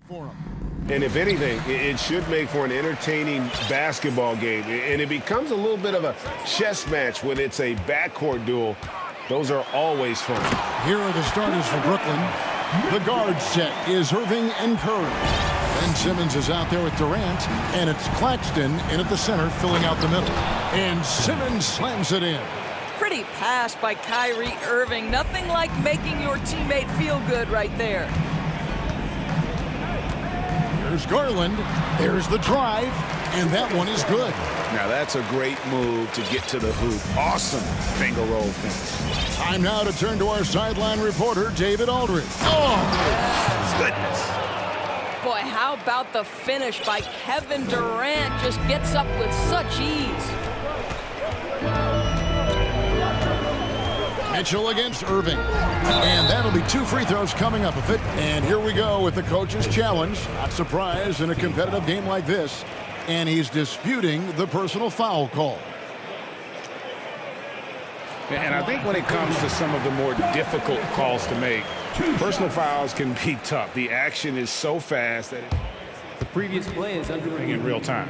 for him. And if anything, it should make for an entertaining basketball game. And it becomes a little bit of a chess match when it's a backcourt duel. Those are always fun. Here are the starters for Brooklyn. The guard set is Irving and Curry. Ben Simmons is out there with Durant, and it's Claxton in at the center, filling out the middle. And Simmons slams it in. Pretty pass by Kyrie Irving. Nothing like making your teammate feel good right there. There's Garland. There's the drive, and that one is good. Now that's a great move to get to the hoop. Awesome finger roll finish. Time now to turn to our sideline reporter, David Aldridge. Oh, Goodness. Boy, how about the finish by Kevin Durant? Just gets up with such ease. Mitchell against Irving. And that'll be 2 free throws coming up with it. And here we go with the coach's challenge. Not surprised in a competitive game like this. And he's disputing the personal foul call. And I think when it comes to some of the more difficult calls to make, personal fouls can be tough. The action is so fast that the previous play is underway in real time.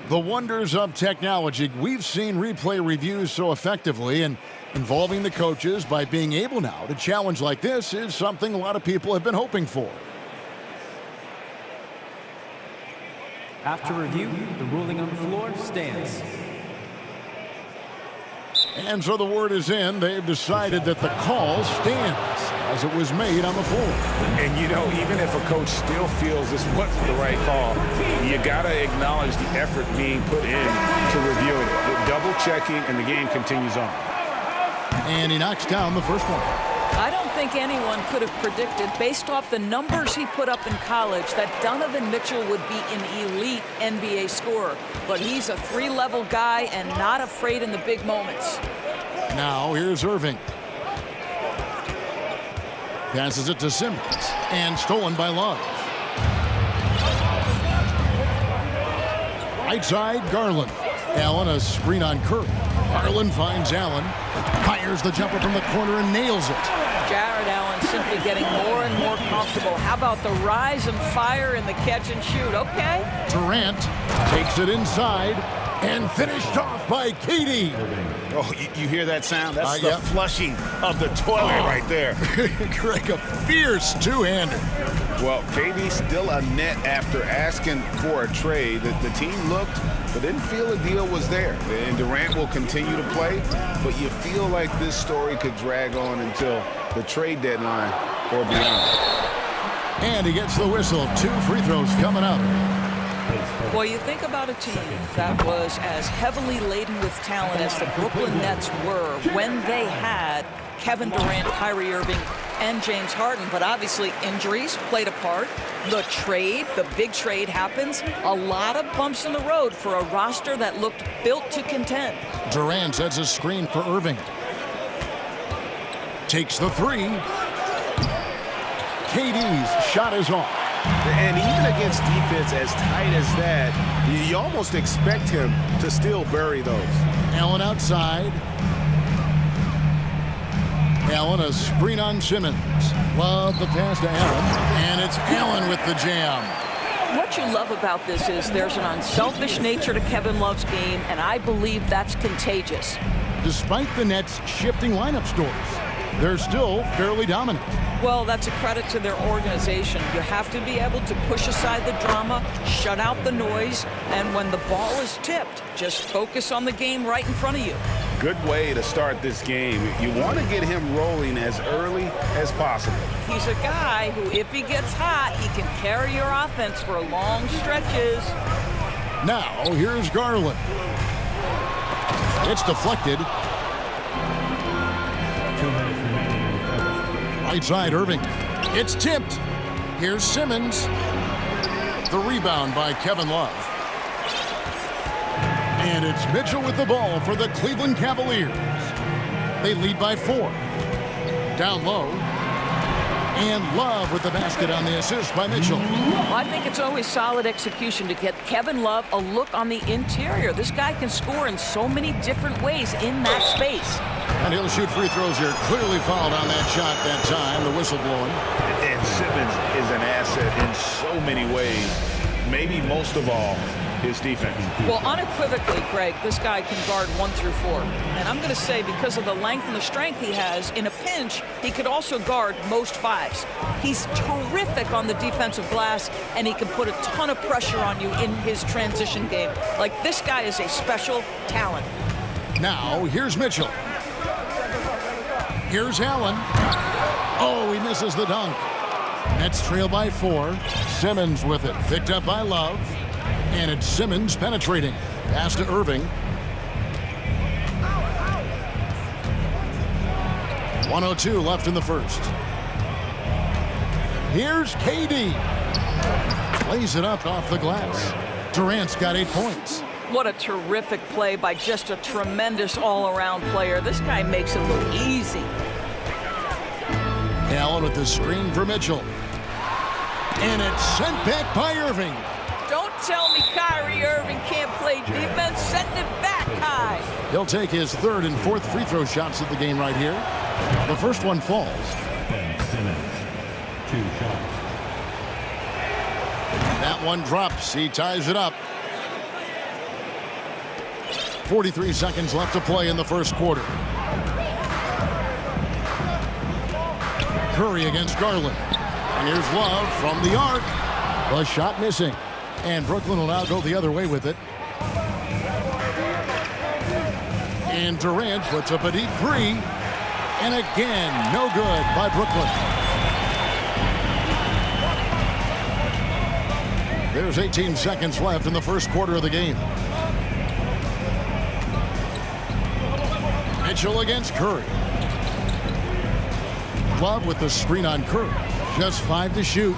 The wonders of technology. We've seen replay reviews so effectively, and involving the coaches by being able now to challenge like this is something a lot of people have been hoping for. After review, the ruling on the floor stands. And so the word is in. They've decided that the call stands as it was made on the floor. And, you know, even if a coach still feels this wasn't the right call, you got to acknowledge the effort being put in to reviewing it. Double-checking, and the game continues on. And he knocks down the first one. I don't think anyone could have predicted, based off the numbers he put up in college, that Donovan Mitchell would be an elite NBA scorer. But he's a 3-level guy and not afraid in the big moments. Now here's Irving. Passes it to Simmons. And stolen by Love. Right side, Garland. Allen, a screen on Curry. Garland finds Allen. Fires the jumper from the corner and nails it. Jared Allen simply getting more and more comfortable. How about the rise and fire in the catch and shoot? Okay. Durant takes it inside and finished off by KD. Oh, you hear that sound? That's the yep. flushing of the toilet right there. Greg, a fierce two-hander. Well, KD still a net after asking for a trade. The team looked, but didn't feel a deal was there. And Durant will continue to play, but you feel like this story could drag on until the trade deadline or beyond. And he gets the whistle. 2 free throws coming up. Well, you think about a team that was as heavily laden with talent as the Brooklyn Nets were when they had Kevin Durant, Kyrie Irving, and James Harden. But obviously injuries played a part. The trade, the big trade happens. A lot of bumps in the road for a roster that looked built to contend. Durant sets a screen for Irving. Takes the 3. KD's shot is off. And even against defense as tight as that, you almost expect him to still bury those. Allen outside. Allen, a screen on Simmons. Love the pass to Allen. And it's Allen with the jam. What you love about this is there's an unselfish nature to Kevin Love's game, and I believe that's contagious. Despite the Nets' shifting lineup stores, they're still fairly dominant. Well, that's a credit to their organization. You have to be able to push aside the drama, shut out the noise, and when the ball is tipped, just focus on the game right in front of you. Good way to start this game. You want to get him rolling as early as possible. He's a guy who, if he gets hot, he can carry your offense for long stretches. Now, here's Garland. It's deflected. Right side, Irving. It's tipped. Here's Simmons. The rebound by Kevin Love. And it's Mitchell with the ball for the Cleveland Cavaliers. They lead by 4. Down low. And Love with the basket on the assist by Mitchell. Well, I think it's always solid execution to get Kevin Love a look on the interior. This guy can score in so many different ways in that space. And he'll shoot free throws here. Clearly fouled on that shot that time. The whistle blowing. And Simmons is an asset in so many ways. Maybe most of all, his defense. Well, unequivocally, Greg, this guy can guard 1 through 4. And I'm going to say because of the length and the strength he has, in a pinch, he could also guard most 5s. He's terrific on the defensive glass, and he can put a ton of pressure on you in his transition game. Like, this guy is a special talent. Now, here's Mitchell. Here's Allen. Oh, he misses the dunk. Nets trail by 4. Simmons with it. Picked up by Love. And it's Simmons penetrating. Pass to Irving. 1:02 left in the first. Here's KD. Plays it up off the glass. Durant's got 8 points. What a terrific play by just a tremendous all-around player. This guy makes it look easy. Allen with the screen for Mitchell. And it's sent back by Irving. Don't tell me Kyrie Irving can't play defense. Send it back high. He'll take his 3rd and 4th free throw shots of the game right here. The first one falls. Ben Simmons, 2 shots. That one drops. He ties it up. 43 seconds left to play in the first quarter. Curry against Garland. And here's Love from the arc. The shot missing. And Brooklyn will now go the other way with it. And Durant puts up a deep 3. And again, no good by Brooklyn. There's 18 seconds left in the first quarter of the game. Mitchell against Curry. Love with the screen on Curry. Just 5 to shoot.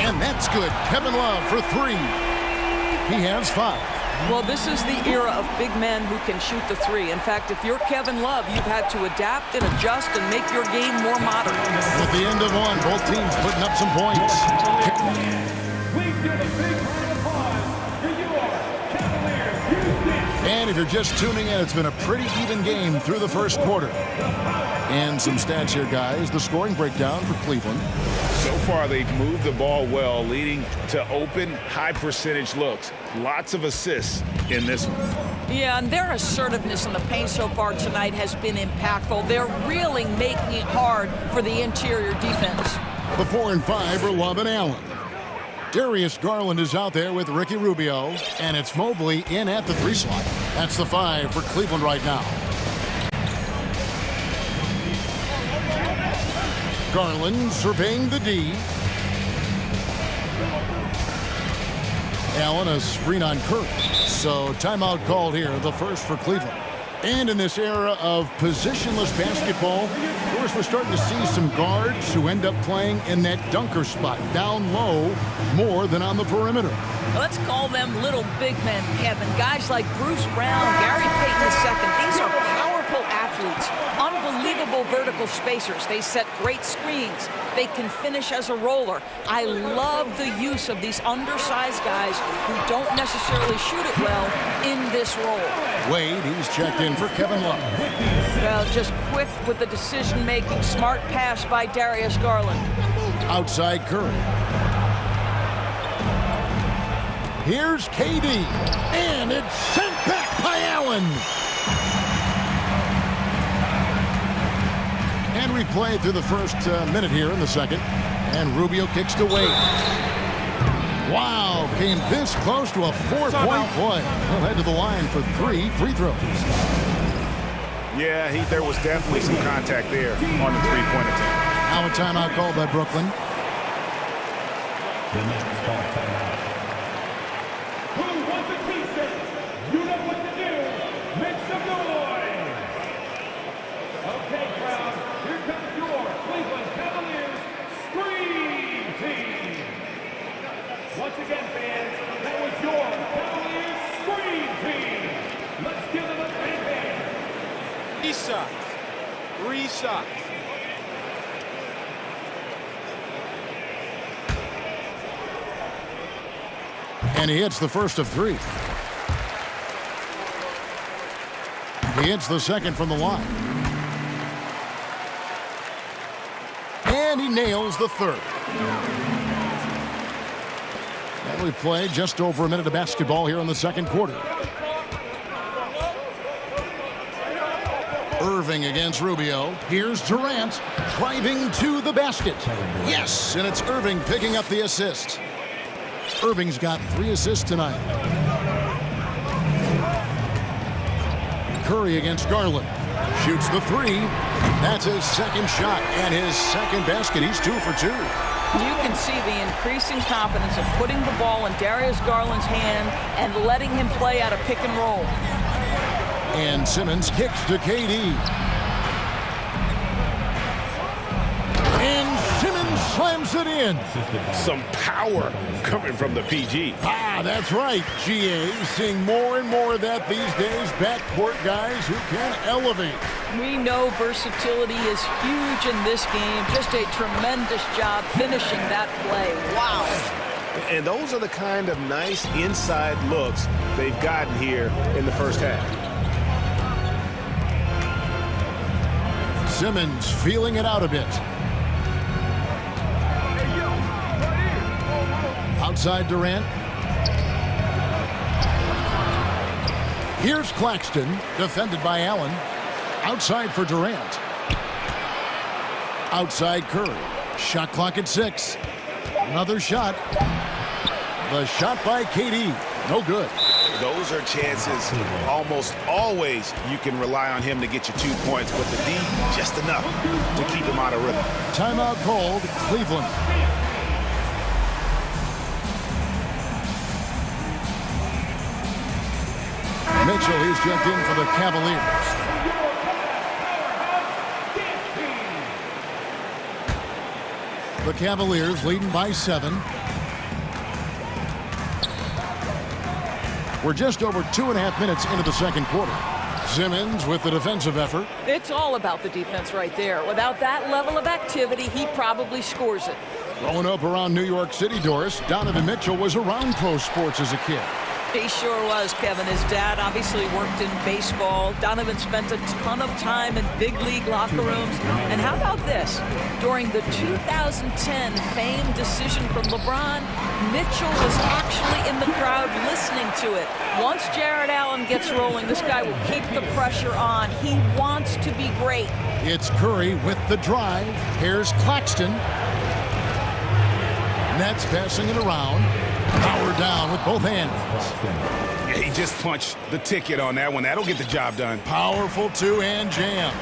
And that's good. Kevin Love for 3. He has 5. Well, this is the era of big men who can shoot the 3. In fact, if you're Kevin Love, you've had to adapt and adjust and make your game more modern. At the end of one, both teams putting up some points. Please give a big round of applause for your Cavaliers. And if you're just tuning in, it's been a pretty even game through the first quarter. And some stats here, guys. The scoring breakdown for Cleveland. So far, they've moved the ball well, leading to open, high-percentage looks. Lots of assists in this one. Yeah, and their assertiveness in the paint so far tonight has been impactful. They're really making it hard for the interior defense. The 4 and 5 are Love and Allen. Darius Garland is out there with Ricky Rubio, and it's Mobley in at the 3 slot. That's the 5 for Cleveland right now. Garland surveying the D. Allen a screen on Curry. So timeout called here, the first for Cleveland. And in this era of positionless basketball, of course, we're starting to see some guards who end up playing in that dunker spot, down low, more than on the perimeter. Let's call them little big men, Kevin. Guys like Bruce Brown, Gary Payton II. These are powerful athletes, unbelievable vertical spacers. They set great screens. They can finish as a roller. I love the use of these undersized guys who don't necessarily shoot it well in this role. Wade, he's checked in for Kevin Love. Well, just quick with the decision-making. Smart pass by Darius Garland. Outside Curry. Here's KD. And it's sent back by Allen. And we've played through the first minute here in the second. And Rubio kicks to Wade. Wow, came this close to a 4-point play. He'll head to the line for 3 free throws. Yeah, there was definitely some contact there on the 3-point attempt. Now a timeout called by Brooklyn. The Nets call timeout. Who wants a t-shirt? You know what to do. Make some noise. Okay, crowd. Here comes your Cleveland Cavaliers Scream Team. Once again, fans, that was your Cavaliers Scream Team. Let's give them a big hand. 3 shots. 3 shots. And he hits the first of 3. He hits the second from the line. And he nails the third. And we play just over a minute of basketball here in the second quarter. Irving against Rubio. Here's Durant driving to the basket. Yes, and it's Irving picking up the assist. Irving's got 3 assists tonight. Curry against Garland. Shoots the 3. That's his second shot and his second basket. He's 2 for 2. You can see the increasing confidence of putting the ball in Darius Garland's hand and letting him play out of pick and roll. And Simmons kicks to KD. And Simmons slams it in. Some power coming from the PG. That's right, GA. Seeing more and more of that these days. Backcourt guys who can elevate. We know versatility is huge in this game. Just a tremendous job finishing that play. Wow. And those are the kind of nice inside looks they've gotten here in the first half. Simmons feeling it out a bit. Outside Durant. Here's Claxton, defended by Allen. Outside for Durant. Outside Curry. Shot clock at 6. Another shot. The shot by KD. No good. Those are chances almost always you can rely on him to get you 2 points, but the D, just enough to keep him out of rhythm. Timeout called, Cleveland. Mitchell, he's checked in for the Cavaliers. The Cavaliers leading by 7. We're just over 2.5 minutes into the second quarter. Simmons with the defensive effort. It's all about the defense right there. Without that level of activity, he probably scores it. Growing up around New York City, Doris, Donovan Mitchell was around pro sports as a kid. He sure was, Kevin. His dad obviously worked in baseball. Donovan spent a ton of time in big league locker rooms. And how about this? During the 2010 famed decision from LeBron, Mitchell was actually in the crowd listening to it. Once Jared Allen gets rolling, this guy will keep the pressure on. He wants to be great. It's Curry with the drive. Here's Claxton. Nets passing it around. Power down with both hands. Yeah, he just punched the ticket on that one. That'll get the job done. Powerful two-hand jam.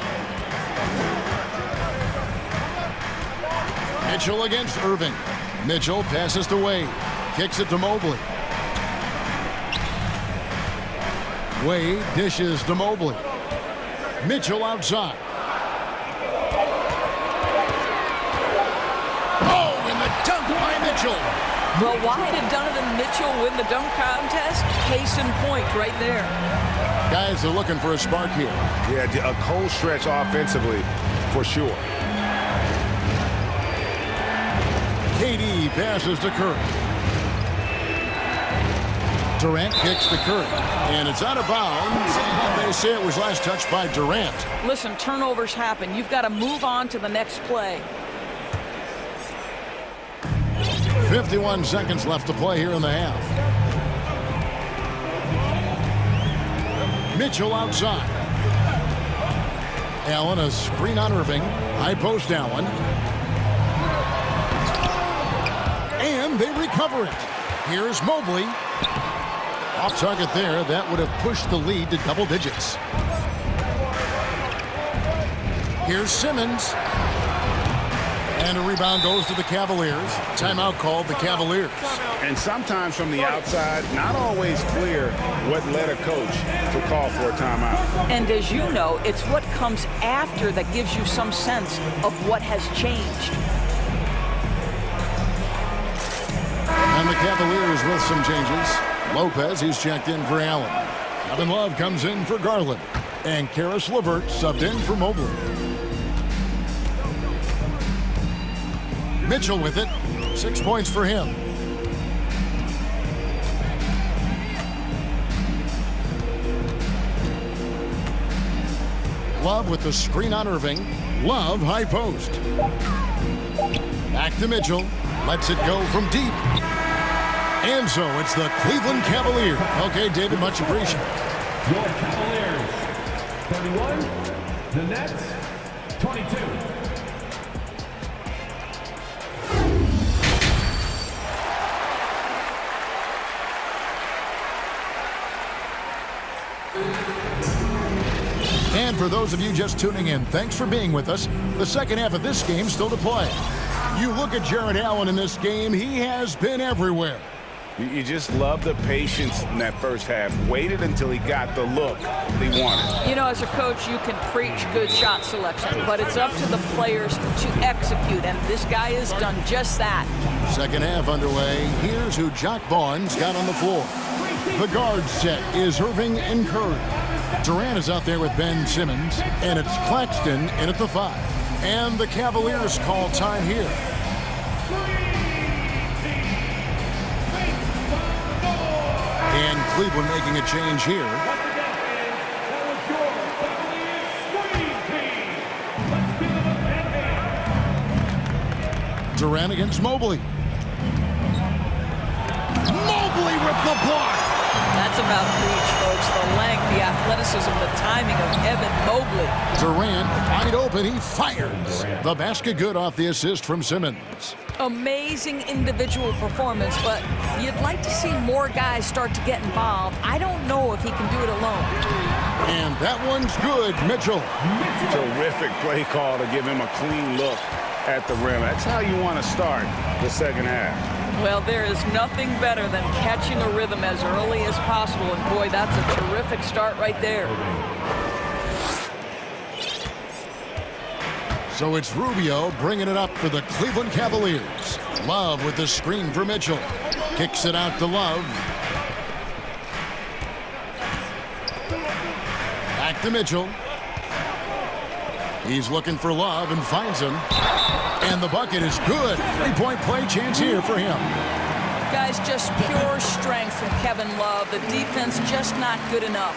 Mitchell against Irving. Mitchell passes to Wade. Kicks it to Mobley. Wade dishes to Mobley. Mitchell outside. Oh, and the dunk by Mitchell. Well, why did Donovan Mitchell win the dunk contest? Case in point right there. Guys are looking for a spark here. Yeah, a cold stretch offensively for sure. KD passes to Curry. Durant kicks to Curry. And it's out of bounds. And they say it was last touched by Durant. Listen, turnovers happen. You've got to move on to the next play. 51 seconds left to play here in the half. Mitchell outside. Allen, a screen on Irving. High post Allen. And they recover it. Here's Mobley. Off target there. That would have pushed the lead to double digits. Here's Simmons. And a rebound goes to the Cavaliers. Timeout called the Cavaliers. And sometimes from the outside, not always clear what led a coach to call for a timeout. And as you know, it's what comes after that gives you some sense of what has changed. And the Cavaliers with some changes. Lopez, he's checked in for Allen. Kevin Love comes in for Garland. And Karis LeVert subbed in for Mobley. Mitchell with it. 6 points for him. Love with the screen on Irving. Love high post. Back to Mitchell. Lets it go from deep. And so it's the Cleveland Cavaliers. Okay, David, much appreciated. Your Cavaliers, 31. The Nets, 22. And for those of you just tuning in, thanks for being with us. The second half of this game still to play. You look at Jared Allen in this game, he has been everywhere. You just love the patience in that first half. Waited until he got the look they wanted. You know, as a coach, you can preach good shot selection, but it's up to the players to execute, and this guy has done just that. Second half underway. Here's who Jock Vaughn's got on the floor. The guard set is Irving and Curry. Durant is out there with Ben Simmons, and it's Claxton in at the 5. And the Cavaliers call time here. And Cleveland making a change here. Durant against Mobley. Mobley with the block. That's about reach, folks. The length, the athleticism, the timing of Evan Mobley. Durant wide open. He fires. The basket good off the assist from Simmons. Amazing individual performance, but you'd like to see more guys start to get involved. I don't know if he can do it alone. And that one's good. Mitchell. Terrific play call to give him a clean look at the rim. That's how you want to start the second half. Well, there is nothing better than catching a rhythm as early as possible, and boy, that's a terrific start right there. So it's Rubio bringing it up for the Cleveland Cavaliers. Love with the screen for Mitchell. Kicks it out to Love. Back to Mitchell. He's looking for Love and finds him. And the bucket is good. Three-point play chance here for him. Guys, just pure strength from Kevin Love. The defense just not good enough.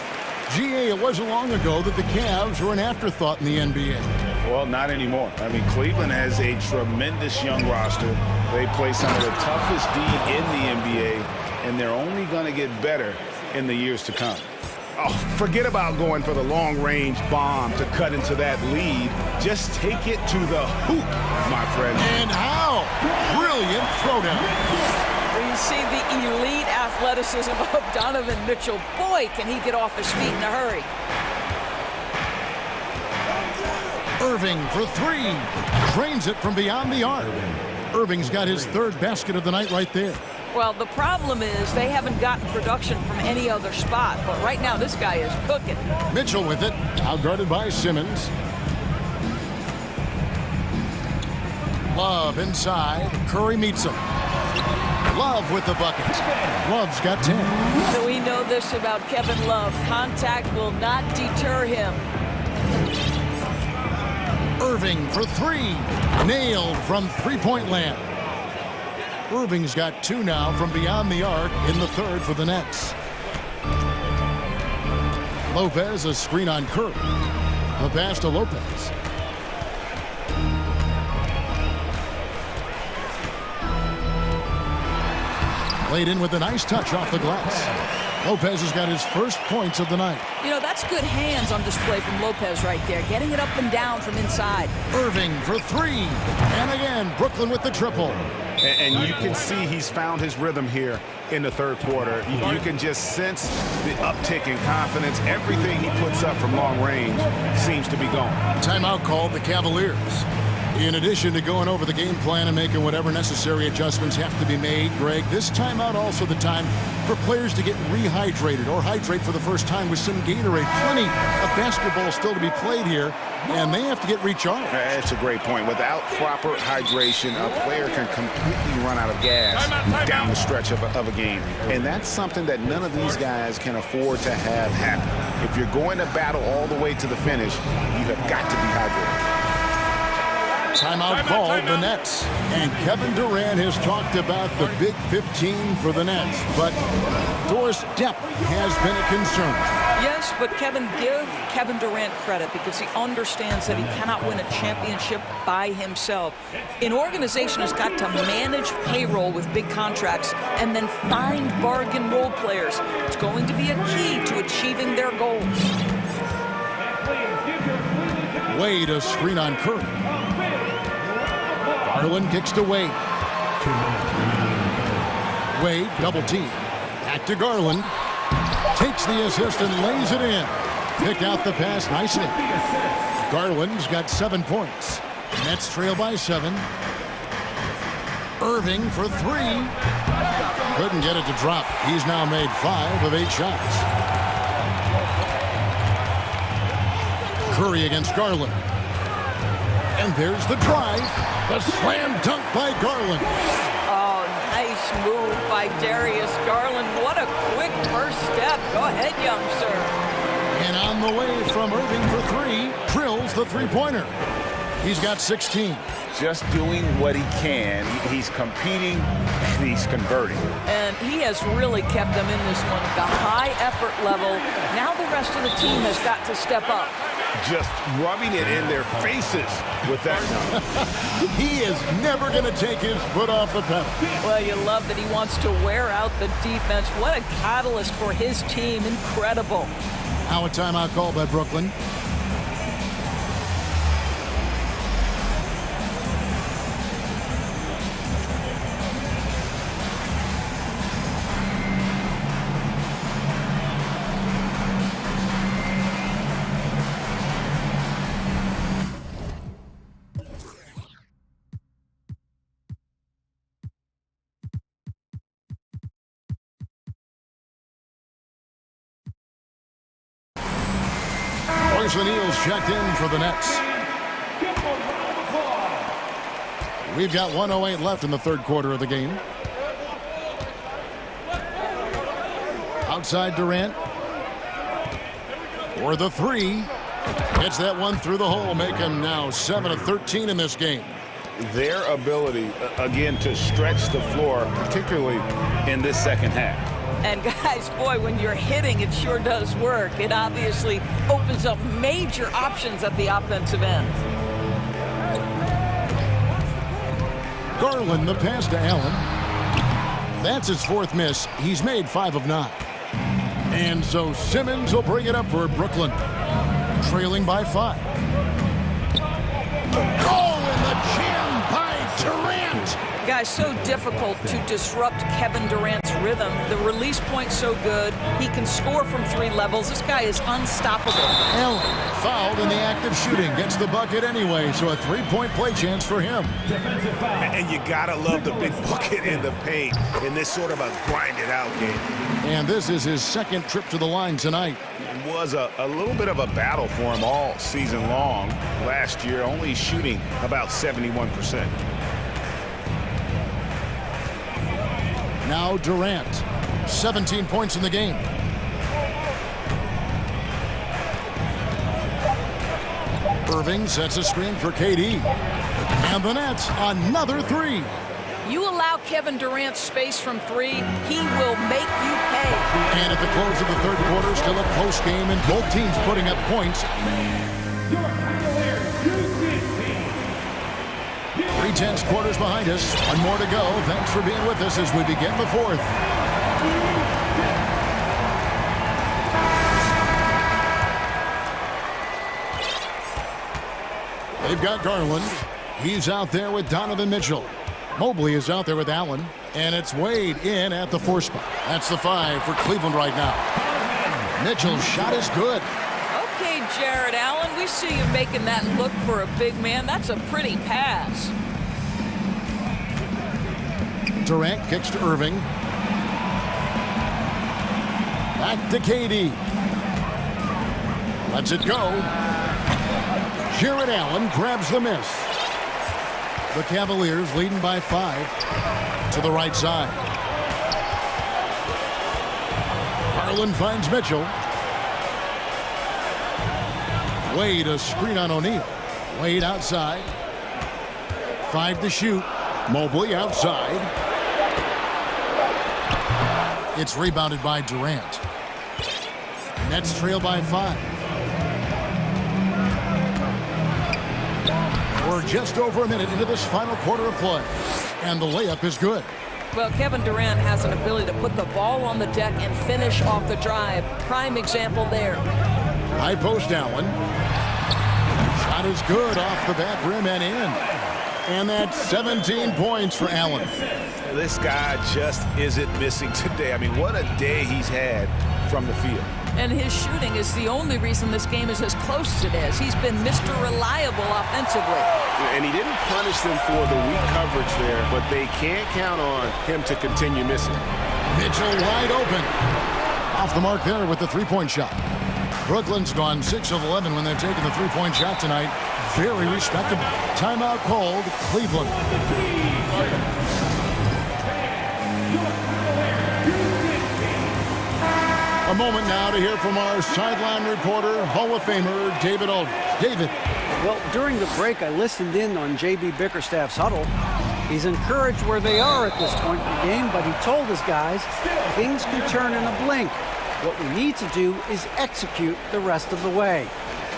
GA, it wasn't long ago that the Cavs were an afterthought in the NBA. Well, not anymore. I mean, Cleveland has a tremendous young roster. They play some of the toughest D in the NBA, and they're only going to get better in the years to come. Oh, forget about going for the long-range bomb to cut into that lead. Just take it to the hoop, my friend. And how? Brilliant throwdown. You see the elite athleticism of Donovan Mitchell. Boy, can he get off his feet in a hurry. Irving for 3. Drains it from beyond the arc. Irving's got his third basket of the night right there. Well, the problem is they haven't gotten production from any other spot. But right now, this guy is cooking. Mitchell with it. Outguarded by Simmons. Love inside. Curry meets him. Love with the bucket. Love's got 10. So we know this about Kevin Love. Contact will not deter him. Irving for 3. Nailed from three-point land. Irving's got 2 now from beyond the arc in the third for the Nets. Lopez, a screen on Curry. The pass to Lopez. Played in with a nice touch off the glass. Lopez has got his first points of the night. You know, that's good hands on display from Lopez right there, getting it up and down from inside. Irving for 3. And again, Brooklyn with the triple. And you can see he's found his rhythm here in the third quarter. You can just sense the uptick in confidence. Everything he puts up from long range seems to be gone. Timeout called the Cavaliers. In addition to going over the game plan and making whatever necessary adjustments have to be made, Greg, this timeout also the time for players to get rehydrated or hydrate for the first time with some Gatorade. Plenty of basketball still to be played here, and they have to get recharged. That's a great point. Without proper hydration, a player can completely run out of gas down the stretch of a game. And that's something that none of these guys can afford to have happen. If you're going to battle all the way to the finish, you have got to be hydrated. Timeout called the Nets. And Kevin Durant has talked about the Big 15 for the Nets. But Doris depth has been a concern. Yes, but give Kevin Durant credit because he understands that he cannot win a championship by himself. An organization has got to manage payroll with big contracts and then find bargain role players. It's going to be a key to achieving their goals. Wade, a screen on Curry. Garland kicks to Wade. Wade, double team. Back to Garland. Takes the assist and lays it in. Pick out the pass nicely. Garland's got 7 points. Nets trail by 7. Irving for 3. Couldn't get it to drop. He's now made 5 of 8 shots. Curry against Garland. And there's the drive. The slam dunk by Garland. Oh, nice move by Darius Garland. What a quick first step. Go ahead, young sir. And on the way from Irving for 3, drills the three-pointer. He's got 16. Just doing what he can. He's competing, and he's converting. And he has really kept them in this one. The high effort level. Now the rest of the team has got to step up. Just rubbing it in their faces with that dunk. He is never going to take his foot off the pedal. Well, you love that he wants to wear out the defense. What a catalyst for his team. Incredible. Now a timeout call by Brooklyn. O'Neal's checked in for the Nets. We've got 1:08 left in the third quarter of the game. Outside Durant. For the 3. Gets that one through the hole. Make him now 7 of 13 in this game. Their ability, again, to stretch the floor, particularly in this second half. And guys, boy, when you're hitting, it sure does work. It obviously opens up major options at the offensive end. Garland, the pass to Allen. That's his 4th miss. He's made 5 of 9. And so Simmons will bring it up for Brooklyn. Trailing by 5. Oh, in the jam by Durant. Guys, so difficult to disrupt Kevin Durant's rhythm. The release point's so good. He can score from 3 levels. This guy is unstoppable. Allen, fouled in the act of shooting, gets the bucket anyway, so a 3-point play chance for him. And you gotta love the big bucket in the paint in this sort of a grind-it-out game. And this is his 2nd trip to the line tonight. It was a little bit of a battle for him all season long. Last year, only shooting about 71%. Now Durant, 17 points in the game. Irving sets a screen for KD. And the Nets, another 3. You allow Kevin Durant space from 3, he will make you pay. And at the close of the third quarter, still a close game, and both teams putting up points. 3/10 quarters behind us. One more to go. Thanks for being with us as we begin the 4th. They've got Garland. He's out there with Donovan Mitchell. Mobley is out there with Allen. And it's Wade in at the 4 spot. That's the 5 for Cleveland right now. Mitchell's shot is good. Okay, Jared Allen, we see you making that look for a big man. That's a pretty pass. Durant kicks to Irving. Back to KD. Lets it go. Jared Allen grabs the miss. The Cavaliers leading by 5 to the right side. Garland finds Mitchell. Wade, a screen on O'Neal. Wade outside. 5 to shoot. Mobley outside. It's rebounded by Durant. Nets trail by 5. We're just over a minute into this final quarter of play, and the layup is good. Well, Kevin Durant has an ability to put the ball on the deck and finish off the drive. Prime example there. High post Allen. Shot is good off the back rim and in. And that's 17 points for Allen. This guy just isn't missing today. I mean, what a day he's had from the field. And his shooting is the only reason this game is as close as it is. He's been Mr. Reliable offensively. And he didn't punish them for the weak coverage there, but they can't count on him to continue missing. Mitchell wide open. Off the mark there with the three-point shot. Brooklyn's gone 6 of 11 when they've taken the three-point shot tonight. Very respectable. Timeout called, Cleveland. A moment now to hear from our sideline reporter, Hall of Famer David Aldridge. David. Well, during the break, I listened in on J.B. Bickerstaff's huddle. He's encouraged where they are at this point in the game, but he told his guys things can turn in a blink. What we need to do is execute the rest of the way.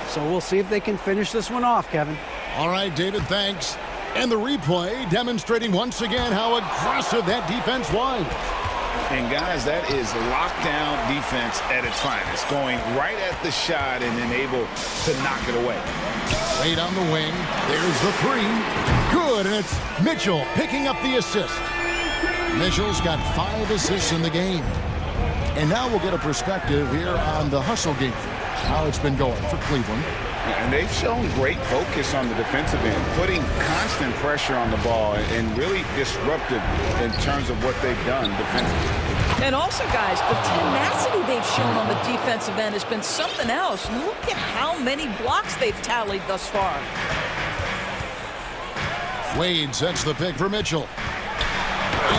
So we'll see if they can finish this one off, Kevin. All right, David, thanks. And the replay demonstrating once again how aggressive that defense was. And guys, that is lockdown defense at its finest, going right at the shot and then able to knock it away. Wade on the wing. There's the three. Good, and it's Mitchell picking up the assist. Mitchell's got 5 assists in the game. And now we'll get a perspective here on the hustle game, how it's been going for Cleveland. And they've shown great focus on the defensive end, putting constant pressure on the ball and really disruptive in terms of what they've done defensively. And also, guys, the tenacity they've shown on the defensive end has been something else. Look at how many blocks they've tallied thus far. Wade sets the pick for Mitchell.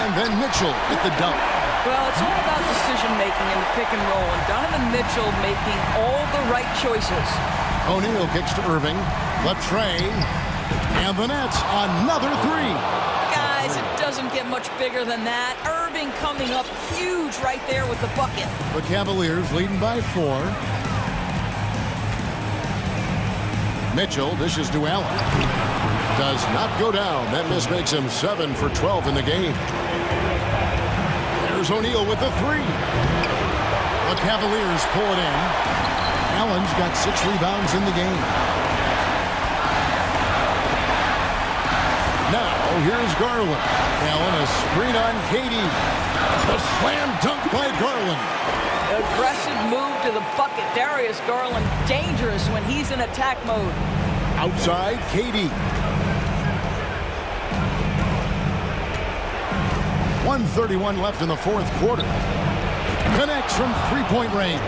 And then Mitchell with the dunk. Well, it's all about decision-making in the pick and roll, and Donovan Mitchell making all the right choices. O'Neal kicks to Irving. Latrey. And the Nets, another three. Guys, it doesn't get much bigger than that. Irving coming up huge right there with the bucket. The Cavaliers leading by 4. Mitchell dishes to Allen. Does not go down. That miss makes him 7 for 12 in the game. There's O'Neal with the three. The Cavaliers pull it in. Allen's got 6 rebounds in the game. Now, here's Garland. Allen, a screen on Katie. The slam dunk by Garland. Aggressive move to the bucket. Darius Garland, dangerous when he's in attack mode. Outside, Katie. 1:31 left in the fourth quarter. Connects from three-point range.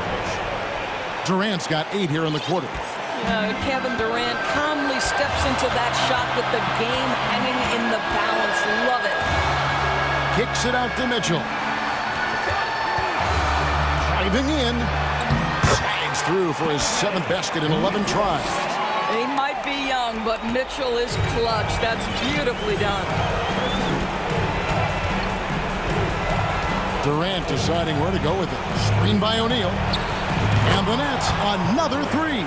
Durant's got 8 here in the quarter. Kevin Durant calmly steps into that shot with the game hanging in the balance. Love it. Kicks it out to Mitchell. Driving in. Slides through for his 7th basket in 11 tries. He might be young, but Mitchell is clutch. That's beautifully done. Durant deciding where to go with it. Screen by O'Neal. And the Nets, another three.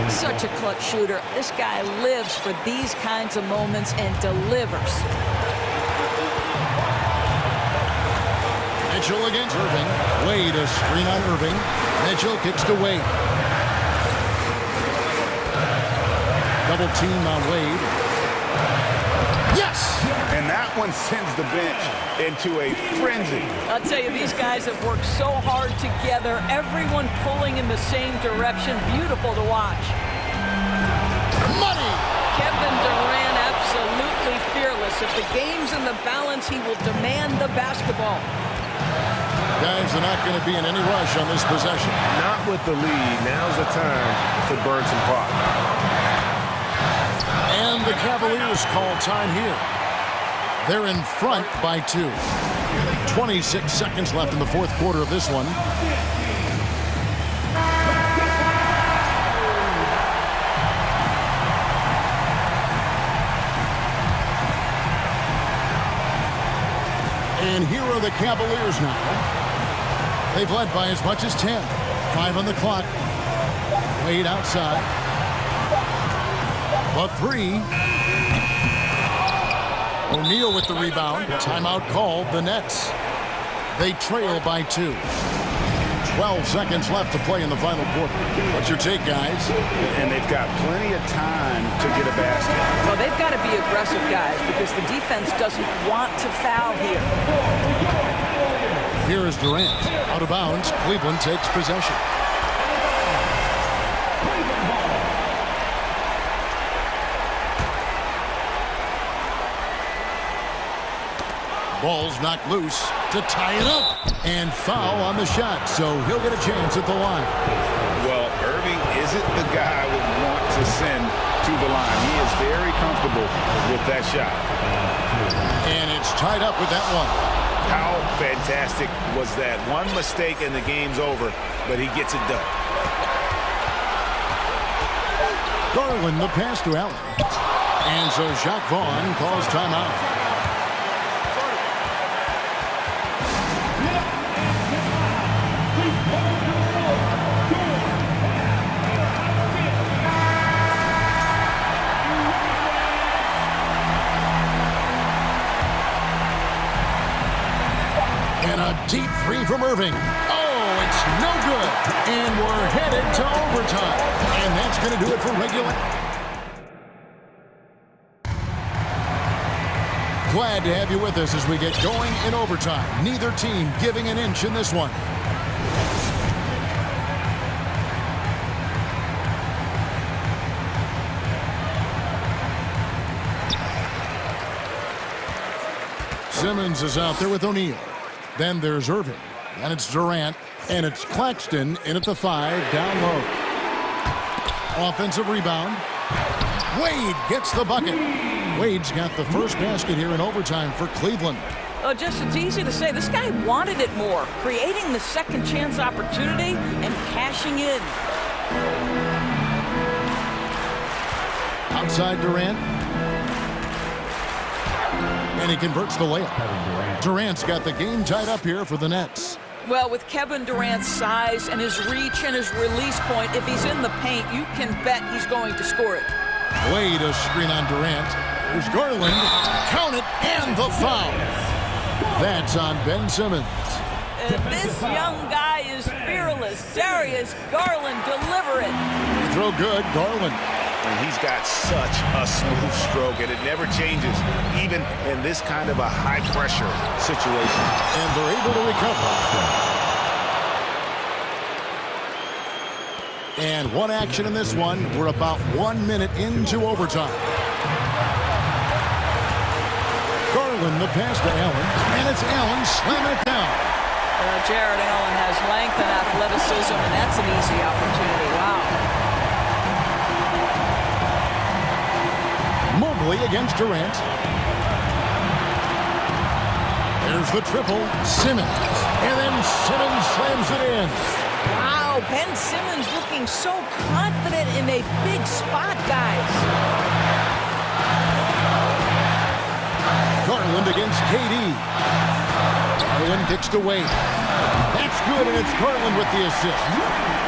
Such a clutch shooter. This guy lives for these kinds of moments and delivers. Mitchell against Irving. Wade, a screen on Irving. Mitchell kicks to Wade. Double team on Wade. Yes! And that one sends the bench into a frenzy. I'll tell you, these guys have worked so hard together. Everyone pulling in the same direction. Beautiful to watch. Money! Kevin Durant absolutely fearless. If the game's in the balance, he will demand the basketball. Guys are not going to be in any rush on this possession. Not with the lead. Now's the time to burn some clock. And the Cavaliers call time here. They're in front by 2. 26 seconds left in the fourth quarter of this one. And here are the Cavaliers now. They've led by as much as 10. 5 on the clock. Wade outside. The 3. O'Neal with the rebound. Timeout called, the Nets. They trail by 2. 12 seconds left to play in the final quarter. What's your take, guys? And they've got plenty of time to get a basket. Well, they've got to be aggressive, guys, because the defense doesn't want to foul here. Here is Durant. Out of bounds. Cleveland takes possession. Ball's knocked loose to tie it up. And foul on the shot, so he'll get a chance at the line. Well, Irving isn't the guy I would want to send to the line. He is very comfortable with that shot. And it's tied up with that one. How fantastic was that? One mistake and the game's over, but he gets it done. Garland the pass to Allen. And so Jacques Vaughn calls timeout. And a deep 3 from Irving. Oh, it's no good. And we're headed to overtime. And that's going to do it for regular. Glad to have you with us as we get going in overtime. Neither team giving an inch in this one. Simmons is out there with O'Neal. Then there's Irving. And it's Durant. And it's Claxton in at the 5, down low. Offensive rebound. Wade gets the bucket. Wade's got the first basket here in overtime for Cleveland. Oh, just it's easy to say. This guy wanted it more, creating the second chance opportunity and cashing in. Outside Durant. And he converts the layup. Durant's got the game tied up here for the Nets. Well, with Kevin Durant's size and his reach and his release point, if he's in the paint, you can bet he's going to score it. Wade a screen on Durant. There's Garland. Count it, and the foul. That's on Ben Simmons. This young guy is fearless. Darius Garland, deliver it. You throw good, Garland. And he's got such a smooth stroke, and it never changes, even in this kind of a high-pressure situation. And they're able to recover. And one action in this one. We're about 1 minute into overtime. Garland the pass to Allen, and it's Allen slamming it down. Jared Allen has length and athleticism, and that's an easy opportunity. Wow. Mobley against Durant. There's the triple. Simmons. And then Simmons slams it in. Wow, Ben Simmons looking so confident in a big spot, guys. Garland against KD. Garland kicks to Wade. That's good, and it's Garland with the assist.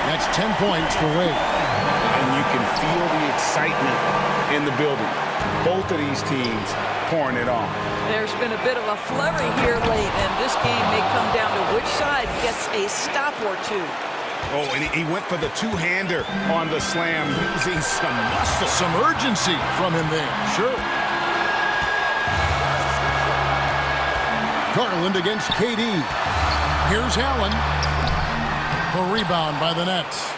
That's 10 points for Wade. And you can feel the excitement in the building. Both of these teams pouring it on. There's been a bit of a flurry here late, and this game may come down to which side gets a stop or two. Oh, and he went for the two-hander on the slam, using some muscle. Some urgency from him there, sure. Garland against KD. Here's Allen. The rebound by the Nets.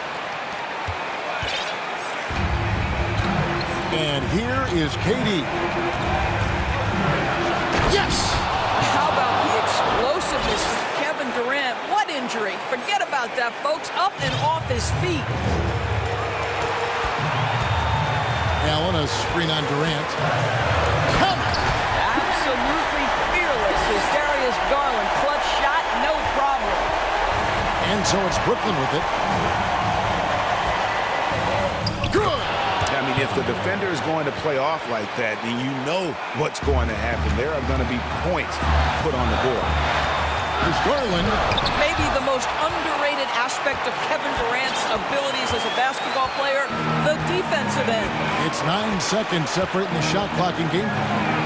And here is KD. Yes! How about the explosiveness of Kevin Durant? What injury? Forget about that, folks. Up and off his feet. Allen, a screen on Durant. Absolutely fearless is Darius Garland. Clutch shot, no problem. And so it's Brooklyn with it. Good! I mean, if the defender is going to play off like that, then you know what's going to happen. There are going to be points put on the board. Here's Garland. Maybe the most underrated aspect of Kevin Durant's abilities as a basketball player, the defensive end. It's 9 seconds separating the shot clock and game clock.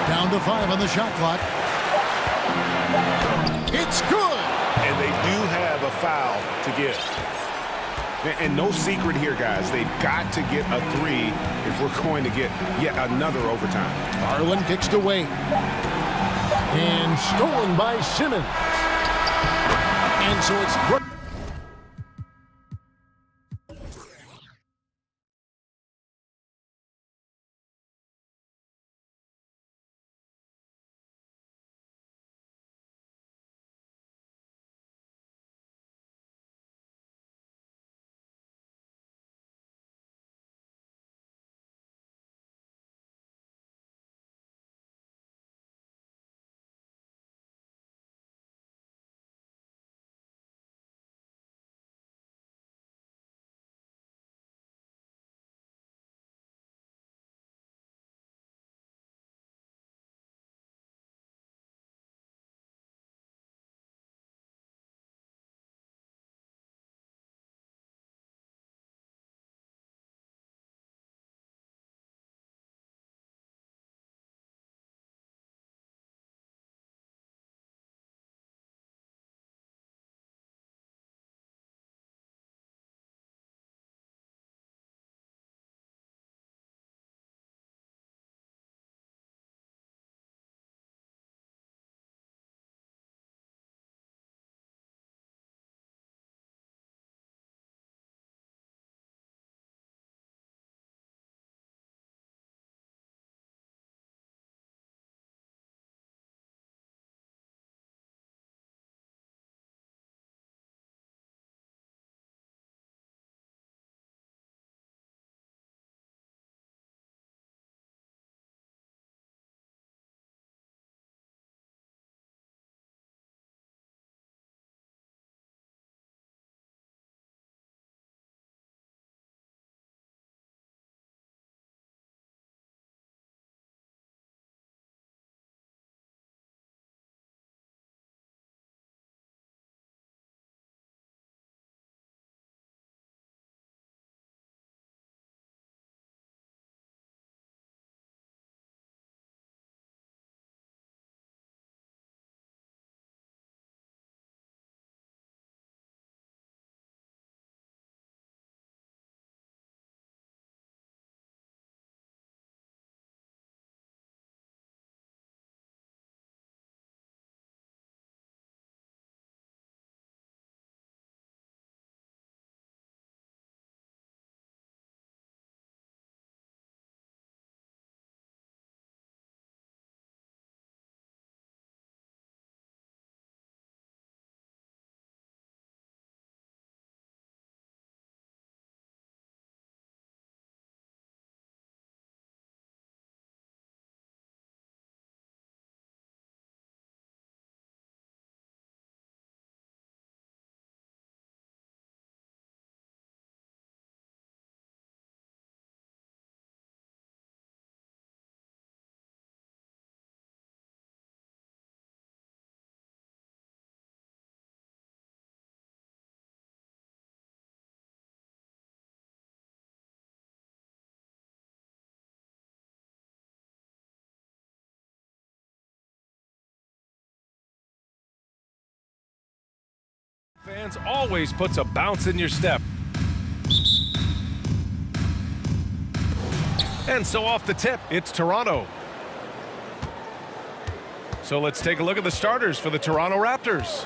Down to 5 on the shot clock. It's good. And they do have a foul to give. And no secret here, guys. They've got to get a 3 if we're going to get yet another overtime. Garland kicks it away. And stolen by Simmons. And so it's... Fans always puts a bounce in your step. And so off the tip, it's Toronto. So let's take a look at the starters for the Toronto Raptors.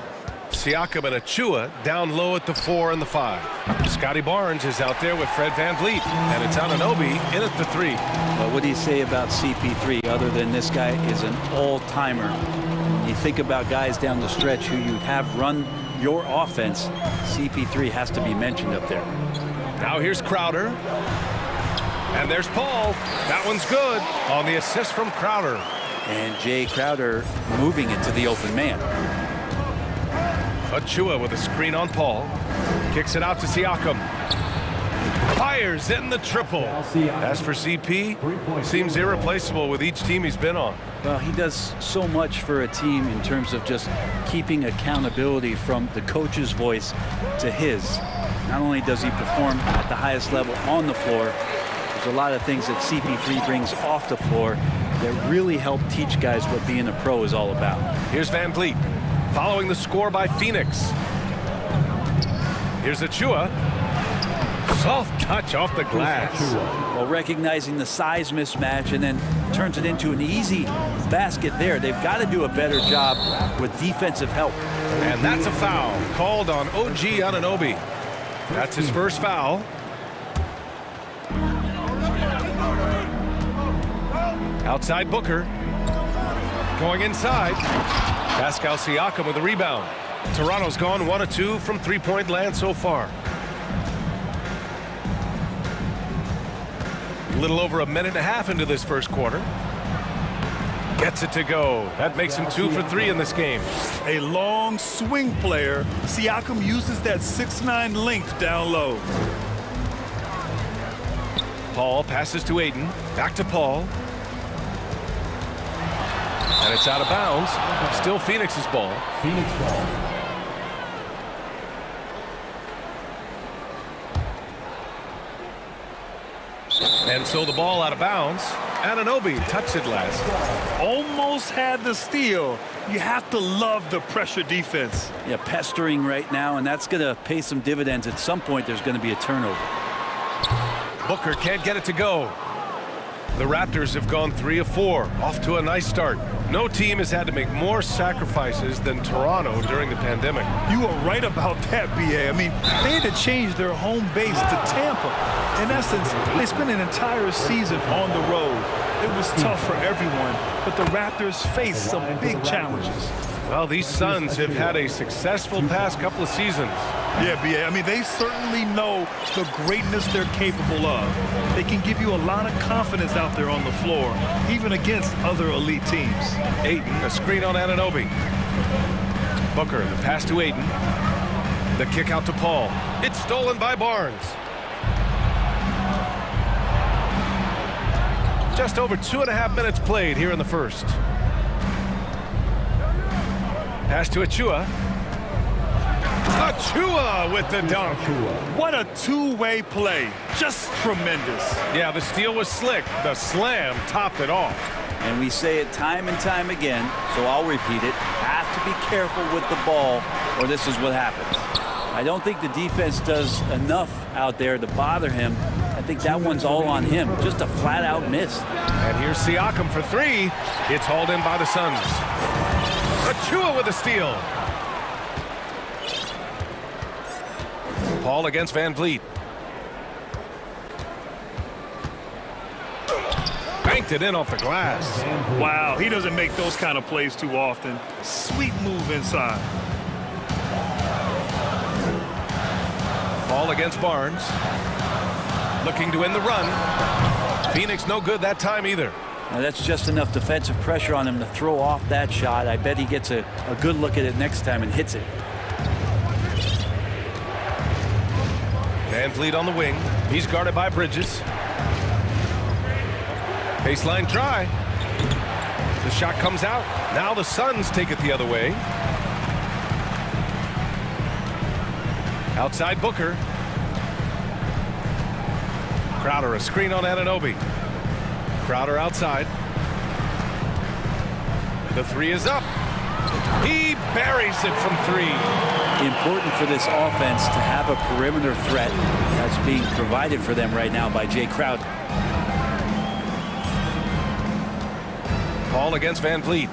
Siakam and Achua down low at the 4 and the 5. Scotty Barnes is out there with Fred VanVleet. And it's Anunoby in at the 3. Well, what do you say about CP3 other than this guy is an all-timer? You think about guys down the stretch who you have run your offense, CP3 has to be mentioned up there. Now here's Crowder. And there's Paul. That one's good on the assist from Crowder. And Jay Crowder moving it to the open man. Achua with a screen on Paul. Kicks it out to Siakam. Fires in the triple. As for CP, he seems irreplaceable with each team he's been on. Well, he does so much for a team in terms of just keeping accountability from the coach's voice to his. Not only does he perform at the highest level on the floor, there's a lot of things that CP3 brings off the floor that really help teach guys what being a pro is all about. Here's Van Vliet, following the score by Phoenix. Here's Achua. Soft touch off the glass. Well, recognizing the size mismatch and then turns it into an easy basket there. They've got to do a better job with defensive help. And that's a foul called on OG Anunoby. That's his first foul. Outside Booker. Going inside. Pascal Siakam with the rebound. Toronto's gone 1 of 2 from three-point land so far. A little over a minute and a half into this first quarter. Gets it to go. That makes him 2 for 3 in this game. A long swing player. Siakam uses that 6'9" length down low. Paul passes to Ayton. Back to Paul. And it's out of bounds. Still Phoenix's ball. Phoenix ball. And so the ball out of bounds. Anunoby touched it last. Almost had the steal. You have to love the pressure defense. Yeah, pestering right now, and that's going to pay some dividends. At some point, there's going to be a turnover. Booker can't get it to go. The Raptors have gone 3 of 4, off to a nice start. No team has had to make more sacrifices than Toronto during the pandemic. You are right about that, BA. I mean, they had to change their home base to Tampa. In essence, they spent an entire season on the road. It was tough for everyone, but the Raptors faced some big challenges. Well, these Suns have had a successful past couple of seasons. Yeah, BA. I mean, they certainly know the greatness they're capable of. They can give you a lot of confidence out there on the floor, even against other elite teams. Ayton, a screen on Anunoby. Booker, the pass to Ayton. The kick out to Paul. It's stolen by Barnes. Just over 2.5 minutes played here in the first. Pass to Achua. Achua with the dunk. What a two-way play. Just tremendous. Yeah, the steal was slick. The slam topped it off. And we say it time and time again, so I'll repeat it. Have to be careful with the ball, or this is what happens. I don't think the defense does enough out there to bother him. I think that one's all on him. Just a flat-out miss. And here's Siakam for 3. It's hauled in by the Suns. Achua with a steal. Paul against Van Vliet. Banked it in off the glass. Wow, he doesn't make those kind of plays too often. Sweet move inside. Paul against Barnes. Looking to win the run. Phoenix no good that time either. Now that's just enough defensive pressure on him to throw off that shot. I bet he gets a good look at it next time and hits it. Van Vliet on the wing. He's guarded by Bridges. Baseline try. The shot comes out. Now the Suns take it the other way. Outside Booker. Crowder, a screen on Anunoby. Crowder outside. The 3 is up. He buries it from 3. Important for this offense to have a perimeter threat that's being provided for them right now by Jay Crowder. Paul against Van Vliet.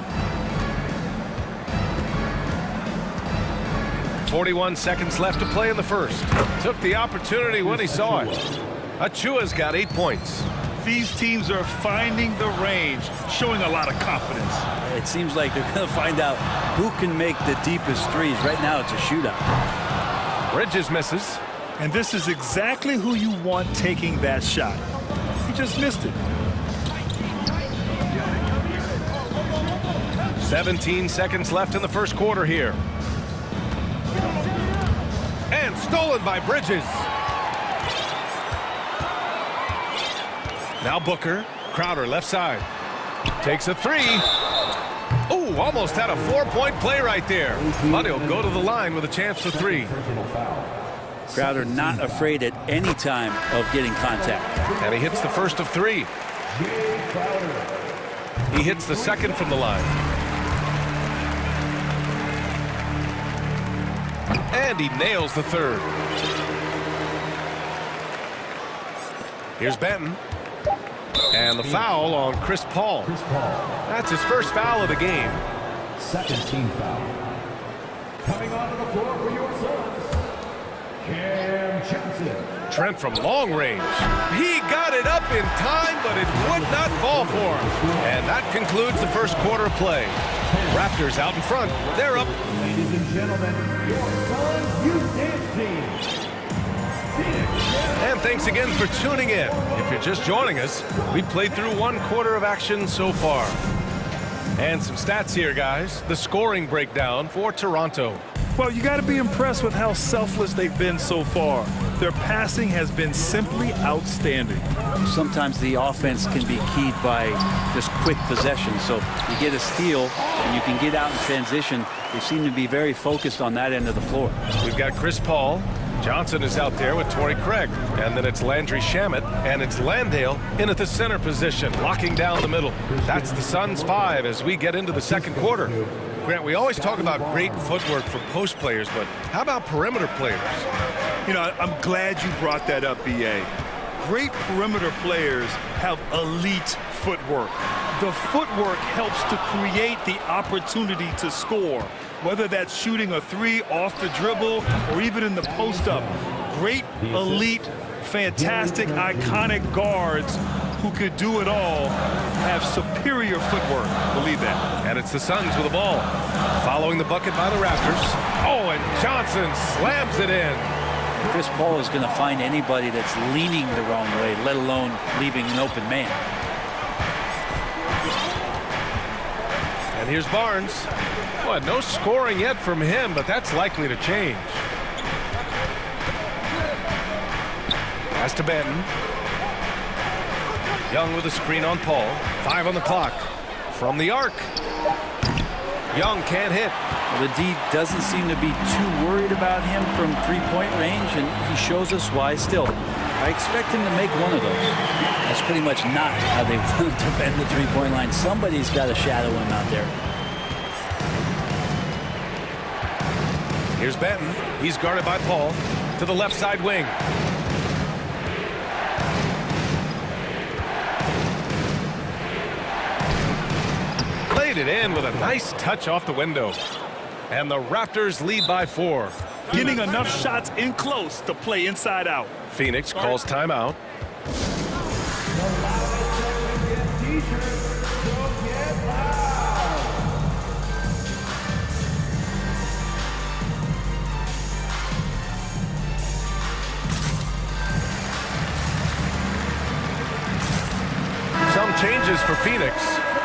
41 seconds left to play in the first. Took the opportunity when he saw it. Achua's got 8 points. These teams are finding the range, showing a lot of confidence. It seems like they're going to find out who can make the deepest threes. Right now, it's a shootout. Bridges misses. And this is exactly who you want taking that shot. He just missed it. 17 seconds left in the first quarter here. And stolen by Bridges. Now Booker. Crowder left side. Takes a three. Oh, almost had a 4-point play right there. But he'll go to the line with a chance for three. Crowder not afraid at any time of getting contact. And he hits the first of three. He hits the second from the line. And he nails the third. Here's Benton. And the foul on Chris Paul. That's his first foul of the game. Second team foul. Coming onto the floor for your Suns, Cam Johnson. Trent from long range. He got it up in time, but it would not fall for him. And that concludes the first quarter of play. Raptors out in front. They're up. Ladies and gentlemen, your Suns Youth Dance Team. And thanks again for tuning in. If you're just joining us, we played through one quarter of action so far. And some stats here, guys. The scoring breakdown for Toronto. Well, you got to be impressed with how selfless they've been so far. Their passing has been simply outstanding. Sometimes the offense can be keyed by just quick possession. So you get a steal and you can get out in transition. They seem to be very focused on that end of the floor. We've got Chris Paul. Johnson is out there with Torrey Craig. And then it's Landry Shamet. And it's Landale in at the center position, locking down the middle. That's the Suns 5 as we get into the second quarter. Grant, we always talk about great footwork for post players, but how about perimeter players? You know, I'm glad you brought that up, B.A. Great perimeter players have elite footwork. The footwork helps to create the opportunity to score, whether that's shooting a three off the dribble or even in the post-up. Great, elite, fantastic, iconic guards who could do it all have superior footwork. Believe that. And it's the Suns with the ball. Following the bucket by the Raptors. Oh, and Johnson slams it in. Chris Paul is going to find anybody that's leaning the wrong way, let alone leaving an open man. And here's Barnes. Well, no scoring yet from him, but that's likely to change. Pass to Benton. Young with a screen on Paul. 5 on the clock. From the arc. Young can't hit. Well, the D doesn't seem to be too worried about him from three-point range, and he shows us why still. I expect him to make one of those. That's pretty much not how they want to bend the three-point line. Somebody's got to shadow him out there. Here's Benton. He's guarded by Paul. To the left side wing. Laid it in with a nice touch off the window. And the Raptors lead by 4. Getting enough shots in close to play inside out. Phoenix calls timeout. Some changes for Phoenix.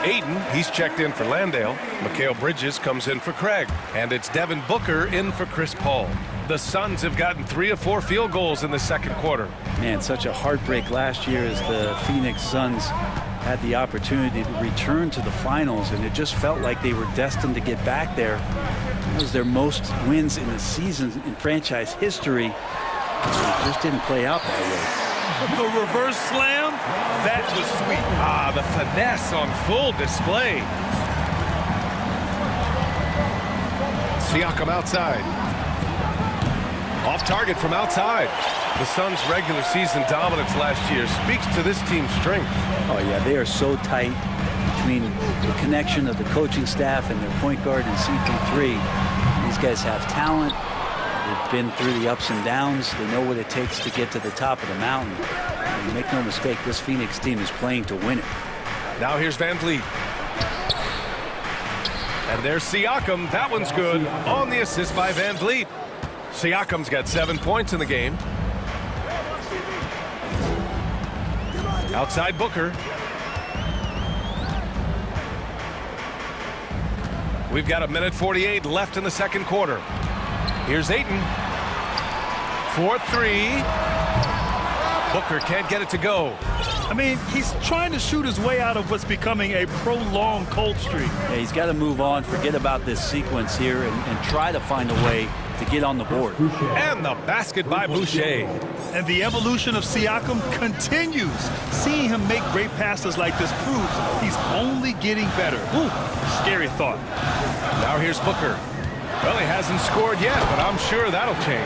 Aiden, he's checked in for Landale. Mikal Bridges comes in for Craig. And it's Devin Booker in for Chris Paul. The Suns have gotten 3 of 4 field goals in the second quarter. Man, such a heartbreak last year as the Phoenix Suns had the opportunity to return to the finals, and it just felt like they were destined to get back there. It was their most wins in the season in franchise history. It just didn't play out that way. The reverse slam, that was sweet. Ah, the finesse on full display. Siakam outside. Off target from outside. The Suns' regular season dominance last year speaks to this team's strength. Oh, yeah, they are so tight between the connection of the coaching staff and their point guard and CP3. These guys have talent. They've been through the ups and downs. They know what it takes to get to the top of the mountain. And make no mistake, this Phoenix team is playing to win it. Now here's Van Vliet. And there's Siakam. That one's good. On the assist by Van Vliet. Siakam's got 7 points in the game. Outside Booker. We've got 1:48 left in the second quarter. Here's Ayton. 4-3. Booker can't get it to go. I mean, he's trying to shoot his way out of what's becoming a prolonged cold streak. Yeah, he's got to move on, forget about this sequence here, and try to find a way to get on the board. And the basket by Boucher. And the evolution of Siakam continues. Seeing him make great passes like this proves he's only getting better. Ooh, scary thought. Now here's Booker. Well, he hasn't scored yet, but I'm sure that'll change.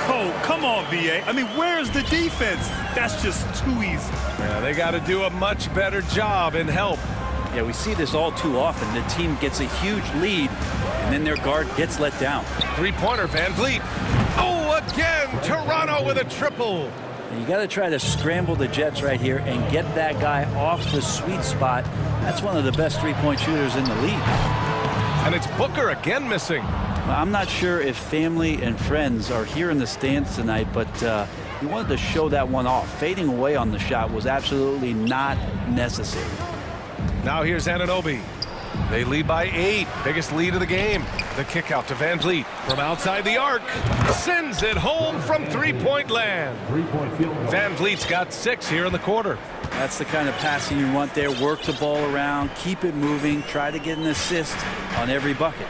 Oh, come on, B.A. I mean, where's the defense? That's just too easy. Yeah, they got to do a much better job in help. Yeah, we see this all too often. The team gets a huge lead, and then their guard gets let down. Three-pointer, Van Vliet. Oh, again, Toronto with a triple. You got to try to scramble the Jets right here and get that guy off the sweet spot. That's one of the best three-point shooters in the league. And it's Booker again missing. Well, I'm not sure if family and friends are here in the stands tonight, but he wanted to show that one off. Fading away on the shot was absolutely not necessary. Now here's Anunoby. They lead by 8. Biggest lead of the game. The kick out to Van Vliet from outside the arc. Sends it home from three-point land. Van Vliet's got 6 here in the quarter. That's the kind of passing you want there. Work the ball around, keep it moving, try to get an assist on every bucket.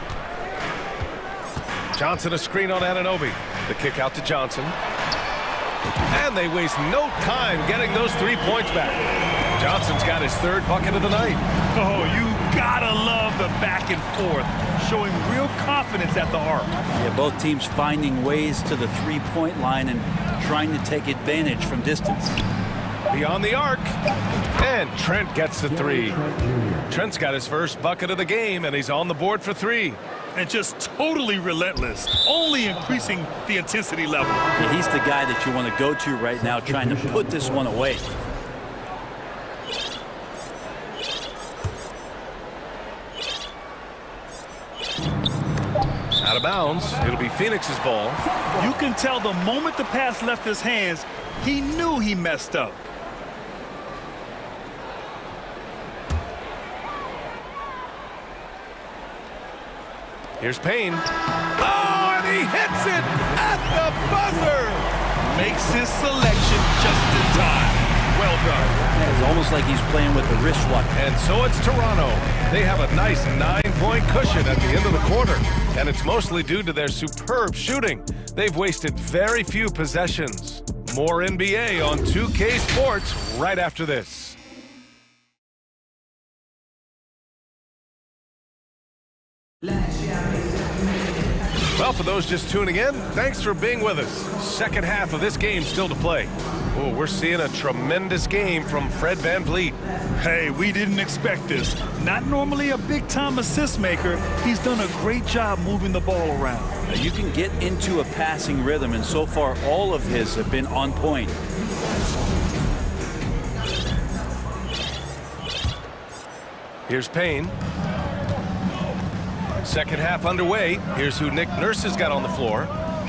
Johnson a screen on Anunoby. The kick out to Johnson. And they waste no time getting those 3 points back. Johnson's got his 3rd bucket of the night. Oh, you gotta love the back and forth, showing real confidence at the arc. Yeah, both teams finding ways to the three-point line and trying to take advantage from distance. Beyond the arc, and Trent gets the 3. Trent's got his 1st bucket of the game, and he's on the board for 3. And just totally relentless, only increasing the intensity level. Yeah, he's the guy that you want to go to right now, trying to put this one away. Out of bounds. It'll be Phoenix's ball. You can tell the moment the pass left his hands, he knew he messed up. Here's Payne. Oh, and he hits it at the buzzer. Makes his selection just in time. Well done. Yeah, it's almost like he's playing with a wristwatch. And so it's Toronto. They have a nice 9-point cushion at the end of the quarter. And it's mostly due to their superb shooting. They've wasted very few possessions. More NBA on 2K Sports right after this. Well, for those just tuning in, thanks for being with us. Second half of this game still to play. Oh, we're seeing a tremendous game from Fred Van Vliet. Hey, we didn't expect this. Not normally a big-time assist maker. He's done a great job moving the ball around. Now, you can get into a passing rhythm, and so far all of his have been on point. Here's Payne. Second half underway. Here's who Nick Nurse has got on the floor.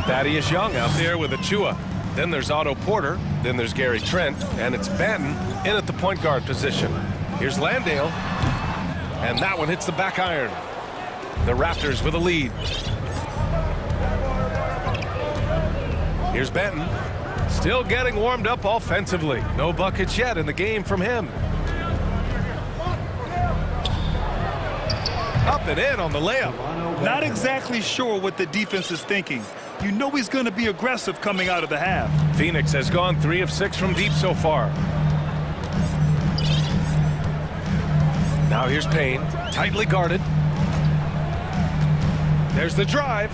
Thaddeus Young out there with Achua. Then there's Otto Porter. Then there's Gary Trent. And it's Banton in at the point guard position. Here's Landale. And that one hits the back iron. The Raptors with a lead. Here's Banton. Still getting warmed up offensively. No buckets yet in the game from him. Up and in on the layup. Not exactly sure what the defense is thinking. You know he's going to be aggressive coming out of the half. Phoenix has gone 3 of 6 from deep so far. Now here's Payne, tightly guarded. There's the drive.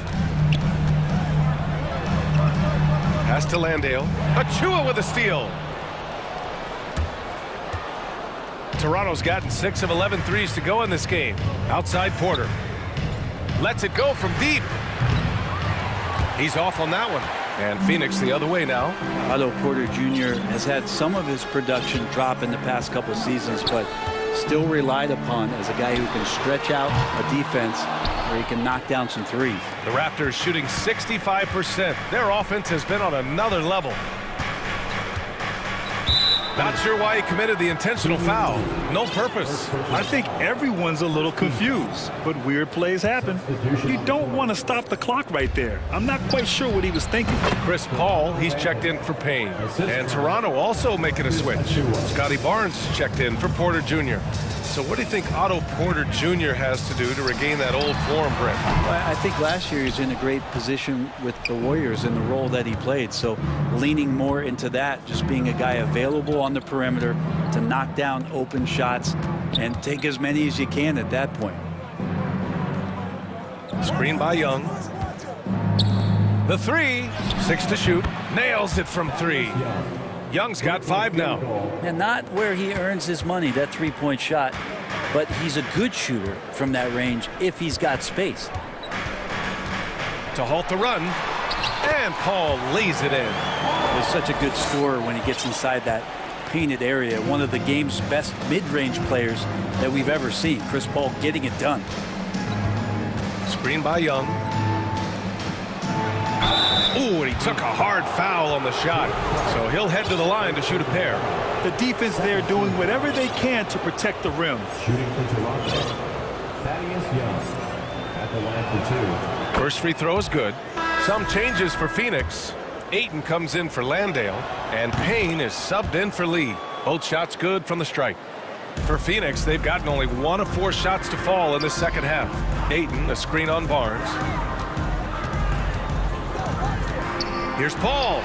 Pass to Landale. Achua with a steal. Toronto's gotten 6 of 11 threes to go in this game. Outside Porter. Lets it go from deep. He's off on that one. And Phoenix the other way now. Otto Porter Jr. has had some of his production drop in the past couple seasons, but still relied upon as a guy who can stretch out a defense where he can knock down some threes. The Raptors shooting 65%. Their offense has been on another level. Not sure why he committed the intentional foul. No purpose. I think everyone's a little confused, but weird plays happen. You don't want to stop the clock right there. I'm not quite sure what he was thinking. Chris Paul, he's checked in for Payne. And Toronto also making a switch. Scotty Barnes checked in for Porter Jr. So what do you think Otto Porter Jr. has to do to regain that old form, Brent? Well, I think last year he was in a great position with the Warriors in the role that he played. So leaning more into that, just being a guy available on the perimeter to knock down open shots and take as many as you can at that point. Screen by Young. The three, 6 to shoot, nails it from 3. Young's got 5 now. And not where he earns his money, that three-point shot, but he's a good shooter from that range if he's got space. To halt the run, and Paul lays it in. He's such a good scorer when he gets inside that painted area. One of the game's best mid-range players that we've ever seen. Chris Paul getting it done. Screen by Young. Ooh, and he took a hard foul on the shot. So he'll head to the line to shoot a pair. The defense there doing whatever they can to protect the rim. Shooting for Toronto, Thaddeus Young at the line for 2. First free throw is good. Some changes for Phoenix. Ayton comes in for Landale, and Payne is subbed in for Lee. Both shots good from the stripe. For Phoenix, they've gotten only 1 of 4 shots to fall in the second half. Ayton, a screen on Barnes. Here's Paul.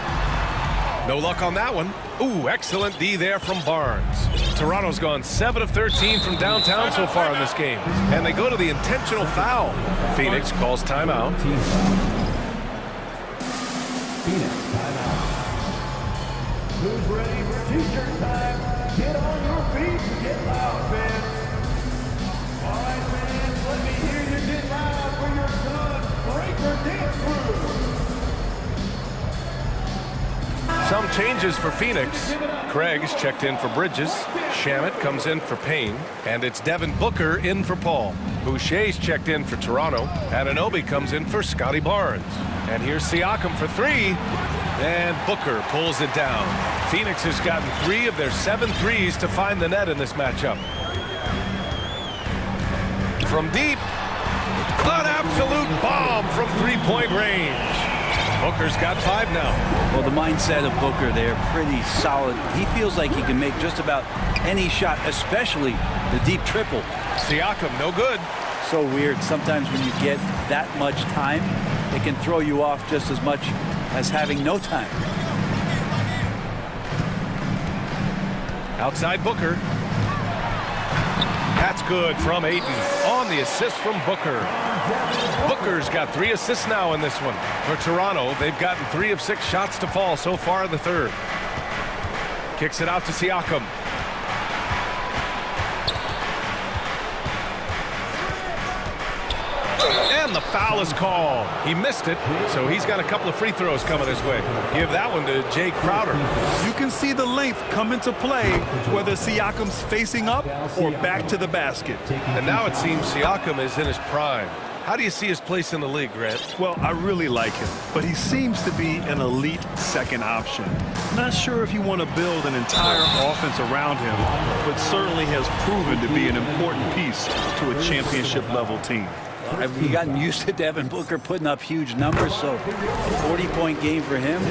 No luck on that one. Ooh, excellent D there from Barnes. Toronto's gone 7 of 13 from downtown so far in this game. And they go to the intentional foul. Phoenix calls timeout. Phoenix timeout. Who's ready for t-shirt time? Get on your feet and get loud, fans. All right, fans, let me hear you get loud for your son, Breaker Dance Crew. Some changes for Phoenix. Craig's checked in for Bridges. Shamet comes in for Payne. And it's Devin Booker in for Paul. Boucher's checked in for Toronto. Anunoby comes in for Scotty Barnes. And here's Siakam for 3. And Booker pulls it down. Phoenix has gotten 3 of their 7 threes to find the net in this matchup. From deep, an absolute bomb from 3-point range. Booker's got 5 now. Well, the mindset of Booker there, pretty solid. He feels like he can make just about any shot, especially the deep triple. Siakam, no good. So weird. Sometimes when you get that much time, it can throw you off just as much as having no time. Outside Booker. That's good from Ayton on the assist from Booker. Booker's got 3 assists now in this one. For Toronto, they've gotten 3 of 6 shots to fall so far in the third. Kicks it out to Siakam. And the foul is called. He missed it, so he's got a couple of free throws coming his way. Give that one to Jay Crowder. You can see the length come into play, whether Siakam's facing up or back to the basket. And now it seems Siakam is in his prime. How do you see his place in the league, Grant? Well, I really like him, but he seems to be an elite second option. Not sure if you want to build an entire offense around him, but certainly has proven to be an important piece to a championship-level team. Have you gotten used to Devin Booker putting up huge numbers? So a 40-point game for him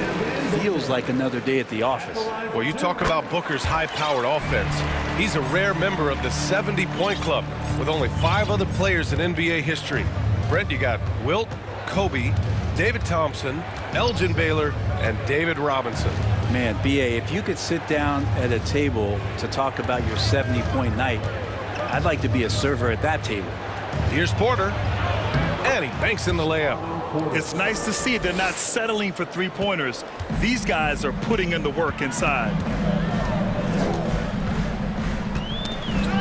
feels like another day at the office. Well, you talk about Booker's high-powered offense. He's a rare member of the 70-point club with only 5 other players in NBA history. Brent, you got Wilt, Kobe, David Thompson, Elgin Baylor, and David Robinson. Man, B.A., if you could sit down at a table to talk about your 70-point night, I'd like to be a server at that table. Here's Porter, and he banks in the layup. It's nice to see they're not settling for three-pointers. These guys are putting in the work inside.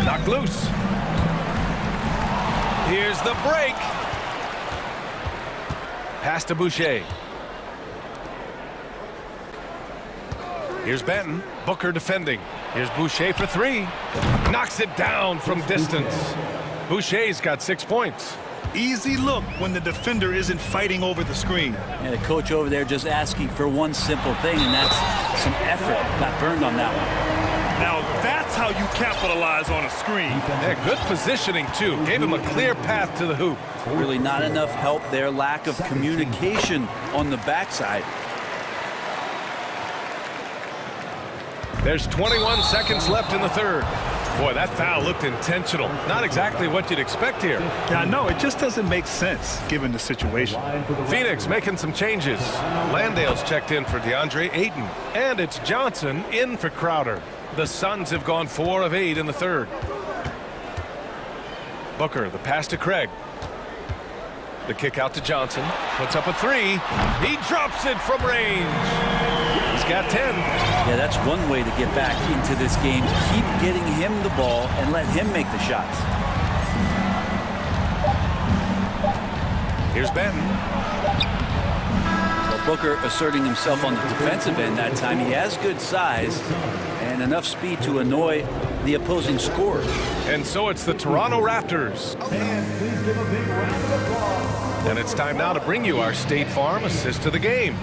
Knocked loose. Here's the break. Pass to Boucher. Here's Benton. Booker defending. Here's Boucher for 3. Knocks it down from distance. Boucher's got 6 points. Easy look when the defender isn't fighting over the screen. And the coach over there just asking for one simple thing, and that's some effort. Got burned on that one. Now that's how you capitalize on a screen. Yeah, good positioning, too. Gave him a clear path to the hoop. Really not enough help there. Lack of communication on the backside. There's 21 seconds left in the third. Boy, that foul looked intentional. Not exactly what you'd expect here. Yeah, I know. It just doesn't make sense given the situation. Phoenix making some changes. Landale's checked in for DeAndre Ayton. And it's Johnson in for Crowder. The Suns have gone 4 of 8 in the third. Booker, the pass to Craig. The kick out to Johnson. Puts up a 3. He drops it from range. He's got 10. Yeah, that's one way to get back into this game. Keep getting him the ball and let him make the shots. Here's Benton. Well, Booker asserting himself on the defensive end that time. He has good size and enough speed to annoy the opposing scorer. And so it's the Toronto Raptors. And it's time now to bring you our State Farm assist of the game.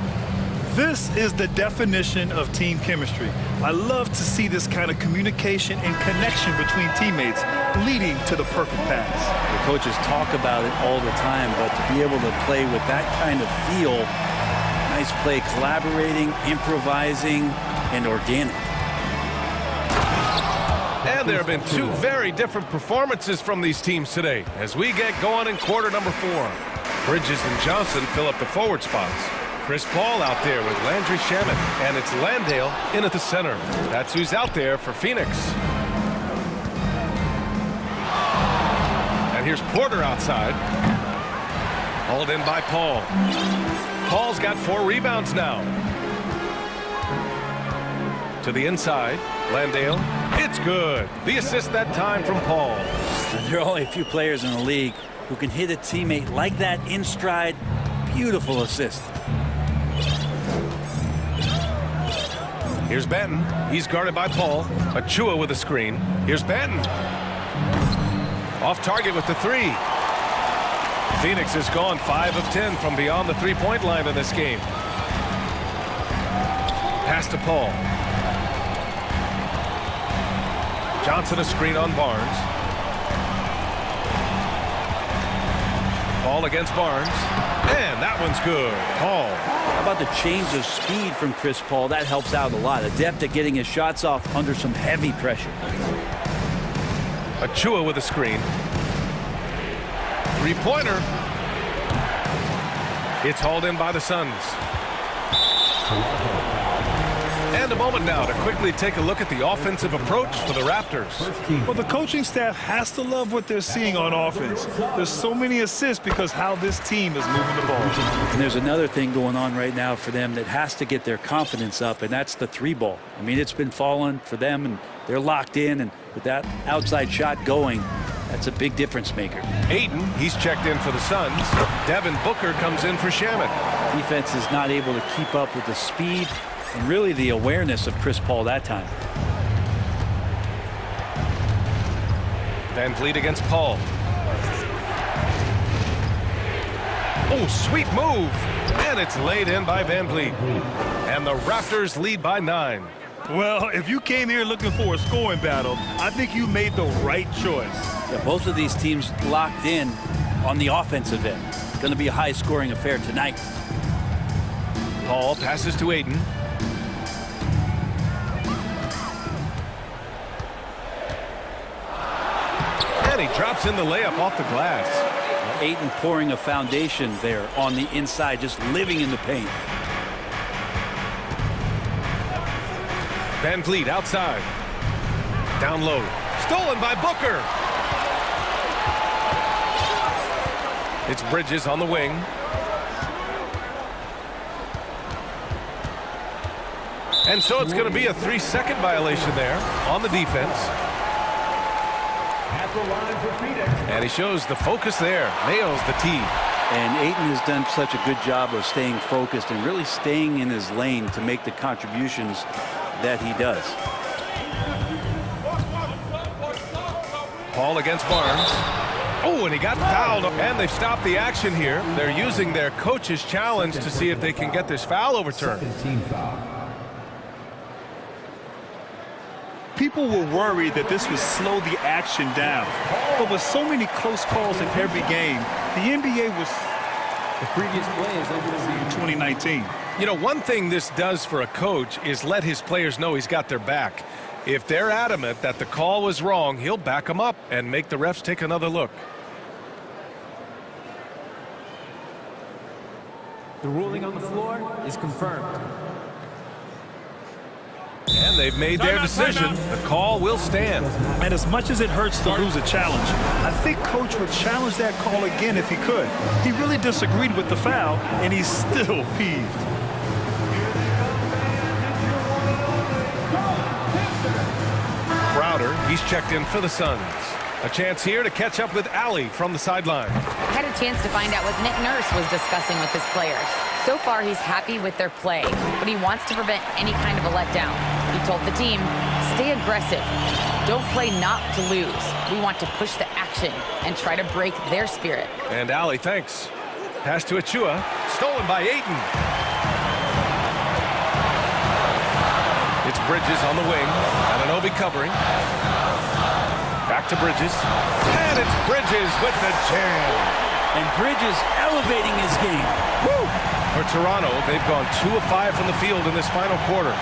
This is the definition of team chemistry. I love to see this kind of communication and connection between teammates leading to the perfect pass. The coaches talk about it all the time, but to be able to play with that kind of feel, nice play, collaborating, improvising, and organic. And there have been 2 very different performances from these teams today as we get going in quarter number 4. Bridges and Johnson fill up the forward spots. Chris Paul out there with Landry Shamet, and it's Landale in at the center. That's who's out there for Phoenix. And here's Porter outside. Hauled in by Paul. Paul's got 4 rebounds now. To the inside, Landale. It's good. The assist that time from Paul. There are only a few players in the league who can hit a teammate like that in stride. Beautiful assist. Here's Benton. He's guarded by Paul. Achua with a screen. Here's Benton. Off target with the 3. Phoenix has gone 5 of 10 from beyond the three-point line in this game. Pass to Paul. Johnson a screen on Barnes. Paul against Barnes. And that one's good. Paul. How about the change of speed from Chris Paul? That helps out a lot. Adept at getting his shots off under some heavy pressure. Achua with a screen. Three-pointer. It's hauled in by the Suns. And a moment now to quickly take a look at the offensive approach for the Raptors. Well, the coaching staff has to love what they're seeing on offense. There's so many assists because how this team is moving the ball. And there's another thing going on right now for them that has to get their confidence up, and that's the 3-ball. I mean, it's been falling for them, and they're locked in, and with that outside shot going, that's a big difference maker. Ayton, he's checked in for the Suns. Devin Booker comes in for Shamet. Defense is not able to keep up with the speed and really the awareness of Chris Paul that time. Van Vliet against Paul. Oh, sweet move. And it's laid in by Van Vliet. And the Raptors lead by 9. Well, if you came here looking for a scoring battle, I think you made the right choice. Yeah, both of these teams locked in on the offensive end. Going to be a high-scoring affair tonight. Paul passes to Ayton. And he drops in the layup off the glass. Ayton pouring a foundation there on the inside, just living in the paint. Van Vliet outside. Down low. Stolen by Booker. It's Bridges on the wing. And so it's going to be a 3-second violation there on the defense. And he shows the focus there. Nails the tee. And Ayton has done such a good job of staying focused and really staying in his lane to make the contributions that he does. Paul against Barnes. Oh, and he got fouled. And they've stopped the action here. They're using their coach's challenge to see if they can get this foul overturned. People were worried that this would slow the action down. But with so many close calls in every game, the NBA was The previous play is over in 2019. You know, one thing this does for a coach is let his players know he's got their back. If they're adamant that the call was wrong, he'll back them up and make the refs take another look. The ruling on the floor is confirmed. And they've made their decision. The call will stand. And as much as it hurts to lose a challenge, I think Coach would challenge that call again if he could. He really disagreed with the foul, and he's still peeved. Crowder, he's checked in for the Suns. A chance here to catch up with Allie from the sideline. I had a chance to find out what Nick Nurse was discussing with his players. So far, he's happy with their play, but he wants to prevent any kind of a letdown. He told the team, stay aggressive. Don't play not to lose. We want to push the action and try to break their spirit. And Allie, thanks. Pass to Achua, stolen by Ayton. It's Bridges on the wing. Anunoby covering. Back to Bridges. And it's Bridges with the jam. And Bridges elevating his game. Woo! For Toronto, they've gone 2 of 5 from the field in this final quarter.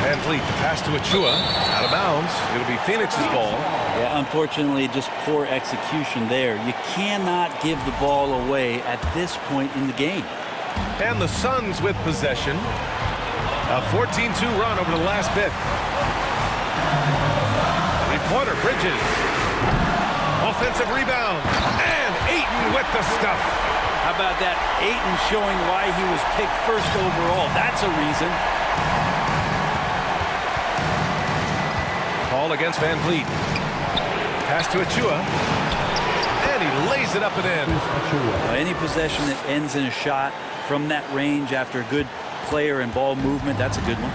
Van Vliet, the pass to Achua. Out of bounds. It'll be Phoenix's ball. Yeah, unfortunately, just poor execution there. You cannot give the ball away at this point in the game. And the Suns with possession. A 14-2 run over the last bit. Three-pointer, Bridges. Offensive rebound. And Ayton with the stuff. How about that? Ayton showing why he was picked first overall. That's a reason. Ball against Van Vliet. Pass to Achua. And he lays it up and in. Any possession that ends in a shot from that range after a good player and ball movement, that's a good one.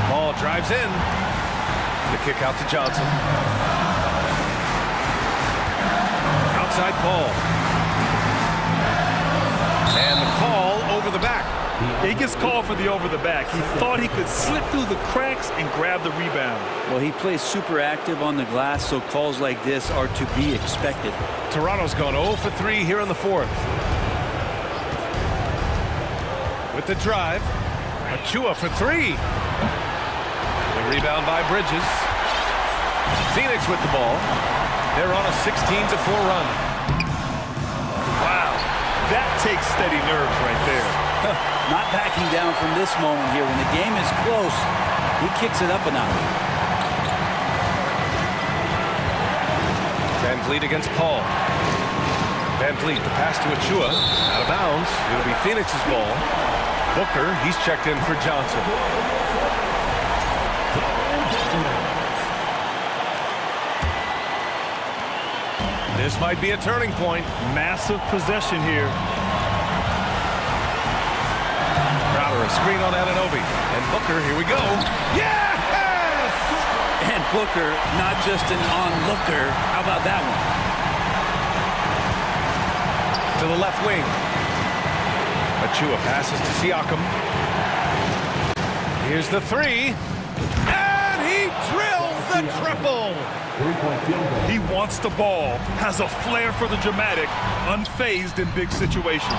Ball drives in. The kick out to Johnson. Outside Paul. And the call over the back. He gets called for the over the back. He thought he could slip through the cracks and grab the rebound. Well, he plays super active on the glass, so calls like this are to be expected. Toronto's gone 0 for 3 here in the fourth. With the drive, Achua for 3. The rebound by Bridges. Phoenix with the ball. They're on a 16-4 run. Wow, that takes steady nerves right there. Not backing down from this moment here. When the game is close, he kicks it up a notch. Van Vliet against Paul. Van Vliet, the pass to Achua. Out of bounds. It'll be Phoenix's ball. Booker, he's checked in for Johnson. This might be a turning point. Massive possession here. Crowder, a screen on Anunoby. And Booker, here we go. Yes! And Booker, not just an onlooker. How about that one? To the left wing. Achua passes to Siakam. Here's the 3. And he drills the triple. He wants the ball, has a flair for the dramatic, unfazed in big situations.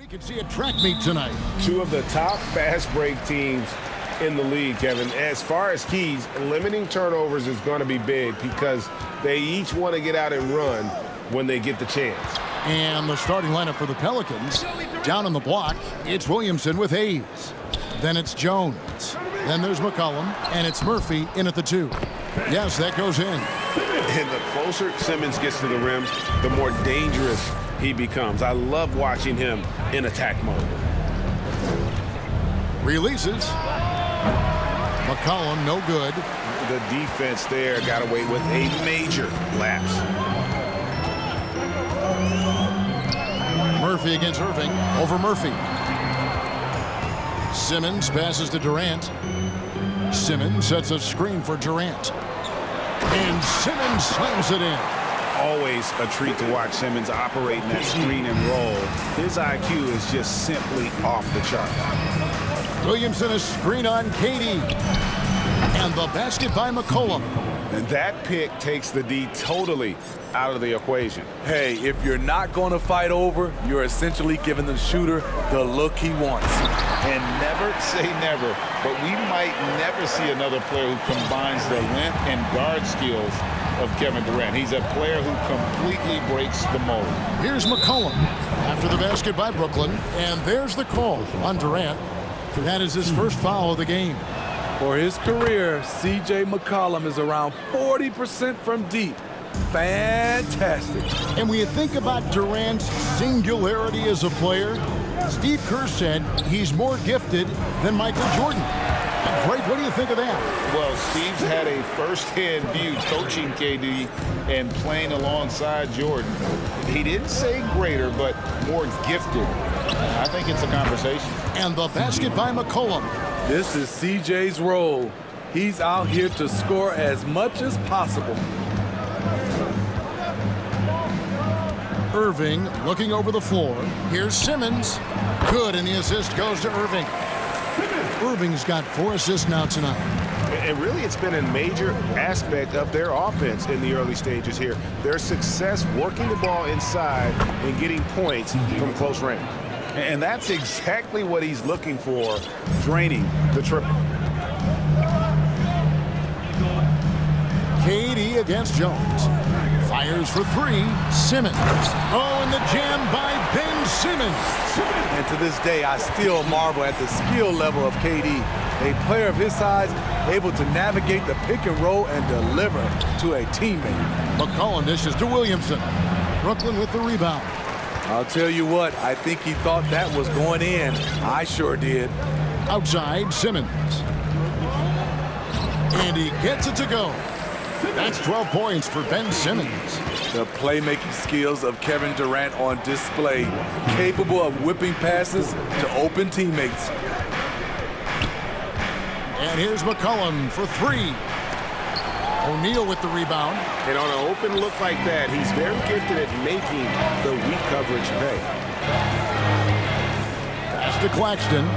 We can see a track meet tonight. Two of the top fast break teams in the league, Kevin. As far as keys, limiting turnovers is going to be big because they each want to get out and run when they get the chance. And the starting lineup for the Pelicans, down on the block, it's Williamson with Hayes. Then it's Jones. Then there's McCollum, and it's Murphy in at the 2. Yes, that goes in. And the closer Simmons gets to the rim, the more dangerous he becomes. I love watching him in attack mode. Releases. McCollum, no good. The defense there got away with a major lapse. Murphy against Irving, over Murphy. Simmons passes to Durant. Simmons sets a screen for Durant. And Simmons slams it in. Always a treat to watch Simmons operate in that screen and roll. His IQ is just simply off the chart. Williamson, a screen on Katie. And the basket by McCollum. And that pick takes the D totally out of the equation. Hey, if you're not going to fight over, you're essentially giving the shooter the look he wants. And never say never, but we might never see another player who combines the length and guard skills of Kevin Durant. He's a player who completely breaks the mold. Here's McCollum after the basket by Brooklyn. And there's the call on Durant. That is his first foul of the game. For his career, C.J. McCollum is around 40% from deep. Fantastic. And when you think about Durant's singularity as a player, Steve Kerr said he's more gifted than Michael Jordan. Great, what do you think of that? Well, Steve's had a first-hand view coaching KD and playing alongside Jordan. He didn't say greater, but more gifted. I think it's a conversation. And the basket by McCollum. This is CJ's role. He's out here to score as much as possible. Irving looking over the floor. Here's Simmons. Good, and the assist goes to Irving. Irving's got 4 assists now tonight. And really, it's been a major aspect of their offense in the early stages here. Their success working the ball inside and getting points from close range. And that's exactly what he's looking for, draining the triple. KD against Jones. Fires for 3. Simmons. Oh, and the jam by Ben Simmons. And to this day, I still marvel at the skill level of KD. A player of his size, able to navigate the pick and roll and deliver to a teammate. McCollum dishes to Williamson. Brooklyn with the rebound. I'll tell you what, I think he thought that was going in. I sure did. Outside, Simmons. And he gets it to go. That's 12 points for Ben Simmons. The playmaking skills of Kevin Durant on display, capable of whipping passes to open teammates. And here's McCollum for 3. O'Neal with the rebound. And on an open look like that, he's very gifted at making the weak coverage pay. Pass to Claxton.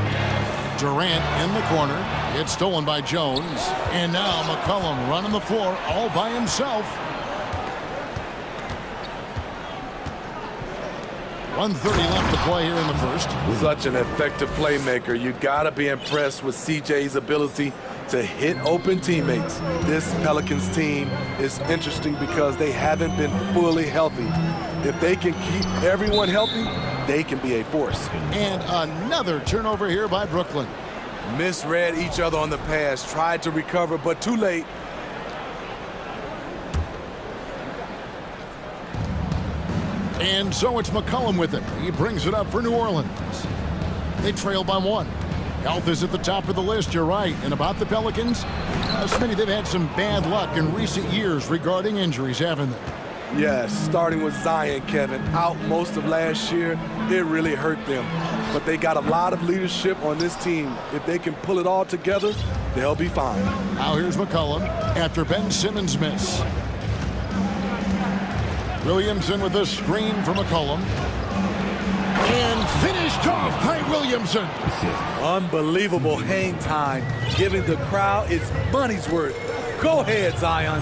Durant in the corner. It's stolen by Jones. And now McCollum running the floor all by himself. 1:30 left to play here in the first. Such an effective playmaker. You gotta be impressed with CJ's ability to hit open teammates. This Pelicans team is interesting because they haven't been fully healthy. If they can keep everyone healthy, they can be a force. And another turnover here by Brooklyn. Misread each other on the pass, tried to recover, but too late. And so it's McCollum with it. He brings it up for New Orleans. They trail by 1. Health is at the top of the list, you're right. And about the Pelicans, Smitty, they've had some bad luck in recent years regarding injuries, haven't they? Yes, starting with Zion, Kevin, out most of last year, it really hurt them. But they got a lot of leadership on this team. If they can pull it all together, they'll be fine. Now here's McCollum after Ben Simmons' miss. Williamson with a screen for McCollum. And finished off by Williamson. Unbelievable hang time, giving the crowd its money's worth. Go ahead, Zion.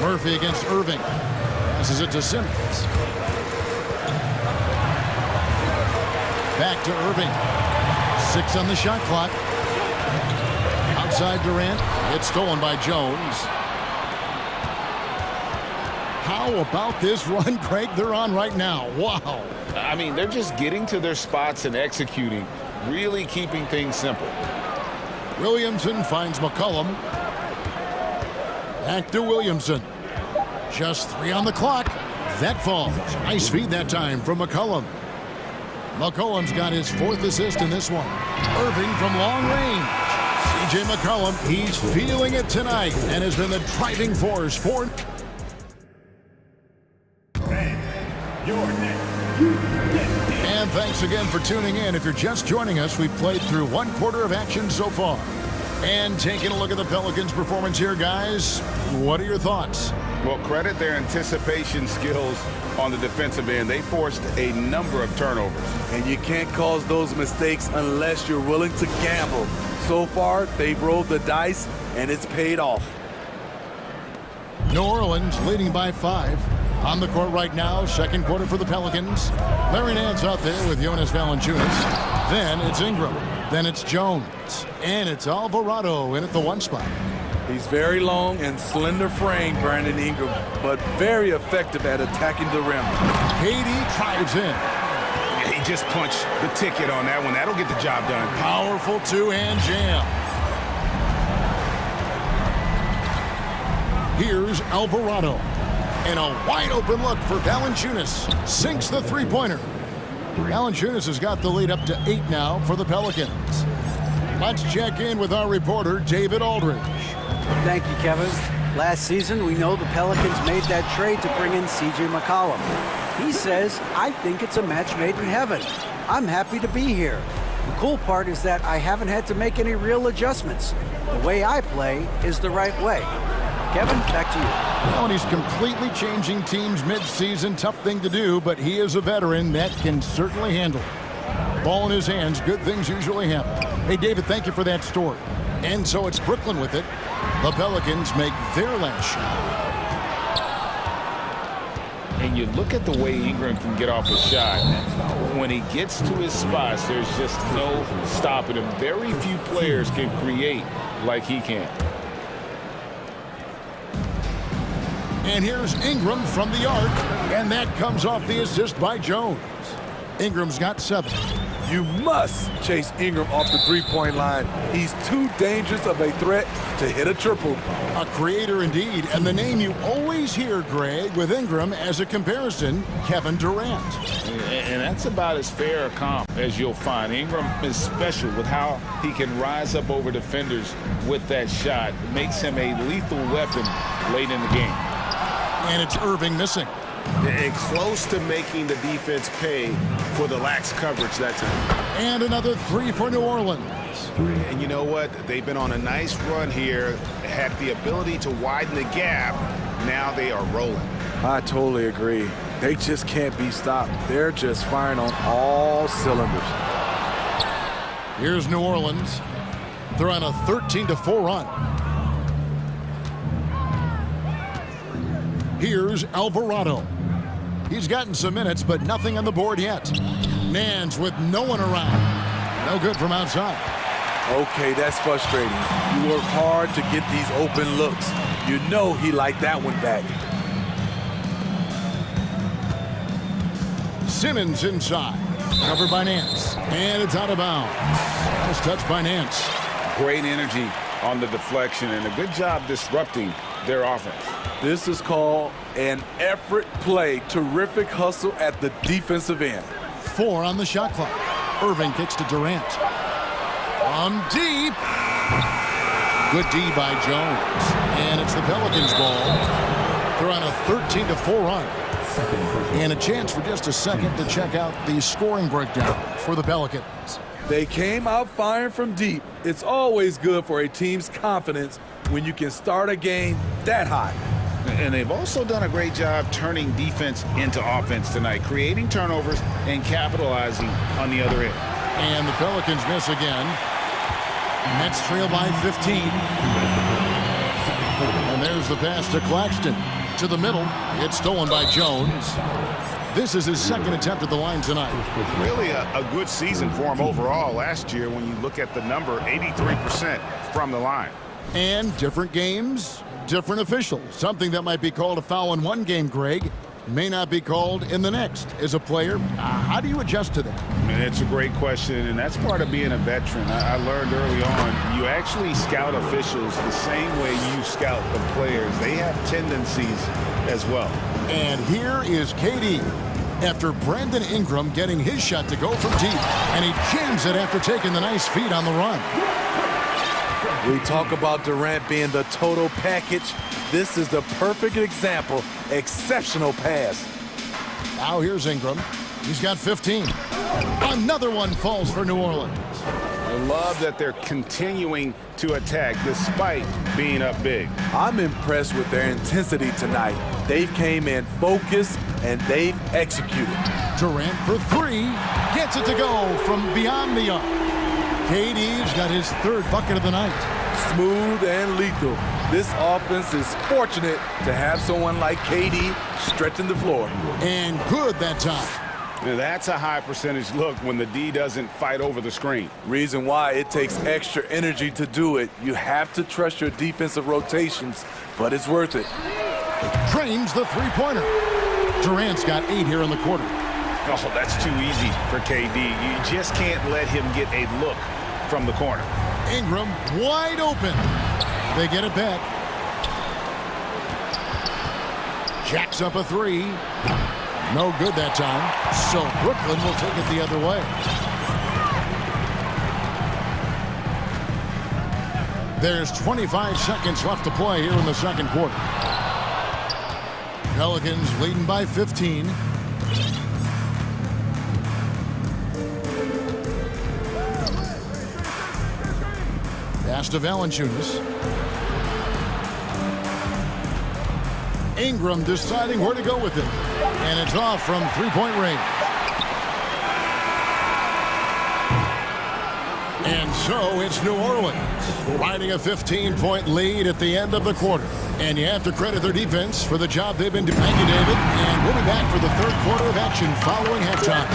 Murphy against Irving. Passes it to Simmons. Back to Irving. 6 on the shot clock. Outside Durant. It's stolen by Jones. How about this run, Craig, they're on right now? Wow. I mean, they're just getting to their spots and executing, really keeping things simple. Williamson finds McCollum. Back to Williamson. Just 3 on the clock. That falls. Nice feed that time from McCollum. McCollum's got his 4th assist in this one. Irving from long range. C.J. McCollum, he's feeling it tonight and has been the driving force for... And thanks again for tuning in. If you're just joining us, we've played through 1 quarter of action so far. And taking a look at the Pelicans' performance here, guys, what are your thoughts? Well, credit their anticipation skills on the defensive end. They forced a number of turnovers. And you can't cause those mistakes unless you're willing to gamble. So far, they've rolled the dice, and it's paid off. New Orleans leading by 5. On the court right now, 2nd quarter for the Pelicans. Larry Nance out there with Jonas Valanciunas. Then it's Ingram. Then it's Jones. And it's Alvarado in at the 1 spot. He's very long and slender frame, Brandon Ingram, but very effective at attacking the rim. KD drives in. He just punched the ticket on that one. That'll get the job done. Powerful 2-hand jam. Here's Alvarado. And a wide open look for Valanciunas. Sinks the 3-pointer. Valanciunas has got the lead up to 8 now for the Pelicans. Let's check in with our reporter, David Aldridge. Thank you, Kevin. Last season, we know the Pelicans made that trade to bring in C.J. McCollum. He says, I think it's a match made in heaven. I'm happy to be here. The cool part is that I haven't had to make any real adjustments. The way I play is the right way. Kevin, back to you. Well, and he's completely changing teams mid-season. Tough thing to do, but he is a veteran that can certainly handle it. Ball in his hands, good things usually happen. Hey, David, thank you for that story. And so it's Brooklyn with it. The Pelicans make their last shot. And you look at the way Ingram can get off a shot. When he gets to his spots, there's just no stopping him. Very few players can create like he can. And here's Ingram from the arc, and that comes off the assist by Jones. Ingram's got 7. You must chase Ingram off the 3-point line. He's too dangerous of a threat to hit a triple. A creator indeed, and the name you always hear, Greg, with Ingram as a comparison, Kevin Durant. And that's about as fair a comp as you'll find. Ingram is special with how he can rise up over defenders with that shot. It makes him a lethal weapon late in the game. And it's Irving missing. And close to making the defense pay for the lax coverage that time. And another 3 for New Orleans. And you know what? They've been on a nice run here. Had the ability to widen the gap. Now they are rolling. I totally agree. They just can't be stopped. They're just firing on all cylinders. Here's New Orleans. They're on a 13-4 run. Here's Alvarado. He's gotten some minutes, but nothing on the board yet. Nance with no one around. No good from outside. Okay, that's frustrating. You work hard to get these open looks. You know he liked that one back. Simmons inside. Covered by Nance. And it's out of bounds. Nice touch by Nance. Great energy on the deflection and a good job disrupting their offense. This is called an effort play. Terrific hustle at the defensive end. 4 on the shot clock. Irving kicks to Durant. From deep. Good D by Jones. And it's the Pelicans' ball. They're on a 13-4 run. And a chance for just a second to check out the scoring breakdown for the Pelicans. They came out firing from deep. It's always good for a team's confidence when you can start a game that hot. And they've also done a great job turning defense into offense tonight, creating turnovers and capitalizing on the other end. And the Pelicans miss again. Nets trail by 15. And there's the pass to Claxton. to the middle. It's stolen by Jones. This is his second attempt at the line tonight. Really a good season for him overall last year when you look at the number, 83% from the line. And different games, different officials. Something that might be called a foul in one game, Greg, may not be called in the next. As a player, how do you adjust to that? And it's a great question, and that's part of being a veteran. I learned early on, you actually scout officials the same way you scout the players. They have tendencies as well. And here is KD. After Brandon Ingram getting his shot to go from deep, and he jams it after taking the nice feed on the run. We talk about Durant being the total package. This is the perfect example. Exceptional pass. Now here's Ingram. He's got 15. Another one falls for New Orleans. I love that they're continuing to attack despite being up big. I'm impressed with their intensity tonight. They've came in focused and they've executed. Durant for three. Gets it to go from beyond the arc. KD's got his third bucket of the night. Smooth and lethal. This offense is fortunate to have someone like KD stretching the floor. And good that time. Now that's a high percentage look when the D doesn't fight over the screen. Reason why it takes extra energy to do it. You have to trust your defensive rotations, but it's worth it. Drains the three-pointer. Durant's got 8 here in the quarter. Oh, that's too easy for KD. You just can't let him get a look from the corner. Ingram wide open. They get it back. Jacks up a three. No good that time. So Brooklyn will take it the other way. There's 25 seconds left to play here in the second quarter. Pelicans leading by 15. Pass to Valanciunas. Ingram deciding where to go with it. And it's off from three-point range. And so it's New Orleans riding a 15-point lead at the end of the quarter. And you have to credit their defense for the job they've been doing. Thank you, David. And we'll be back for the third quarter of action following halftime.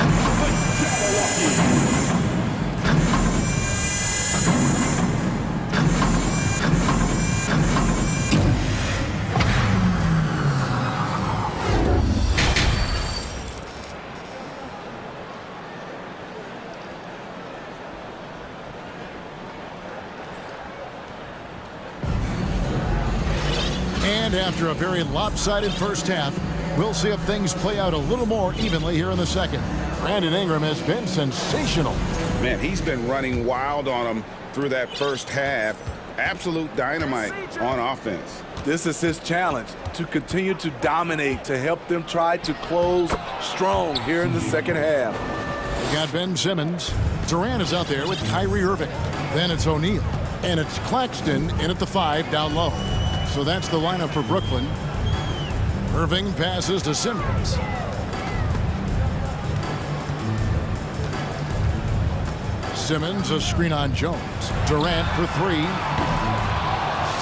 And after a very lopsided first half, we'll see if things play out a little more evenly here in the second. Brandon Ingram has been sensational. Man, he's been running wild on them through that first half. Absolute dynamite on offense. This is his challenge, to continue to dominate, to help them try to close strong here in the second half. We got Ben Simmons. Durant is out there with Kyrie Irving. Then it's O'Neal. And it's Claxton in at the 5 down low. So that's the lineup for Brooklyn. Irving passes to Simmons. Simmons, a screen on Jones. Durant for three.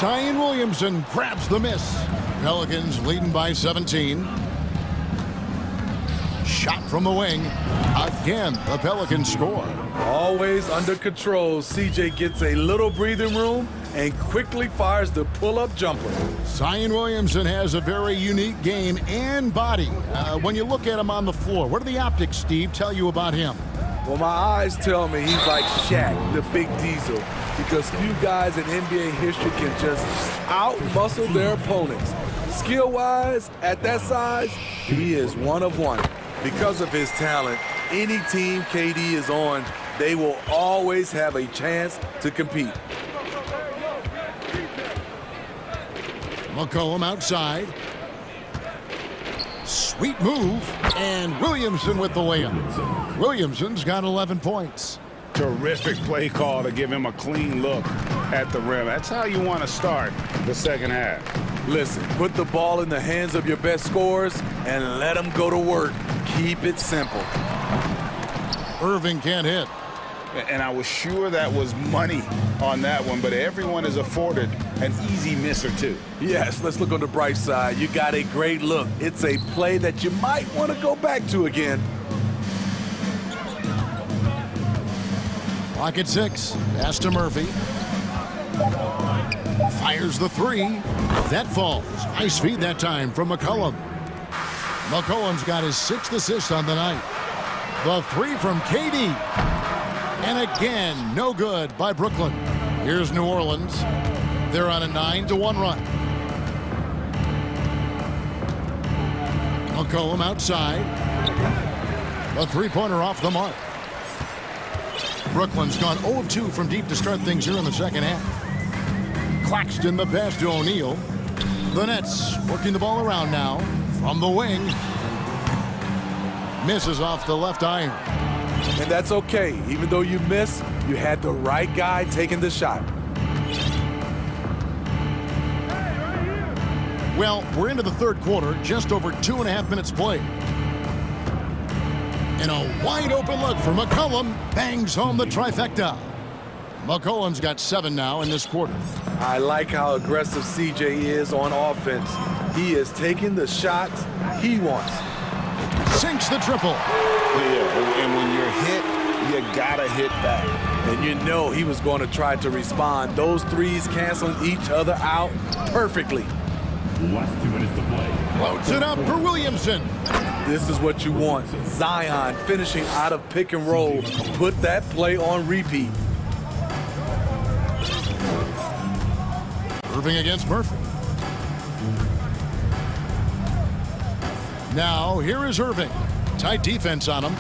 Zion Williamson grabs the miss. Pelicans leading by 17. Shot from the wing. Again, the Pelicans score. Always under control. CJ gets a little breathing room and quickly fires the pull-up jumper. Zion Williamson has a very unique game and body. When you look at him on the floor, what do the optics, Steve, tell you about him? Well, my eyes tell me he's like Shaq, the big diesel, because few guys in NBA history can just out-muscle their opponents. Skill-wise, at that size, he is one of one. Because of his talent, any team KD is on, they will always have a chance to compete. McCollum outside. Sweet move. And Williamson with the layup. Williamson's got 11 points. Terrific play call to give him a clean look at the rim. That's how you want to start the second half. Listen, put the ball in the hands of your best scorers and let them go to work. Keep it simple. Irving can't hit. And I was sure that was money on that one, but everyone is afforded an easy miss or two. Yes, let's look on the bright side. You got a great look. It's a play that you might want to go back to again. Clock at 6. Pass to Murphy. Fires the three. That falls. Nice feed that time from McCollum. McCollum's got his 6th assist on the night. The three from KD. And again, no good by Brooklyn. Here's New Orleans. They're on a 9-1 run. McCollum outside. The three-pointer off the mark. Brooklyn's gone 0 of 2 from deep to start things here in the second half. Claxton the pass to O'Neal. The Nets working the ball around now from the wing. Misses off the left iron. And that's okay. Even though you miss, you had the right guy taking the shot. Well, we're into the third quarter, just over 2.5 minutes played. And a wide open look for McCollum. Bangs home the trifecta. McCollum's got 7 now in this quarter. I like how aggressive CJ is on offense. He is taking the shots he wants. Sinks the triple. Yeah, and when you're hit, you gotta hit back. And you know he was going to try to respond. Those threes canceling each other out perfectly. Last 2 minutes to play. Floats it up for Williamson. This is what you want. Zion finishing out of pick and roll. Put that play on repeat. Irving against Murphy. Now, here is Irving. Tight defense on him.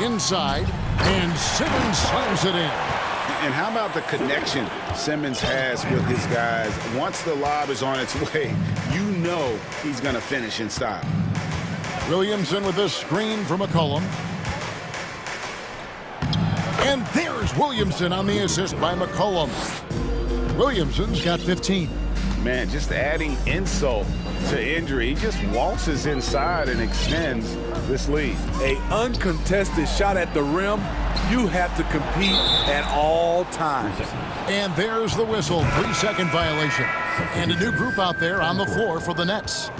Inside, and Simmons slams it in. And how about the connection Simmons has with his guys? Once the lob is on its way, you know he's going to finish in style. Williamson with this screen from McCollum. And there's Williamson on the assist by McCollum. Williamson's got 15. Man, just adding insult to injury. He just waltzes inside and extends this lead. An uncontested shot at the rim. You have to compete at all times. And there's the whistle. 3-second violation. And a new group out there on the floor for the Nets.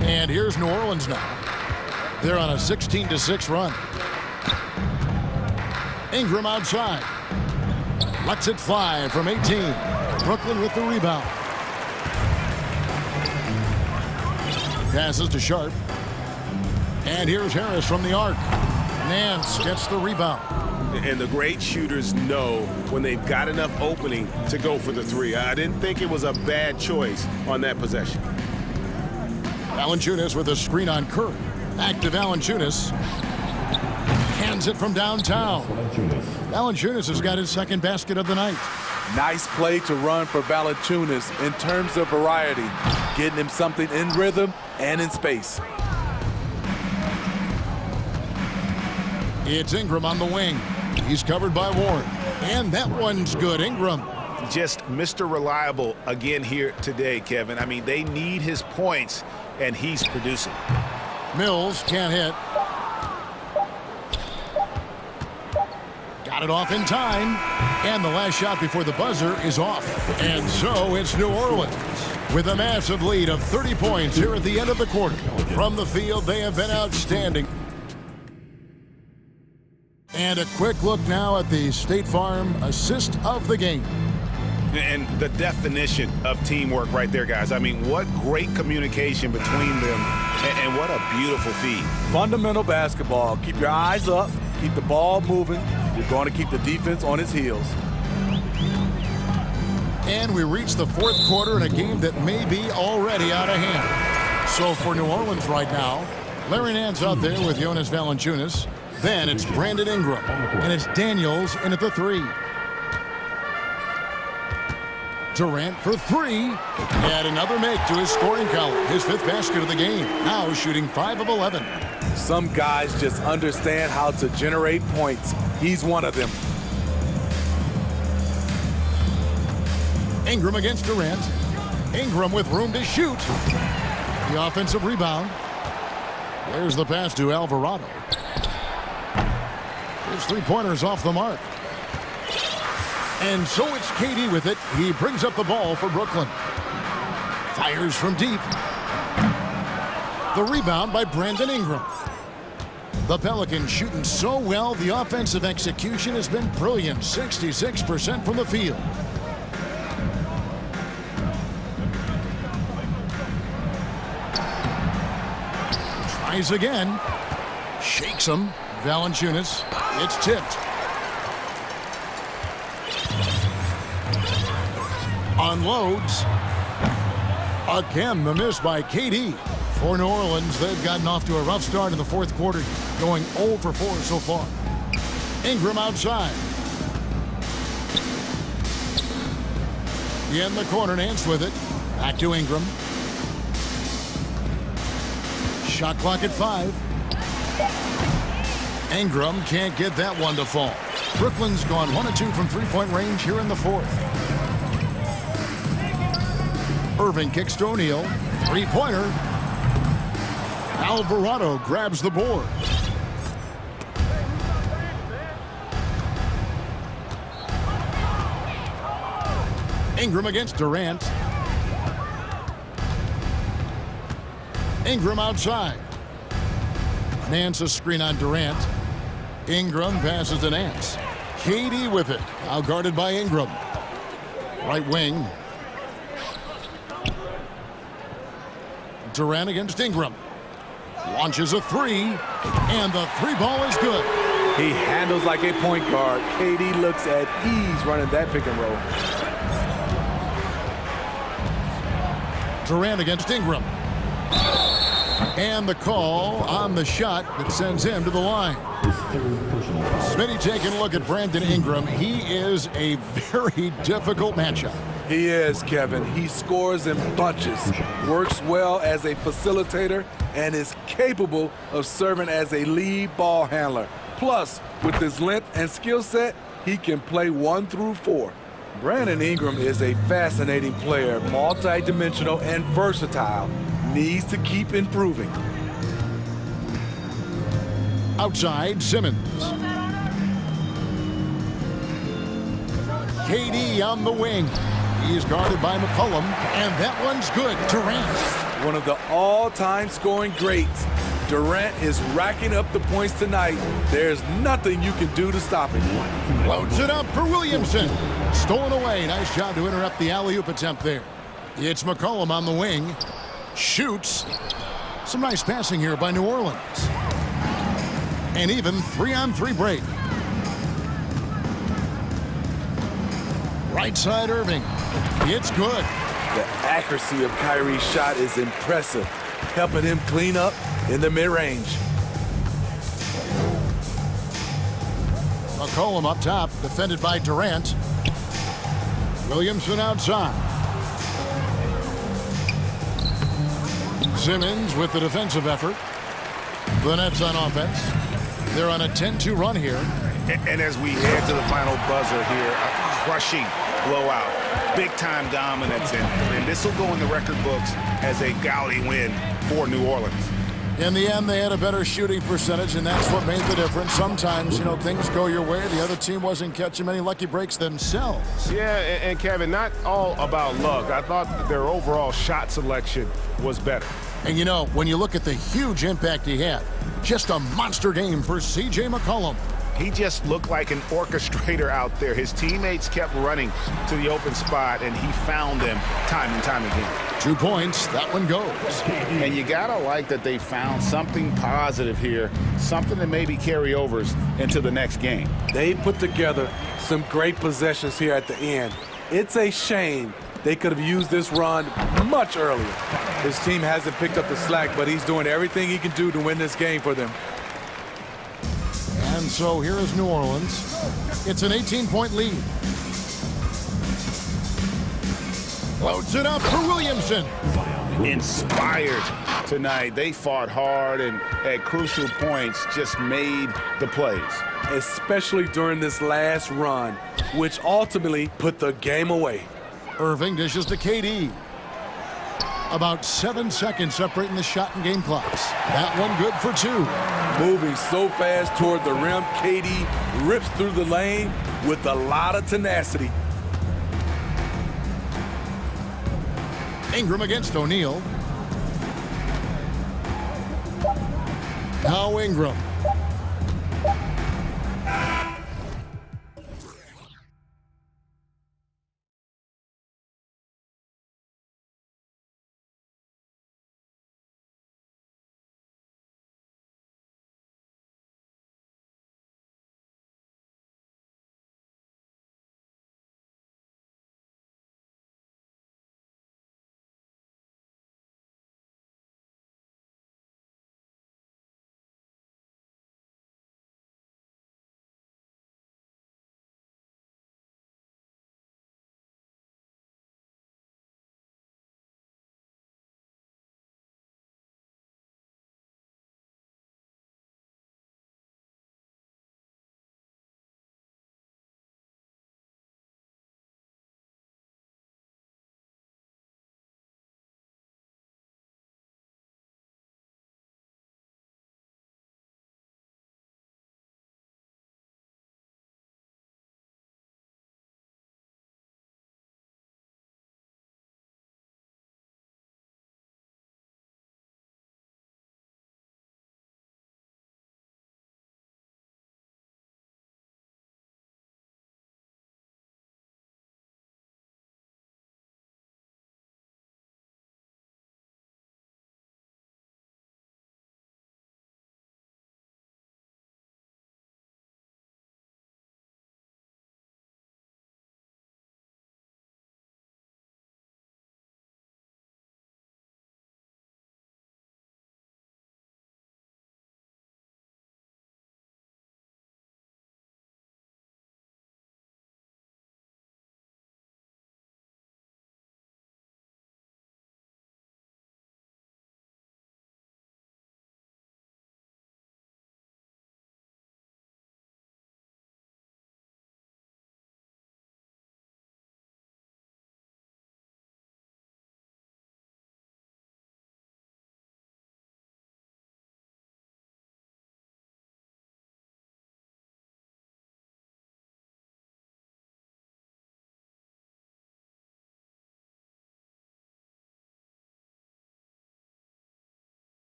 And here's New Orleans now. They're on a 16-6 run. Ingram outside. Lets it fly from 18. Brooklyn with the rebound. Passes to Sharp. And here's Harris from the arc. Nance gets the rebound. And the great shooters know when they've got enough opening to go for the three. I didn't think it was a bad choice on that possession. Valanciunas with a screen on Curry. Active Valanciunas. Hands it from downtown. Valanciunas has got his second basket of the night. Nice play to run for Valanciunas in terms of variety. Getting him something in rhythm and in space. It's Ingram on the wing. He's covered by Ward. And that one's good. Ingram. Just Mr. Reliable again here today, Kevin. I mean, they need his points, and he's producing. Mills can't hit. Got it off in time. And the last shot before the buzzer is off. And so it's New Orleans with a massive lead of 30 points here at the end of the quarter. From the field, they have been outstanding. And a quick look now at the State Farm assist of the game. And the definition of teamwork right there, guys. I mean, what great communication between them, and what a beautiful feed. Fundamental basketball. Keep your eyes up. Keep the ball moving. You're going to keep the defense on its heels. And we reach the fourth quarter in a game that may be already out of hand. So for New Orleans right now, Larry Nance out there with Jonas Valanciunas. Then it's Brandon Ingram. And it's Daniels in at the three. Durant for three. And another make to his scoring column. His fifth basket of the game. Now shooting 5 of 11. Some guys just understand how to generate points. He's one of them. Ingram against Durant. Ingram with room to shoot. The offensive rebound. There's the pass to Alvarado. His three-pointer's off the mark. And so it's KD with it. He brings up the ball for Brooklyn. Fires from deep. The rebound by Brandon Ingram. The Pelicans shooting so well, the offensive execution has been brilliant. 66% from the field. Tries again. Shakes him. Valanciunas. It's tipped. Unloads. Again, the miss by KD. For New Orleans, they've gotten off to a rough start in the fourth quarter, going 0 for 4 so far. Ingram outside. In the corner, Nance with it. Back to Ingram. Shot clock at 5. Ingram can't get that one to fall. Brooklyn's gone 1 of 2 from three-point range here in the fourth. Irving kicks to O'Neal. Three-pointer. Alvarado grabs the board. Ingram against Durant. Ingram outside. Nance a screen on Durant. Ingram passes to Nance. KD with it. Now guarded by Ingram. Right wing. Durant against Ingram. Launches a three, and the three ball is good. He handles like a point guard. KD looks at ease running that pick and roll. Durant against Ingram. And the call on the shot that sends him to the line. Smitty taking a look at Brandon Ingram. He is a very difficult matchup. He is, Kevin. He scores in bunches, works well as a facilitator, and is capable of serving as a lead ball handler. Plus, with his length and skill set, he can play 1 through 4. Brandon Ingram is a fascinating player, multi-dimensional and versatile. Needs to keep improving. Outside, Simmons. KD on the wing. He's guarded by McCollum, and that one's good. Durant. One of the all-time scoring greats. Durant is racking up the points tonight. There's nothing you can do to stop him. Loads it up for Williamson. Stolen away. Nice job to interrupt the alley-oop attempt there. It's McCollum on the wing. Shoots. Some nice passing here by New Orleans. An even 3-on-3 break. Right side Irving. It's good. The accuracy of Kyrie's shot is impressive, helping him clean up in the mid-range. McCollum up top, defended by Durant. Williamson outside. Simmons with the defensive effort. The Nets on offense. They're on a 10-2 run here. And as we head to the final buzzer here, a crushing blowout. Big-time dominance, and this will go in the record books as a gaudy win for New Orleans. In the end, they had a better shooting percentage, and that's what made the difference. Sometimes, things go your way. The other team wasn't catching many lucky breaks themselves. Yeah, and Kevin, not all about luck. I thought that their overall shot selection was better. And when you look at the huge impact he had, just a monster game for C.J. McCollum. He just looked like an orchestrator out there. His teammates kept running to the open spot, and he found them time and time again. 2 points, that one goes. And you gotta like that they found something positive here, something that maybe carry overs into the next game. They put together some great possessions here at the end. It's a shame they could have used this run much earlier. His team hasn't picked up the slack, but he's doing everything he can do to win this game for them. And so here is New Orleans. It's an 18-point lead. Loads it up for Williamson. Inspired tonight. They fought hard and at crucial points just made the plays. Especially during this last run, which ultimately put the game away. Irving dishes to KD. About 7 seconds separating the shot and game clocks. That one good for 2. Moving so fast toward the rim, KD rips through the lane with a lot of tenacity. Ingram against O'Neal. Now Ingram.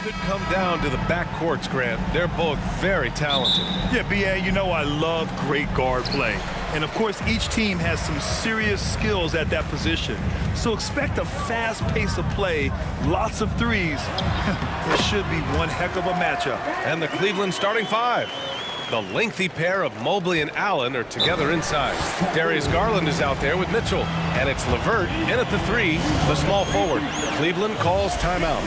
could come down to the backcourts, Grant. They're both very talented. Yeah, B.A., you know I love great guard play. And, of course, each team has some serious skills at that position. So expect a fast pace of play, lots of threes. It should be one heck of a matchup. And the Cleveland starting five. The lengthy pair of Mobley and Allen are together inside. Darius Garland is out there with Mitchell. And it's LeVert in at the three, the small forward. Cleveland calls timeout.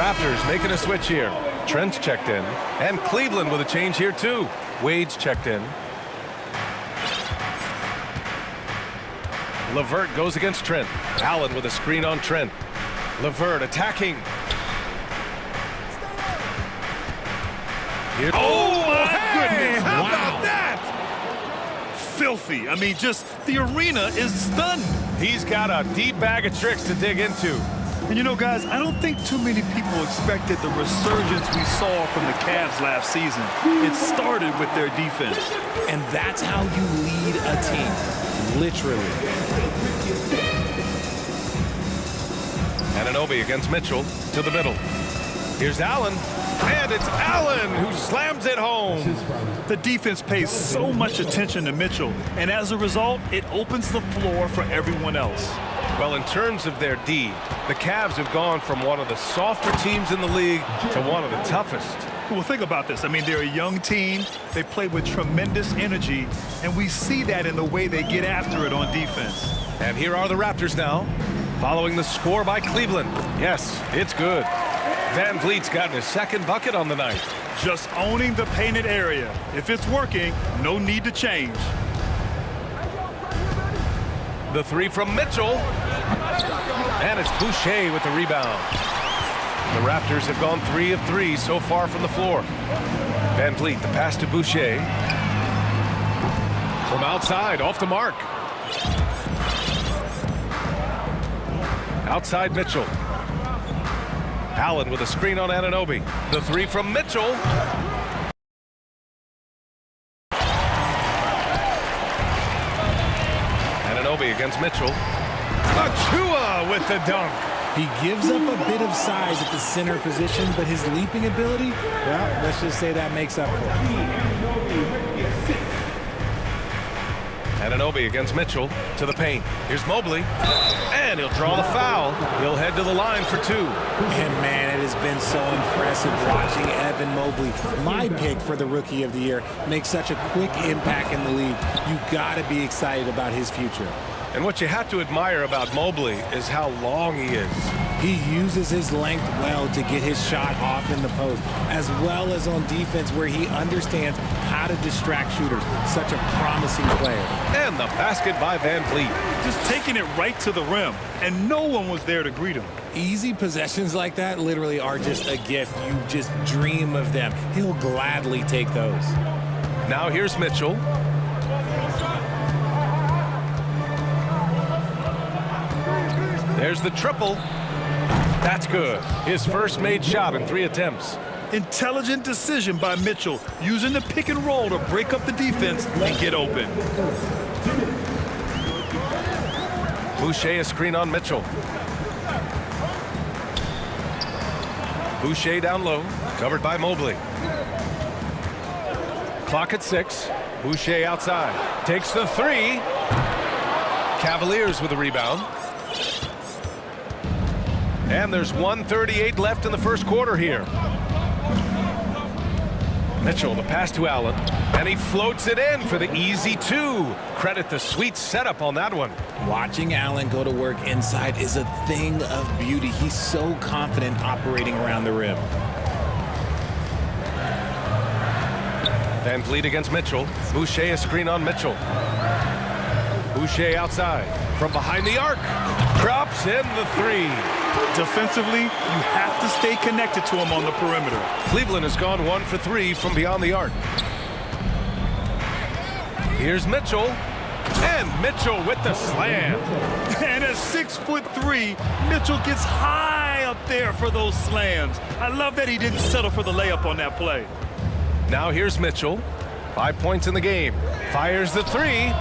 Raptors making a switch here. Trent's checked in. And Cleveland with a change here too. Wade's checked in. LeVert goes against Trent. Allen with a screen on Trent. LeVert attacking. Here. Oh my goodness! How about that? Filthy. I mean, just the arena is stunned. He's got a deep bag of tricks to dig into. And you know, guys, I don't think too many people expected the resurgence we saw from the Cavs last season. It started with their defense. And that's how you lead a team, literally. Anunoby against Mitchell to the middle. Here's Allen, and it's Allen who slams it home. The defense pays so much attention to Mitchell, and as a result, it opens the floor for everyone else. Well, in terms of their D, the Cavs have gone from one of the softer teams in the league to one of the toughest. Well, think about this. I mean, they're a young team. They play with tremendous energy, and we see that in the way they get after it on defense. And here are the Raptors now, following the score by Cleveland. Yes, it's good. Van Vliet's gotten his second bucket on the night. Just owning the painted area. If it's working, no need to change. The three from Mitchell. And it's Boucher with the rebound. The Raptors have gone 3 of 3 so far from the floor. Van Vliet, the pass to Boucher. From outside, off the mark. Outside Mitchell. Allen with a screen on Anunoby. The three from Mitchell. Anunoby against Mitchell. Achua with the dunk. He gives up a bit of size at the center position, but his leaping ability, well, let's just say that makes up for it. Anunoby against Mitchell to the paint. Here's Mobley, and he'll draw the foul. He'll head to the line for 2. And man, it has been so impressive watching Evan Mobley, my pick for the Rookie of the Year, make such a quick impact in the league. You got to be excited about his future. And what you have to admire about Mobley is how long he is. He uses his length well to get his shot off in the post, as well as on defense where he understands how to distract shooters. Such a promising player. And the basket by Van Vliet. Just taking it right to the rim, and no one was there to greet him. Easy possessions like that literally are just a gift. You just dream of them. He'll gladly take those. Now here's Mitchell. There's the triple. That's good. His first made shot in 3 attempts. Intelligent decision by Mitchell, using the pick and roll to break up the defense and get open. Boucher a screen on Mitchell. Boucher down low, covered by Mobley. Clock at 6. Boucher outside. Takes the 3. Cavaliers with the rebound. And there's 1:38 left in the first quarter here. Mitchell, the pass to Allen, and he floats it in for the easy 2. Credit the sweet setup on that one. Watching Allen go to work inside is a thing of beauty. He's so confident operating around the rim. Van Vliet against Mitchell. Boucher a screen on Mitchell. Boucher outside. From behind the arc. Drops in the 3. Defensively, you have to stay connected to him on the perimeter. Cleveland has gone 1 for 3 from beyond the arc. Here's Mitchell. And Mitchell with the slam. And at 6'3", Mitchell gets high up there for those slams. I love that he didn't settle for the layup on that play. Now here's Mitchell. 5 points in the game. Fires the three.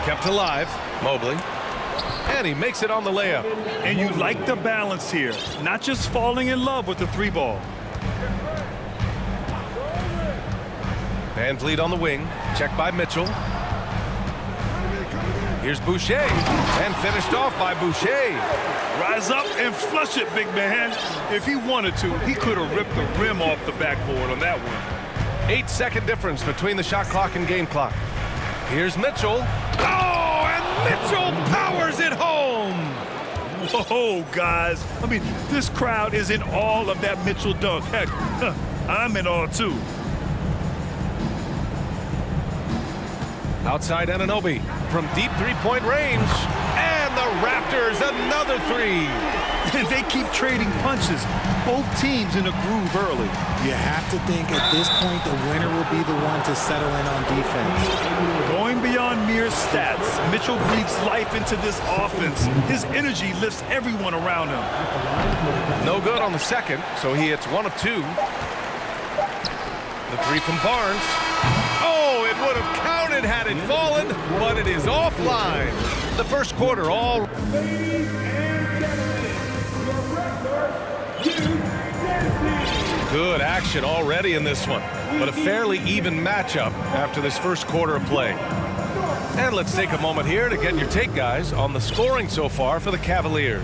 Kept alive. Mobley. And he makes it on the layup. And you like the balance here. Not just falling in love with the three ball. Van Vliet on the wing. Checked by Mitchell. Here's Boucher. And finished off by Boucher. Rise up and flush it, big man. If he wanted to, he could have ripped the rim off the backboard on that one. 8-second difference between the shot clock and game clock. Here's Mitchell. Oh, and Mitchell powers it home. Oh, guys. I mean, this crowd is in awe of that Mitchell dunk. Heck, I'm in awe, too. Outside Anunoby from deep three-point range. And the Raptors, another three. They keep trading punches. Both teams in a groove early. You have to think at this point the winner will be the one to settle in on defense. Going beyond mere stats, Mitchell breathes life into this offense. His energy lifts everyone around him. No good on the second, so he hits 1 of 2. The three from Barnes. Oh, it would have counted had it fallen, but it is offline. The first quarter all. Good action already in this one, but a fairly even matchup after this first quarter of play. And let's take a moment here to get your take, guys, on the scoring so far for the Cavaliers.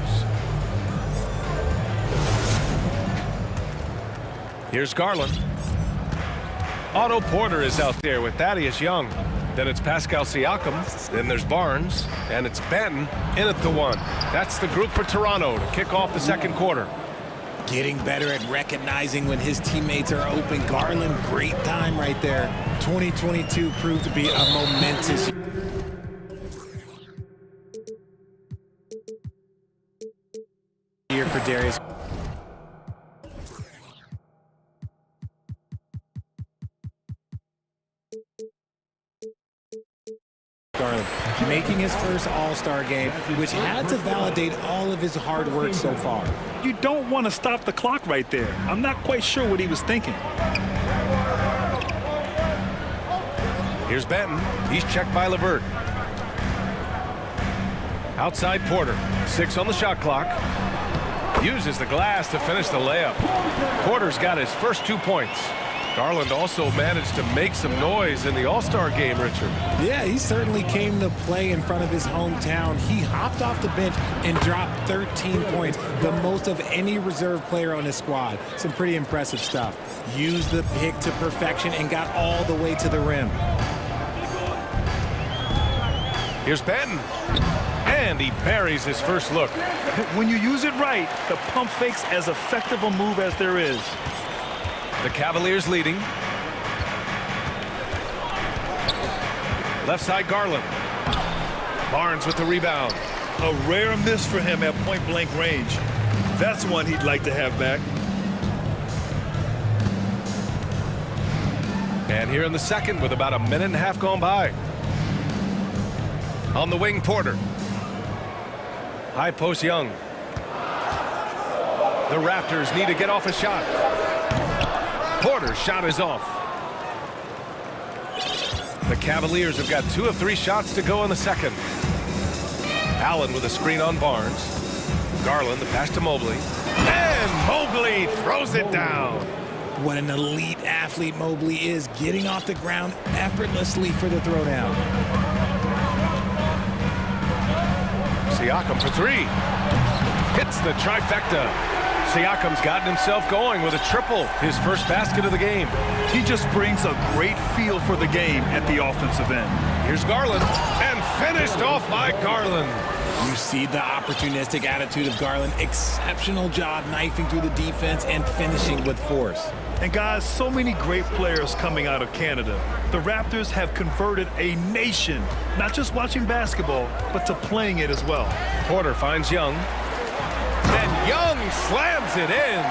Here's Garland. Otto Porter is out there with Thaddeus Young. Then it's Pascal Siakam. Then there's Barnes. And it's Benton in at the 1. That's the group for Toronto to kick off the second quarter. Getting better at recognizing when his teammates are open. Garland, great time right there. 2022 proved to be a momentous year for Darius. Garland making his first All-Star game, which had to validate all of his hard work so far. You don't want to stop the clock right there. I'm not quite sure what he was thinking. Here's Benton. He's checked by LeVert. Outside Porter. 6 on the shot clock. Uses the glass to finish the layup. Porter's got his first 2 points. Garland also managed to make some noise in the All-Star game, Richard. Yeah, he certainly came to play in front of his hometown. He hopped off the bench and dropped 13 points, the most of any reserve player on his squad. Some pretty impressive stuff. Used the pick to perfection and got all the way to the rim. Here's Benton. And he buries his first look. When you use it right, the pump fake's as effective a move as there is. The Cavaliers leading. Left side Garland. Barnes with the rebound. A rare miss for him at point-blank range. That's one he'd like to have back. And here in the second with about a minute and a half gone by. On the wing, Porter. High post Young. The Raptors need to get off a shot. Porter's shot is off. The Cavaliers have got 2 of 3 shots to go in the second. Allen with a screen on Barnes. Garland, the pass to Mobley. And Mobley throws it down. What an elite athlete Mobley is, getting off the ground effortlessly for the throwdown. Siakam for 3. Hits the trifecta. Siakam's gotten himself going with a triple, his first basket of the game. He just brings a great feel for the game at the offensive end. Here's Garland, and finished off by Garland. You see the opportunistic attitude of Garland. Exceptional job knifing through the defense and finishing with force. And guys, so many great players coming out of Canada. The Raptors have converted a nation, not just watching basketball, but to playing it as well. Porter finds Young. And Young slams it in.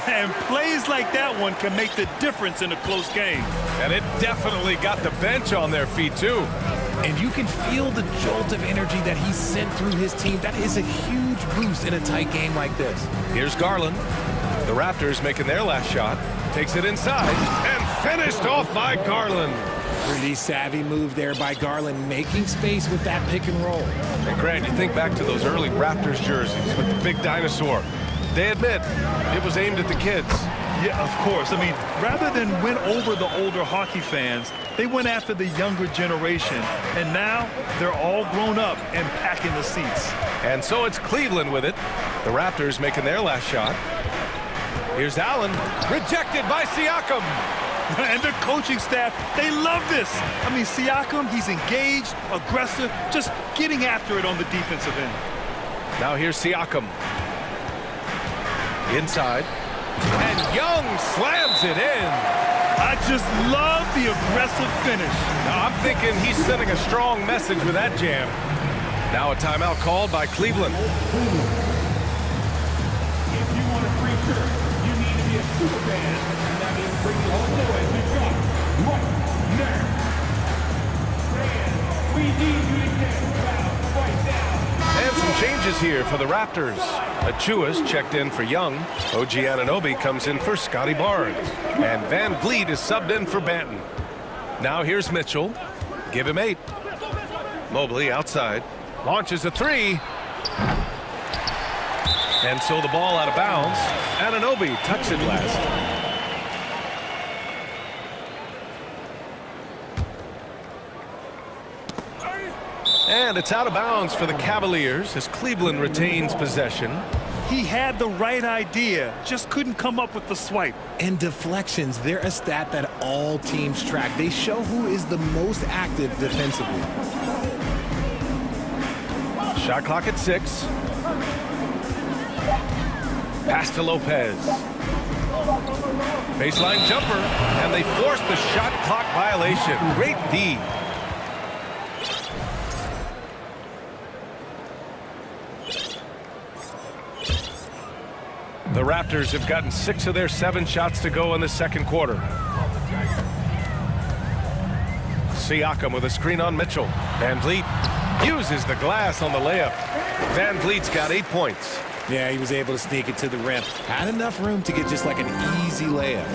And plays like that one can make the difference in a close game. And it definitely got the bench on their feet, too. And you can feel the jolt of energy that he sent through his team. That is a huge boost in a tight game like this. Here's Garland. The Raptors making their last shot. Takes it inside and finished off by Garland. Pretty savvy move there by Garland, making space with that pick and roll. And Grant, you think back to those early Raptors jerseys with the big dinosaur. They admit it was aimed at the kids. Yeah, of course. I mean, rather than win over the older hockey fans, they went after the younger generation. And now they're all grown up and packing the seats. And so it's Cleveland with it. The Raptors making their last shot. Here's Allen, rejected by Siakam. And the coaching staff, they love this. I mean, Siakam, he's engaged, aggressive, just getting after it on the defensive end. Now here's Siakam. Inside. And Young slams it in. I just love the aggressive finish. Now, I'm thinking he's sending a strong message with that jam. Now a timeout called by Cleveland. If you want a free shirt, you need to be a super fan, and that means bringing all the boys. We've got right now. Fans, we need you to get loud right now. And some changes here for the Raptors. Achua's checked in for Young. OG Anunoby comes in for Scotty Barnes. And Van Vliet is subbed in for Banton. Now here's Mitchell. Give him 8. Mobley outside. Launches a 3. And so the ball out of bounds. Anunoby tucks it last. And it's out of bounds for the Cavaliers as Cleveland retains possession. He had the right idea, just couldn't come up with the swipe. And deflections, they're a stat that all teams track. They show who is the most active defensively. Shot clock at 6. Pass to Lopez. Baseline jumper, and they force the shot clock violation. Great D. The Raptors have gotten 6 of their 7 shots to go in the second quarter. Siakam with a screen on Mitchell. Van Vliet uses the glass on the layup. Van Vliet's got 8 points. Yeah, he was able to sneak it to the rim. Had enough room to get just like an easy layup.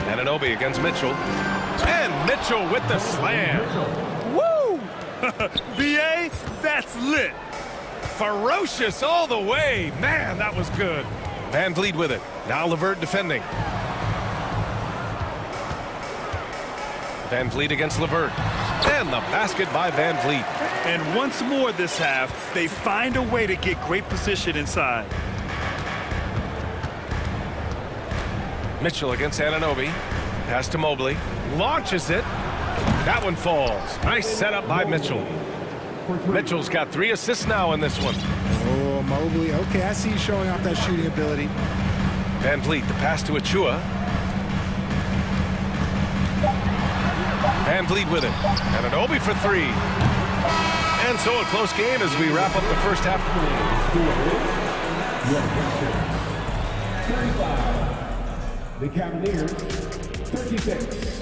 Anunoby against Mitchell. And Mitchell with the slam. Woo! BA, that's lit. Ferocious all the way. Man, that was good. Van Vliet with it. Now LeVert defending. Van Vliet against LeVert. And the basket by Van Vliet. And once more this half, they find a way to get great position inside. Mitchell against Anunoby. Pass to Mobley. Launches it. That one falls. Nice setup by Mitchell. Mitchell's got 3 assists now in this one. Oh, Mobley. Okay, I see you showing off that shooting ability. Van Vliet, the pass to Achua. Van Vliet with it. Anunoby for 3. And so a close game as we wrap up the first half. 35. The Cavaliers, 36.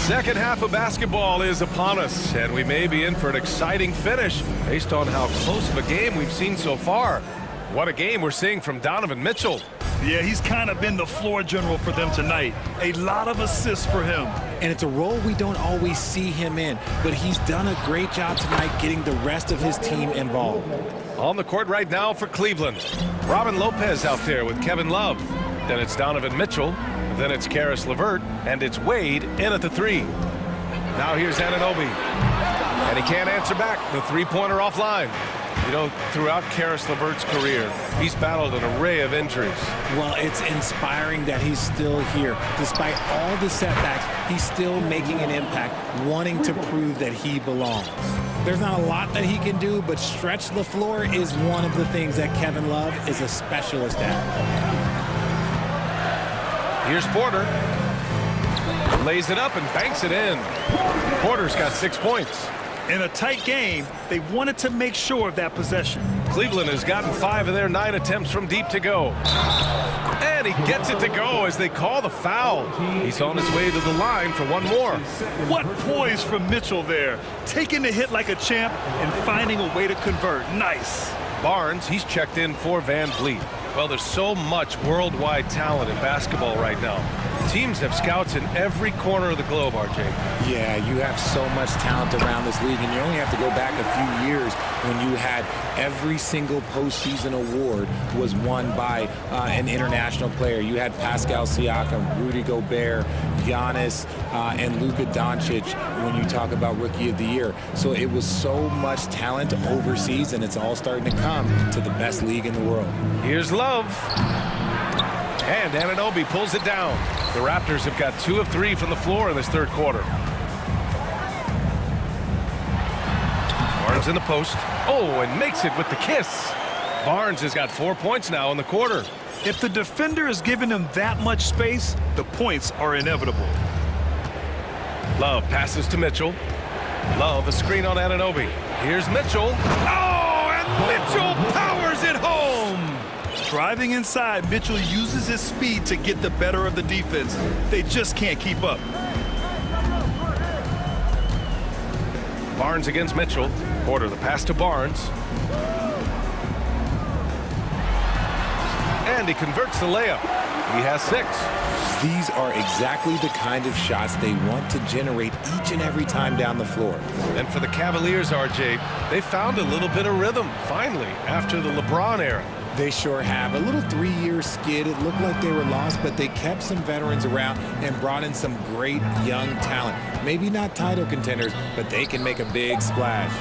Second half of basketball is upon us, and we may be in for an exciting finish based on how close of a game we've seen so far. What a game we're seeing from Donovan Mitchell. Yeah, he's kind of been the floor general for them tonight. A lot of assists for him. And it's a role we don't always see him in, but he's done a great job tonight getting the rest of his team involved. On the court right now for Cleveland. Robin Lopez out there with Kevin Love. Then it's Donovan Mitchell. Then it's Karis LeVert, and it's Wade in at the 3. Now here's Anunoby, and he can't answer back. The 3-pointer offline. You know, throughout Karis LeVert's career, he's battled an array of injuries. Well, it's inspiring that he's still here. Despite all the setbacks, he's still making an impact, wanting to prove that he belongs. There's not a lot that he can do, but stretch the floor is one of the things that Kevin Love is a specialist at. Here's Porter. Lays it up and banks it in. Porter's got 6 points. In a tight game, they wanted to make sure of that possession. Cleveland has gotten 5 of their 9 attempts from deep to go. And he gets it to go as they call the foul. He's on his way to the line for one more. What poise from Mitchell there. Taking the hit like a champ and finding a way to convert. Nice. Barnes, he's checked in for Van Vliet. Well, there's so much worldwide talent in basketball right now. Teams have scouts in every corner of the globe, RJ. Yeah, you have so much talent around this league, and you only have to go back a few years when you had every single postseason award was won by an international player. You had Pascal Siakam, Rudy Gobert, Giannis, and Luka Doncic when you talk about Rookie of the Year. So it was so much talent overseas, and it's all starting to come to the best league in the world. Here's Love. And Anunoby pulls it down. The Raptors have got 2 of 3 from the floor in this third quarter. Barnes in the post. Oh, and makes it with the kiss. Barnes has got 4 points now in the quarter. If the defender is giving him that much space, the points are inevitable. Love passes to Mitchell. Love a screen on Anunoby. Here's Mitchell. Oh, and Mitchell powers it home. Driving inside, Mitchell uses his speed to get the better of the defense. They just can't keep up. Barnes against Mitchell. Porter the pass to Barnes. And he converts the layup. He has 6. These are exactly the kind of shots they want to generate each and every time down the floor. And for the Cavaliers, RJ, they found a little bit of rhythm, finally, after the LeBron era. They sure have. A little 3-year skid. It looked like they were lost, but they kept some veterans around and brought in some great young talent. Maybe not title contenders, but they can make a big splash.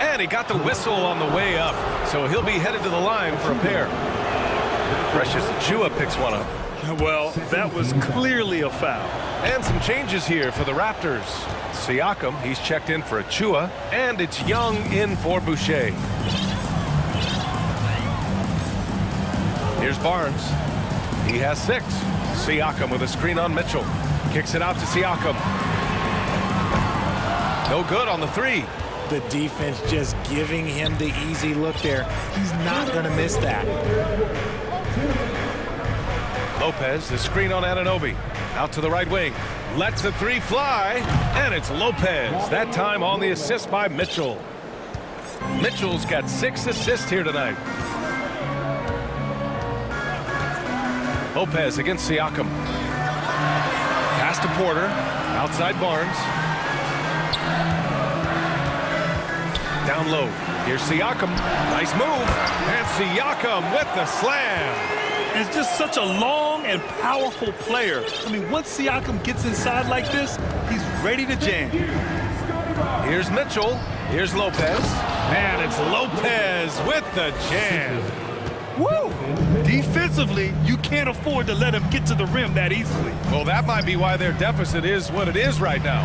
And he got the whistle on the way up, so he'll be headed to the line for a pair. Precious Achiuwa picks one up. Well, that was clearly a foul. And some changes here for the Raptors. Siakam, he's checked in for Achiuwa, and it's Young in for Boucher. Here's Barnes. He has 6. Siakam with a screen on Mitchell. Kicks it out to Siakam. No good on the 3. The defense just giving him the easy look there. He's not going to miss that. Lopez, the screen on Anunoby. Out to the right wing. Lets the 3 fly. And it's Lopez. That time on the assist by Mitchell. Mitchell's got 6 assists here tonight. Lopez against Siakam. Pass to Porter. Outside Barnes. Down low. Here's Siakam. Nice move. And Siakam with the slam. It's just such a long and powerful player. I mean, once Siakam gets inside like this, he's ready to jam. Here's Mitchell. Here's Lopez. And it's Lopez with the jam. Woo! Defensively, you can't afford to let him get to the rim that easily. Well, that might be why their deficit is what it is right now.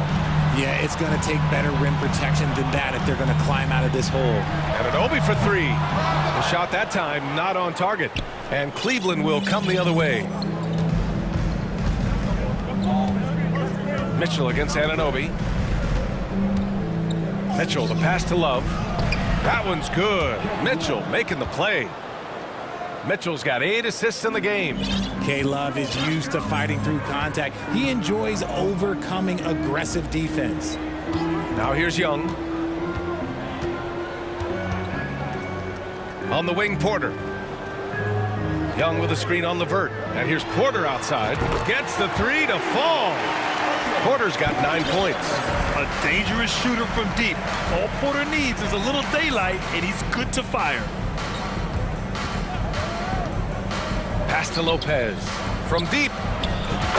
Yeah, it's going to take better rim protection than that if they're going to climb out of this hole. Anunoby for 3. The shot that time not on target. And Cleveland will come the other way. Mitchell against Anunoby. Mitchell, the pass to Love. That one's good. Mitchell making the play. Mitchell's got 8 assists in the game. K-Love is used to fighting through contact. He enjoys overcoming aggressive defense. Now here's Young. On the wing, Porter. Young with a screen on Levert. And here's Porter outside. Gets the 3 to fall. Porter's got 9 points. A dangerous shooter from deep. All Porter needs is a little daylight, and he's good to fire. Pass to Lopez. From deep.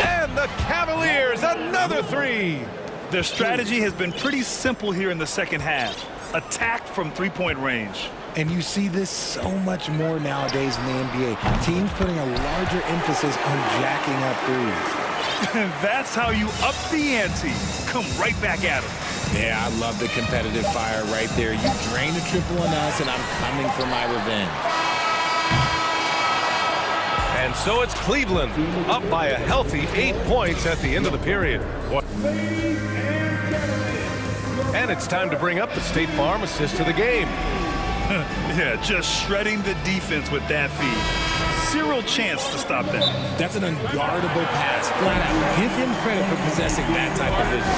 And the Cavaliers, another 3. Their strategy has been pretty simple here in the second half. Attack from three-point range. And you see this so much more nowadays in the NBA. Teams putting a larger emphasis on jacking up threes. That's how you up the ante. Come right back at them. Yeah, I love the competitive fire right there. You drain a triple on us, and I'm coming for my revenge. And so it's Cleveland, up by a healthy 8 points at the end of the period. And it's time to bring up the State Farm assist to the game. Yeah, just shredding the defense with that feed. Zero chance to stop that. That's an unguardable pass, flat out. Give him credit for possessing that type of vision.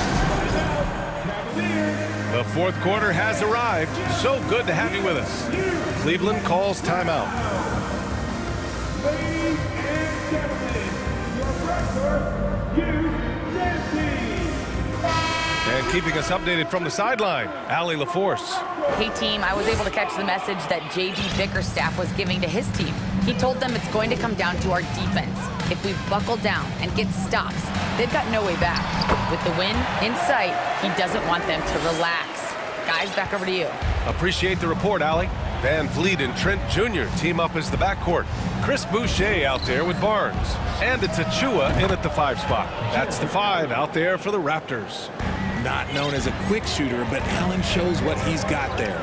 The fourth quarter has arrived. So good to have you with us. Cleveland calls timeout. Ladies and gentlemen, your resource youth dancing. And keeping us updated from the sideline, Allie LaForce. Hey team, I was able to catch the message that JB Bickerstaff was giving to his team. He told them it's going to come down to our defense. If we buckle down and get stops, they've got no way back. With the win in sight, he doesn't want them to relax. Guys, back over to you. Appreciate the report, Allie. Van Vliet and Trent Jr. team up as the backcourt. Chris Boucher out there with Barnes. And it's Achua in at the 5 spot. That's the 5 out there for the Raptors. Not known as a quick shooter, but Allen shows what he's got there.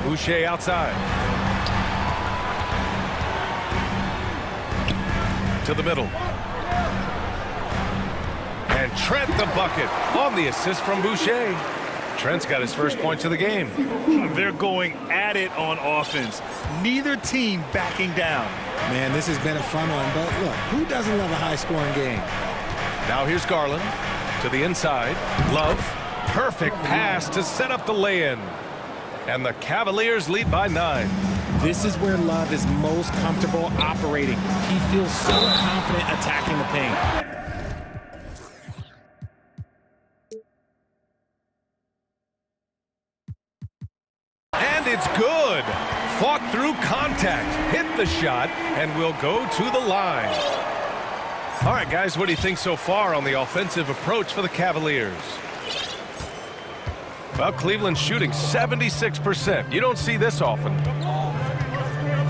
Boucher outside. To the middle. And Trent the bucket on the assist from Boucher. Trent's got his first points of the game. They're going at it on offense. Neither team backing down. Man, this has been a fun one, but look, who doesn't love a high-scoring game? Now here's Garland to the inside. Love, perfect pass to set up the lay-in. And the Cavaliers lead by 9. This is where Love is most comfortable operating. He feels so confident attacking the paint. And it's good. Fought through contact, hit the shot, and will go to the line. All right, guys, what do you think so far on the offensive approach for the Cavaliers? Well, Cleveland's shooting 76%. You don't see this often.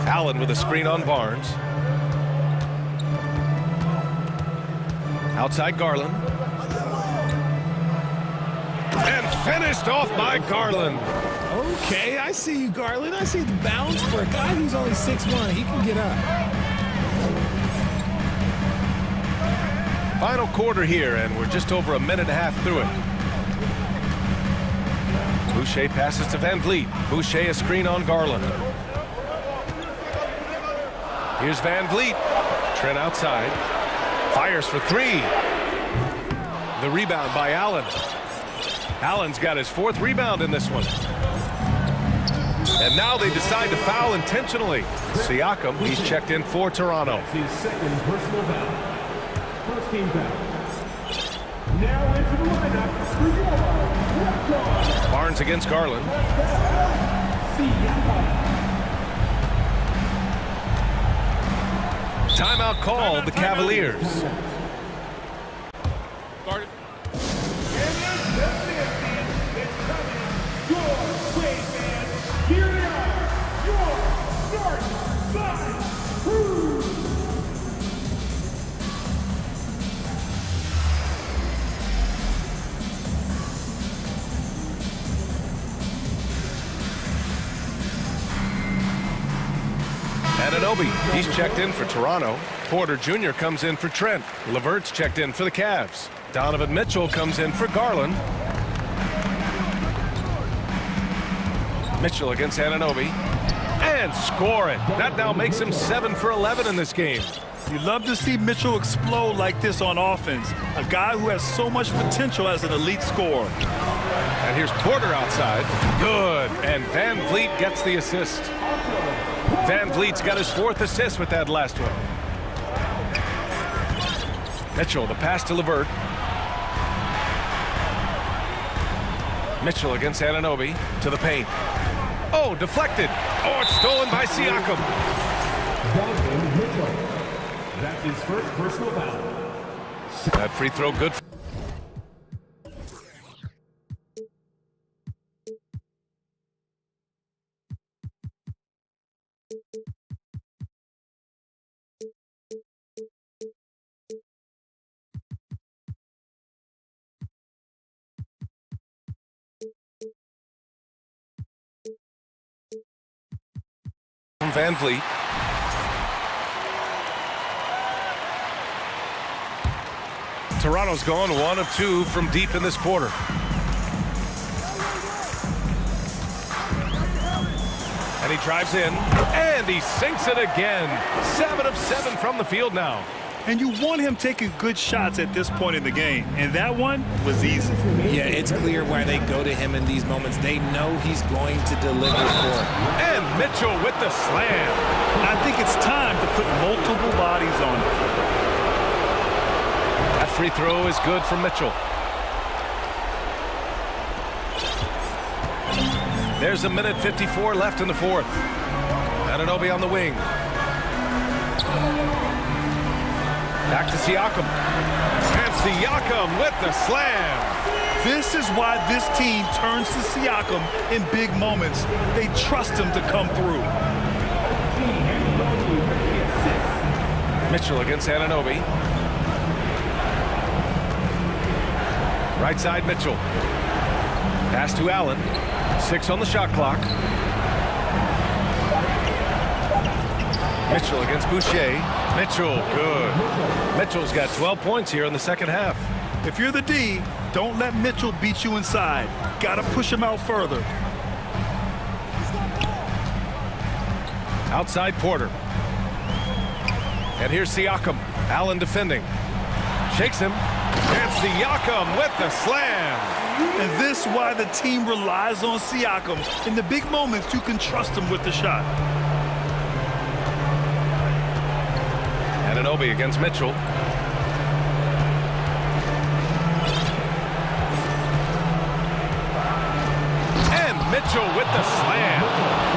Allen with a screen on Barnes. Outside Garland. And finished off by Garland. Okay, I see you, Garland. I see the bounce for a guy who's only 6'1". He can get up. Final quarter here, and we're just over a minute and a half through it. Boucher passes to Van Vliet. Boucher a screen on Garland. Here's Van Vliet. Trent outside. Fires for 3. The rebound by Allen. Allen's got his 4th rebound in this one. And now they decide to foul intentionally. Siakam, he's checked in for Toronto. His second personal foul. First team foul. Now into the lineup for your Raptors. Barnes against Garland. Timeout called the Cavaliers. Guarded. It's coming your way, man. Here they are, your starting 5 crew. Anunoby, he's checked in for Toronto. Porter Jr. comes in for Trent. LeVert's checked in for the Cavs. Donovan Mitchell comes in for Garland. Mitchell against Anunoby. And score it. That now makes him 7 for 11 in this game. You love to see Mitchell explode like this on offense. A guy who has so much potential as an elite scorer. And here's Porter outside. Good. And Van Vliet gets the assist. Van Vliet's got his 4th assist with that last one. Mitchell, the pass to LeVert. Mitchell against Anunoby to the paint. Oh, deflected. Oh, it's stolen by Siakam. That's his first personal foul. That free throw good. Van Vliet. Toronto's gone 1 of 2 from deep in this quarter. And he drives in, and he sinks it again. 7 of 7 from the field now. And you want him taking good shots at this point in the game. And that one was easy. Yeah, it's clear why they go to him in these moments. They know he's going to deliver for it. And Mitchell with the slam. I think it's time to put multiple bodies on it. That free throw is good from Mitchell. There's 1:54 left in the fourth. Anunoby on the wing. Back to Siakam. And Siakam with the slam. This is why this team turns to Siakam in big moments. They trust him to come through. Mitchell against Anunoby. Right side Mitchell. Pass to Allen. 6 on the shot clock. Mitchell against Boucher. Mitchell, good. Mitchell's got 12 points here in the second half. If you're the D, don't let Mitchell beat you inside. Gotta push him out further. Outside Porter. And here's Siakam. Allen defending. Shakes him. And Siakam with the slam. And this is why the team relies on Siakam. In the big moments, you can trust him with the shot. Anunoby against Mitchell. And Mitchell with the slam.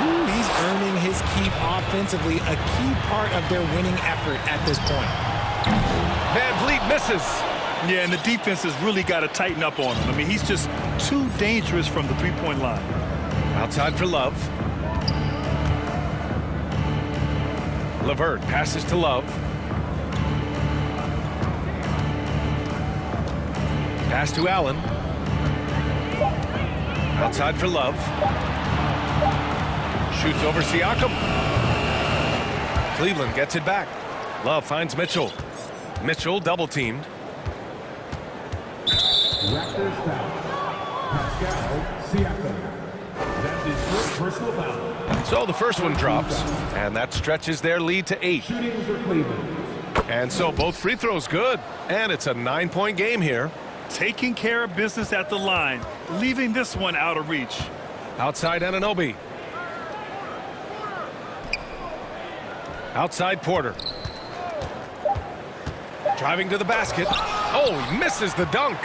Ooh, he's earning his keep offensively, a key part of their winning effort at this point. Van Vliet misses. Yeah, and the defense has really got to tighten up on him. I mean, he's just too dangerous from the three-point line. Outside for Love. LeVert passes to Love. Pass to Allen. Outside for Love. Shoots over Siakam. Cleveland gets it back. Love finds Mitchell. Mitchell double teamed. Raptors foul. Pascal Siakam. That's his first personal foul. So the first one drops, and that stretches their lead to 8. Shooting for Cleveland. And so both free throws good, and it's a 9-point game here. Taking care of business at the line, leaving this one out of reach. Outside Anunoby. Outside Porter. Driving to the basket. Oh, he misses the dunk.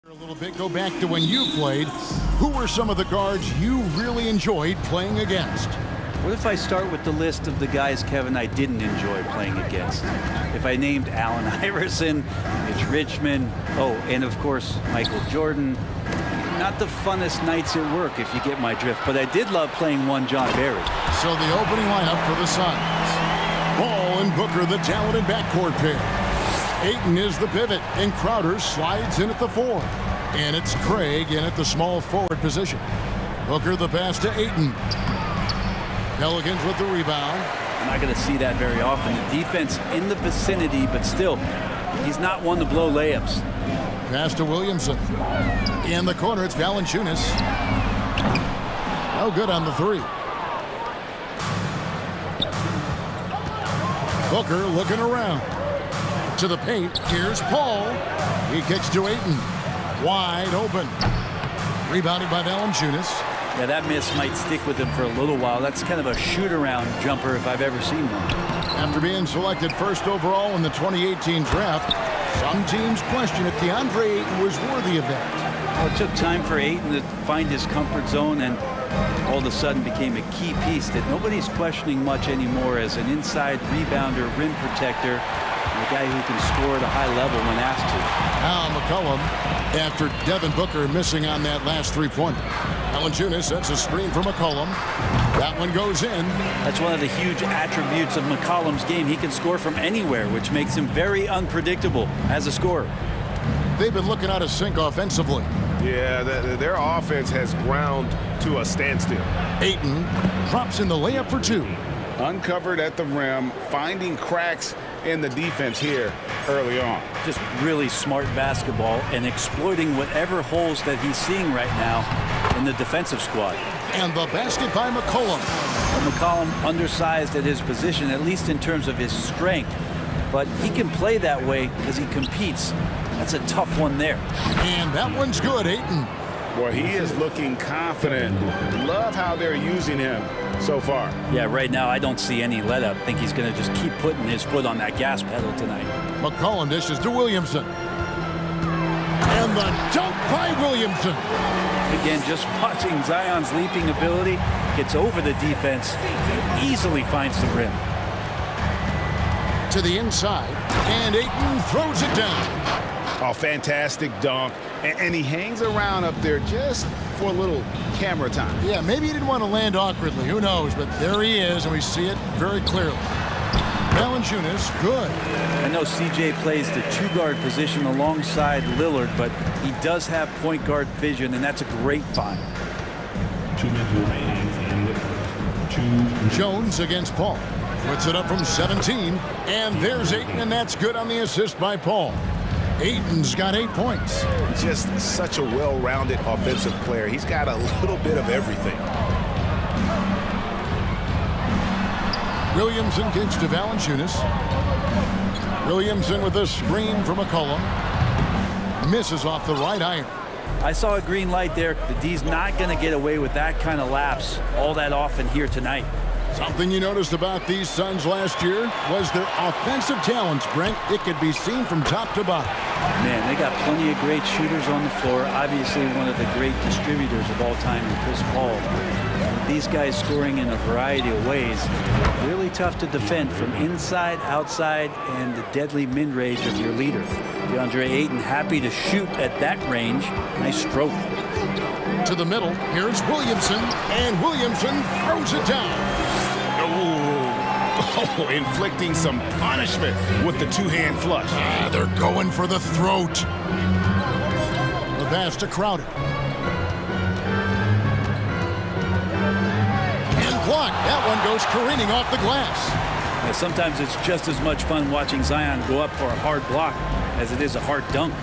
A little bit, go back to when you played. Who were some of the guards you really enjoyed playing against? What if I start with the list of the guys, Kevin, I didn't enjoy playing against? If I named Allen Iverson, Mitch Richmond, and of course, Michael Jordan. Not the funnest nights at work, if you get my drift, but I did love playing one John Barry. So the opening lineup for the Suns. Ball and Booker, the talented backcourt pair. Ayton is the pivot, and Crowder slides in at the 4. And it's Craig in at the small forward position. Booker the pass to Ayton. Pelicans with the rebound. I'm not going to see that very often. The defense in the vicinity, but still, he's not one to blow layups. Pass to Williamson. In the corner, it's Valanciunas. No good on the 3. Booker looking around. To the paint, here's Paul. He kicks to Ayton. Wide open. Rebounded by Valanciunas. Yeah, that miss might stick with him for a little while. That's kind of a shoot-around jumper if I've ever seen one. After being selected first overall in the 2018 draft, some teams question if DeAndre Ayton was worthy of that. Well, it took time for Ayton to find his comfort zone and all of a sudden became a key piece that nobody's questioning much anymore as an inside rebounder, rim protector, and a guy who can score at a high level when asked to. Now McCollum, after Devin Booker missing on that last three-pointer. Valanciunas sets a screen for McCollum. That one goes in. That's one of the huge attributes of McCollum's game. He can score from anywhere, which makes him very unpredictable as a scorer. They've been looking out of sync offensively. Yeah, their offense has ground to a standstill. Ayton drops in the layup for 2. Uncovered at the rim, finding cracks in the defense here early on. Just really smart basketball and exploiting whatever holes that he's seeing right now in the defensive squad. And the basket by McCollum. McCollum undersized at his position, at least in terms of his strength. But he can play that way because he competes. That's a tough one there. And that one's good, Ayton. Boy, he is looking confident. Love how they're using him so far. Yeah, right now I don't see any let up. I think he's going to just keep putting his foot on that gas pedal tonight. McCollum dishes to Williamson. And the dunk by Williamson. Again, just watching Zion's leaping ability, gets over the defense, and easily finds the rim. To the inside, and Ayton throws it down. Oh, fantastic dunk. And he hangs around up there just for a little camera time. Yeah, maybe he didn't want to land awkwardly. Who knows? But there he is, and we see it very clearly. Valanciunas, good. I know CJ plays the 2-guard position alongside Lillard, but he does have point guard vision, and that's a great find. 2 minutes remaining in the first. Jones against Paul. Puts it up from 17. And there's Ayton, and that's good on the assist by Paul. Ayton's got 8 points. Just such a well-rounded offensive player. He's got a little bit of everything. Williamson kicks to Valanciunas. Williamson with a screen from McCollum. Misses off the right iron. I saw a green light there. The D's not going to get away with that kind of lapse all that often here tonight. Something you noticed about these Suns last year was their offensive talents, Brent. It could be seen from top to bottom. Man, they got plenty of great shooters on the floor. Obviously, one of the great distributors of all time in Chris Paul. These guys scoring in a variety of ways. Really tough to defend from inside, outside, and the deadly mid-range of your leader. DeAndre Ayton happy to shoot at that range. Nice stroke. To the middle, here's Williamson, and Williamson throws it down. Oh, inflicting some punishment with the 2-hand flush. They're going for the throat. The pass to Crowder. And blocked. That one goes careening off the glass. Yeah, sometimes it's just as much fun watching Zion go up for a hard block as it is a hard dunk.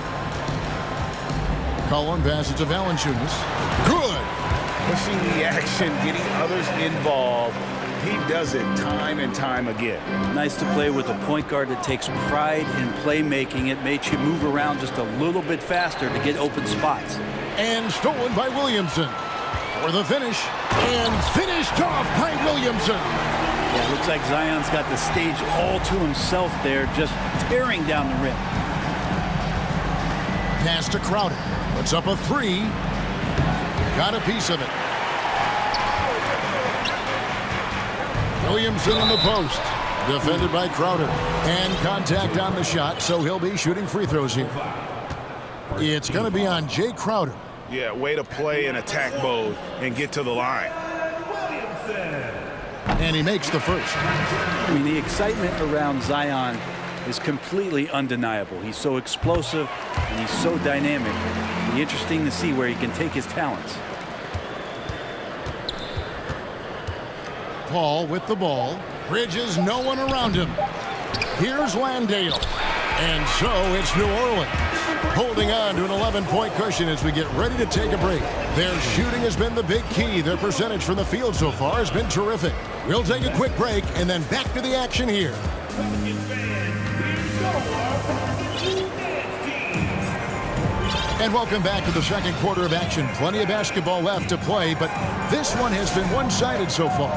Cullen passes to Valanciunas. Good. Pushing the action, getting others involved. He does it time and time again. Nice to play with a point guard that takes pride in playmaking. It makes you move around just a little bit faster to get open spots. And stolen by Williamson. For the finish. And finished off by Williamson. Yeah, looks like Zion's got the stage all to himself there, just tearing down the rim. Pass to Crowder. Puts up a three. Got a piece of it. Williamson in the post. Defended by Crowder. And contact on the shot, so he'll be shooting free throws here. It's going to be on Jay Crowder. Yeah, way to play in attack mode and get to the line. And he makes the first. I mean, the excitement around Zion is completely undeniable. He's so explosive and he's so dynamic. It'll be interesting to see where he can take his talents. Paul with the ball. Bridges, no one around him. Here's Landale. And so it's New Orleans holding on to an 11-point cushion as we get ready to take a break. Their shooting has been the big key. Their percentage from the field so far has been terrific. We'll take a quick break and then back to the action here. And welcome back to the second quarter of action. Plenty of basketball left to play, but this one has been one-sided so far.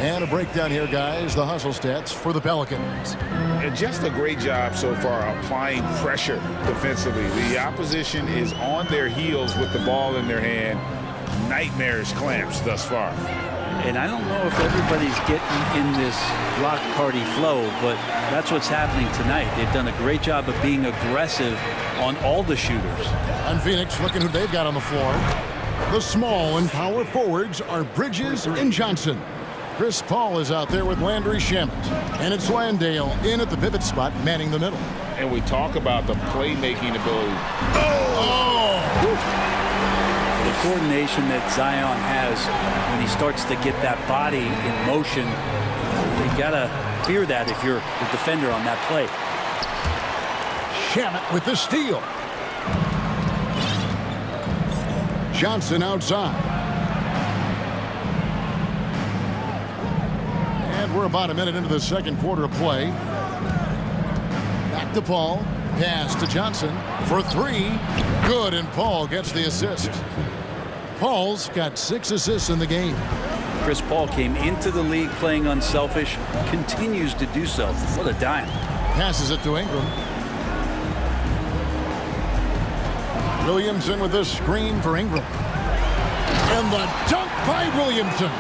And a breakdown here, guys. The hustle stats for the Pelicans. And just a great job so far applying pressure defensively. The opposition is on their heels with the ball in their hand. Nightmarish clamps thus far. And I don't know if everybody's getting in this block party flow, but that's what's happening tonight. They've done a great job of being aggressive on all the shooters. And Phoenix looking who they've got on the floor. The small and power forwards are Bridges and Johnson. Chris Paul is out there with Landry Shamet. And it's Landale in at the pivot spot, manning the middle. And we talk about the playmaking ability. The coordination that Zion has when he starts to get that body in motion, you gotta fear that if you're the defender on that play. Shamet with the steal. Johnson outside. And we're about a minute into the second quarter of play. Back to Paul. Pass to Johnson for three. Good, and Paul gets the assist. Paul's got 6 assists in the game. Chris Paul came into the league playing unselfish, continues to do so. What a dime. Passes it to Ingram. Williamson with a screen for Ingram. And the dunk by Williamson.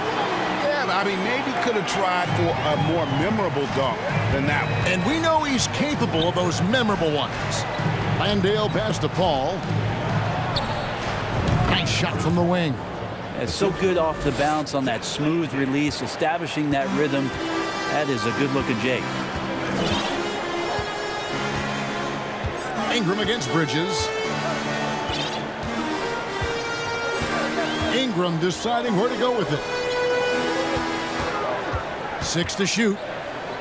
Yeah, I mean, maybe could have tried for a more memorable dunk than that one. And we know he's capable of those memorable ones. Landale pass to Paul. Nice shot from the wing. It's so good off the bounce on that smooth release, establishing that rhythm. That is a good-looking Jake. Ingram against Bridges. Ingram deciding where to go with it. 6 to shoot.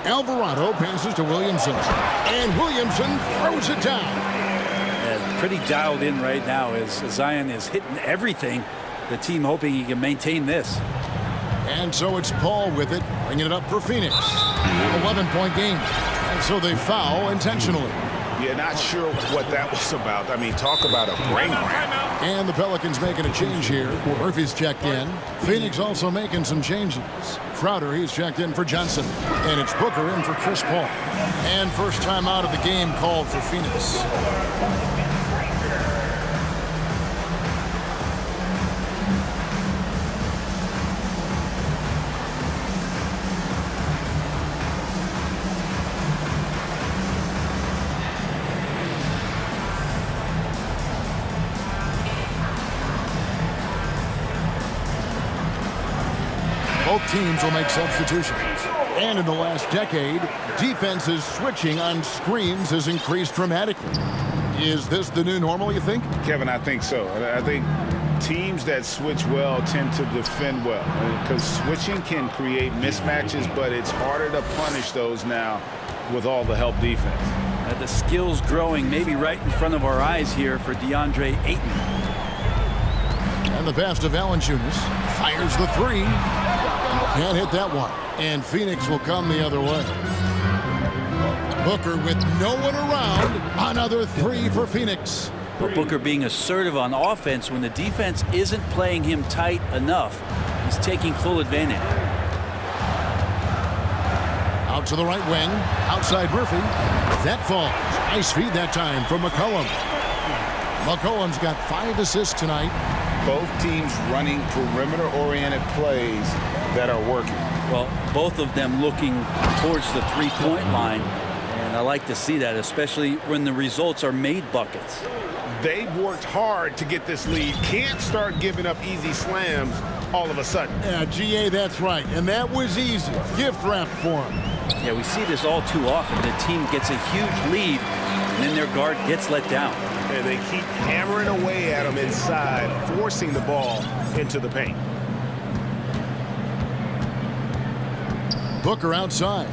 Alvarado passes to Williamson. And Williamson throws it down. Pretty dialed in right now as Zion is hitting everything. The team hoping he can maintain this. And so it's Paul with it, bringing it up for Phoenix. 11-point game. And so they foul intentionally. Yeah, not sure what that was about. I mean, talk about a brain cramp. And the Pelicans making a change here. Murphy's checked in. Phoenix also making some changes. Crowder, he's checked in for Johnson. And it's Booker in for Chris Paul. And first time out of the game called for Phoenix. Both teams will make substitutions. And in the last decade, defenses switching on screens has increased dramatically. Is this the new normal, you think? Kevin, I think so. I think teams that switch well tend to defend well. Because switching can create mismatches, but it's harder to punish those now with all the help defense. The skills growing maybe right in front of our eyes here for DeAndre Ayton. And the pass to Valanciunas. Fires the three. Can't hit that one. And Phoenix will come the other way. Booker with no one around. Another three for Phoenix. But Booker being assertive on offense when the defense isn't playing him tight enough. He's taking full advantage. Out to the right wing. Outside Murphy. That falls. Nice feed that time from McCollum. McCollum's got 5 assists tonight. Both teams running perimeter-oriented plays that are working. Well, both of them looking towards the three-point line, and I like to see that, especially when the results are made buckets. They've worked hard to get this lead. Can't start giving up easy slams all of a sudden. Yeah, GA, that's right. And that was easy. Gift wrap for him. Yeah, we see this all too often. The team gets a huge lead, and then their guard gets let down. And they keep hammering away at them inside, forcing the ball into the paint. Booker outside.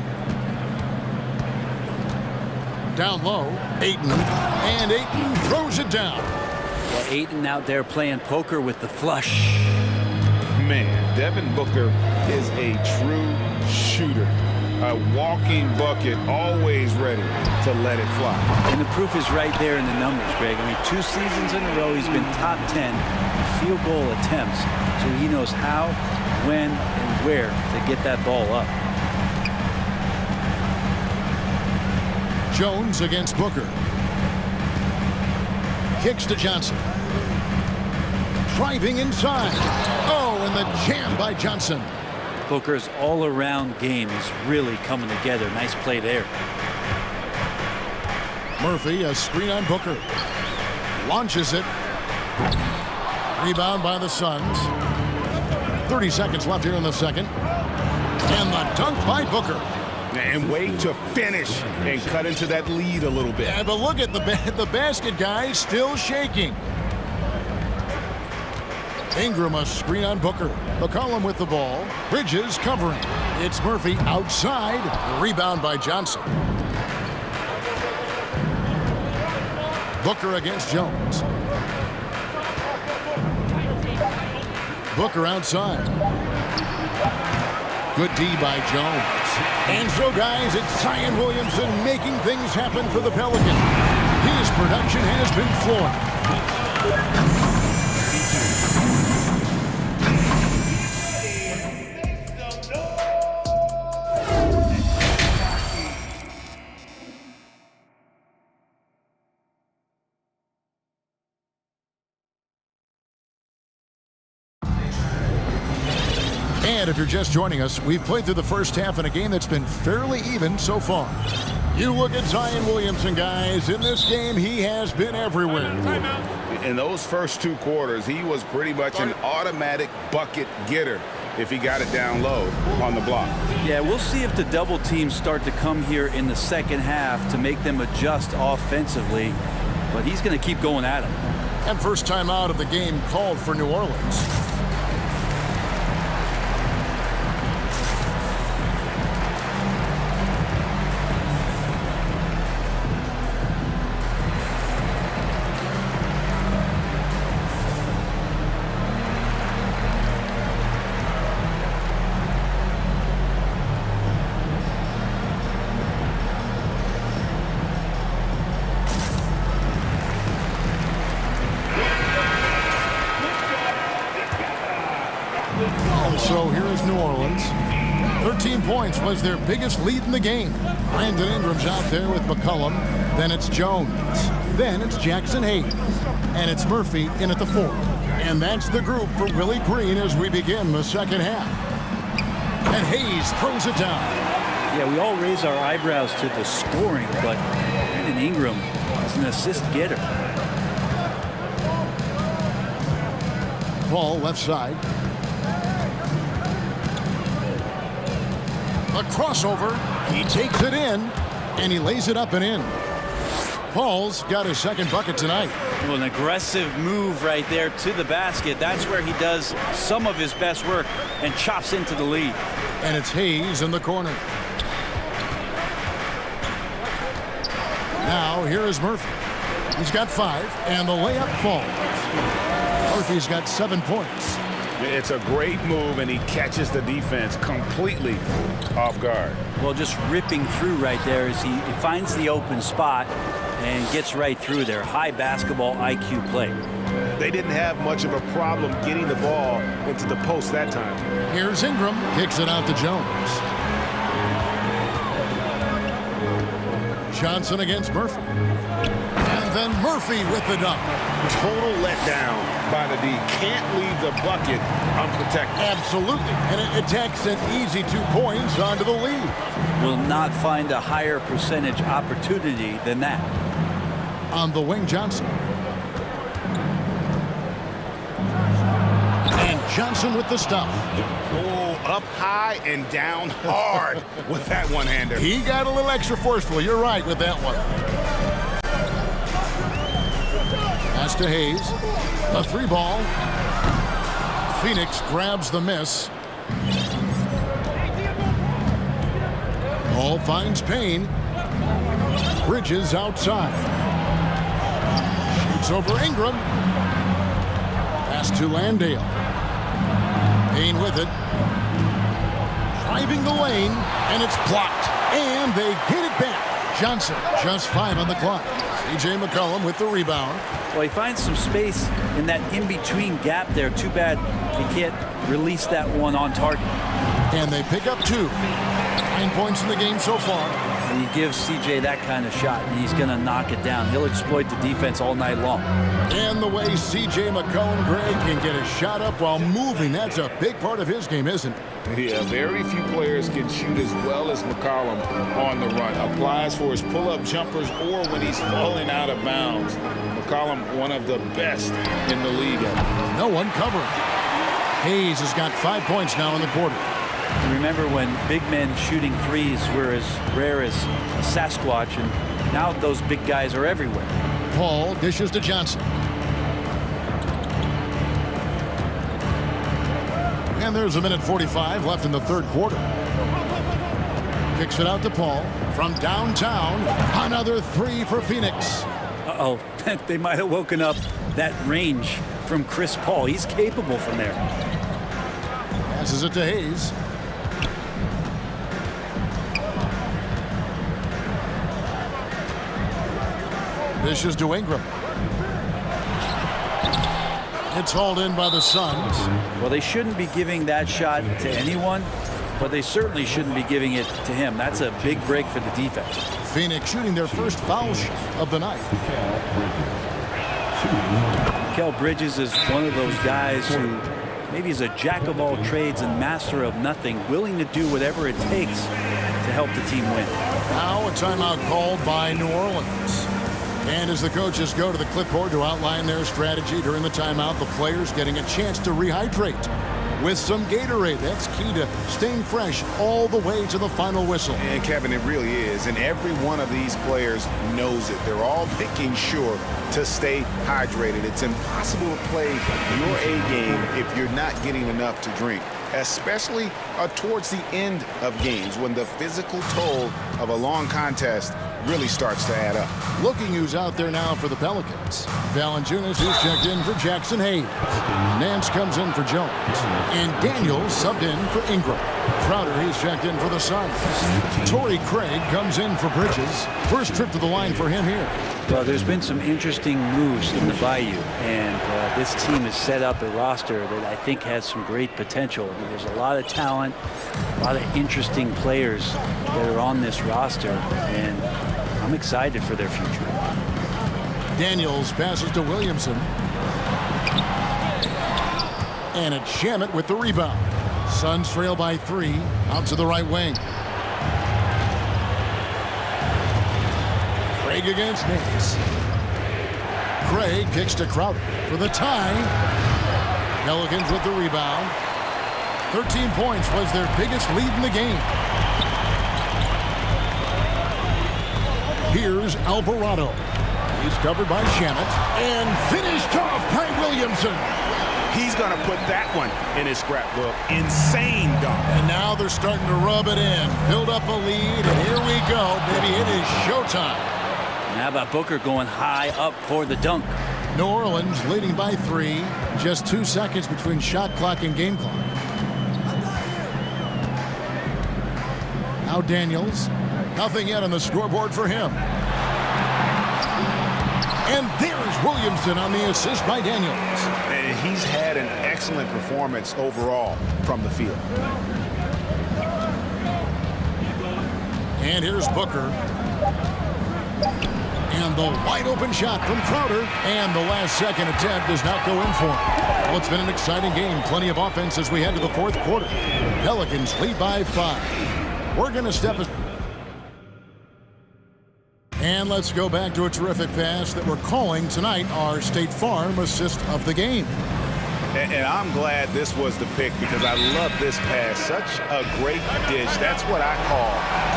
Down low, Ayton, and Ayton throws it down. Well, Ayton out there playing poker with the flush. Man, Devin Booker is a true shooter. A walking bucket, always ready to let it fly. And the proof is right there in the numbers, Greg. I mean, 2 seasons in a row, he's been top 10 in field goal attempts. So he knows how, when, and where to get that ball up. Jones against Booker. Kicks to Johnson. Driving inside. Oh, and the jam by Johnson. Booker's all-around game is really coming together. Nice play there. Murphy, a screen on Booker. Launches it. Rebound by the Suns. 30 seconds left here in the second. And the dunk by Booker. And wait to finish and cut into that lead a little bit. Yeah, but look at the basket, guys, still shaking. Ingram, a screen on Booker. McCollum with the ball. Bridges covering. It's Murphy outside. Rebound by Johnson. Booker against Jones. Booker outside. Good D by Jones. And so, guys, it's Zion Williamson making things happen for the Pelicans. His production has been flawed. And if you're just joining us, we've played through the first half in a game that's been fairly even so far. You look at Zion Williamson, guys. In this game, he has been everywhere. In those first 2 quarters, he was pretty much an automatic bucket getter if he got it down low on the block. Yeah, we'll see if the double teams start to come here in the second half to make them adjust offensively. But he's going to keep going at him. And first time out of the game called for New Orleans. So here is New Orleans. 13 points was their biggest lead in the game. Brandon Ingram's out there with McCollum. Then it's Jones. Then it's Jackson Hayes. And it's Murphy in at the 4. And that's the group for Willie Green as we begin the second half. And Hayes throws it down. Yeah, we all raise our eyebrows to the scoring, but Brandon Ingram is an assist getter. Ball left side. A crossover. He takes it in, and he lays it up and in. Paul's got his second bucket tonight. Well, an aggressive move right there to the basket. That's where he does some of his best work and chops into the lead. And it's Hayes in the corner. Now, here is Murphy. He's got 5, and the layup falls. Murphy's got 7 points. It's a great move, and he catches the defense completely off guard. Well, just ripping through right there as he finds the open spot and gets right through there. High basketball IQ play. They didn't have much of a problem getting the ball into the post that time. Here's Ingram. Kicks it out to Jones. Johnson against Murphy. And then Murphy with the dunk. Total letdown by the D. Can't leave the bucket unprotected. Absolutely. And it attacks an easy 2 points onto the lead. Will not find a higher percentage opportunity than that. On the wing, Johnson. And Johnson with the stuff. Oh, up high and down hard with that one-hander. He got a little extra forceful. You're right with that one. Pass to Hayes. A 3-ball. Phoenix grabs the miss. Ball finds Payne. Bridges outside. Shoots over Ingram. Pass to Landale. Payne with it. Driving the lane, and it's blocked. And they get it back. Johnson, just 5 on the clock. C.J. McCollum with the rebound. Well, he finds some space in that in-between gap there. Too bad he can't release that one on target. And they pick up 2. 9 points in the game so far. And you give C.J. that kind of shot, and he's going to knock it down. He'll exploit the defense all night long. And the way C.J. McCollum, Greg, can get a shot up while moving, that's a big part of his game, isn't it? Yeah, very few players can shoot as well as McCollum on the run. Applies for his pull-up jumpers or when he's falling out of bounds. McCollum, one of the best in the league. No one covering. Hayes has got 5 points now in the quarter. Remember when big men shooting threes were as rare as a Sasquatch, and now those big guys are everywhere. Paul dishes to Johnson. And there's a minute 45 left in the third quarter. Kicks it out to Paul from downtown. Another 3 for Phoenix. Uh-oh, they might have woken up that range from Chris Paul. He's capable from there. Passes it to Hayes. Dishes to Ingram. It's hauled in by the Suns. Well, they shouldn't be giving that shot to anyone, but they certainly shouldn't be giving it to him. That's a big break for the defense. Phoenix shooting their first foul shot of the night. Mikal Bridges is one of those guys who maybe is a jack of all trades and master of nothing, willing to do whatever it takes to help the team win. Now a timeout called by New Orleans. And as the coaches go to the clipboard to outline their strategy during the timeout, the players getting a chance to rehydrate with some Gatorade. That's key to staying fresh all the way to the final whistle. And Kevin, it really is. And every one of these players knows it. They're all making sure to stay hydrated. It's impossible to play your A game if you're not getting enough to drink, especially towards the end of games when the physical toll of a long contest really starts to add up. Looking who's out there now for the Pelicans. Valanciunas is checked in for Jackson Hayes. Nance comes in for Jones. And Daniels subbed in for Ingram. Crowder, he's checked in for the Suns. Torrey Craig comes in for Bridges. First trip to the line for him here. Well, there's been some interesting moves in the Bayou, and this team has set up a roster that I think has some great potential. I mean, there's a lot of talent, a lot of interesting players that are on this roster, and I'm excited for their future. Daniels passes to Williamson. And it's Shamet with the rebound. Suns trail by 3, out to the right wing. Craig against Nance. Craig kicks to Crowder for the tie. Pelicans with the rebound. 13 points was their biggest lead in the game. Here's Alvarado. He's covered by Shamet and finished off by Williamson. He's going to put that one in his scrapbook. Insane dunk. And now they're starting to rub it in. Build up a lead, and here we go, baby. It is showtime. How about Booker going high up for the dunk? New Orleans leading by 3. Just 2 seconds between shot clock and game clock. Now Daniels. Nothing yet on the scoreboard for him. And there's Williamson on the assist by Daniels. And he's had an excellent performance overall from the field. And here's Booker. And the wide open shot from Crowder. And the last second attempt does not go in for him. Well, it's been an exciting game. Plenty of offense as we head to the fourth quarter. Pelicans lead by 5. We're going to step aside. And let's go back to a terrific pass that we're calling tonight our State Farm assist of the game. And I'm glad this was the pick because I love this pass. Such a great dish. That's what I call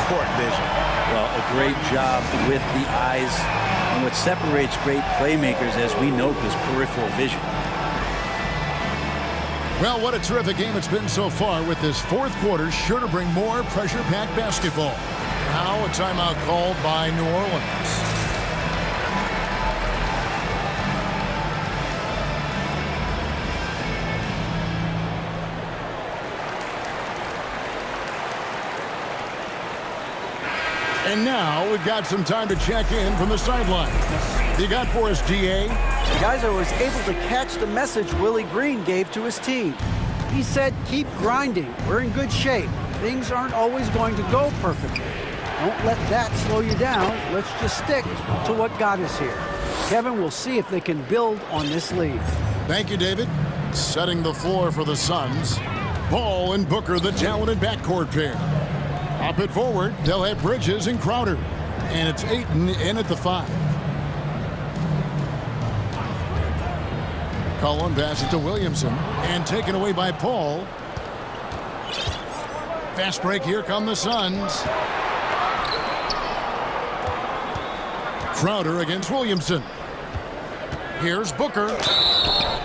court vision. Well, a great job with the eyes. And what separates great playmakers, as we note, is peripheral vision. Well, what a terrific game it's been so far with this fourth quarter. Sure to bring more pressure-packed basketball. Now a timeout called by New Orleans. And now we've got some time to check in from the sideline. You got for us, DA? The guys, I was able to catch the message Willie Green gave to his team. He said, keep grinding. We're in good shape. Things aren't always going to go perfectly. Don't let that slow you down. Let's just stick to what got us here. Kevin, we'll see if they can build on this lead. Thank you, David. Setting the floor for the Suns. Ball and Booker, the talented backcourt pair. Up it forward, they'll have Bridges and Crowder. And it's Ayton in at the 5. Cullen passes to Williamson. And taken away by Paul. Fast break, here come the Suns. Crowder against Williamson. Here's Booker.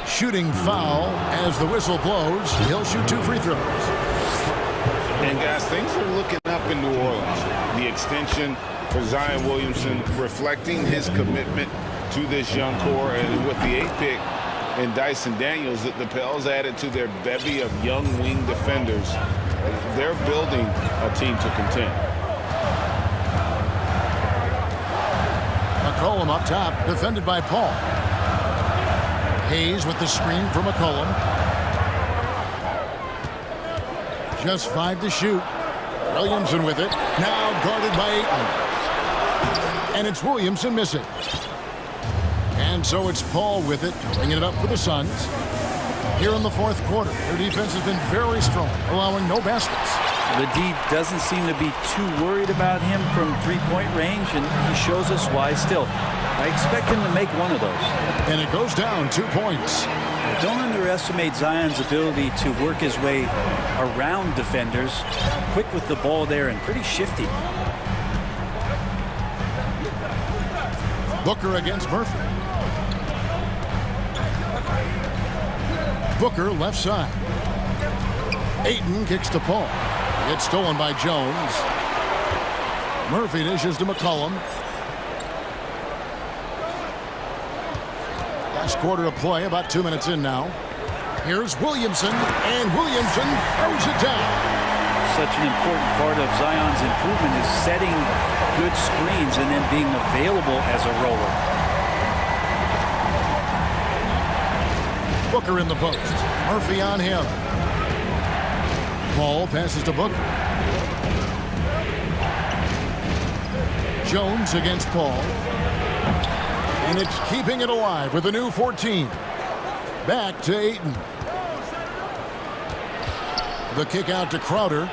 Shooting foul as the whistle blows. He'll shoot 2 free throws. And guys, things are looking up in New Orleans. The extension for Zion Williamson reflecting his commitment to this young core. And with the 8th pick and Dyson Daniels, the Pels added to their bevy of young wing defenders. They're building a team to contend. McCollum up top, defended by Paul. Hayes with the screen for McCollum. Just 5 to shoot. Williamson with it. Now guarded by Ayton. And it's Williamson missing. And so it's Paul with it, bringing it up for the Suns. Here in the fourth quarter, their defense has been very strong, allowing no baskets. The D doesn't seem to be too worried about him from three-point range, and he shows us why still. I expect him to make one of those. And it goes down 2 points. Don't underestimate Zion's ability to work his way around defenders. Quick with the ball there and pretty shifty. Booker against Murphy. Booker left side. Ayton kicks to Paul. It's stolen by Jones. Murphy dishes to McCollum. Last quarter of play, about 2 minutes in now. Here's Williamson, and Williamson throws it down. Such an important part of Zion's improvement is setting good screens and then being available as a roller. Booker in the post. Murphy on him. Paul passes to Booker. Jones against Paul. And it's keeping it alive with a new 14. Back to Ayton. The kick out to Crowder.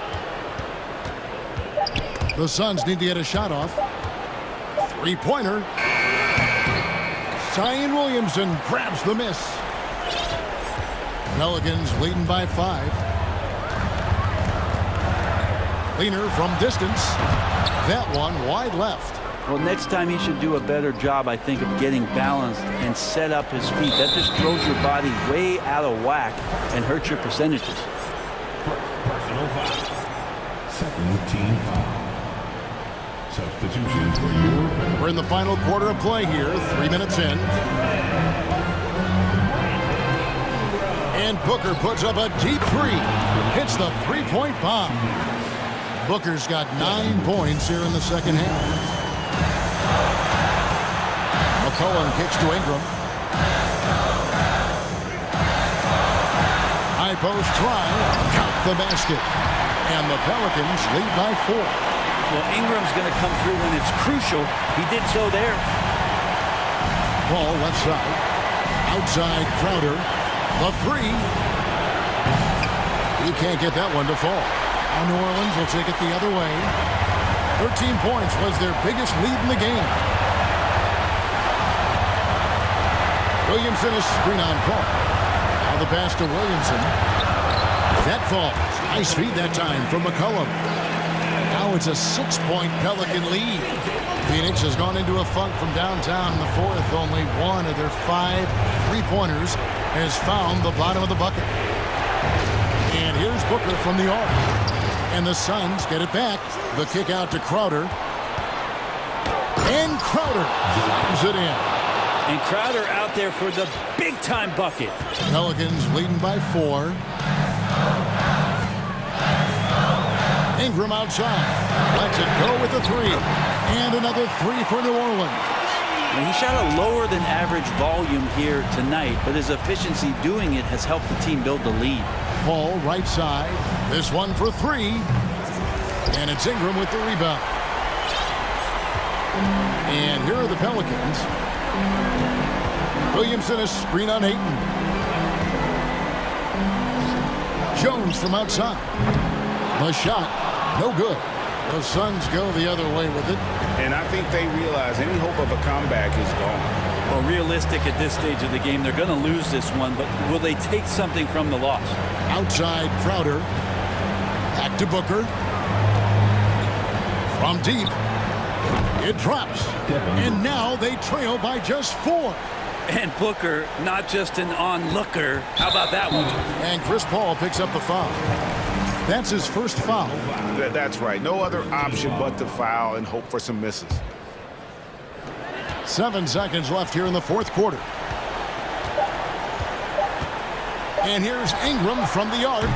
The Suns need to get a shot off. Three-pointer. Zion Williamson grabs the miss. Pelicans leading by 5. Leaner from distance. That one wide left. Well, next time he should do a better job, I think, of getting balanced and set up his feet. That just throws your body way out of whack and hurts your percentages. Personal foul. Second team foul. Substitution for your... We're in the final quarter of play here, 3 minutes in. And Booker puts up a deep 3. Hits the three-point bomb. Booker's got 9 points here in the second half. McCollum kicks to Ingram. High post try. Count the basket. And the Pelicans lead by 4. Well, Ingram's going to come through when it's crucial. He did so there. Ball left side. Outside Crowder. The three. He can't get that one to fall. Now New Orleans will take it the other way. 13 points was their biggest lead in the game. Williamson is screen on call. Now the pass to Williamson. That falls. Nice feed that time from McCollum. Now it's a 6-point Pelican lead. Phoenix has gone into a funk from downtown in the fourth. Only one of their 5 3-pointers has found the bottom of the bucket. And here's Booker from the arc. And the Suns get it back. The kick out to Crowder. And Crowder slams it in. And Crowder out there for the big-time bucket. Pelicans leading by 4. Ingram outside. Lets it go with a 3. And another 3 for New Orleans. And he shot a lower than average volume here tonight, but his efficiency doing it has helped the team build the lead. Paul right side. This one for 3. And it's Ingram with the rebound. And here are the Pelicans. Williamson is screen on Ayton. Jones from outside. The shot, no good. The Suns go the other way with it. And I think they realize any hope of a comeback is gone. Well, realistic at this stage of the game, they're going to lose this one, but will they take something from the loss? Outside Crowder. Back to Booker. From deep. It drops. And now they trail by just 4. And Booker, not just an onlooker. How about that one? And Chris Paul picks up the foul. That's his first foul. That's right. No other option but to foul and hope for some misses. 7 seconds left here in the fourth quarter. And here's Ingram from the arc.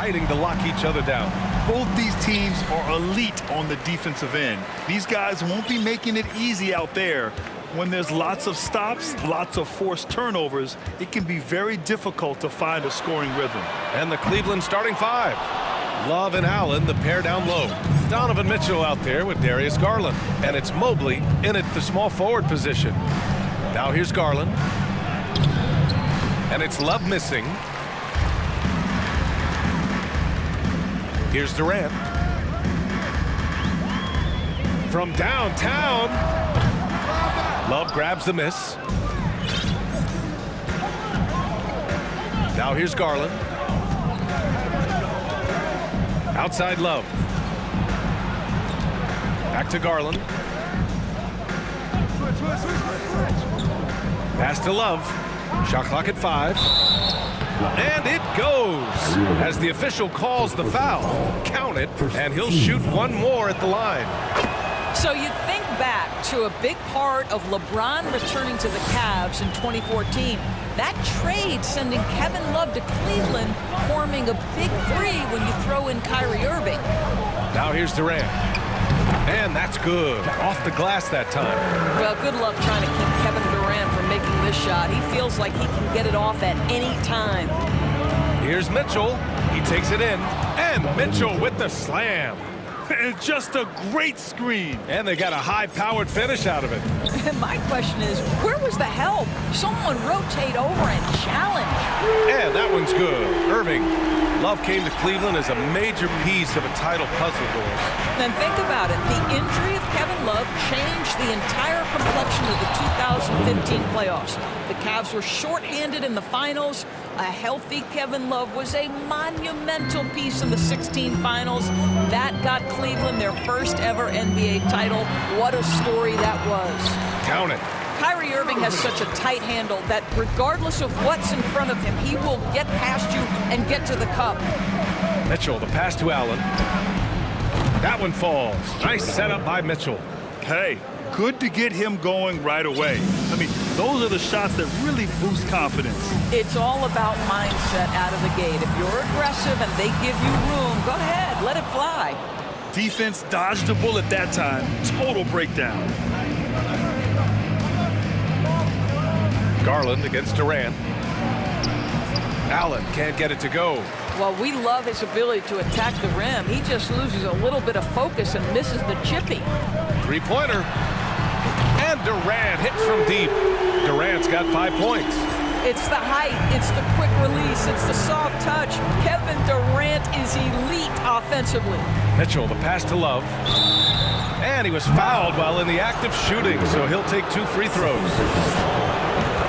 fighting to lock each other down. Both these teams are elite on the defensive end. These guys won't be making it easy out there. When there's lots of stops, lots of forced turnovers, it can be very difficult to find a scoring rhythm. And the Cleveland starting five. Love and Allen, the pair down low. Donovan Mitchell out there with Darius Garland. And it's Mobley in at the small forward position. Now here's Garland. And it's Love missing. Here's Durant. From downtown. Love grabs the miss. Now here's Garland. Outside Love. Back to Garland. Pass to Love. Shot clock at 5. And it goes as the official calls the foul. Count it, and he'll shoot one more at the line. So you think back to a big part of LeBron returning to the Cavs in 2014. That trade sending Kevin Love to Cleveland, forming a big three when you throw in Kyrie Irving. Now here's Durant. And that's good. Off the glass that time. Well, good luck trying to keep Kevin Durant from making this shot. He feels like he can get it off at any time. Here's Mitchell. He takes it in. And Mitchell with the slam. And just a great screen. And they got a high-powered finish out of it. My question is, where was the help? Someone rotate over and challenge. And that one's good. Irving. Love came to Cleveland as a major piece of a title puzzle, doors. Then think about it. The injury of Kevin Love changed the entire complexion of the 2015 playoffs. The Cavs were shorthanded in the finals. A healthy Kevin Love was a monumental piece in the 16 finals. That got Cleveland their first ever NBA title. What a story that was. Count it. Kyrie Irving has such a tight handle that regardless of what's in front of him, he will get past you and get to the cup. Mitchell, the pass to Allen. That one falls. Nice setup by Mitchell. Hey, good to get him going right away. I mean, those are the shots that really boost confidence. It's all about mindset out of the gate. If you're aggressive and they give you room, go ahead, let it fly. Defense dodged the bullet that time. Total breakdown. Garland against Durant. Allen can't get it to go. Well, we love his ability to attack the rim. He just loses a little bit of focus and misses the chippy. Three-pointer. And Durant hits from deep. Durant's got 5 points. It's the height, it's the quick release, it's the soft touch. Kevin Durant is elite offensively. Mitchell, the pass to Love. And he was fouled while in the act of shooting, so he'll take 2 free throws.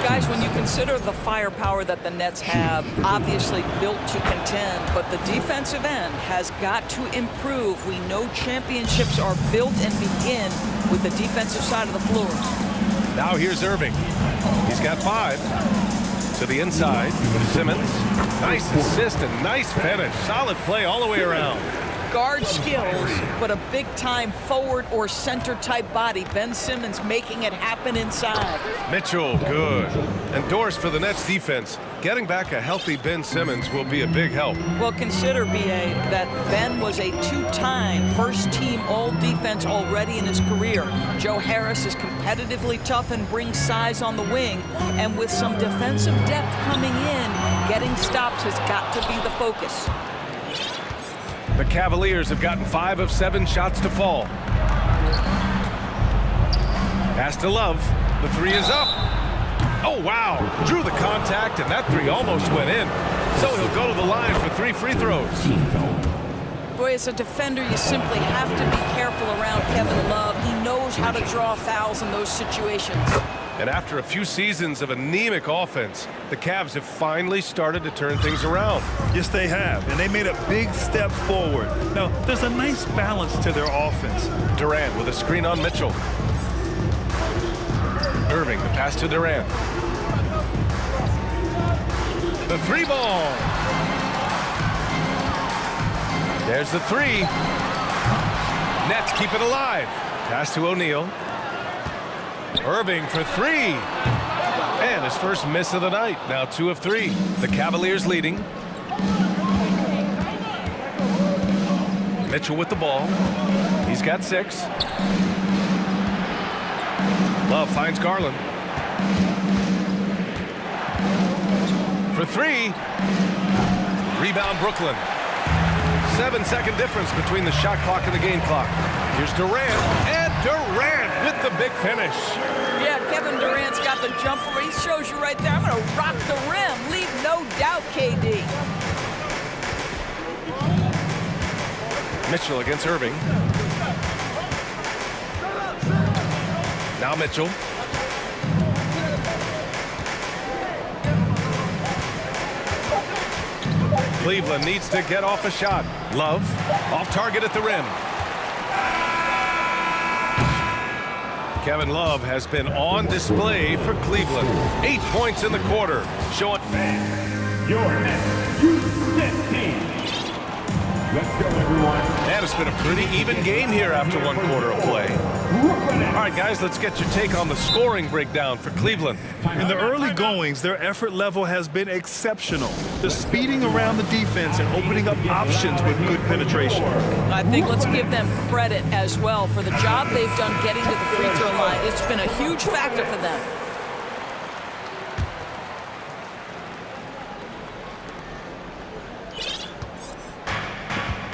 Guys, when you consider the firepower that the Nets have, obviously built to contend, but the defensive end has got to improve. We know championships are built and begin with the defensive side of the floor. Now here's Irving. He's got 5. To the inside. Simmons. Nice assist and nice finish. Solid play all the way around. Guard skills, but a big-time forward or center-type body. Ben Simmons making it happen inside. Mitchell, good. And Doris for the Nets defense. Getting back a healthy Ben Simmons will be a big help. Well, consider, B.A., that Ben was a 2-time first-team all-defense already in his career. Joe Harris is competitively tough and brings size on the wing. And with some defensive depth coming in, getting stops has got to be the focus. The Cavaliers have gotten 5 of 7 shots to fall. Pass to Love. The 3 is up. Oh, wow. Drew the contact, and that 3 almost went in. So he'll go to the line for 3 free throws. Boy, as a defender, you simply have to be careful around Kevin Love. He knows how to draw fouls in those situations. And after a few seasons of anemic offense, the Cavs have finally started to turn things around. Yes, they have, and they made a big step forward. Now, there's a nice balance to their offense. Durant with a screen on Mitchell. Irving, the pass to Durant. The 3 ball. There's the 3. Nets keep it alive. Pass to O'Neal. Irving for 3. And his first miss of the night. Now 2 of 3. The Cavaliers leading. Mitchell with the ball. He's got 6. Love finds Garland. For 3. Rebound Brooklyn. 7-second difference between the shot clock and the game clock. Here's Durant, and Durant with the big finish. Yeah, Kevin Durant's got the jumper. He shows you right there. I'm going to rock the rim. Leave no doubt, KD. Mitchell against Irving. Now Mitchell. Cleveland needs to get off a shot. Love, off target at the rim. Kevin Love has been on display for Cleveland. 8 points in the quarter, showing. Your next youth team. Let's go, everyone. And it's been a pretty even game here after 1 quarter of play. All right, guys, let's get your take on the scoring breakdown for Cleveland. In the early goings, their effort level has been exceptional. The speeding around the defense and opening up options with good penetration. I think let's give them credit as well for the job they've done getting to the free throw line. It's been a huge factor for them.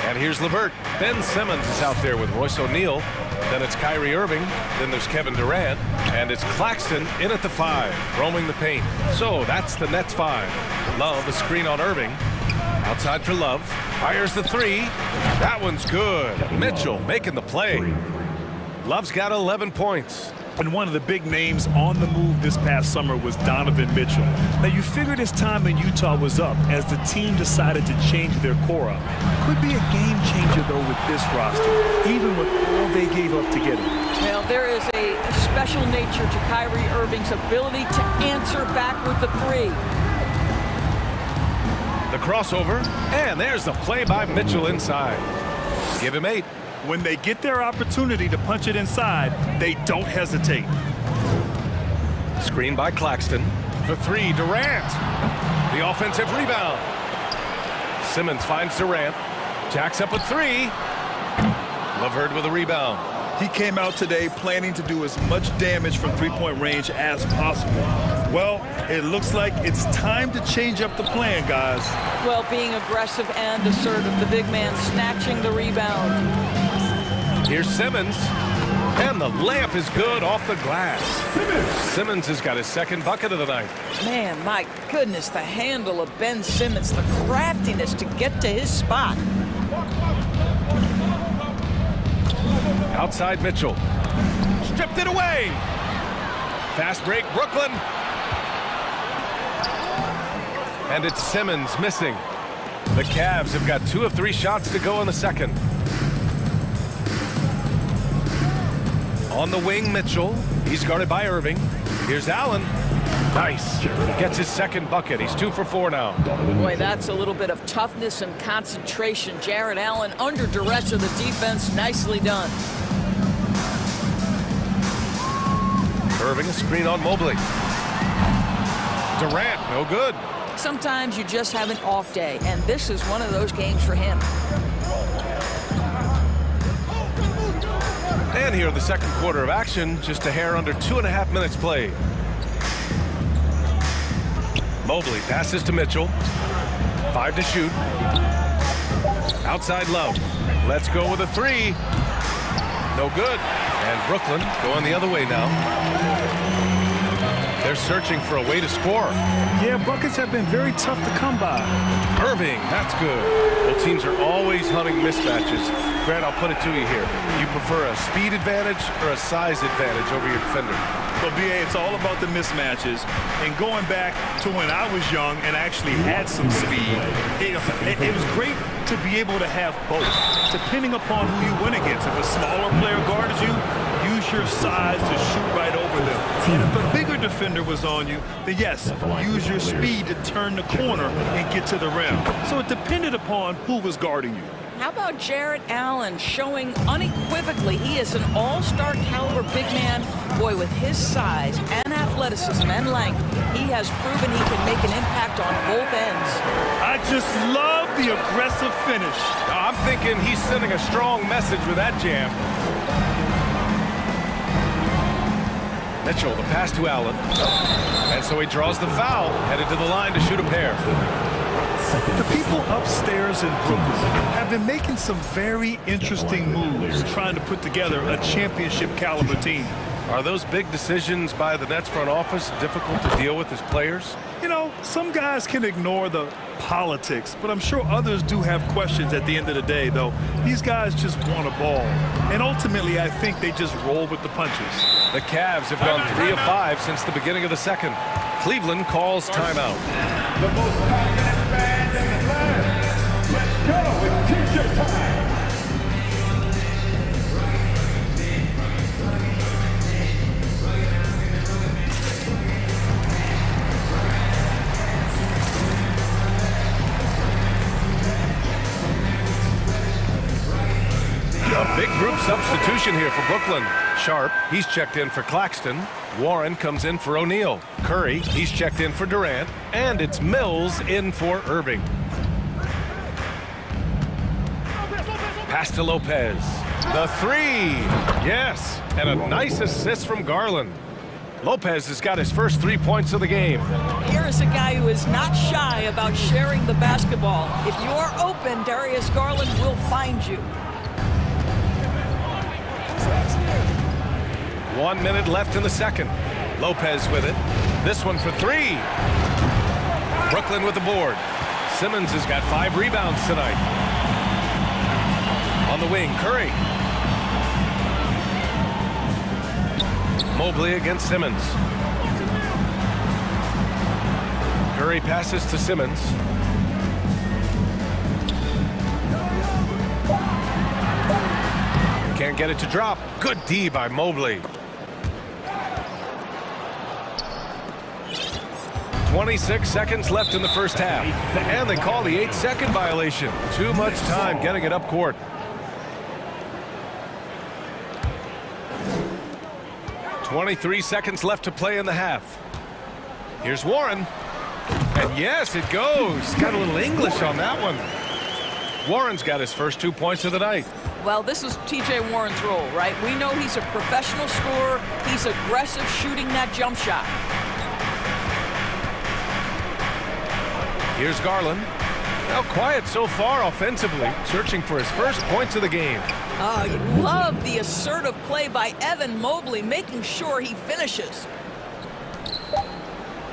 And here's LeVert. Ben Simmons is out there with Royce O'Neal. Then it's Kyrie Irving. Then there's Kevin Durant. And it's Claxton in at the 5, roaming the paint. So that's the Nets 5. Love, a screen on Irving. Outside for Love. Fires the 3. That one's good. Mitchell making the play. Love's got 11 points. And one of the big names on the move this past summer was Donovan Mitchell. Now, you figured his time in Utah was up as the team decided to change their core up. Could be a game changer, though, with this roster, even with all they gave up to get him. Well, there is a special nature to Kyrie Irving's ability to answer back with the 3. The crossover, and there's the play by Mitchell inside. Give him 8. When they get their opportunity to punch it inside, they don't hesitate. Screen by Claxton. For 3, Durant. The offensive rebound. Simmons finds Durant. Jacks up a 3. LeVert with a rebound. He came out today planning to do as much damage from three-point range as possible. Well, it looks like it's time to change up the plan, guys. Well, being aggressive and assertive, the big man snatching the rebound. Here's Simmons, and the layup is good off the glass. Simmons has got his 2nd bucket of the night. Man, my goodness, the handle of Ben Simmons, the craftiness to get to his spot. Outside Mitchell. Stripped it away. Fast break, Brooklyn. And it's Simmons missing. The Cavs have got 2 of 3 shots to go in the second. On the wing, Mitchell. He's guarded by Irving. Here's Allen. Nice. Gets his 2nd bucket. He's 2 for 4 now. Boy, that's a little bit of toughness and concentration. Jarrett Allen under duress of the defense. Nicely done. Irving, a screen on Mobley. Durant, no good. Sometimes you just have an off day, and this is one of those games for him. And here in the 2nd quarter of action, just a hair under 2.5 minutes played. Mobley passes to Mitchell. 5 to shoot. Outside Love. Let's go with a 3. No good. And Brooklyn going the other way now. They're searching for a way to score. Yeah, buckets have been very tough to come by. Irving, that's good. Both teams are always hunting mismatches. Grant, I'll put it to you here. You prefer a speed advantage or a size advantage over your defender? Well, BA, it's all about the mismatches. And going back to when I was young and actually had some speed, it was great to be able to have both, depending upon who you went against. If a smaller player guarded you, use your size to shoot right over them. And if a bigger defender was on you, then yes, use your speed to turn the corner and get to the rim. So it depended upon who was guarding you. How about Jarrett Allen showing unequivocally he is an all-star caliber big man? Boy, with his size and athleticism and length, he has proven he can make an impact on both ends. I just love the aggressive finish. I'm thinking he's sending a strong message with that jam. Mitchell, the pass to Allen. And so he draws the foul, headed to the line to shoot a pair. The people upstairs in Brooklyn have been making some very interesting moves trying to put together a championship caliber team. Are those big decisions by the Nets front office difficult to deal with as players? You know, some guys can ignore the politics, but I'm sure others do have questions at the end of the day, though. These guys just want a ball. And ultimately, I think they just roll with the punches. The Cavs have gone 3 of 5 since the beginning of the second. Cleveland calls timeout. The most confident fans in the land. Let's go. It's t-shirt time. A big group substitution here for Brooklyn. Sharp, he's checked in for Claxton. Warren comes in for O'Neal. Curry, he's checked in for Durant. And it's Mills in for Irving. Pass to Lopez. The three. Yes, and a nice assist from Garland. Lopez has got his first 3 points of the game. Here is a guy who is not shy about sharing the basketball. If you're open, Darius Garland will find you. 1 minute left in the second. Lopez with it. This one for three. Brooklyn with the board. Simmons has got 5 rebounds tonight. On the wing, Curry. Mobley against Simmons. Curry passes to Simmons. Can't get it to drop. Good D by Mobley. 26 seconds left in the first half. And they call the 8-second violation. Too much time getting it up court. .23 seconds left to play in the half. Here's Warren. And yes, it goes. Got a little English on that one. Warren's got his first 2 points of the night. Well, this is T.J. Warren's role, right? We know he's a professional scorer. He's aggressive shooting that jump shot. Here's Garland. Now quiet so far offensively, searching for his first points of the game. Oh, you love the assertive play by Evan Mobley, making sure he finishes.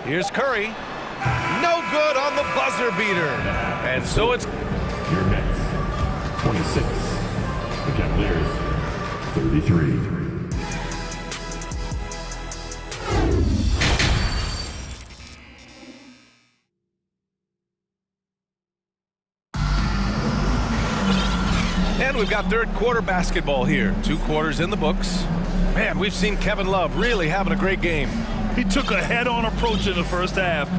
Here's Curry. No good on the buzzer beater. And so it's... Your Nets, 26. The Cavaliers, 33. And we've got third quarter basketball here. 2 quarters in the books. Man, we've seen Kevin Love really having a great game. He took a head-on approach in the first half.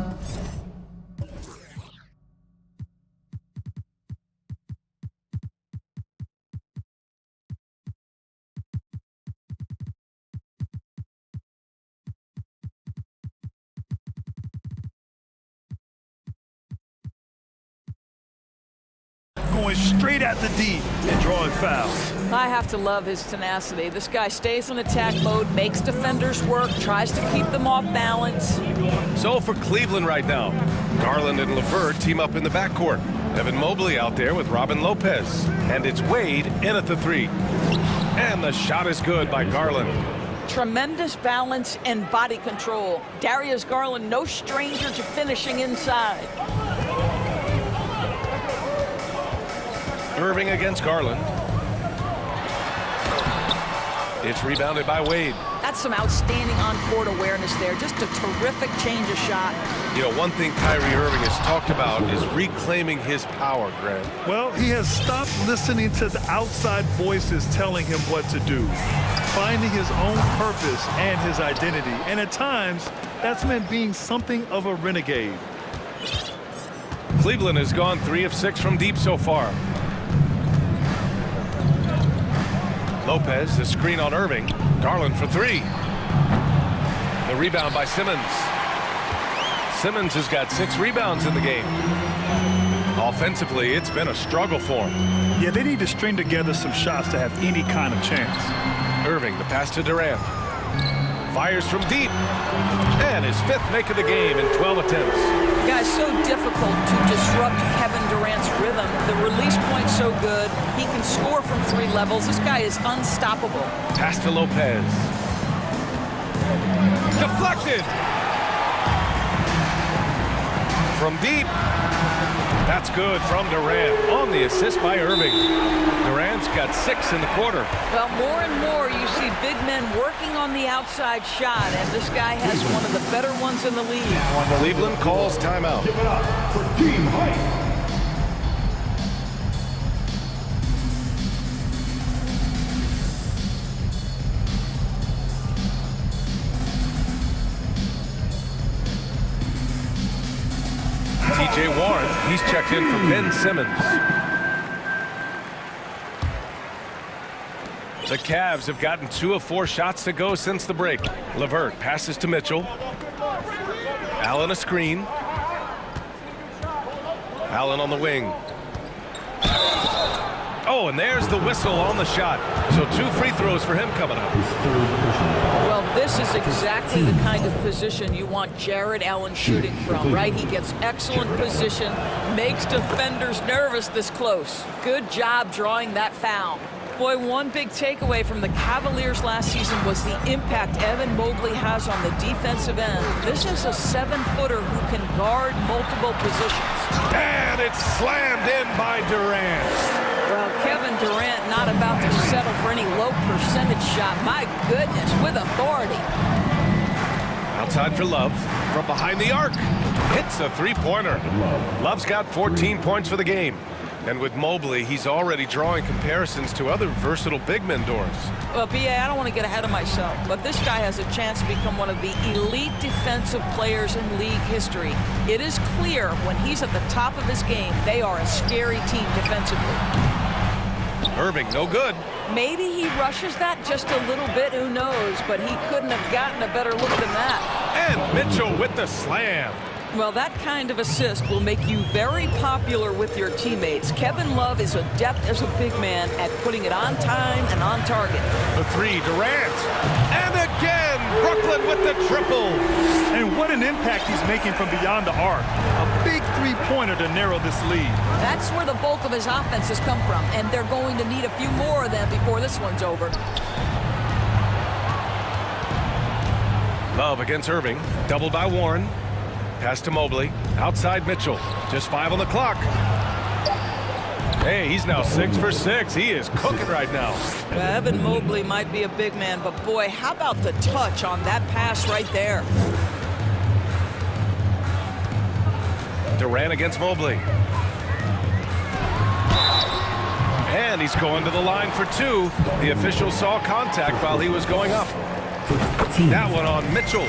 Going straight at the D and drawing fouls. I have to love his tenacity. This guy stays in attack mode, makes defenders work, tries to keep them off balance. So for Cleveland right now, Garland and LeVert team up in the backcourt. Evan Mobley out there with Robin Lopez. And it's Wade in at the three. And the shot is good by Garland. Tremendous balance and body control. Darius Garland, no stranger to finishing inside. Irving against Garland. It's rebounded by Wade. That's some outstanding on-court awareness there. Just a terrific change of shot. You know, one thing Kyrie Irving has talked about is reclaiming his power, Greg. Well, he has stopped listening to the outside voices telling him what to do, finding his own purpose and his identity. And at times, that's meant being something of a renegade. Cleveland has gone 3 of 6 from deep so far. Lopez, the screen on Irving. Garland for 3. The rebound by Simmons. Simmons has got 6 rebounds in the game. Offensively, it's been a struggle for him. Yeah, they need to string together some shots to have any kind of chance. Irving, the pass to Durant. Fires from deep. And his 5th make of the game in 12 attempts. Guys, so difficult to disrupt Kevin Durant's rhythm. The release point's so good. He can score from 3 levels. This guy is unstoppable. Pass to Lopez. Deflected. From deep. That's good from Durant on the assist by Irving. Durant's got 6 in the quarter. Well, more and more you see big men working on the outside shot, and this guy has one of the better ones in the league. Cleveland calls timeout. Give it up for Team Height. T.J. Warren, he's checked in for Ben Simmons. The Cavs have gotten 2 of 4 shots to go since the break. LeVert passes to Mitchell. Allen a screen. Allen on the wing. Oh, and there's the whistle on the shot. So 2 free throws for him coming up. Well, this is exactly the kind of position you want Jared Allen shooting from, right? He gets excellent position, makes defenders nervous this close. Good job drawing that foul. Boy, one big takeaway from the Cavaliers last season was the impact Evan Mobley has on the defensive end. This is a 7-footer who can guard multiple positions. And it's slammed in by Durant. Well, Kevin Durant not about to settle for any low percentage shot. My goodness, with authority. Outside for Love. From behind the arc. Hits a 3-pointer. Love's got 14 points for the game. And with Mobley, he's already drawing comparisons to other versatile big men doors. Well, B.A., I don't want to get ahead of myself, but this guy has a chance to become one of the elite defensive players in league history. It is clear when he's at the top of his game, they are a scary team defensively. Irving, no good. Maybe he rushes that just a little bit, who knows, but he couldn't have gotten a better look than that. And Mitchell with the slam. Well, that kind of assist will make you very popular with your teammates. Kevin Love is adept as a big man at putting it on time and on target. The 3, Durant. And again, Brooklyn with the triple. And what an impact he's making from beyond the arc. A big 3-pointer to narrow this lead. That's where the bulk of his offense has come from, and they're going to need a few more of them before this one's over. Love against Irving. Doubled by Warren. Pass to Mobley. Outside Mitchell. Just 5 on the clock. Hey, he's now 6 for 6. He is cooking right now. Evan Mobley might be a big man, but boy, how about the touch on that pass right there? Durant against Mobley. And he's going to the line for 2. The official saw contact while he was going up. That one on Mitchell.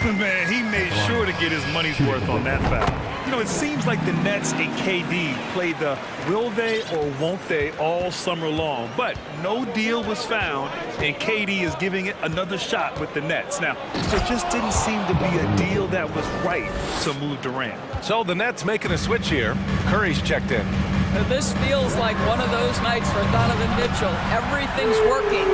Man, he made sure to get his money's worth on that foul. You know, it seems like the Nets and KD played the will they or won't they all summer long, but no deal was found, and KD is giving it another shot with the Nets. Now, there just didn't seem to be a deal that was right to move Durant. So the Nets making a switch here. Curry's checked in. This feels like one of those nights for Donovan Mitchell. Everything's working.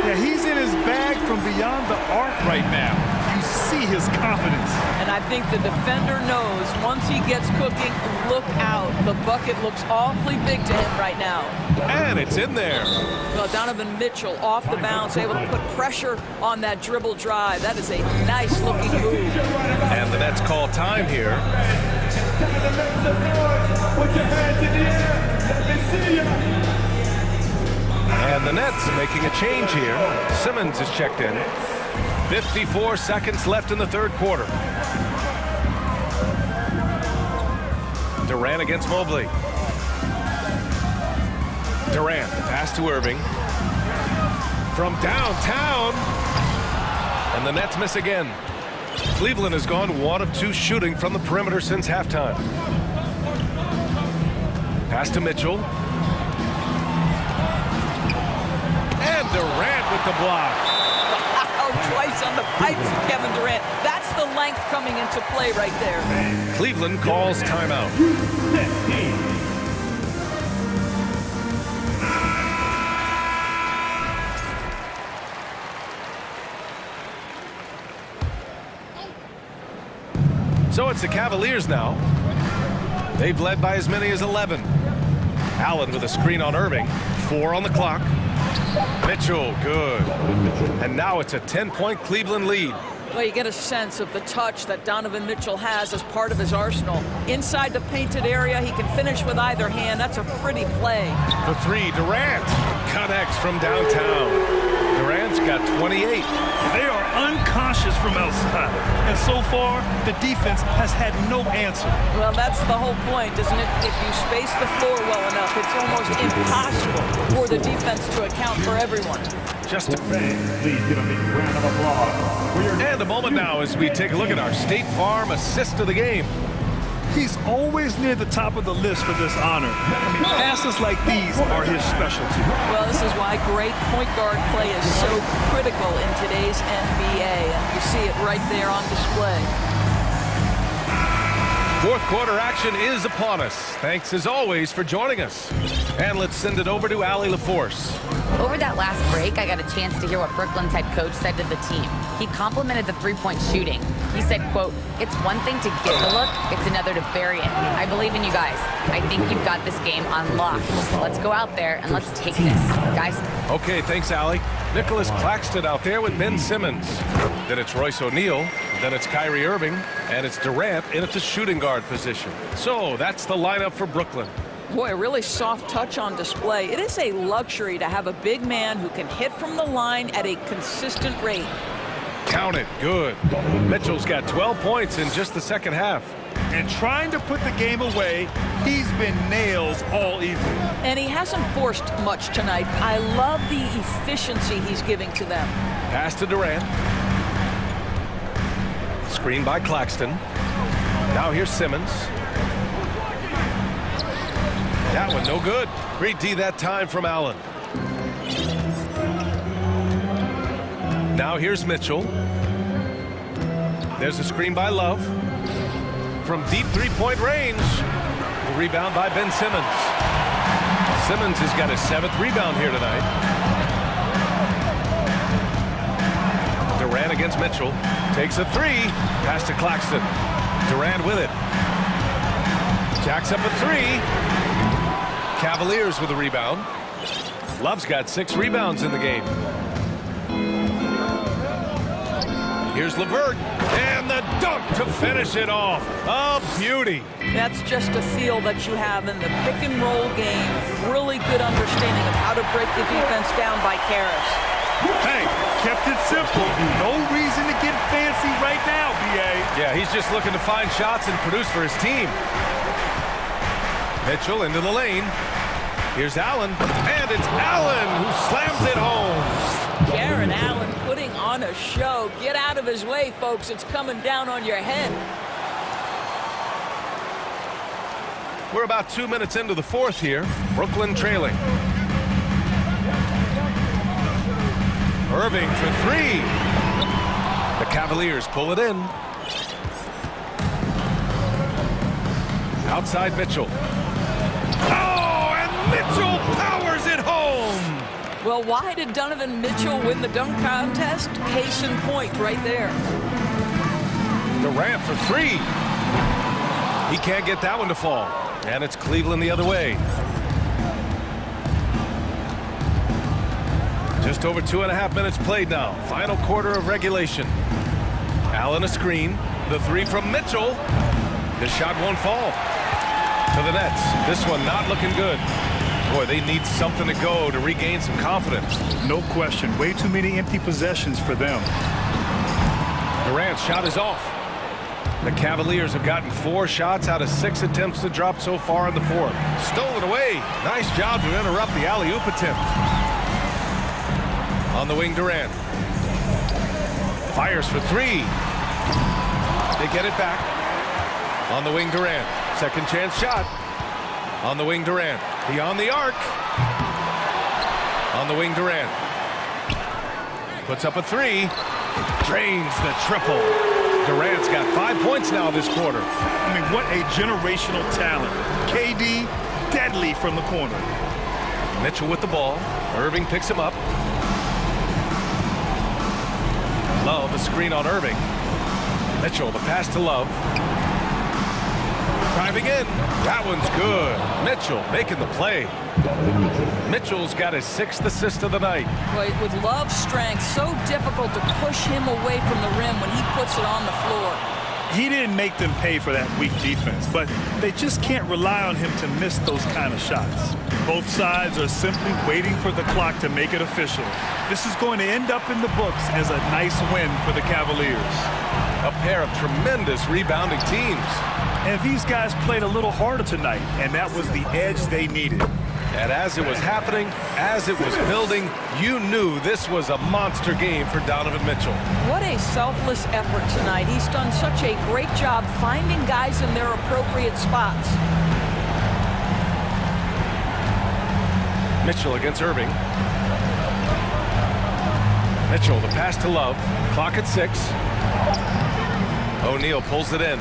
Yeah, he's in his bag from beyond the arc right now. You see his confidence. And I think the defender knows once he gets cooking, look out. The bucket looks awfully big to him right now. And it's in there. Well, Donovan Mitchell off the bounce, able to put pressure on that dribble drive. That is a nice looking move. And the Nets call time here. Put your hands in the air. Let me see you. And the Nets making a change here. Simmons is checked in. 54 seconds left in the third quarter. Durant against Mobley. Durant, pass to Irving. From downtown. And the Nets miss again. Cleveland has gone 1 of 2 shooting from the perimeter since halftime. Pass to Mitchell. And Durant with the block. Wow, twice on the pipes of Kevin Durant. That's the length coming into play right there. Cleveland calls timeout. So it's the Cavaliers now. They've led by as many as 11. Allen with a screen on Irving. 4 on the clock. Mitchell, good. And now it's a 10-point Cleveland lead. Well, you get a sense of the touch that Donovan Mitchell has as part of his arsenal. Inside the painted area, he can finish with either hand. That's a pretty play. For 3, Durant connects from downtown. Durant's got 28. They are unconscious from outside. And so far, the defense has had no answer. Well, that's the whole point, isn't it? If you space the floor well enough, it's almost impossible for the defense to account for everyone. Just a Please give a big round of applause for your And a moment now as we take a look at our State Farm assist of the game. He's always near the top of the list for this honor. I mean, passes like these are his specialty. Well, this is why great point guard play is so critical in today's NBA, and you see it right there on display. Fourth quarter action is upon us. Thanks as always for joining us. And let's send it over to Allie LaForce. Over that last break, I got a chance to hear what Brooklyn's head coach said to the team. He complimented the three-point shooting. He said, quote, "It's one thing to get the look, it's another to bury it. I believe in you guys. I think you've got this game on lock. Let's go out there and let's take this, guys." Okay, thanks, Allie. Nicholas Claxton out there with Ben Simmons. Then it's Royce O'Neal. Then it's Kyrie Irving. And it's Durant in at the shooting guard position. So that's the lineup for Brooklyn. Boy, a really soft touch on display. It is a luxury to have a big man who can hit from the line at a consistent rate. Count it. Good. Mitchell's got 12 points in just the second half. And trying to put the game away, he's been nails all evening. And he hasn't forced much tonight. I love the efficiency he's giving to them. Pass to Durant. Screen by Claxton. Now here's Simmons. That one no good. Great D that time from Allen. Now here's Mitchell. There's a screen by Love. From deep three-point range. The rebound by Ben Simmons. Simmons has got his 7th rebound here tonight. Durant against Mitchell. Takes a 3. Pass to Claxton. Durant with it. Jacks up a 3. Cavaliers with a rebound. Love's got 6 rebounds in the game. Here's LeVert, and the dunk to finish it off. A beauty. That's just a feel that you have in the pick and roll game. Really good understanding of how to break the defense down by Karras. Hey, kept it simple. No reason to get fancy right now, B.A. Yeah, he's just looking to find shots and produce for his team. Mitchell into the lane. Here's Allen, and it's Allen who slams it home. Karen Allen putting on a show. Get out of his way, folks. It's coming down on your head. We're about 2 minutes into the fourth here. Brooklyn trailing. Irving for 3. The Cavaliers pull it in. Outside Mitchell. Oh, and Mitchell powers it home. Well, why did Donovan Mitchell win the dunk contest? Case in point right there. Durant for 3. He can't get that one to fall. And it's Cleveland the other way. Just over 2.5 minutes played now. Final quarter of regulation. Allen a screen. The 3 from Mitchell. The shot won't fall. To the Nets. This one not looking good. Boy, they need something to go to regain some confidence. No question. Way too many empty possessions for them. Durant's shot is off. The Cavaliers have gotten 4 shots out of 6 attempts to drop so far in the fourth. Stolen away. Nice job to interrupt the alley-oop attempt. On the wing, Durant. Fires for 3. They get it back. On the wing, Durant. Second chance shot. On the wing, Durant. Beyond the arc. On the wing, Durant. Puts up a 3. Drains the triple. Durant's got 5 points now this quarter. I mean, what a generational talent. KD, deadly from the corner. Mitchell with the ball. Irving picks him up. Love, a screen on Irving. Mitchell, the pass to Love. Driving in. That one's good. Mitchell making the play. Mitchell's got his 6th assist of the night. Right, with Love's strength, so difficult to push him away from the rim when he puts it on the floor. He didn't make them pay for that weak defense, but they just can't rely on him to miss those kind of shots. Both sides are simply waiting for the clock to make it official. This is going to end up in the books as a nice win for the Cavaliers. A pair of tremendous rebounding teams. And these guys played a little harder tonight, and that was the edge they needed. And as it was happening, as it was building, you knew this was a monster game for Donovan Mitchell. What a selfless effort tonight. He's done such a great job finding guys in their appropriate spots. Mitchell against Irving. Mitchell, the pass to Love. Clock at 6. O'Neal pulls it in.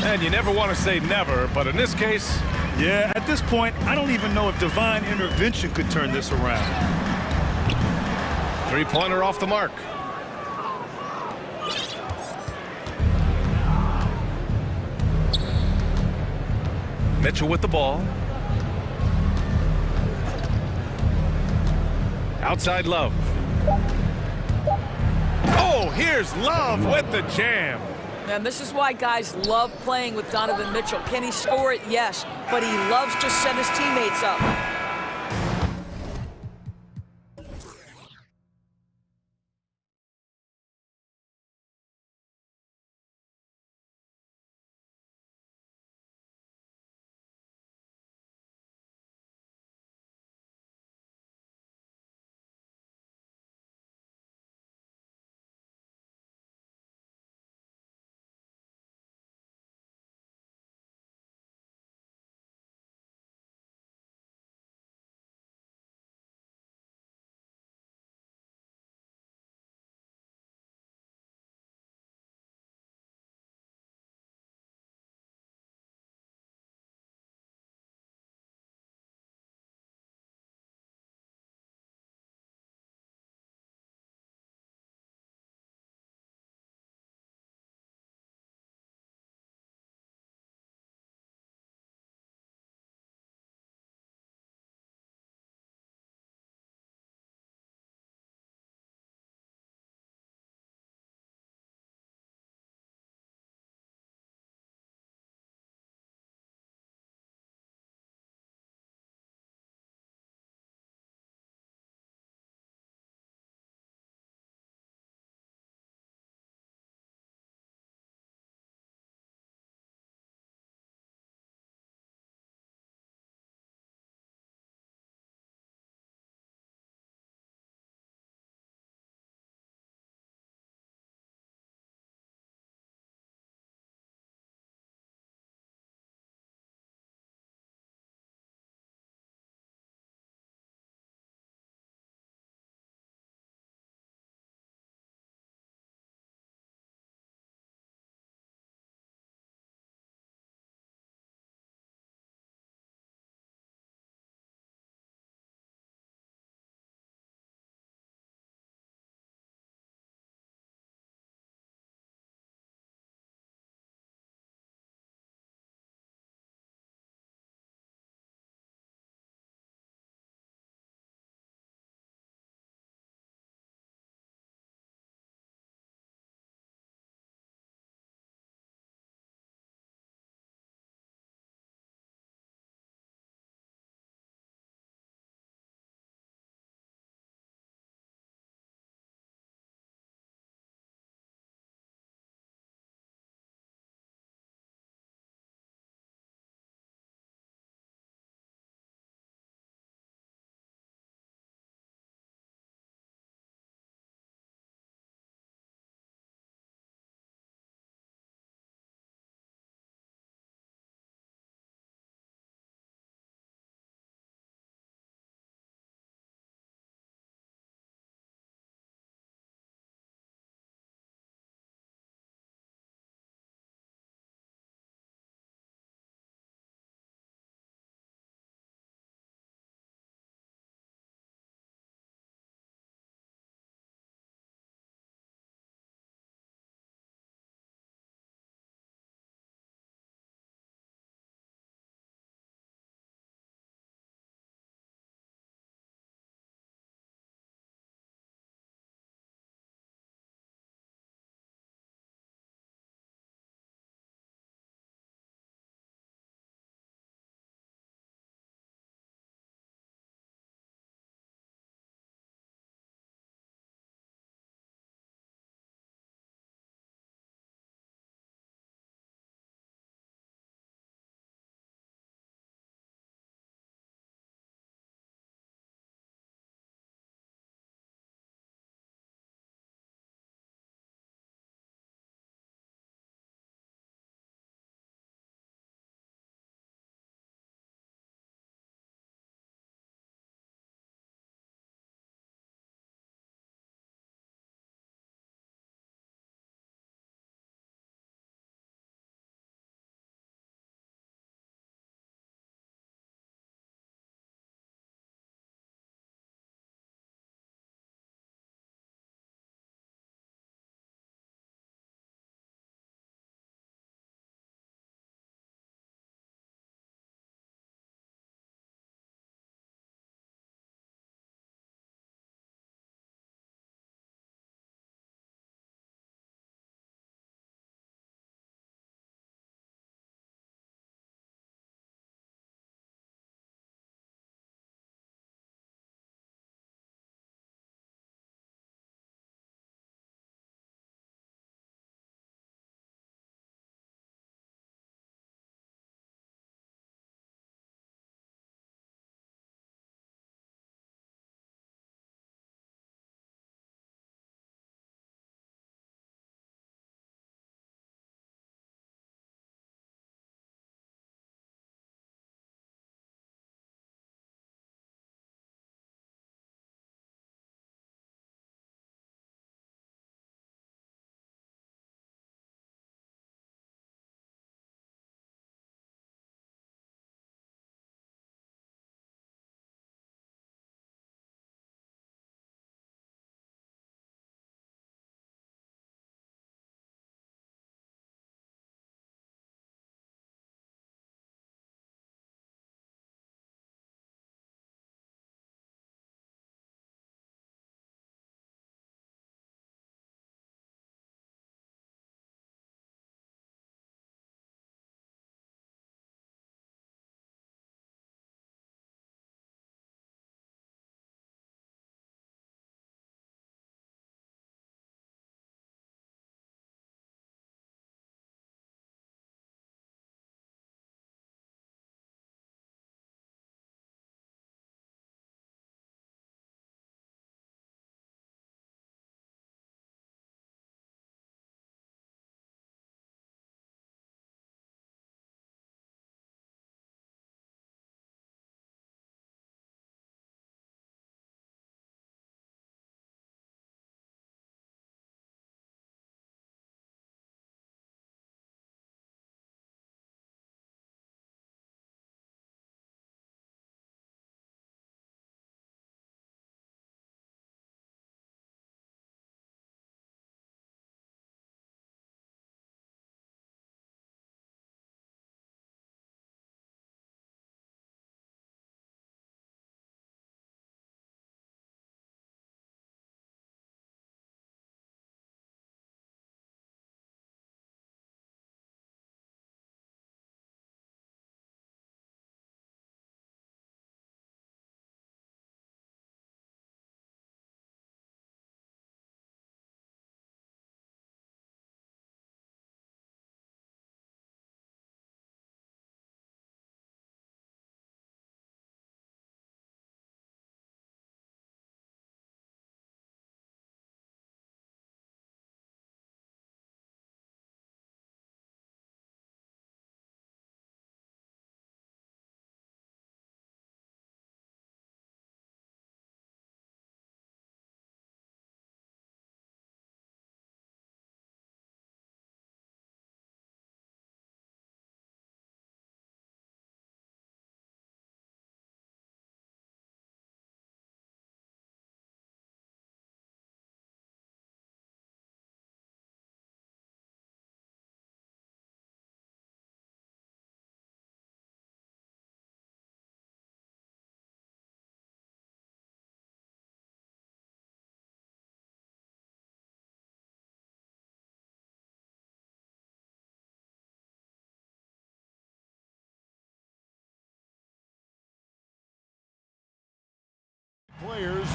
And you never want to say never, but in this case... Yeah, at this point, I don't even know if divine intervention could turn this around. Three-pointer off the mark. Mitchell with the ball. Outside Love. Oh, here's Love with the jam. And this is why guys love playing with Donovan Mitchell. Can he score it? Yes. But he loves to set his teammates up.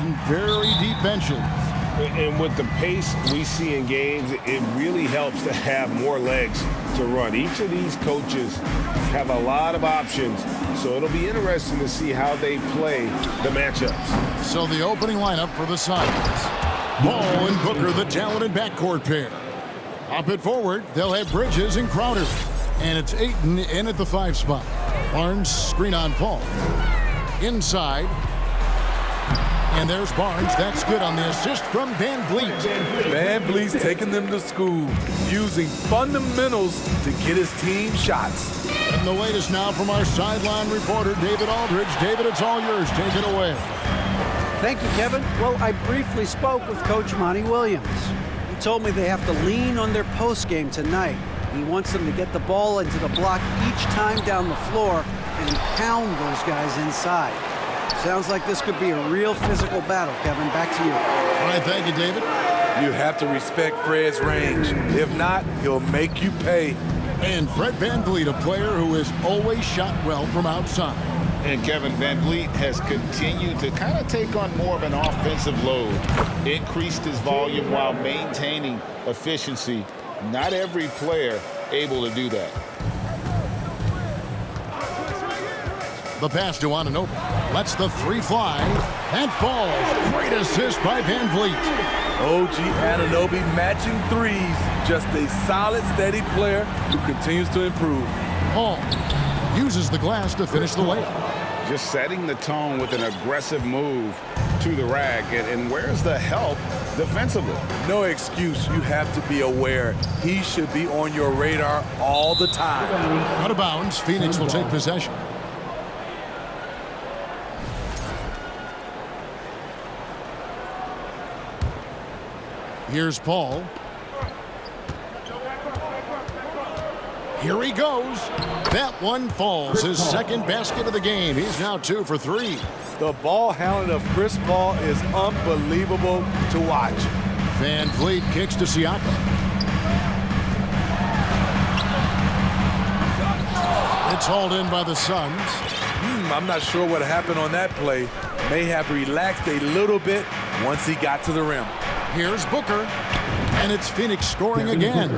some very deep benches. And with the pace we see in games, it really helps to have more legs to run. Each of these coaches have a lot of options, so it'll be interesting to see how they play the matchups. So the opening lineup for the Suns. Ball and Booker, the talented backcourt pair. Up it forward, they'll have Bridges and Crowder. And it's Ayton in at the 5 spot. Barnes screen on Paul. Inside. And there's Barnes. That's good on the assist from Van Vliet. Van Vliet's taking them to school, using fundamentals to get his team shots. And the latest now from our sideline reporter, David Aldridge. David, it's all yours. Take it away. Thank you, Kevin. Well, I briefly spoke with Coach Monty Williams. He told me they have to lean on their post game tonight. He wants them to get the ball into the block each time down the floor and pound those guys inside. Sounds like this could be a real physical battle, Kevin. Back to you. All right, thank you, David. You have to respect Fred's range. If not, he'll make you pay. And Fred Van Vliet, a player who has always shot well from outside. And Kevin, Van Vliet has continued to kind of take on more of an offensive load. Increased his volume while maintaining efficiency. Not every player able to do that. The pass to Anunoby. Lets the 3 fly. That falls. Great assist by Van Vliet. OG Anunoby matching threes. Just a solid, steady player who continues to improve. Paul uses the glass to finish the layup. Just setting the tone with an aggressive move to the rack. And where's the help defensively? No excuse. You have to be aware. He should be on your radar all the time. Out of bounds. Phoenix will take possession. Here's Paul. Here he goes. That one falls. His second basket of the game. He's now 2 for 3. The ball handling of Chris Paul is unbelievable to watch. Van Vliet kicks to Siakam. It's hauled in by the Suns. I'm not sure what happened on that play. May have relaxed a little bit once he got to the rim. Here's Booker, and it's Phoenix scoring again.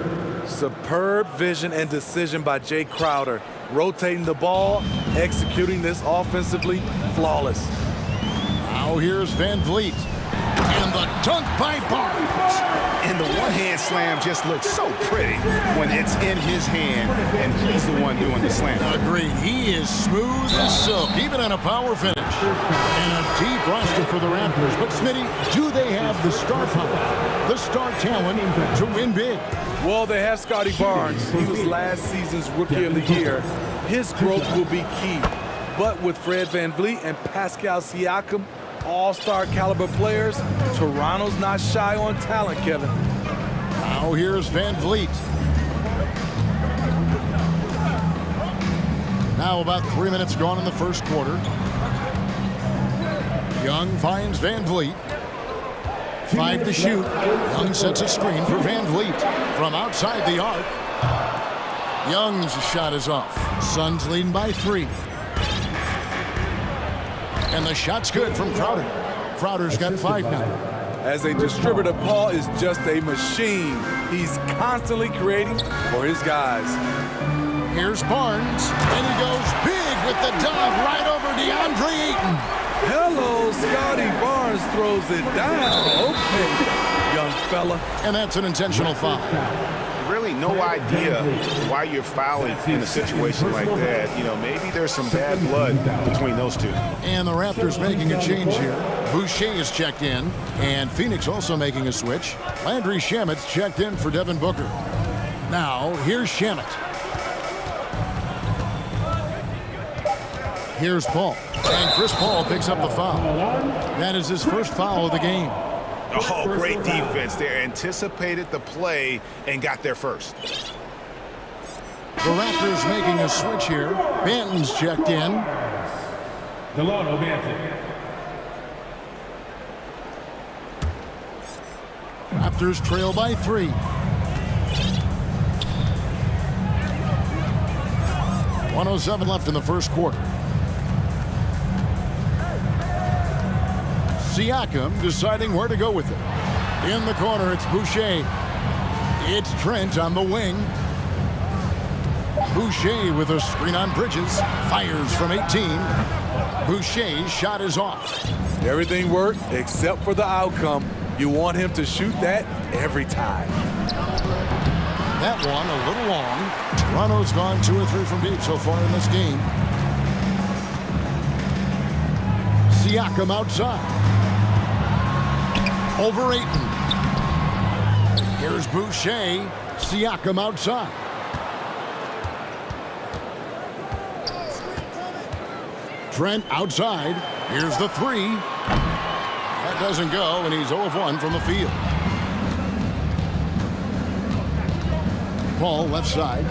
Superb vision and decision by Jay Crowder. Rotating the ball, executing this offensively, flawless. Now here's Van Vliet. And the dunk by Barnes. And the one-hand slam just looks so pretty when it's in his hand, and he's the one doing the slam. Agreed. He is smooth as silk, even on a power finish. And a deep roster for the Raptors. But, Smitty, do they have the star power, the star talent to win big? Well, they have Scotty Barnes. He was last season's Rookie of the Year. His growth will be key. But with Fred Van Vliet and Pascal Siakam, all-star caliber players, Toronto's not shy on talent, Kevin. Now here's Van Vliet. Now about 3 minutes gone in the first quarter. Young finds Van Vliet. 5 to shoot. Young sets a screen for Van Vliet from outside the arc. Young's shot is off. Suns leading by 3. And the shot's good from Crowder. Crowder's got 5 now. As a distributor, Paul is just a machine. He's constantly creating for his guys. Here's Barnes, and he goes big with the dunk right over DeAndre Ayton. Hello, Scotty Barnes throws it down. Okay, young fella. And that's an intentional foul. Really no idea why you're fouling in a situation like that. You know, maybe there's some bad blood between those two. And the Raptors making a change here. Boucher is checked in, and Phoenix also making a switch. Landry Shamet's checked in for Devin Booker. Now, here's Shamet. Here's Paul. And Chris Paul picks up the foul. That is his first foul of the game. Oh, great defense there. Anticipated the play and got there first. The Raptors making a switch here. Banton's checked in. Delano Banton. Raptors trail by 3. .107 left in the first quarter. Siakam deciding where to go with it. In the corner, it's Boucher. It's Trent on the wing. Boucher with a screen on Bridges. Fires from 18. Boucher's shot is off. Everything worked except for the outcome. You want him to shoot that every time. That one a little long. Toronto's gone 2 or 3 from deep so far in this game. Siakam outside. Over Ayton. Here's Boucher. Siakam outside. Trent outside. Here's the 3. That doesn't go, and he's 0 of 1 from the field. Paul left side.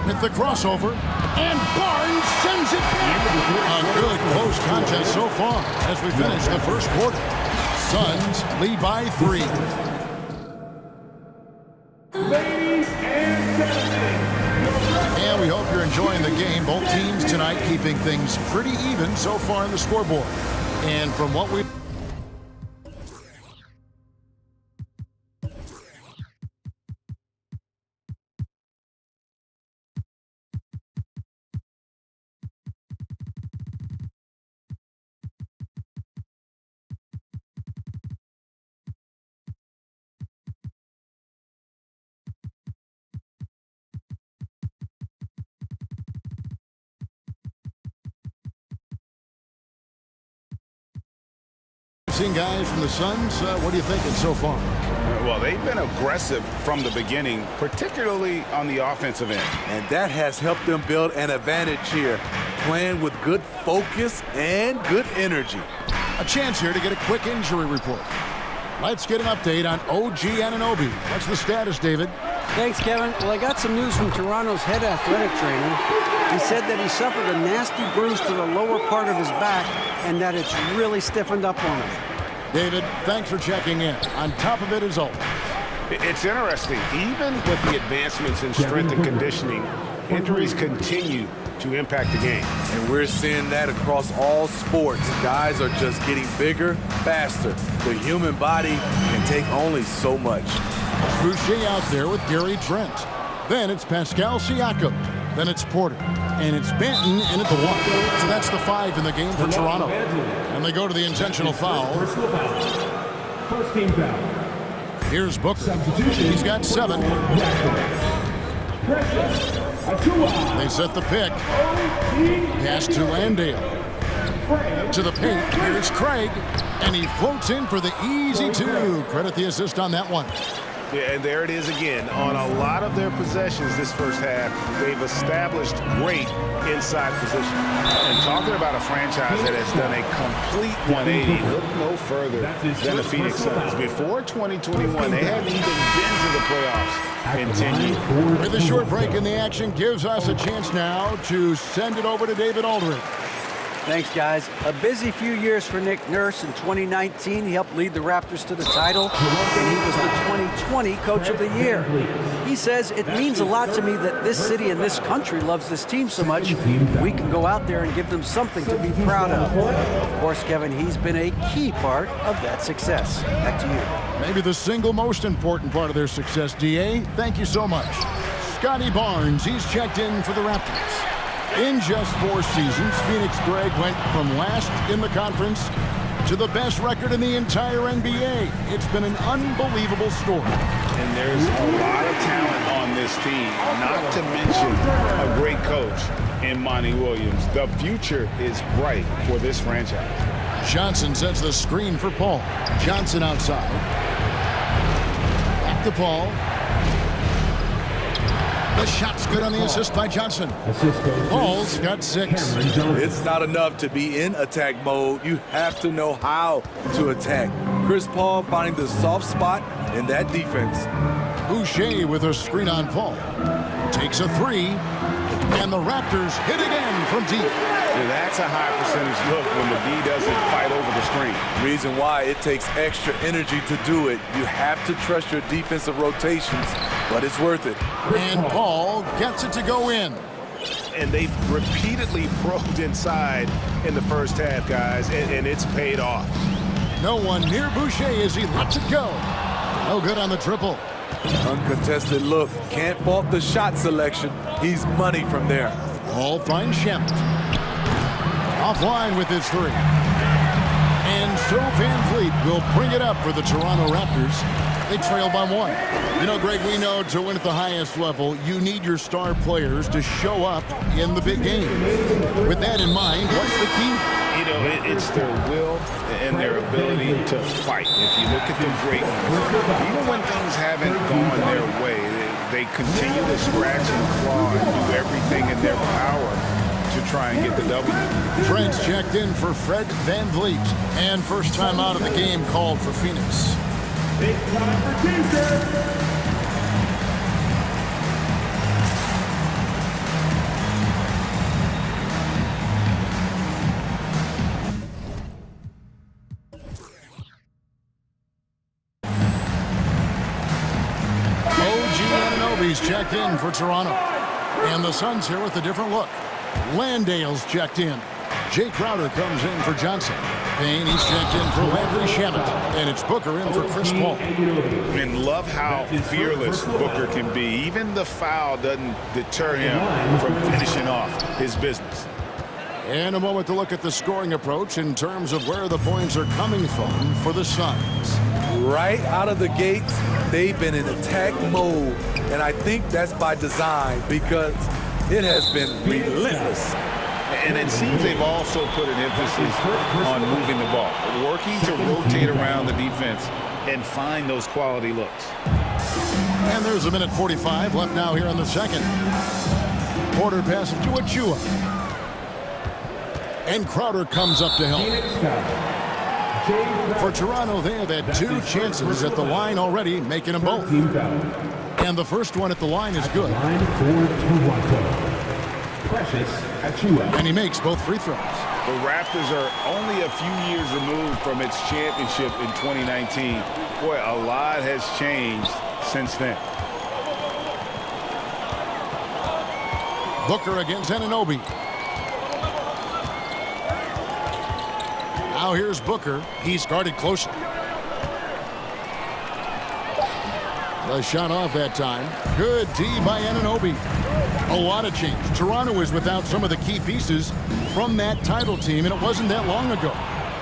With the crossover, and Barnes sends it back. A good close contest so far as we finish the first quarter. Suns lead by 3. Ladies and gentlemen. And we hope you're enjoying the game. Both teams tonight keeping things pretty even so far in the scoreboard. And from what we seen guys from the Suns, what are you thinking so far? Well, they've been aggressive from the beginning, particularly on the offensive end. And that has helped them build an advantage here, playing with good focus and good energy. A chance here to get a quick injury report. Let's get an update on OG Anunoby. What's the status, David? Thanks, Kevin. Well, I got some news from Toronto's head athletic trainer. He said that he suffered a nasty bruise to the lower part of his back and that it's really stiffened up on him. David, thanks for checking in. On top of it is all. It's interesting. Even with the advancements in strength and conditioning, injuries continue to impact the game. And we're seeing that across all sports. Guys are just getting bigger, faster. The human body can take only so much. Boucher out there with Gary Trent. Then it's Pascal Siakam. Then it's Porter. And it's Benton in at the 1. So that's the 5 in the game for Toronto. And they go to the intentional foul. First team foul. Here's Booker. He's got 7. They set the pick. Pass to Landale. To the paint. Here's Craig. And he floats in for the easy 2. Credit the assist on that one. Yeah, and there it is again. On a lot of their possessions this first half, they've established great inside position. And talking about a franchise that has done a complete 180, look no further than the Phoenix Suns. Before 2021, they hadn't even been to the playoffs in 10 years. With a short break in the action gives us a chance now to send it over to David Aldridge. Thanks, guys. A busy few years for Nick Nurse. In 2019, he helped lead the Raptors to the title, and he was the 2020 Coach of the Year. He says, it means a lot to me that this city and this country loves this team so much. We can go out there and give them something to be proud of. Of course, Kevin, he's been a key part of that success. Back to you. Maybe the single most important part of their success, DA. Thank you so much. Scotty Barnes, he's checked in for the Raptors. In just 4 seasons, Phoenix Greg went from last in the conference to the best record in the entire NBA. It's been an unbelievable story. And there's a lot of talent on this team, not to mention a great coach in Monty Williams. The future is bright for this franchise. Johnson sets the screen for Paul. Johnson outside. Back to Paul. The shot's good on the assist by Johnson. Paul's got 6. It's not enough to be in attack mode. You have to know how to attack. Chris Paul finding the soft spot in that defense. Boucher with a screen on Paul. Takes a 3. And the Raptors hit again from deep. Yeah, that's a high percentage look when the D doesn't fight over the screen. Reason why it takes extra energy to do it. You have to trust your defensive rotations but it's worth it. And Paul gets it to go in. And they've repeatedly probed inside in the first half, guys, and it's paid off. No one near Boucher as he lets it go. No good on the triple. Uncontested look. Can't fault the shot selection. He's money from there. Paul finds Shemet. Offline with his three. And so Van Vliet will bring it up for the Toronto Raptors. They trail by one. You know, Greg, we know to win at the highest level, you need your star players to show up in the big game. With that in mind, what's the key? You know, it's their will and their ability to fight. If you look at the greatness, even when things haven't gone their way, they continue to scratch and claw and do everything in their power to try and get the W. Trent's checked in for Fred Van Vliet. And first time out of the game called for Phoenix. It's time for defense. He's checked in for Toronto. And the Suns here with a different look. Landale's checked in. Jay Crowder comes in for Johnson. Payne, he's checked in for Landry Shemet. And it's Booker in for Chris Paul. And love how fearless Booker can be. Even the foul doesn't deter him from finishing off his business. And a moment to look at the scoring approach in terms of where the points are coming from for the Suns. Right out of the gates, they've been in attack mode. And I think that's by design because it has been relentless. And it seems they've also put an emphasis on moving the ball, working to rotate around the defense and find those quality looks. And there's a minute 45 left now here in the second. Porter passes to Achua. And Crowder comes up to help. For Toronto, they have had two chances at the line already, making them both. And the first one at the line is good. And he makes both free throws. The Raptors are only a few years removed from its championship in 2019. Boy, a lot has changed since then. Booker against Anunoby. Now here's Booker. He's guarded closely. The shot off that time. Good D by Anunoby. A lot of change. Toronto is without some of the key pieces from that title team, and it wasn't that long ago.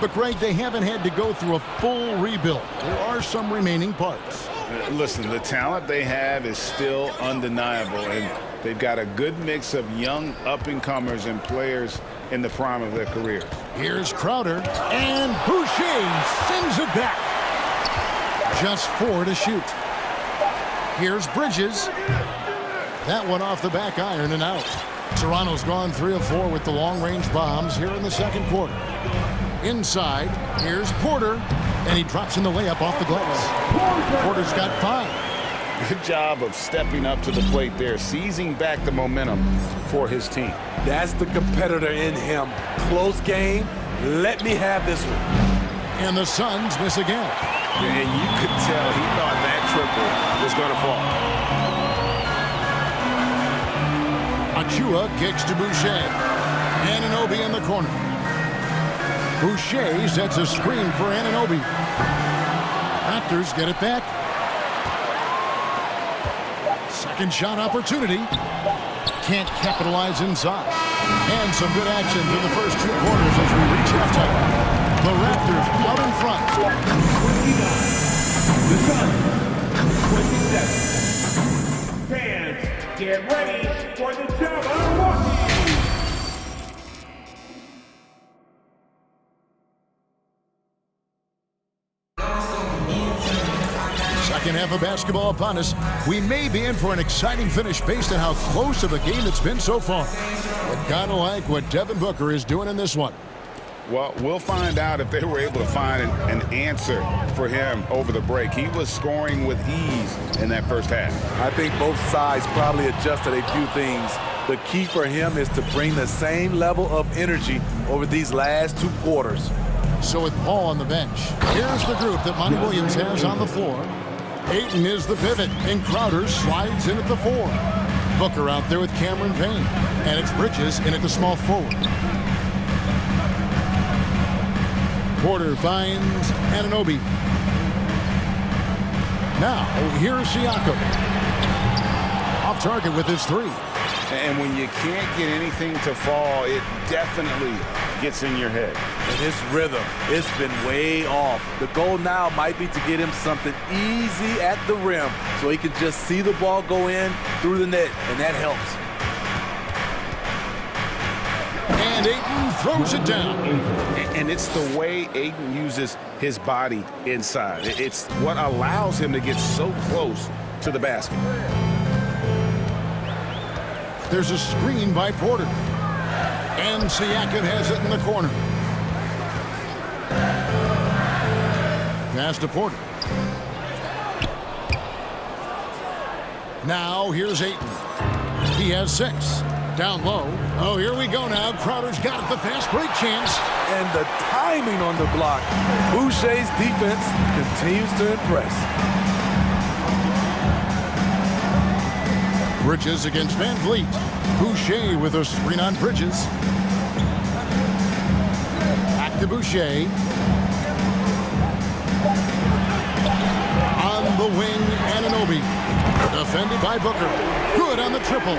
But, Greg, they haven't had to go through a full rebuild. There are some remaining parts. Listen, the talent they have is still undeniable, and they've got a good mix of young up-and-comers and players in the prime of their career. Here's Crowder, and Boucher sends it back. Just 4 to shoot. Here's Bridges. That one off the back iron and out. Toronto's gone 3 of 4 with the long-range bombs here in the second quarter. Inside, here's Porter, and he drops in the layup off the glass. Porter's got 5. Good job of stepping up to the plate there, seizing back the momentum for his team. That's the competitor in him. Close game. Let me have this one. And the Suns miss again. And you could tell he thought that triple was going to fall. Achua kicks to Boucher. Anunoby in the corner. Boucher sets a screen for Anunoby. Raptors get it back. Second shot opportunity. Can't capitalize inside. And some good action through the first 2 quarters as we reach halftime. The Raptors out in front. 29. The Suns, 27. Fans, get ready for the Jabberwocky. Second half of basketball upon us. We may be in for an exciting finish based on how close of a game it's been so far. But gotta like what Devin Booker is doing in this one. Well, we'll find out if they were able to find an answer for him over the break. He was scoring with ease in that first half. I think both sides probably adjusted a few things. The key for him is to bring the same level of energy over these last 2 quarters. So with Paul on the bench, here's the group that Monty Williams has on the floor. Ayton is the pivot, and Crowder slides in at the 4. Booker out there with Cameron Payne, and it's Bridges in at the small forward. Porter finds Anunoby. Now, here's Siakam. Off target with his 3. And when you can't get anything to fall, it definitely gets in your head. And his rhythm, it's been way off. The goal now might be to get him something easy at the rim so he can just see the ball go in through the net, and that helps. And Ayton throws it down. And it's the way Ayton uses his body inside. It's what allows him to get so close to the basket. There's a screen by Porter. And Siakam has it in the corner. Pass to Porter. Now here's Ayton. He has 6. Down low. Oh, here we go now. Crowder's got it, the fast break chance. And the timing on the block. Boucher's defense continues to impress. Bridges against Van Vliet. Boucher with a screen on Bridges. Back to Boucher. On the wing, Anunoby. Defended by Booker. Good on the triple.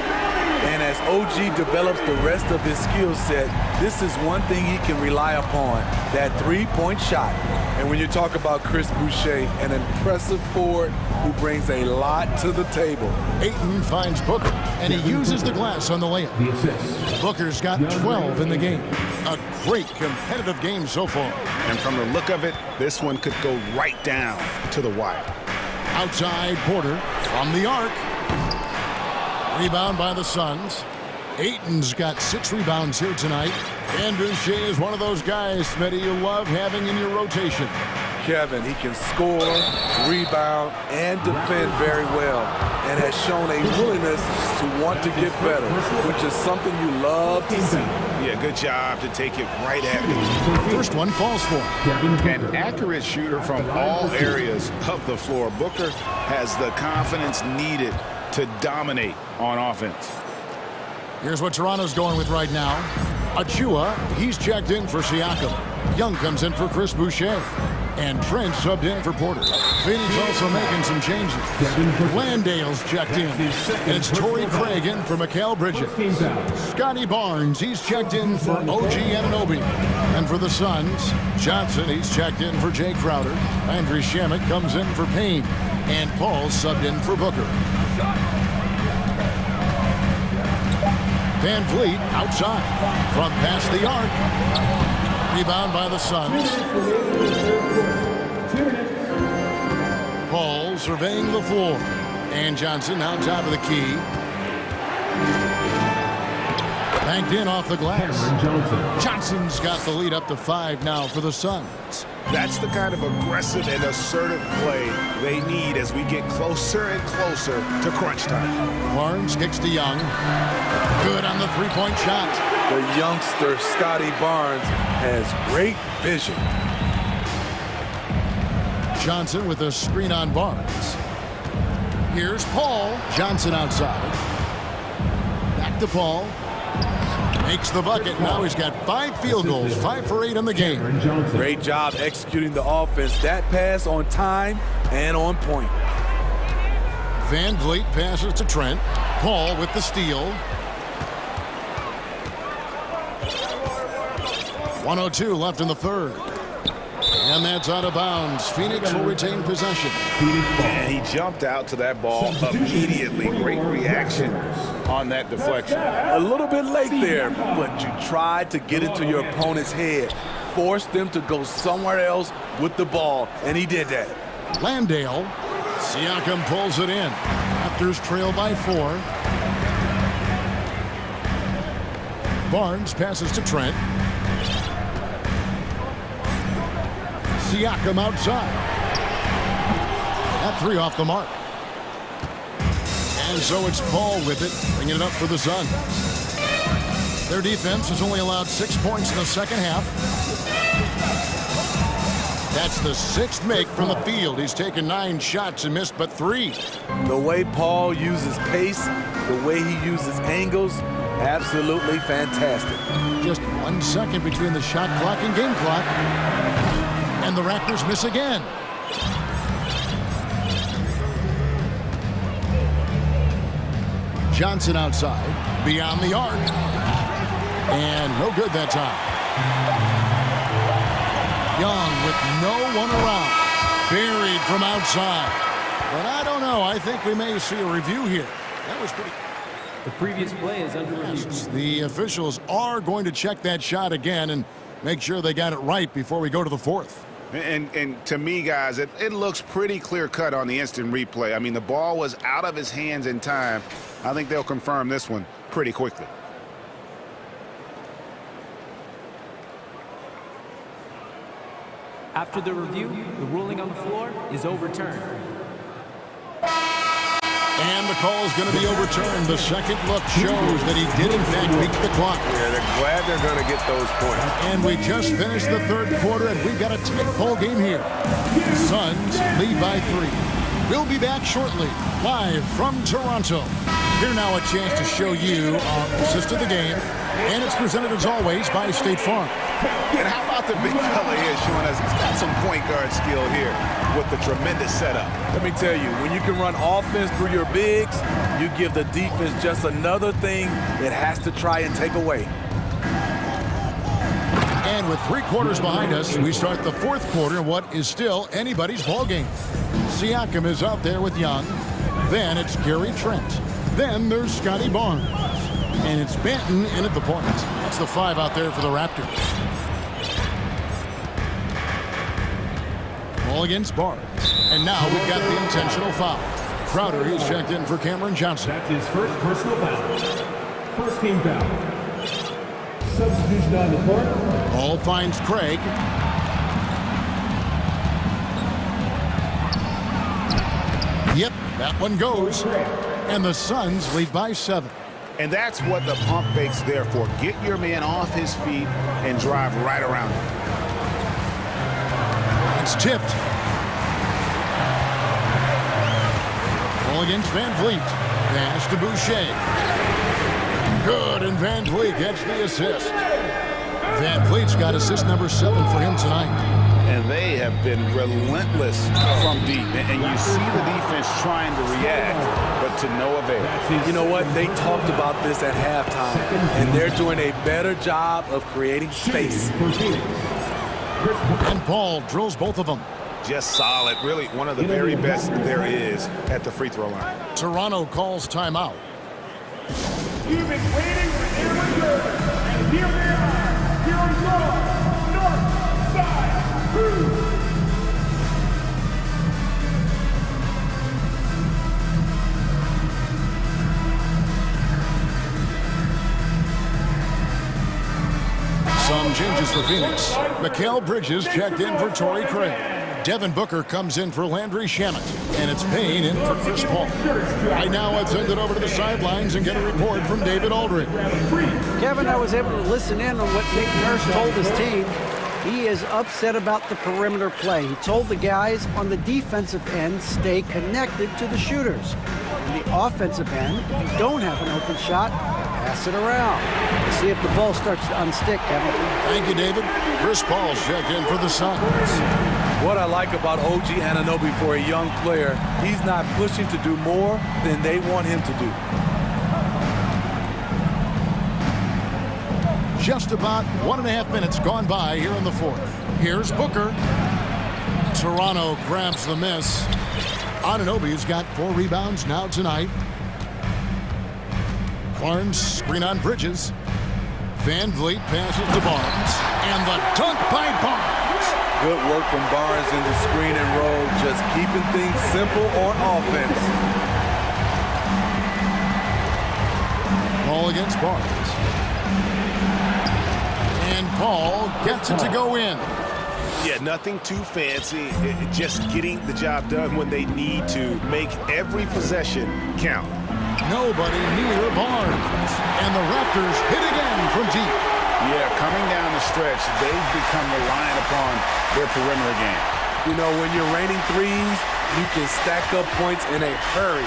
And as OG develops the rest of his skill set, this is one thing he can rely upon, that three-point shot. And when you talk about Chris Boucher, an impressive forward who brings a lot to the table. Ayton finds Booker, and he uses the glass on the layup. Booker's got 12 in the game. A great competitive game so far. And from the look of it, this one could go right down to the wire. Outside Porter from the arc. Rebound by the Suns. Ayton's got 6 rebounds here tonight. And Boucher is one of those guys, Smitty, you love having in your rotation. Kevin, he can score, rebound, and defend very well, and has shown a willingness to want to get better, which is something you love to see. Yeah, good job to take it right at me. First one falls for him. An accurate shooter from all areas of the floor. Booker has the confidence needed to dominate on offense. Here's what Toronto's going with right now. Achua, he's checked in for Siakam. Young comes in for Chris Boucher. And Trent subbed in for Porter. Phoenix also making some changes. Landale's checked in. And it's Torrey Craig in for Mikal Bridges. Scotty Barnes, he's checked in for OG Anunoby. And for the Suns, Johnson, he's checked in for Jay Crowder. Andrew Shamet comes in for Payne. And Paul subbed in for Booker. Van Vliet outside from past the arc. Rebound by the Suns. Paul surveying the floor. And Johnson now top of the key. Banked in off the glass. Johnson's got the lead up to 5 now for the Suns. That's the kind of aggressive and assertive play they need as we get closer and closer to crunch time. Barnes kicks to Young. Good on the three-point shot. The youngster, Scotty Barnes, has great vision. Johnson with a screen on Barnes. Here's Paul. Johnson outside. Back to Paul. Makes the bucket. Now he's got 5 field goals, 5 for 8 in the game. Great job executing the offense. That pass on time and on point. Van Vliet passes to Trent. Paul with the steal. 1:02 left in the third. And that's out of bounds. Phoenix will retain possession. And he jumped out to that ball immediately. Great reaction on that deflection. A little bit late there, but you tried to get into your opponent's head. Force them to go somewhere else with the ball, and he did that. Landale. Siakam pulls it in. Raptors trail by 4. Barnes passes to Trent. Siakam outside. That 3 off the mark. And so it's Paul with it, bringing it up for the Suns. Their defense has only allowed 6 points in the second half. That's the 6th make from the field. He's taken 9 shots and missed but 3. The way Paul uses pace, the way he uses angles, absolutely fantastic. Just 1 second between the shot clock and game clock. And the Raptors miss again. Johnson outside, beyond the arc. And no good that time. Young with no one around. Buried from outside. But I don't know. I think we may see a review here. That was pretty... The previous play is under review. The officials are going to check that shot again and make sure they got it right before we go to the 4th. And to me, guys, it looks pretty clear-cut on the instant replay. I mean, the ball was out of his hands in time. I think they'll confirm this one pretty quickly. After the review, the ruling on the floor is overturned. And the call is going to be overturned. The second look shows that he did, in fact, beat the clock. Yeah, they're glad they're going to get those points. And we just finished the 3rd quarter, and we've got a tight ball game here. Suns lead by 3. We'll be back shortly, live from Toronto. Here now a chance to show you our assist of the game. And it's presented, as always, by State Farm. And how about the big fella here showing us he's got some point guard skill here with the tremendous setup. Let me tell you, when you can run offense through your bigs, you give the defense just another thing it has to try and take away. And with 3 quarters behind us, we start the 4th quarter in what is still anybody's ballgame. Siakam is out there with Young. Then it's Gary Trent. Then there's Scotty Barnes. And it's Banton in at the point. That's the 5 out there for the Raptors. Ball against Barnes. And now we've got the intentional foul. Crowder, he's checked in for Cameron Johnson. That's his first personal foul. First team foul. Substitution on the court. Ball finds Craig. Yep, that one goes. And the Suns lead by 7. And that's what the pump fake's there for. Get your man off his feet and drive right around him. It's tipped. Ball against Van Vliet. Pass to Boucher. Good, and Van Vliet gets the assist. Van Vliet's got assist number 7 for him tonight. And they have been relentless from deep. And you see the defense trying to react, but to no avail. You know what? They talked about this at halftime, and they're doing a better job of creating space. And Paul drills both of them. Just solid. Really one of the very best there is at the free throw line. Toronto calls timeout. You've been waiting for their return, and here they are. Here on your North Side Crew. Some changes for Phoenix. Mikal Bridges checked in for Torrey Craig. Devin Booker comes in for Landry Shamet. And it's Payne in for Chris Paul. Right now, let's send it over to the sidelines and get a report from David Aldridge. Kevin, I was able to listen in on what Nick Nurse told his team. He is upset about the perimeter play. He told the guys on the defensive end, stay connected to the shooters. On the offensive end, if you don't have an open shot, pass it around. Let's see if the ball starts to unstick, Kevin. Thank you, David. Chris Paul's checked in for the Suns. What I like about OG Anunoby for a young player, he's not pushing to do more than they want him to do. Just about 1.5 minutes gone by here in the 4th. Here's Booker. Toronto grabs the miss. Anunoby's got 4 rebounds now tonight. Barnes screen on Bridges. Van Vliet passes to Barnes. And the dunk by Barnes. Good work from Barnes in the screen and roll, just keeping things simple on offense. Ball against Barnes. And Paul gets it to go in. Yeah, nothing too fancy. Just getting the job done when they need to. Make every possession count. Nobody near Barnes. And the Raptors hit again from deep. Yeah, coming down the stretch, they've become reliant upon their perimeter game. You know, when you're raining threes, you can stack up points in a hurry,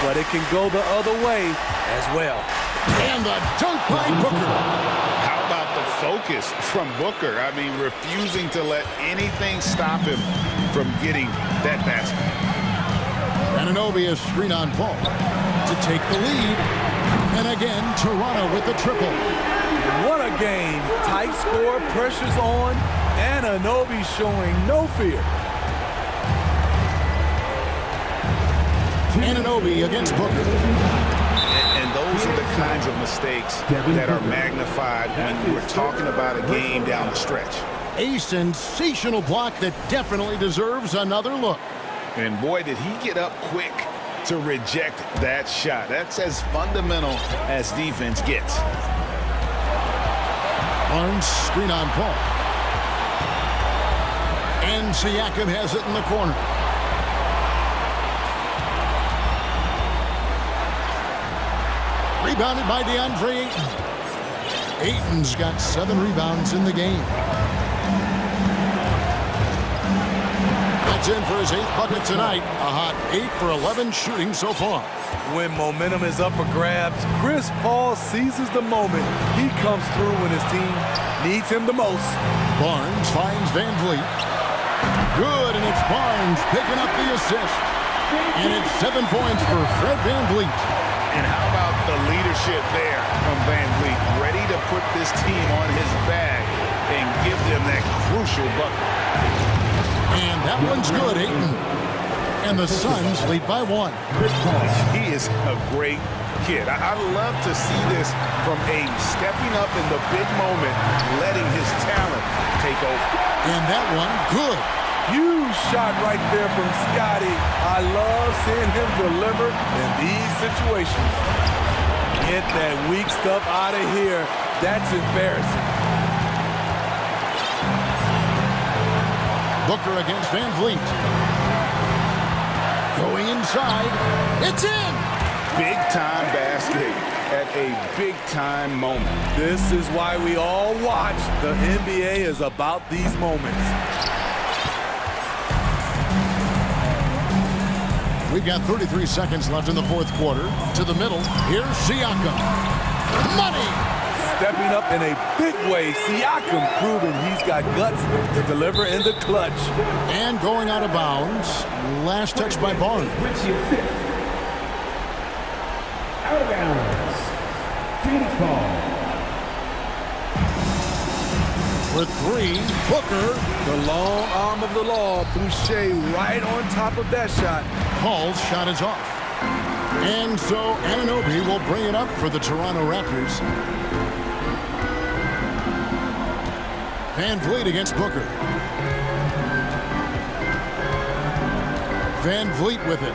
but it can go the other way as well. And the dunk by Booker. How about the focus from Booker? I mean, refusing to let anything stop him from getting that basket. Anunoby is screen on ball to take the lead. And again, Toronto with the triple. What a game. Tight score, pressure's on, Anunoby showing no fear. Anunoby against Booker. And those are the kinds of mistakes that are magnified when we're talking about a game down the stretch. A sensational block that definitely deserves another look. And boy, did he get up quick to reject that shot. That's as fundamental as defense gets. Barnes screen on Paul. And Siakam has it in the corner. Rebounded by DeAndre Ayton. Ayton's got 7 rebounds in the game. That's in for his 8th bucket tonight. A hot 8 for 11 shooting so far. When momentum is up for grabs, Chris Paul seizes the moment. He comes through when his team needs him the most. Barnes finds Van Vliet. Good, and it's Barnes picking up the assist. And it's 7 points for Fred Van Vliet. And how about the leadership there from Van Vliet, ready to put this team on his back and give them that crucial bucket. And that one's good, Ayton. And the Suns lead by 1. He is a great kid. I love to see this from a stepping up in the big moment, letting his talent take over. And that one, good. Huge shot right there from Scotty. I love seeing him deliver in these situations. Get that weak stuff out of here. That's embarrassing. Booker against Van Vliet. Going inside. It's in! Big-time basket at a big-time moment. This is why we all watch. The NBA is about these moments. We've got 33 seconds left in the 4th quarter. To the middle. Here's Siakam. Money! Stepping up in a big way. Siakam proving he's got guts to deliver in the clutch. And going out of bounds. Last touch by Barnes. Out of bounds. Phoenix ball. For 3, Booker. The long arm of the law. Boucher right on top of that shot. Paul's shot is off. And so Anunoby will bring it up for the Toronto Raptors. Van Vliet against Booker. Van Vliet with it.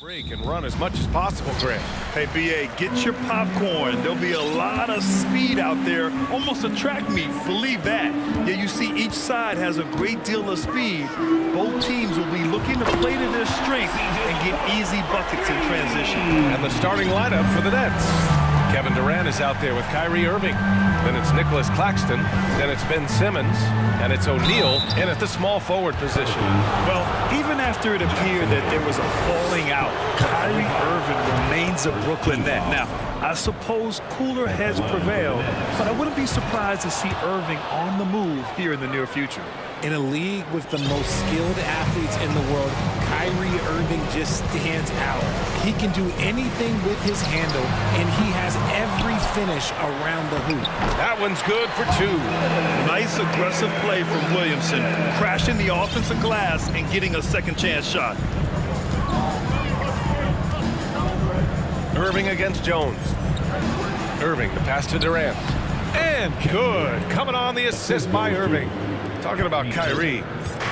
Break and run as much as possible, Grant. Hey, BA, get your popcorn. There'll be a lot of speed out there, almost a track meet, believe that. Yeah, you see each side has a great deal of speed. Both teams will be looking to play to their strength and get easy buckets in transition. And the starting lineup for the Nets. Kevin Durant is out there with Kyrie Irving. Then it's Nicholas Claxton. Then it's Ben Simmons. And it's O'Neal in at the small forward position. Well, even after it appeared that there was a falling out, Kyrie Irving remains a Brooklyn Net. Now, I suppose cooler heads prevail, but I wouldn't be surprised to see Irving on the move here in the near future. In a league with the most skilled athletes in the world, Kyrie Irving just stands out. He can do anything with his handle, and he has every finish around the hoop. That one's good for two. Nice aggressive play from Williamson, crashing the offensive glass and getting a second chance shot. Irving against Jones. Irving, the pass to Durant. And good. Coming on the assist by Irving. Talking about Kyrie,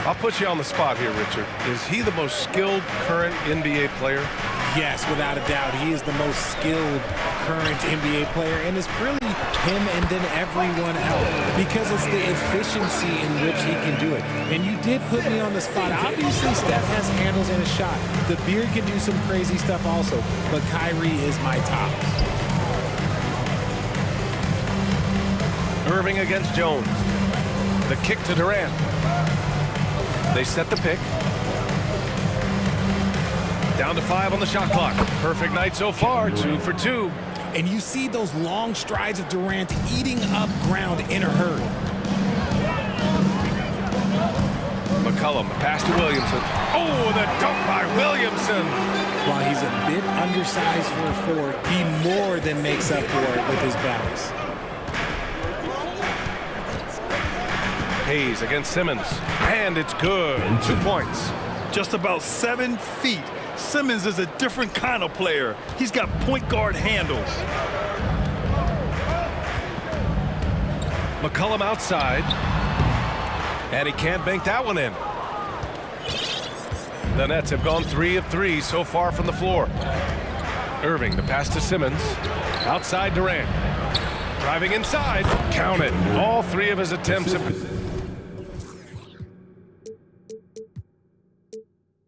I'll put you on the spot here, Richard. Is he the most skilled current NBA player? Yes, without a doubt. He is the most skilled current NBA player, and it's really him and then everyone else because it's the efficiency in which he can do it. And you did put me on the spot. Obviously, Steph has handles and a shot. The Beard can do some crazy stuff also, but Kyrie is my top. Irving against Jones. The kick to Durant. They set the pick. Down to 5 on the shot clock. Perfect night so far, 2 for 2. And you see those long strides of Durant eating up ground in a hurry. McCollum, pass to Williamson. Oh, the dunk by Williamson. While he's a bit undersized for a forward, he more than makes up for it with his bounce. Hayes against Simmons, and it's good. 2 points. Just about 7 feet. Simmons is a different kind of player. He's got point guard handles. McCollum outside, and he can't bank that one in. The Nets have gone 3 of 3 so far from the floor. Irving, the pass to Simmons, outside Durant. Driving inside, count it. All 3 of his attempts have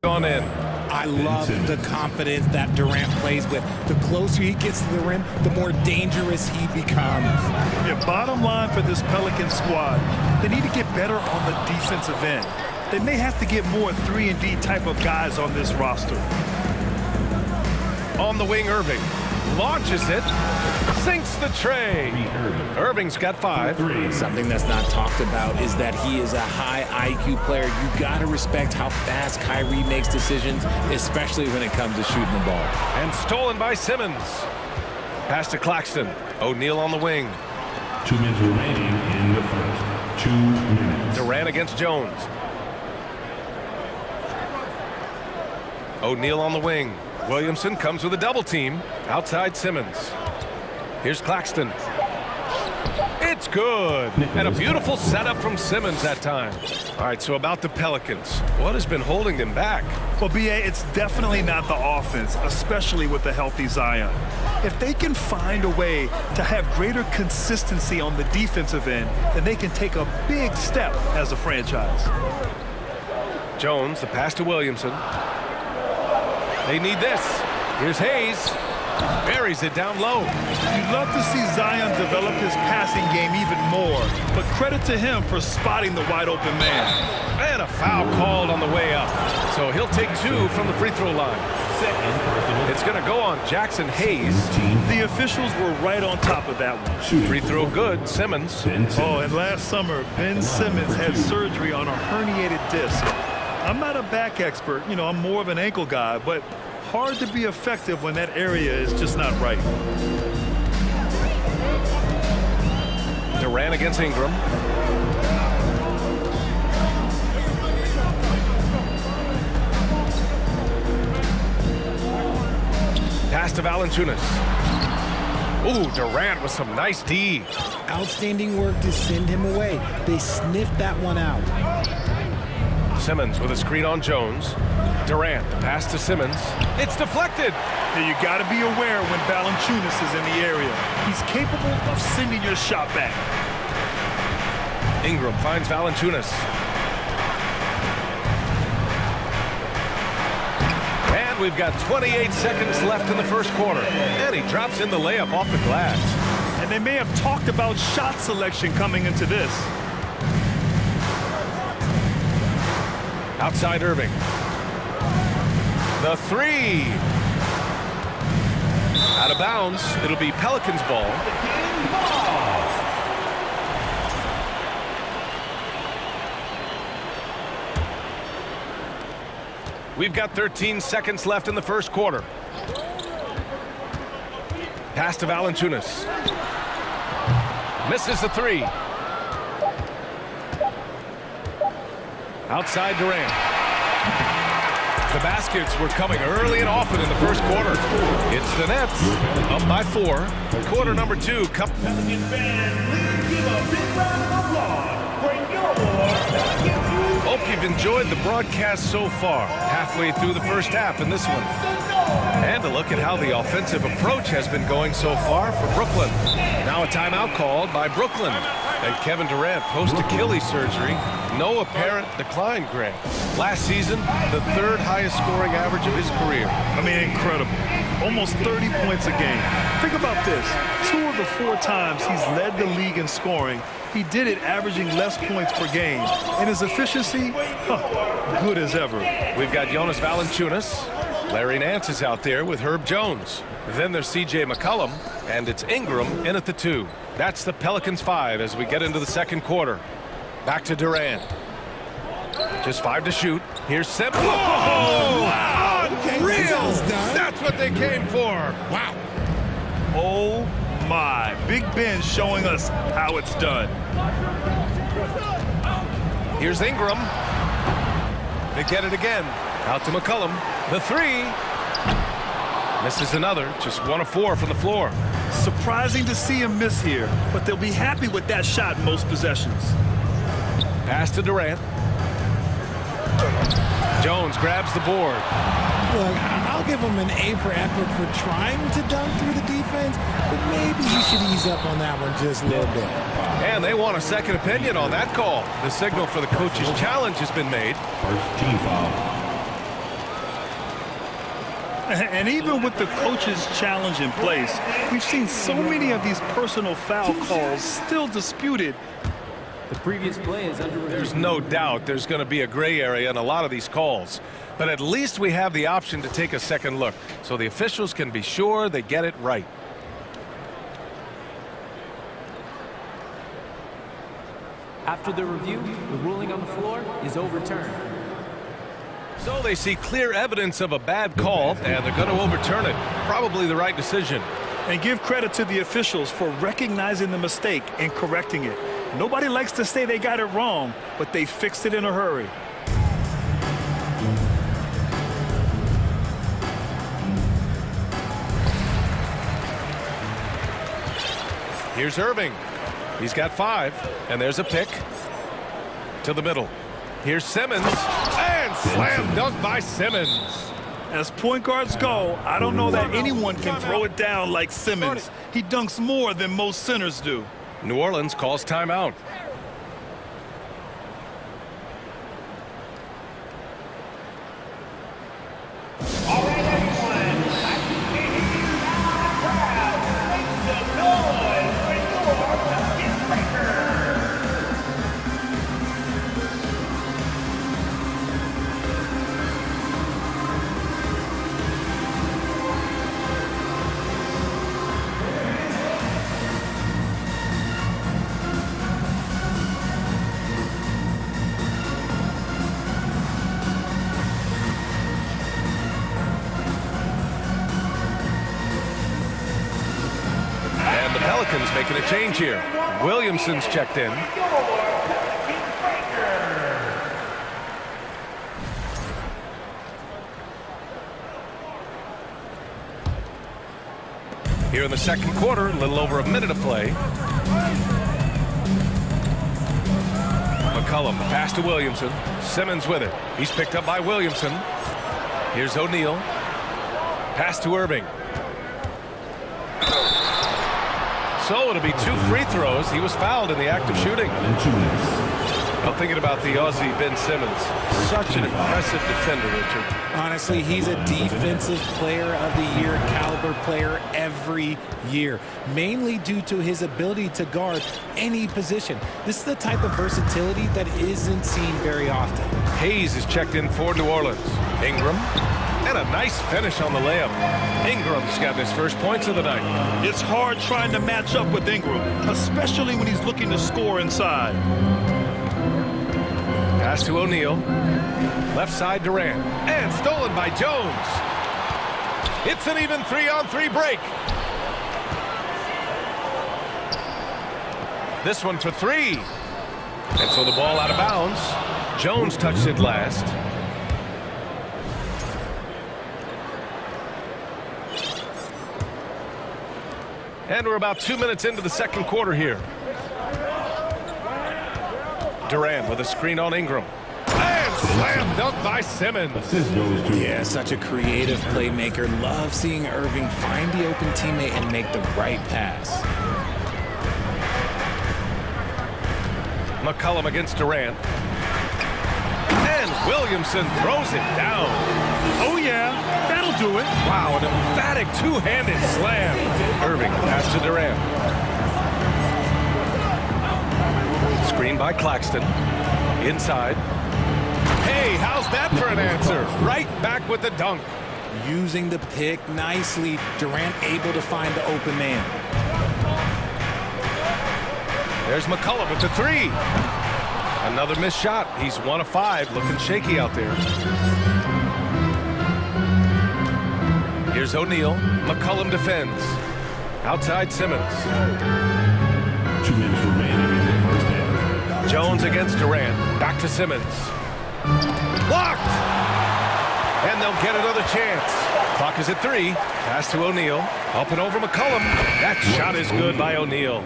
gone in. I love the confidence that Durant plays with. The closer he gets to the rim, the more dangerous he becomes. Yeah, bottom line for this Pelican squad, they need to get better on the defensive end. They may have to get more 3-and-D type of guys on this roster. On the wing, Irving launches it, sinks the tray. Irving's got 5. Something that's not talked about is that he is a high IQ player. You got to respect how fast Kyrie makes decisions, especially when it comes to shooting the ball. And stolen by Simmons. Pass to Claxton. O'Neal on the wing. 2 minutes remaining in the first. 2 minutes. Durant against Jones. O'Neal on the wing. Williamson comes with a double team. Outside Simmons. Here's Claxton. It's good. And a beautiful setup from Simmons that time. All right, so about the Pelicans. What has been holding them back? Well, BA, it's definitely not the offense, especially with the healthy Zion. If they can find a way to have greater consistency on the defensive end, then they can take a big step as a franchise. Jones, the pass to Williamson. They need this. Here's Hayes. Buries it down low. You'd love to see Zion develop his passing game even more, but credit to him for spotting the wide open man. And a foul called on the way up. So he'll take 2 from the free throw line. It's going to go on Jackson Hayes. The officials were right on top of that one. Free throw good, Simmons. Oh, and last summer, Ben Simmons had surgery on a herniated disc. I'm not a back expert, you know, I'm more of an ankle guy, but hard to be effective when that area is just not right. Durant against Ingram. Pass to Valanciunas. Ooh, Durant with some nice D. Outstanding work to send him away. They sniffed that one out. Simmons with a screen on Jones. Durant, the pass to Simmons. It's deflected. Now you got to be aware when Valanciunas is in the area. He's capable of sending your shot back. Ingram finds Valanciunas. And we've got 28 seconds left in the first quarter. And he drops in the layup off the glass. And they may have talked about shot selection coming into this. Outside Irving. The three. Out of bounds. It'll be Pelicans ball. We've got 13 seconds left in the first quarter. Pass to Valanciunas. Misses the three. Outside Durant. The baskets were coming early and often in the first quarter. It's the Nets up by 4. Quarter number 2. Pelicans fans, please give a big round of applause for your Pelicans. Hope you've enjoyed the broadcast so far. Halfway through the first half in this one. And a look at how the offensive approach has been going so far for Brooklyn. Now a timeout called by Brooklyn. And Kevin Durant post-Achilles surgery. No apparent decline, Grant. Last season, the 3rd highest scoring average of his career. I mean, incredible. Almost 30 points a game. Think about this. 2 of the 4 times he's led the league in scoring, he did it averaging less points per game. And his efficiency, good as ever. We've got Jonas Valanciunas. Larry Nance is out there with Herb Jones. Then there's C.J. McCollum, and it's Ingram in at the 2. That's the Pelicans 5 as we get into the second quarter. Back to Durant. Just 5 to shoot. Here's Simmons. Oh, wow. Unreal. That's what they came for. Wow. Oh, my. Big Ben showing us how it's done. Here's Ingram. They get it again. Out to McCollum. The 3. Misses another. Just 1 of 4 from the floor. Surprising to see him miss here, but they'll be happy with that shot in most possessions. Pass to Durant. Jones grabs the board. Look, I'll give him an A for effort for trying to dunk through the defense, but maybe he should ease up on that one just a little bit. And they want a second opinion on that call. The signal for the coach's challenge has been made. First team foul. And even with the coach's challenge in place, we've seen so many of these personal foul calls still disputed. The previous play is under review. There's no doubt there's going to be a gray area in a lot of these calls. But at least we have the option to take a second look, so the officials can be sure they get it right. After the review, the ruling on the floor is overturned. So they see clear evidence of a bad call, and they're going to overturn it. Probably the right decision. And give credit to the officials for recognizing the mistake and correcting it. Nobody likes to say they got it wrong, but they fixed it in a hurry. Here's Irving. He's got 5, and there's a pick to the middle. Here's Simmons, and slam dunk by Simmons. As point guards go, I don't know that anyone can throw it down like Simmons. He dunks more than most centers do. New Orleans calls timeout. All right, everyone. I can hear you loud and proud. Make some noise for your Pelicans breaker. Pelicans making a change here. Williamson's checked in. Here in the second quarter, a little over a minute of play. McCollum, pass to Williamson. Simmons with it. He's picked up by Williamson. Here's O'Neal. Pass to Irving. So it'll be 2 free throws. He was fouled in the act of shooting. I'm thinking about the Aussie Ben Simmons. Such an impressive defender, Richard. Honestly, he's a defensive player of the year, caliber player every year, mainly due to his ability to guard any position. This is the type of versatility that isn't seen very often. Hayes is checked in for New Orleans. Ingram. And a nice finish on the layup. Ingram's gotten his first points of the night. It's hard trying to match up with Ingram, especially when he's looking to score inside. Pass to O'Neal. Left side Durant. And stolen by Jones. It's an even 3-on-3 break. This one for 3. And so the ball out of bounds. Jones touched it last. And we're about 2 minutes into the second quarter here. Durant with a screen on Ingram. And slam dunk by Simmons. Yeah, such a creative playmaker. Love seeing Irving find the open teammate and make the right pass. McCollum against Durant. And Williamson throws it down. Oh, yeah, that'll do it. Wow, an emphatic two-handed slam. Irving, pass to Durant. Screen by Claxton. Inside. Hey, how's that for an answer? Right back with the dunk. Using the pick nicely. Durant able to find the open man. There's McCollum with the 3. Another missed shot. He's 1 of 5, looking shaky out there. Here's O'Neal. McCollum defends. Outside Simmons. 2 minutes remaining in the first half. Jones against Durant. Back to Simmons. Blocked! And they'll get another chance. Clock is at 3. Pass to O'Neal. Up and over McCollum. That shot is good by O'Neal.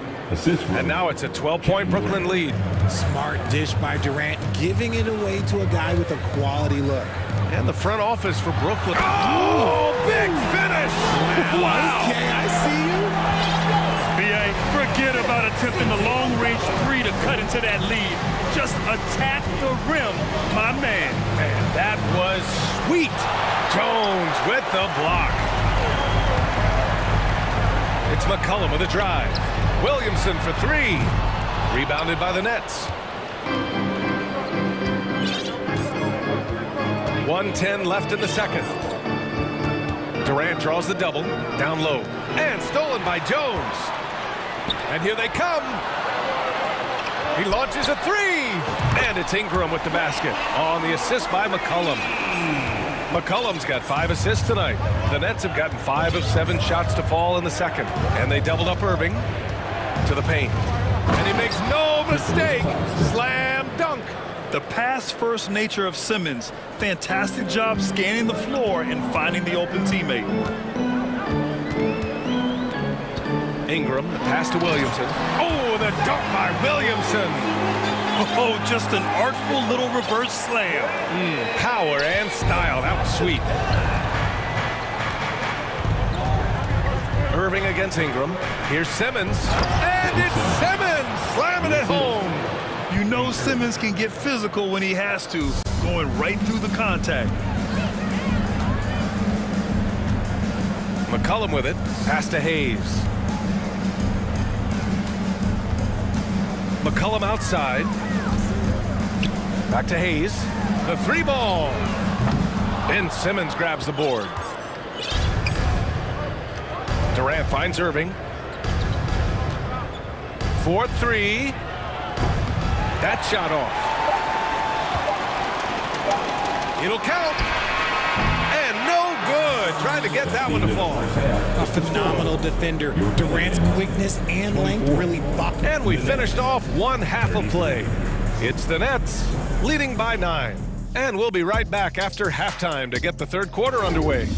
And now it's a 12-point Brooklyn lead. Smart dish by Durant, giving it away to a guy with a quality look. And the front office for Brooklyn. Oh, big finish! Wow! Okay, I see you. B.A., forget about attempting the long-range 3 to cut into that lead. Just attack the rim, my man. Man, that was sweet. Jones with the block. It's McCollum with a drive. Williamson for 3. Rebounded by the Nets. 1:10 left in the second. Durant draws the double. Down low. And stolen by Jones. And here they come. He launches a 3. And it's Ingram with the basket. On the assist by McCollum. McCollum's got 5 assists tonight. The Nets have gotten 5 of 7 shots to fall in the second. And they doubled up Irving to the paint. And he makes no mistake. Slam dunk. The pass-first nature of Simmons. Fantastic job scanning the floor and finding the open teammate. Ingram, the pass to Williamson. Oh, the dunk by Williamson. Oh, just an artful little reverse slam. Power and style. That was sweet. Irving against Ingram. Here's Simmons. And it's Simmons slamming it home. You know Simmons can get physical when he has to, going right through the contact. McCollum with it. Pass to Hayes. McCollum outside. Back to Hayes. The 3-ball. Ben Simmons grabs the board. Durant finds Irving. 4-3. That shot off. It'll count. And no good. Trying to get that one to fall. A phenomenal defender. Durant's quickness and length really bucked. And we finished off one half of play. It's the Nets leading by 9. And we'll be right back after halftime to get the third quarter underway.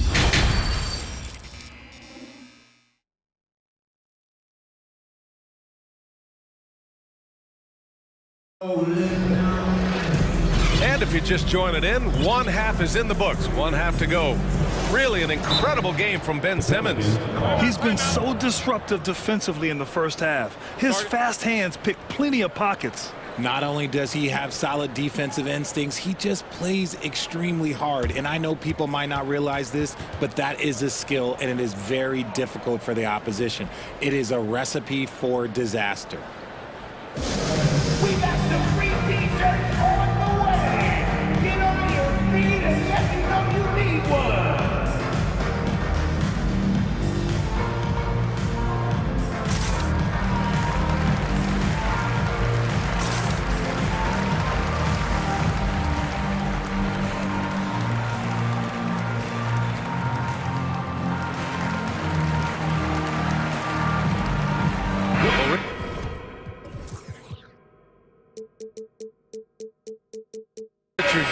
And if you're just joining in, one half is in the books, one half to go. Really an incredible game from Ben Simmons. He's been so disruptive defensively in the first half. His fast hands pick plenty of pockets. Not only does he have solid defensive instincts, he just plays extremely hard. And I know people might not realize this, but that is a skill, and it is very difficult for the opposition. It is a recipe for disaster. We got the free t-shirts on the way. Get on your feet and let me know you need one.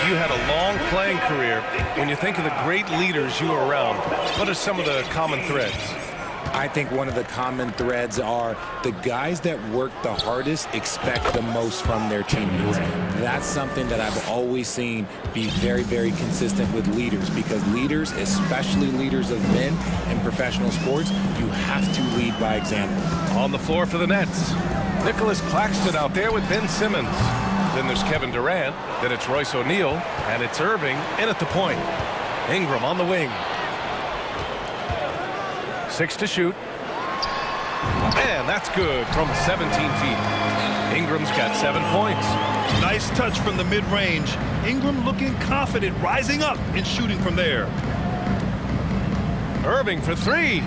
You had a long playing career. When you think of the great leaders you were around, what are some of the common threads? I think one of the common threads are the guys that work the hardest expect the most from their teammates. That's something that I've always seen be very, very consistent with leaders, because leaders, especially leaders of men in professional sports, you have to lead by example. On the floor for the Nets, Nicholas Claxton out there with Ben Simmons. Then there's Kevin Durant, then it's Royce O'Neal, and it's Irving in at the point. Ingram on the wing. 6 to shoot. And that's good from 17 feet. Ingram's got 7 points. Nice touch from the mid-range. Ingram looking confident, rising up and shooting from there. Irving for 3.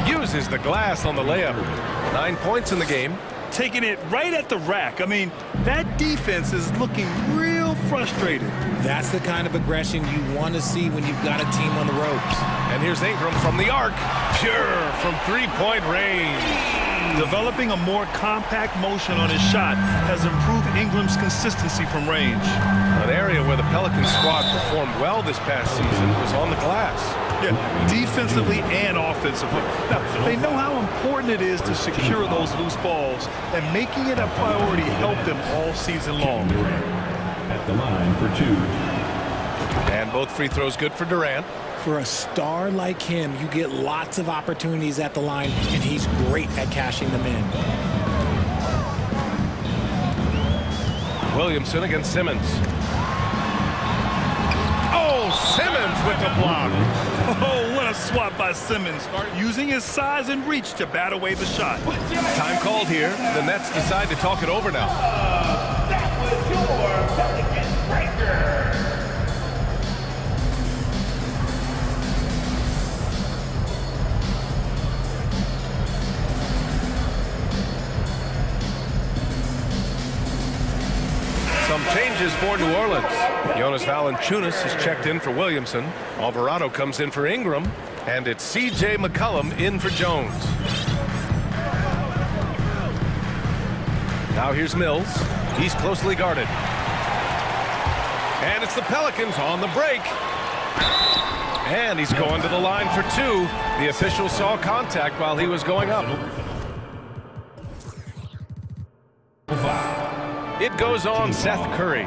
Uses the glass on the layup. 9 points in the game. Taking it right at the rack. I mean, that defense is looking real frustrated. That's the kind of aggression you want to see when you've got a team on the ropes. And here's Ingram from the arc. Pure from three-point range. Developing a more compact motion on his shot has improved Ingram's consistency from range. An area where the Pelicans squad performed well this past season was on the glass. Yeah, defensively and offensively. Now, they know how important it is to secure those loose balls, and making it a priority helped them all season long. At the line for 2. And both free throws good for Durant. For a star like him, you get lots of opportunities at the line, and he's great at cashing them in. Williamson against Simmons. Oh, Simmons with the block. Oh, what a swat by Simmons, using his size and reach to bat away the shot. Time called here. The Nets decide to talk it over now. That was your Pelicans breaker. Some changes for New Orleans. Jonas Valanciunas is checked in for Williamson. Alvarado comes in for Ingram. And it's C.J. McCollum in for Jones. Now here's Mills. He's closely guarded. And it's the Pelicans on the break. And he's going to the line for 2. The official saw contact while he was going up. It goes on Seth Curry.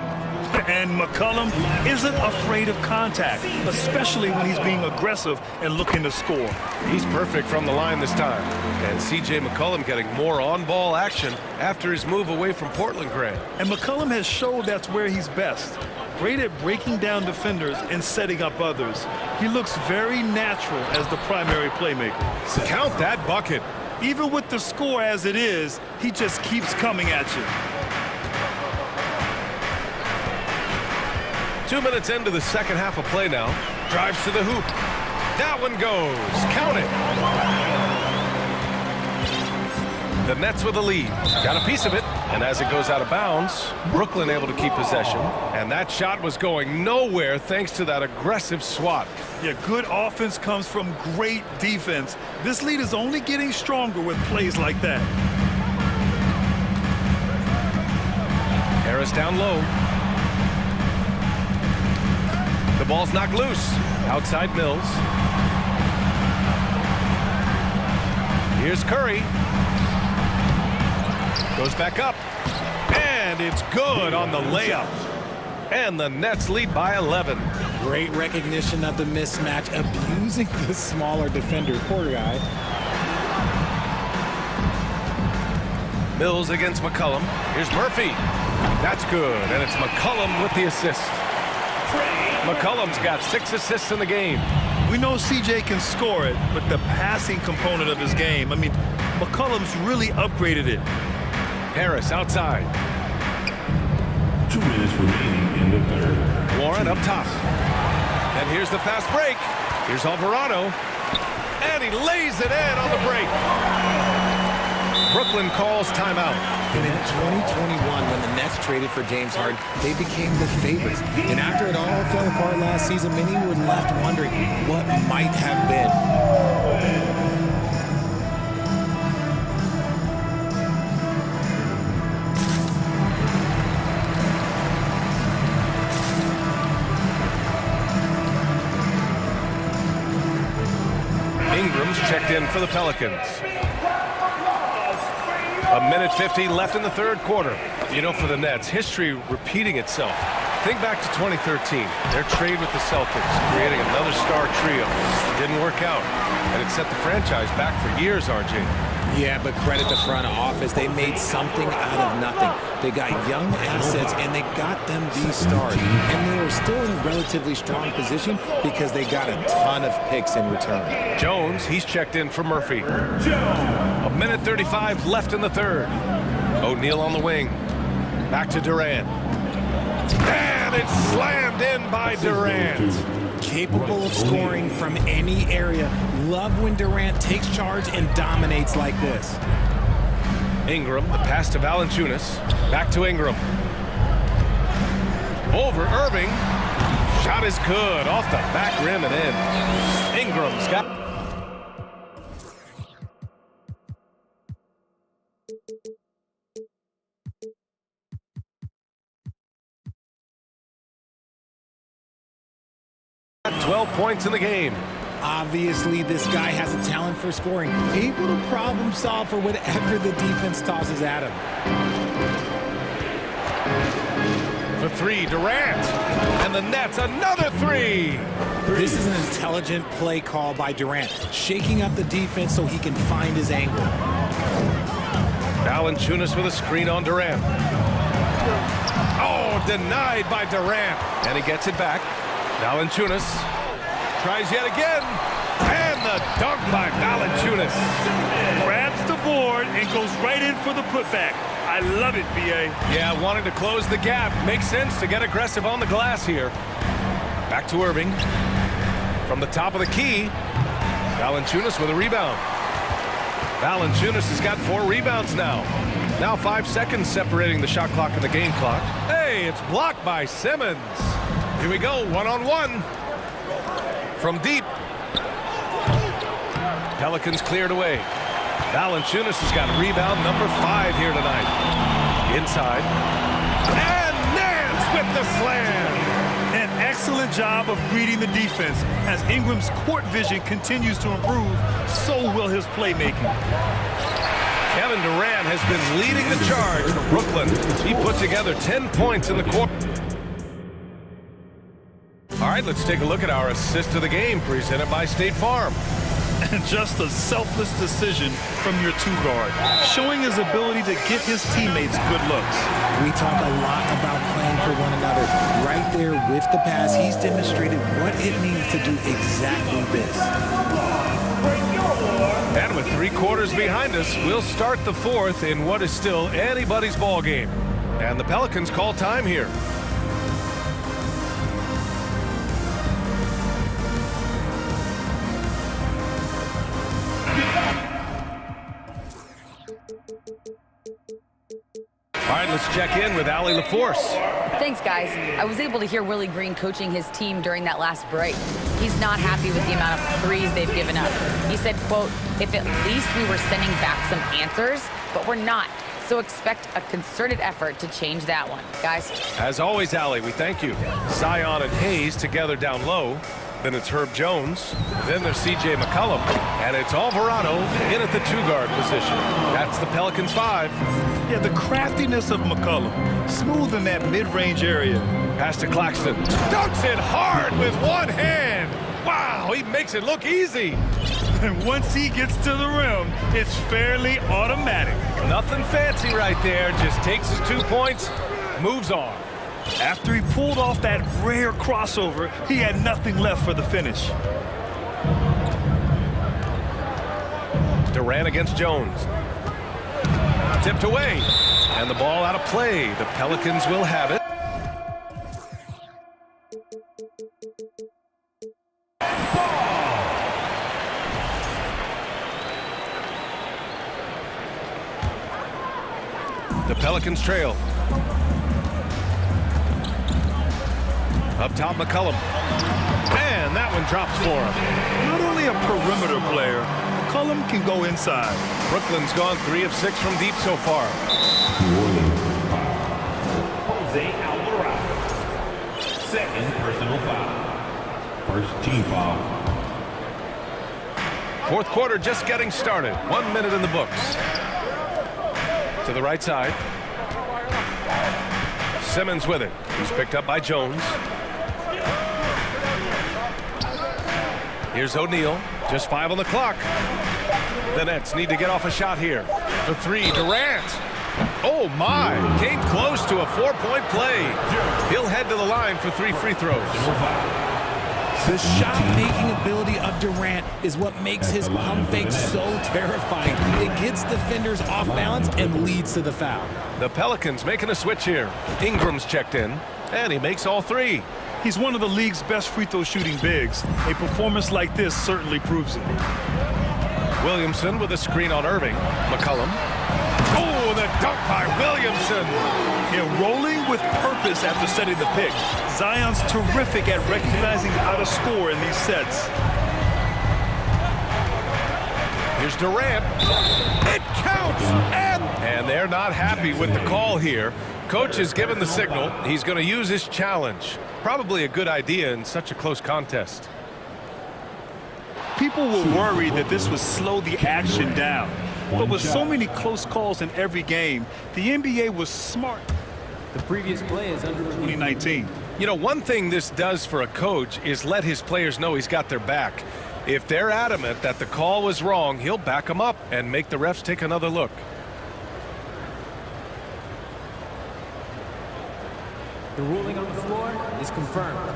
And McCollum isn't afraid of contact, especially when he's being aggressive and looking to score. He's perfect from the line this time. And C.J. McCollum getting more on-ball action after his move away from Portland Grant. And McCollum has showed that's where he's best. Great at breaking down defenders and setting up others. He looks very natural as the primary playmaker. Count that bucket. Even with the score as it is, he just keeps coming at you. 2 minutes into the second half of play now. Drives to the hoop. That one goes. Count it. The Nets with a lead. Got a piece of it. And as it goes out of bounds, Brooklyn able to keep possession. And that shot was going nowhere thanks to that aggressive swat. Yeah, good offense comes from great defense. This lead is only getting stronger with plays like that. Harris down low. The ball's knocked loose. Outside Mills. Here's Curry. Goes back up. And it's good on the layup. And the Nets lead by 11. Great recognition of the mismatch, abusing the smaller defender, poor guy. Mills against McCollum. Here's Murphy. That's good, and it's McCollum with the assist. McCollum's got 6 assists in the game. We know CJ can score it, but the passing component of his game, I mean, McCollum's really upgraded it. Harris outside. 2 minutes remaining in the third. Warren up top. And here's the fast break. Here's Alvarado. And he lays it in on the break. Brooklyn calls timeout. And in 2021, when the Nets traded for James Harden, they became the favorites. And after it all fell apart last season, many were left wondering what might have been. Ingram's checked in for the Pelicans. 1:50 left in the third quarter. You know, for the Nets, history repeating itself. Think back to 2013, their trade with the Celtics, creating another star trio. It didn't work out, and it set the franchise back for years, RJ. Yeah, but credit the front office. They made something out of nothing. They got young assets, and they got them these stars. And they are still in a relatively strong position because they got a ton of picks in return. Jones, he's checked in for Murphy. 1:35 left in the third. O'Neal on the wing. Back to Durant. And it's slammed in by Durant. Capable of scoring from any area. Love when Durant takes charge and dominates like this. Ingram, the pass to Valanciunas. Back to Ingram. Over Irving. Shot is good. Off the back rim and in. Ingram's got... got 12 points in the game. Obviously, this guy has a talent for scoring, able to problem solve for whatever the defense tosses at him. For 3, Durant. And the Nets, another 3. This is an intelligent play call by Durant, shaking up the defense so he can find his angle. Valanciunas with a screen on Durant. Oh, denied by Durant. And he gets it back. Valanciunas tries yet again. And the dunk by Valanciunas. Grabs the board and goes right in for the putback. I love it, B.A. Yeah, wanting to close the gap. Makes sense to get aggressive on the glass here. Back to Irving. From the top of the key. Valanciunas with a rebound. Valanciunas has got 4 rebounds now. Now 5 seconds separating the shot clock and the game clock. Hey, it's blocked by Simmons. Here we go, one-on-one. From deep. Pelicans cleared away. Valanciunas has got rebound number 5 here tonight. Inside. And Nance with the slam. An excellent job of reading the defense. As Ingram's court vision continues to improve, so will his playmaking. Kevin Durant has been leading the charge for Brooklyn. He put together 10 points in the quarter. All right, let's take a look at our assist of the game presented by State Farm. And just a selfless decision from your 2-guard, showing his ability to get his teammates good looks. We talk a lot about playing for one another. Right there with the pass, he's demonstrated what it means to do exactly this. And with 3 quarters behind us, we'll start the 4th in what is still anybody's ball game. And the Pelicans call time here. All right, let's check in with Allie LaForce. Thanks, guys. I was able to hear Willie Green coaching his team during that last break. He's not happy with the amount of threes they've given up. He said, quote, if at least we were sending back some answers, but we're not. So expect a concerted effort to change that one. Guys. As always, Allie, we thank you. Zion and Hayes together down low. Then it's Herb Jones. Then there's C.J. McCollum. And it's Alvarado in at the 2-guard position. That's the Pelicans 5. Yeah, the craftiness of McCollum. Smooth in that mid-range area. Pass to Claxton. Dunks it hard with one hand. Wow, he makes it look easy. And once he gets to the rim, it's fairly automatic. Nothing fancy right there. Just takes his 2 points, moves on. After he pulled off that rare crossover, he had nothing left for the finish. Durant against Jones. Tipped away. And the ball out of play. The Pelicans will have it. The Pelicans trail. Up top, McCollum. And that one drops for him. Not only a perimeter player, McCollum can go inside. Brooklyn's gone 3 of 6 from deep so far. Jose Alvarado. Second personal foul. First team foul. Fourth quarter just getting started. 1 minute in the books. To the right side. Simmons with it. He's picked up by Jones. Here's O'Neal. Just 5 on the clock. The Nets need to get off a shot here. For 3, Durant. Oh, my. Came close to a 4-point play. He'll head to the line for 3 free throws. The shot-making ability of Durant is what makes his pump fake so terrifying. It gets defenders off balance and leads to the foul. The Pelicans making a switch here. Ingram's checked in, and he makes all 3. He's one of the league's best free throw shooting bigs. A performance like this certainly proves it. Williamson with a screen on Irving. McCollum. Oh, the dunk by Williamson. Yeah, rolling with purpose after setting the pick. Zion's terrific at recognizing how to score in these sets. Here's Durant. It counts! And they're not happy with the call here. Coach has given the signal. He's going to use his challenge. Probably a good idea in such a close contest. People were worried that this would slow the action down. But with so many close calls in every game, the NBA was smart. The previous play is under 2019. You know, one thing this does for a coach is let his players know he's got their back. If they're adamant that the call was wrong, he'll back them up and make the refs take another look. The ruling on the floor is confirmed.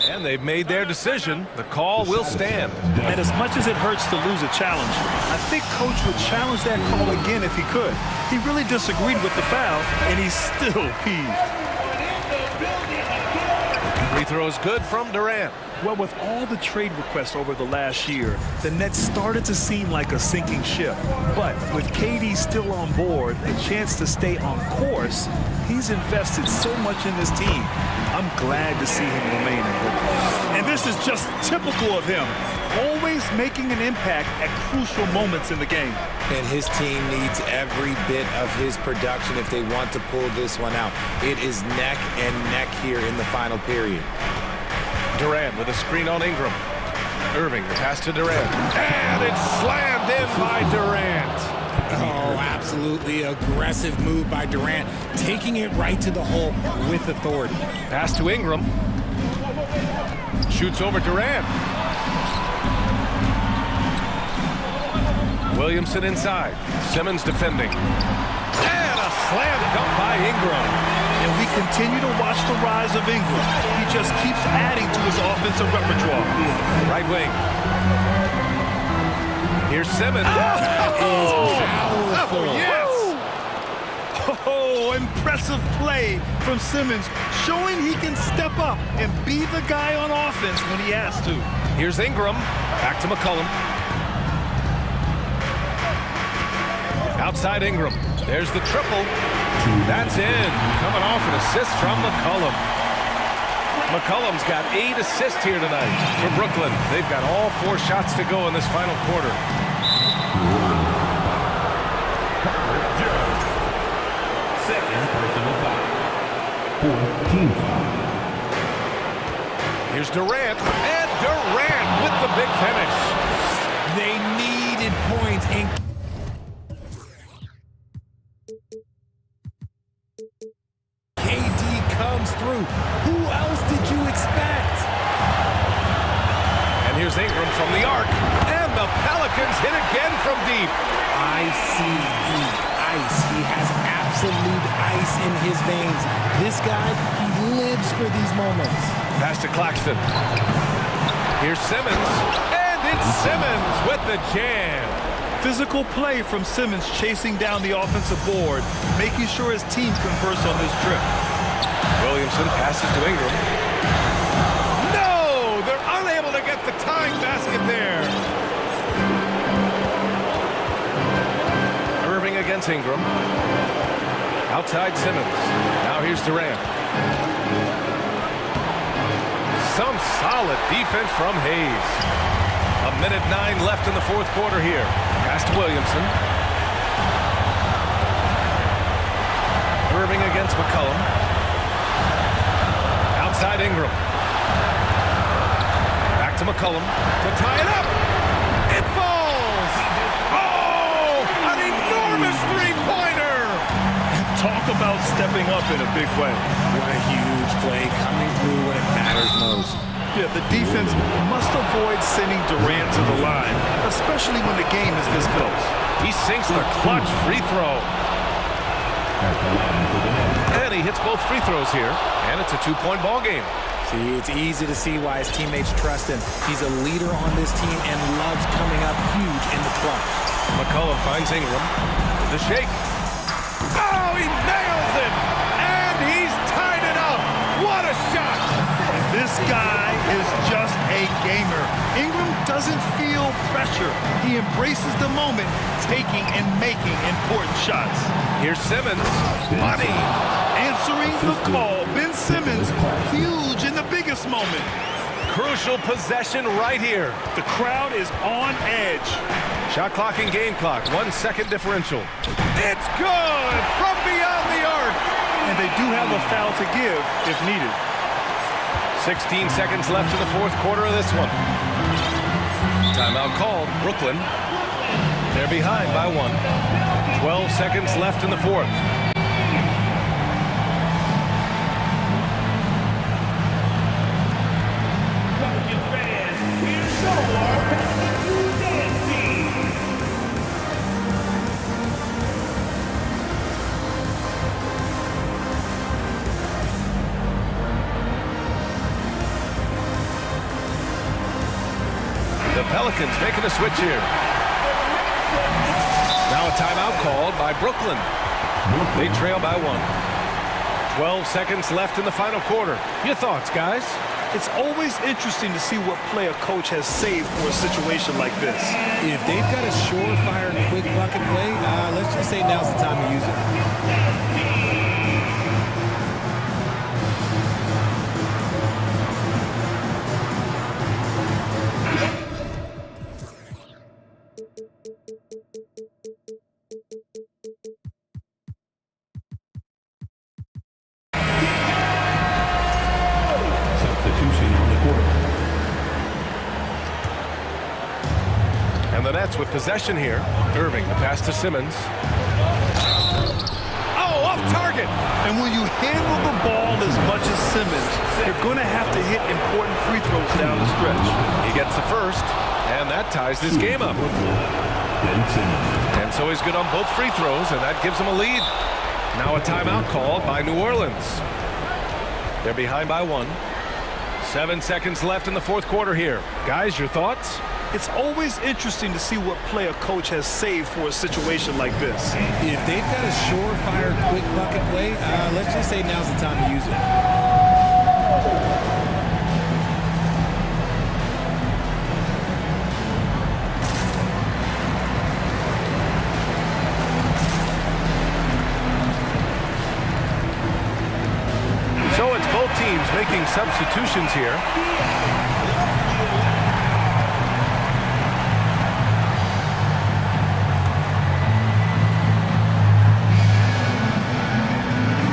And they've made their decision. The call will stand. And as much as it hurts to lose a challenge, I think Coach would challenge that call again if he could. He really disagreed with the foul, and he's still peeved. Free throws good from Durant. Well, with all the trade requests over the last year, the Nets started to seem like a sinking ship. But with KD still on board, a chance to stay on course, he's invested so much in this team. I'm glad to see him remain in Brooklyn. And this is just typical of him, always making an impact at crucial moments in the game. And his team needs every bit of his production if they want to pull this one out. It is neck and neck here in the final period. Durant with a screen on Ingram. Irving, the pass to Durant. And it's slammed in by Durant. Oh, absolutely aggressive move by Durant, taking it right to the hole with authority. Pass to Ingram. Shoots over Durant. Williamson inside. Simmons defending. And a slam dunk by Ingram. And we continue to watch the rise of Ingram. He just keeps adding to his offensive repertoire. Right wing. Here's Simmons. That is powerful. Oh, yes. Oh, impressive play from Simmons, showing he can step up and be the guy on offense when he has to. Here's Ingram. Back to McCollum. Outside Ingram. There's the triple. That's in. Coming off an assist from McCollum. McCollum's got 8 assists here tonight for Brooklyn. They've got all 4 shots to go in this final quarter. Second personal foul. 4 team foul. Here's Durant, and Durant with the big finish. They needed points. KD comes through. Who else did you expect? And here's Ingram from the arc, and the Pelicans hit again from deep. I see the ice. He has absolute ice in his veins. This guy, he lives for these moments. Pass to Claxton. Here's Simmons, and it's Simmons with the jam. Physical play from Simmons chasing down the offensive board, making sure his team converts on this trip. Williamson passes to Ingram. No! They're unable to get the tying basket there. Irving against Ingram. Outside Simmons. Now here's Durant. Some solid defense from Hayes. 1:09 left in the fourth quarter here. Pass to Williamson. Irving against McCollum. Outside Ingram. Back to McCollum to tie it up. It falls. Oh, an enormous three-pointer. Talk about stepping up in a big way. What a huge play coming through when it matters most. Yeah, the defense must avoid sending Durant to the line, especially when the game is this close. He sinks the clutch free throw. And he hits both free throws here, and it's a two-point ball game. See, it's easy to see why his teammates trust him. He's a leader on this team and loves coming up huge in the clutch. McCollum finds Ingram. The shake. Oh, he nails it! And he's tied it up! What a shot! This guy is just a gamer. Ingram doesn't feel pressure. He embraces the moment, taking and making important shots. Here's Simmons. Money! Answering the call. Ben Simmons, huge in the biggest moment. Crucial possession right here. The crowd is on edge. Shot clock and game clock. 1 second differential. It's good from beyond the arc. And they do have a foul to give if needed. 16 seconds left in the fourth quarter of this one. Timeout called. Brooklyn. They're behind by 1. 12 seconds left in the fourth. The Pelicans making a switch here. Now a timeout called by Brooklyn. They trail by 1. 12 seconds left in the final quarter. Your thoughts, guys? It's always interesting to see what play a coach has saved for a situation like this. If they've got a surefire quick bucket play, let's just say now's the time to use it. And the Nets with possession here. Irving, the pass to Simmons. Oh, off target! And when you handle the ball as much as Simmons, you're going to have to hit important free throws down the stretch. He gets the first, and that ties this game up. And so he's good on both free throws, and that gives him a lead. Now a timeout called by New Orleans. They're behind by 1. 7 seconds left in the fourth quarter here. Guys, your thoughts? It's always interesting to see what play a coach has saved for a situation like this. If they've got a surefire quick bucket play, let's just say now's the time to use it. So it's both teams making substitutions here.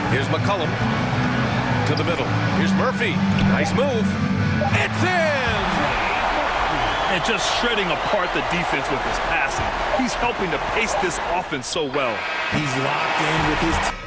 Here's McCollum to the middle. Here's Murphy. Nice move. It's in! And just shredding apart the defense with his passing. He's helping to pace this offense so well. He's locked in with his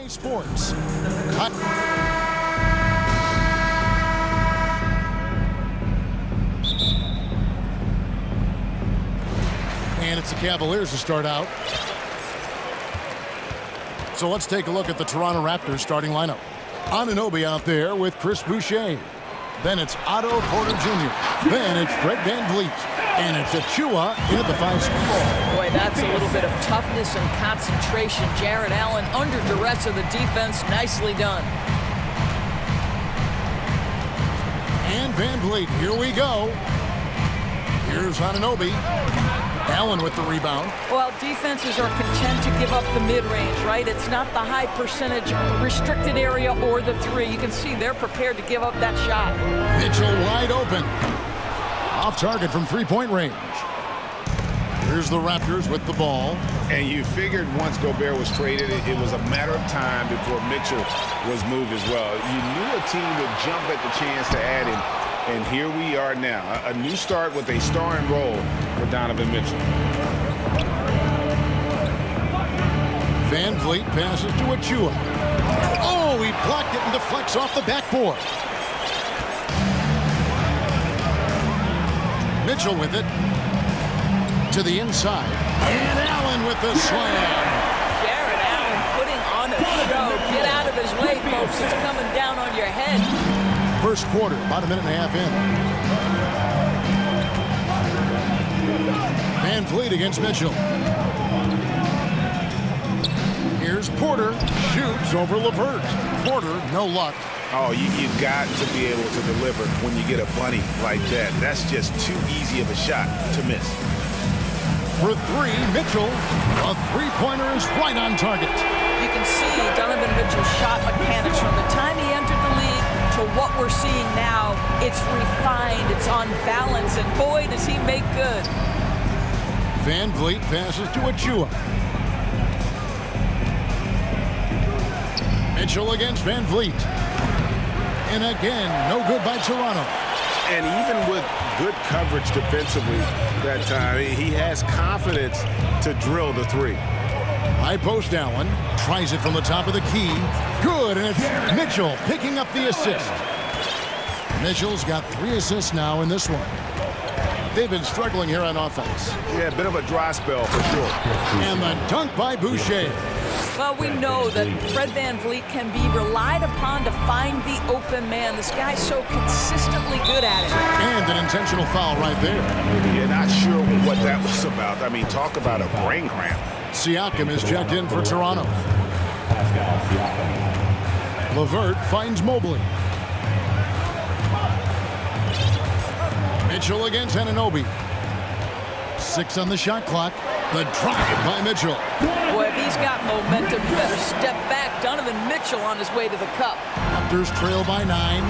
Sports. And it's the Cavaliers to start out. So let's take a look at the Toronto Raptors starting lineup. Anunoby out there with Chris Boucher. Then it's Otto Porter Jr. Then it's Fred VanVleet. And it's Achua in at the 5 spot. Boy, that's a little bit of toughness and concentration. Jarrett Allen under duress of the defense. Nicely done. And VanVleet, here we go. Here's Anunoby. Allen with the rebound. Well, defenses are content to give up the mid-range, right? It's not the high percentage restricted area or the 3. You can see they're prepared to give up that shot. Mitchell wide open. Off target from 3-point range. Here's the Raptors with the ball. And you figured once Gobert was traded, it was a matter of time before Mitchell was moved as well. You knew a team would jump at the chance to add him. And here we are now, a new start with a starring role for Donovan Mitchell. VanVleet passes to Achua. Oh, he blocked it and deflects off the backboard. Mitchell with it to the inside. And Allen with the slam. Jarrett Allen putting on a show. Get out of his way, folks. It's coming down on your head. First quarter, about a minute and a half in. VanVleet against Mitchell. Here's Porter. Shoots over LeVert. Porter, no luck. Oh, you've got to be able to deliver when you get a bunny like that. That's just too easy of a shot to miss. For 3, Mitchell. A three-pointer is right on target. You can see Donovan Mitchell's shot mechanics from the time he entered the league to what we're seeing now. It's refined, it's on balance, and boy, does he make good. VanVleet passes to Achua. Mitchell against VanVleet. And again, no good by Toronto. And even with good coverage defensively that time, he has confidence to drill the 3. High post Allen. Tries it from the top of the key. Good, and it's Mitchell picking up the assist. Mitchell's got 3 assists now in this one. They've been struggling here on offense. Yeah, a bit of a dry spell for sure. And the dunk by Boucher. Well, we know that Fred VanVleet can be relied upon to find the open man. This guy's so consistently good at it. And an intentional foul right there. You're not sure what that was about. I mean, talk about a brain cramp. Siakam is checked in for Toronto. LeVert finds Mobley. Mitchell against Anunoby. 6 on the shot clock. The drive by Mitchell. Boy, if he's got momentum, you better step back. Donovan Mitchell on his way to the cup. Raptors trail by 9.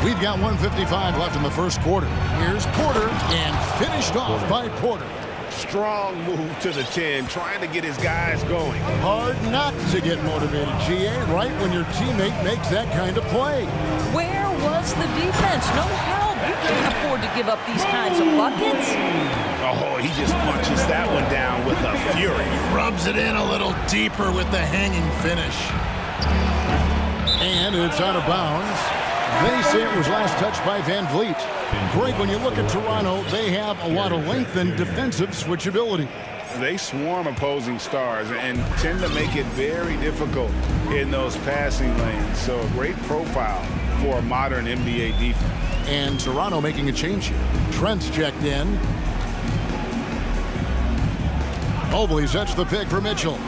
We've got 1:55 left in the first quarter. Here's Porter, and finished off by Porter. Strong move to the 10, trying to get his guys going. Hard not to get motivated, GA, right when your teammate makes that kind of play. Where was the defense? No help. You can't afford to give up these kinds of buckets. Oh, he just punches that one down with a fury. Rubs it in a little deeper with the hanging finish. And it's out of bounds. They say it was last touched by VanVleet. Greg, when you look at Toronto, they have a lot of length and defensive switchability. They swarm opposing stars and tend to make it very difficult in those passing lanes. So a great profile for a modern NBA defense. And Toronto making a change here. Trent's checked in. Mobley sets the pick for Mitchell.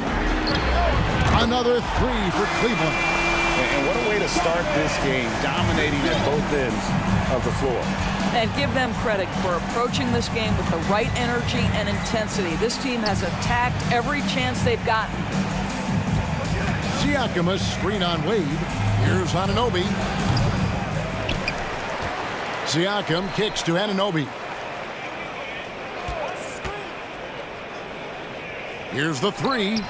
Another 3 for Cleveland. And what a way to start this game, dominating at both ends of the floor. And give them credit for approaching this game with the right energy and intensity. This team has attacked every chance they've gotten. Siakam, a screen on Wade. Here's Anunoby. Siakam kicks to Anunoby. Here's the 3.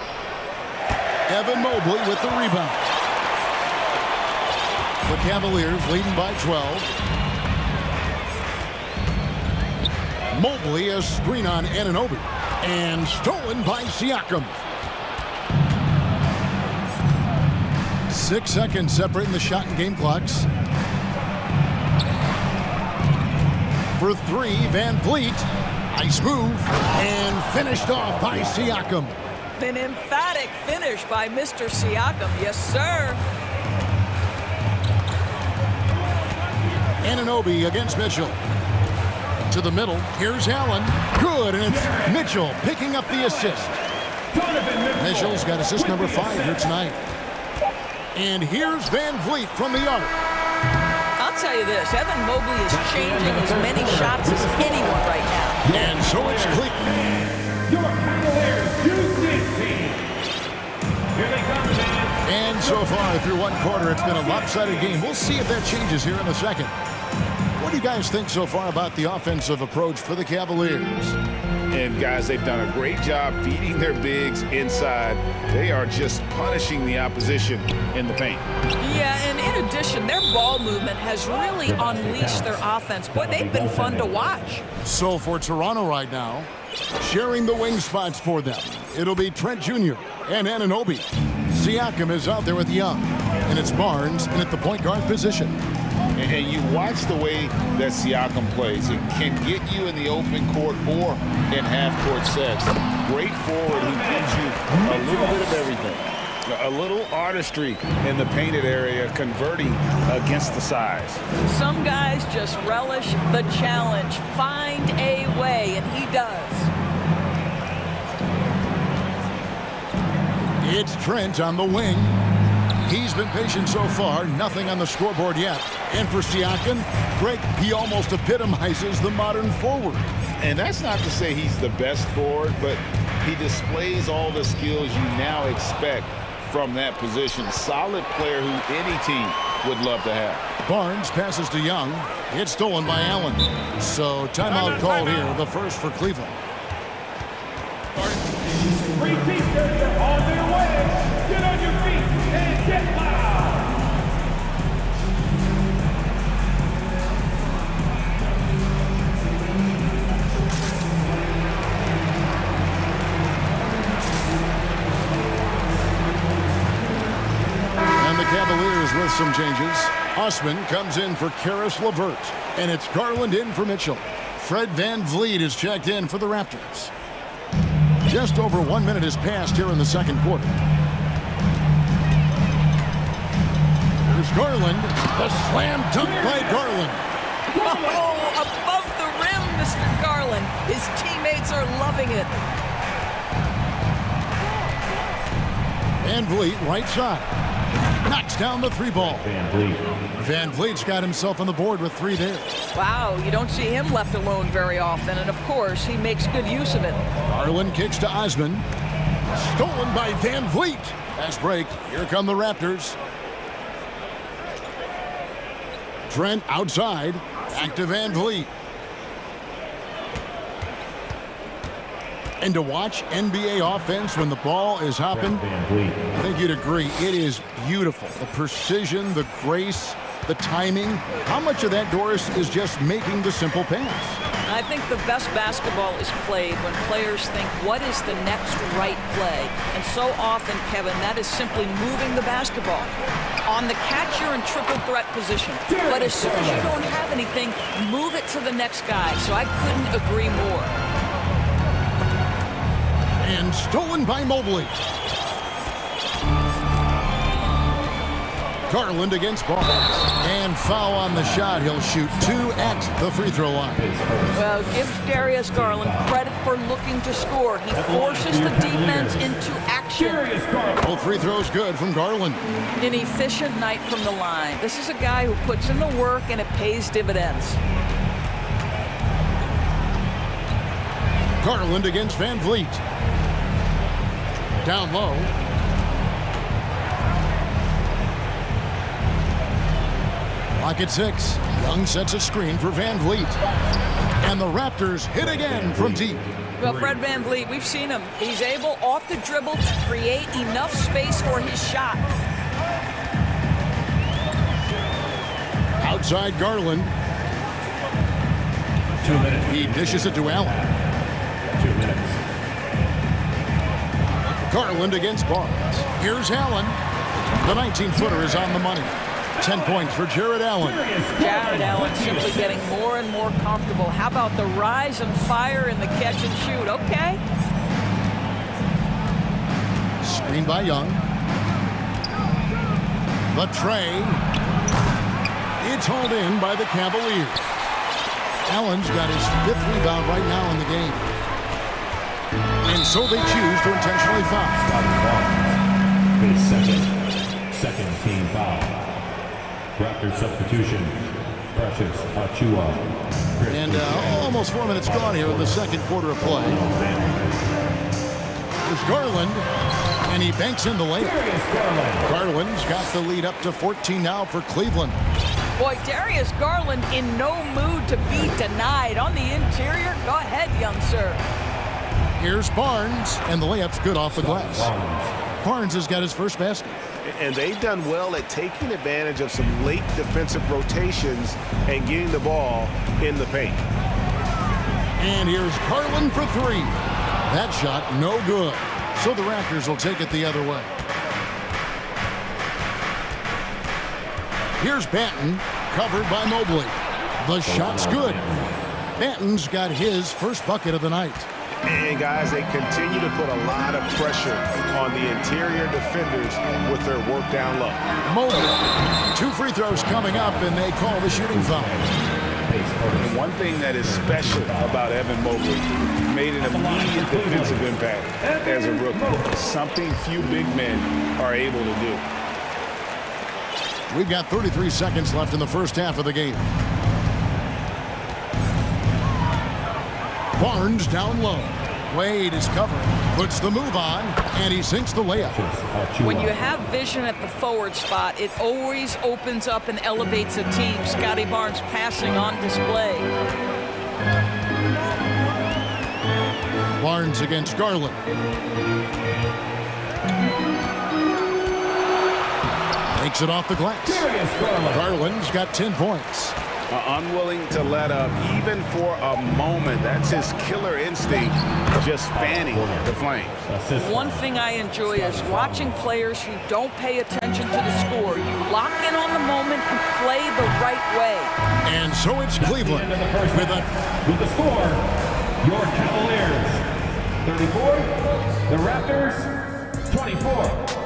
Evan Mobley with the rebound. The Cavaliers leading by 12. Mobley, a screen on Anunoby. And stolen by Siakam. 6 seconds separating the shot and game clocks. For three, Van Vliet. Nice move. And finished off by Siakam. An emphatic finish by Mr. Siakam. Yes, sir. Anunoby against Mitchell. To the middle. Here's Allen. Good. And it's Mitchell picking up the assist. Mitchell's got assist number 5 here tonight. And here's Van Vliet from the arc. I'll tell you this. Evan Mobley is changing as many shots as anyone right now. And so it's Cleveland. Your Cavaliers Houston team. Here they come, man. And so far through one quarter, it's been a lopsided game. We'll see if that changes here in a second. What do you guys think so far about the offensive approach for the Cavaliers? And guys, they've done a great job feeding their bigs inside. They are just punishing the opposition in the paint. Yeah, and in addition, their ball movement has really unleashed their offense. Boy, they've been fun to watch. So for Toronto right now, sharing the wing spots for them, it'll be Trent Jr. and Anunoby. Siakam is out there with Young, and it's Barnes in at the point guard position. And you watch the way that Siakam plays. It can get you in the open court or in half-court sets. Great forward who gives you a little bit of everything. A little artistry in the painted area, converting against the size. Some guys just relish the challenge. Find a way, and he does. It's Trent on the wing. He's been patient so far, nothing on the scoreboard yet. And for Siakam, Greg, he almost epitomizes the modern forward. And that's not to say he's the best forward, but he displays all the skills you now expect from that position. Solid player who any team would love to have. Barnes passes to Young. It's stolen by Allen. So timeout called here, the first for Cleveland. 3 teams are on their way. Get on your feet and get loud. And the Cavaliers with some changes. Osman comes in for Karis LeVert. And it's Garland in for Mitchell. Fred Van Vliet is checked in for the Raptors. Just over 1 minute has passed here in the second quarter. Here's Garland. The slam dunk by Garland. Oh, above the rim, Mr. Garland. His teammates are loving it. Van Vliet, right side. Knocks down the 3 ball. Van Vliet's got himself on the board with 3 there. Wow, you don't see him left alone very often, and of course, he makes good use of it. Garland kicks to Osman. Stolen by Van Vliet. Fast break. Here come the Raptors. Trent outside. Back to Van Vliet. And to watch NBA offense when the ball is hopping, I think you'd agree, it is beautiful. The precision, the grace, the timing. How much of that, Doris, is just making the simple pass? I think the best basketball is played when players think, what is the next right play? And so often, Kevin, that is simply moving the basketball. On the catch, you're in triple threat position. But as soon as you don't have anything, move it to the next guy. So I couldn't agree more. And stolen by Mobley. Garland against Barnes. And foul on the shot. He'll shoot 2 at the free throw line. Well, give Darius Garland credit for looking to score. He forces the defense into action. Both free throws good from Garland. An efficient night from the line. This is a guy who puts in the work and it pays dividends. Garland against Van Vliet. Down low. Lock at 6. Young sets a screen for Van Vliet. And the Raptors hit again from deep. Well, Fred Van Vliet, we've seen him. He's able off the dribble to create enough space for his shot. Outside Garland. 2 minutes. He dishes it to Allen. 2 minutes. Garland against Barnes. Here's Allen. The 19-footer is on the money. 10 points for Jared Allen. Jared Allen simply getting more and more comfortable. How about the rise and fire in the catch and shoot? Okay. Screen by Young. The tray. It's hauled in by the Cavaliers. Allen's got his 5th rebound right now in the game. And so they choose to intentionally foul. His second team foul. Raptors substitution. Precious Achua. And almost 4 minutes gone here in the second quarter of play. There's Garland, and he banks in the layup. Garland's got the lead up to 14 now for Cleveland. Boy, Darius Garland in no mood to be denied. On the interior, go ahead, young sir. Here's Barnes, and the layup's good off the glass. Barnes has got his first basket. And they've done well at taking advantage of some late defensive rotations and getting the ball in the paint. And here's Garland for 3. That shot no good. So the Raptors will take it the other way. Here's Banton, covered by Mobley. The shot's good. Banton's got his first bucket of the night. And guys, they continue to put a lot of pressure on the interior defenders with their work down low. Mobley, 2 free throws coming up, and they call the shooting foul. And one thing that is special about Evan Mobley, made an immediate defensive impact as a rookie. Something few big men are able to do. We've got 33 seconds left in the first half of the game. Barnes down low. Wade is covered. Puts the move on, and he sinks the layup. When you have vision at the forward spot, it always opens up and elevates a team. Scotty Barnes passing on display. Barnes against Garland. Takes it off the glass. Garland's got 10 points. Unwilling to let up even for a moment. That's his killer instinct, just fanning the flames. One thing I enjoy is watching players who don't pay attention to the score. You lock in on the moment and play the right way. And so it's Cleveland with the score, your Cavaliers 34, the Raptors 24.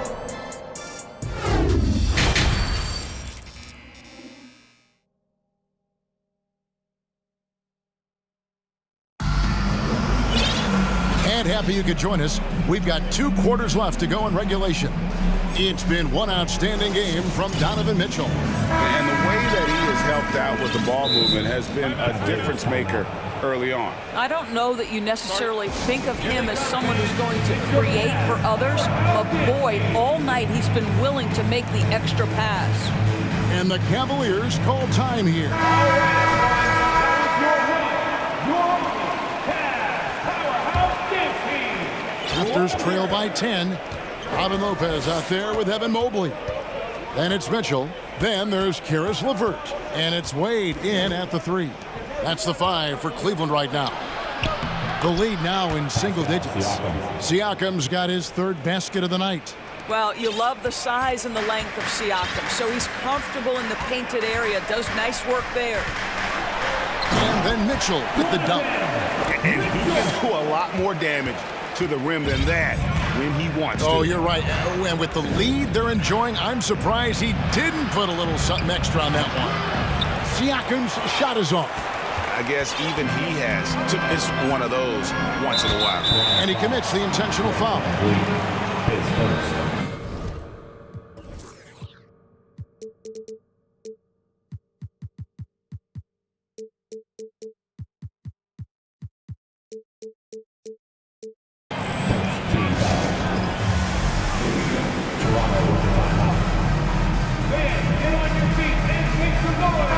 Happy you could join us. We've got 2 quarters left to go in regulation. It's been one outstanding game from Donovan Mitchell. And the way that he has helped out with the ball movement has been a difference maker early on. I don't know that you necessarily think of him as someone who's going to create for others, but boy, all night he's been willing to make the extra pass. And the Cavaliers call time here. Raptors trail by 10. Robin Lopez out there with Evan Mobley. Then it's Mitchell. Then there's Karis LeVert. And it's Wade in at the 3. That's the 5 for Cleveland right now. The lead now in single digits. Siakam's got his 3rd basket of the night. Well, you love the size and the length of Siakam. So he's comfortable in the painted area. Does nice work there. And then Mitchell with the dunk. And he can do a lot more damage to the rim than that when he wants to. Oh, you're right. And with the lead they're enjoying, I'm surprised he didn't put a little something extra on that one. Siakam's shot is off. I guess even he has to miss one of those once in a while. And he commits the intentional foul. His first.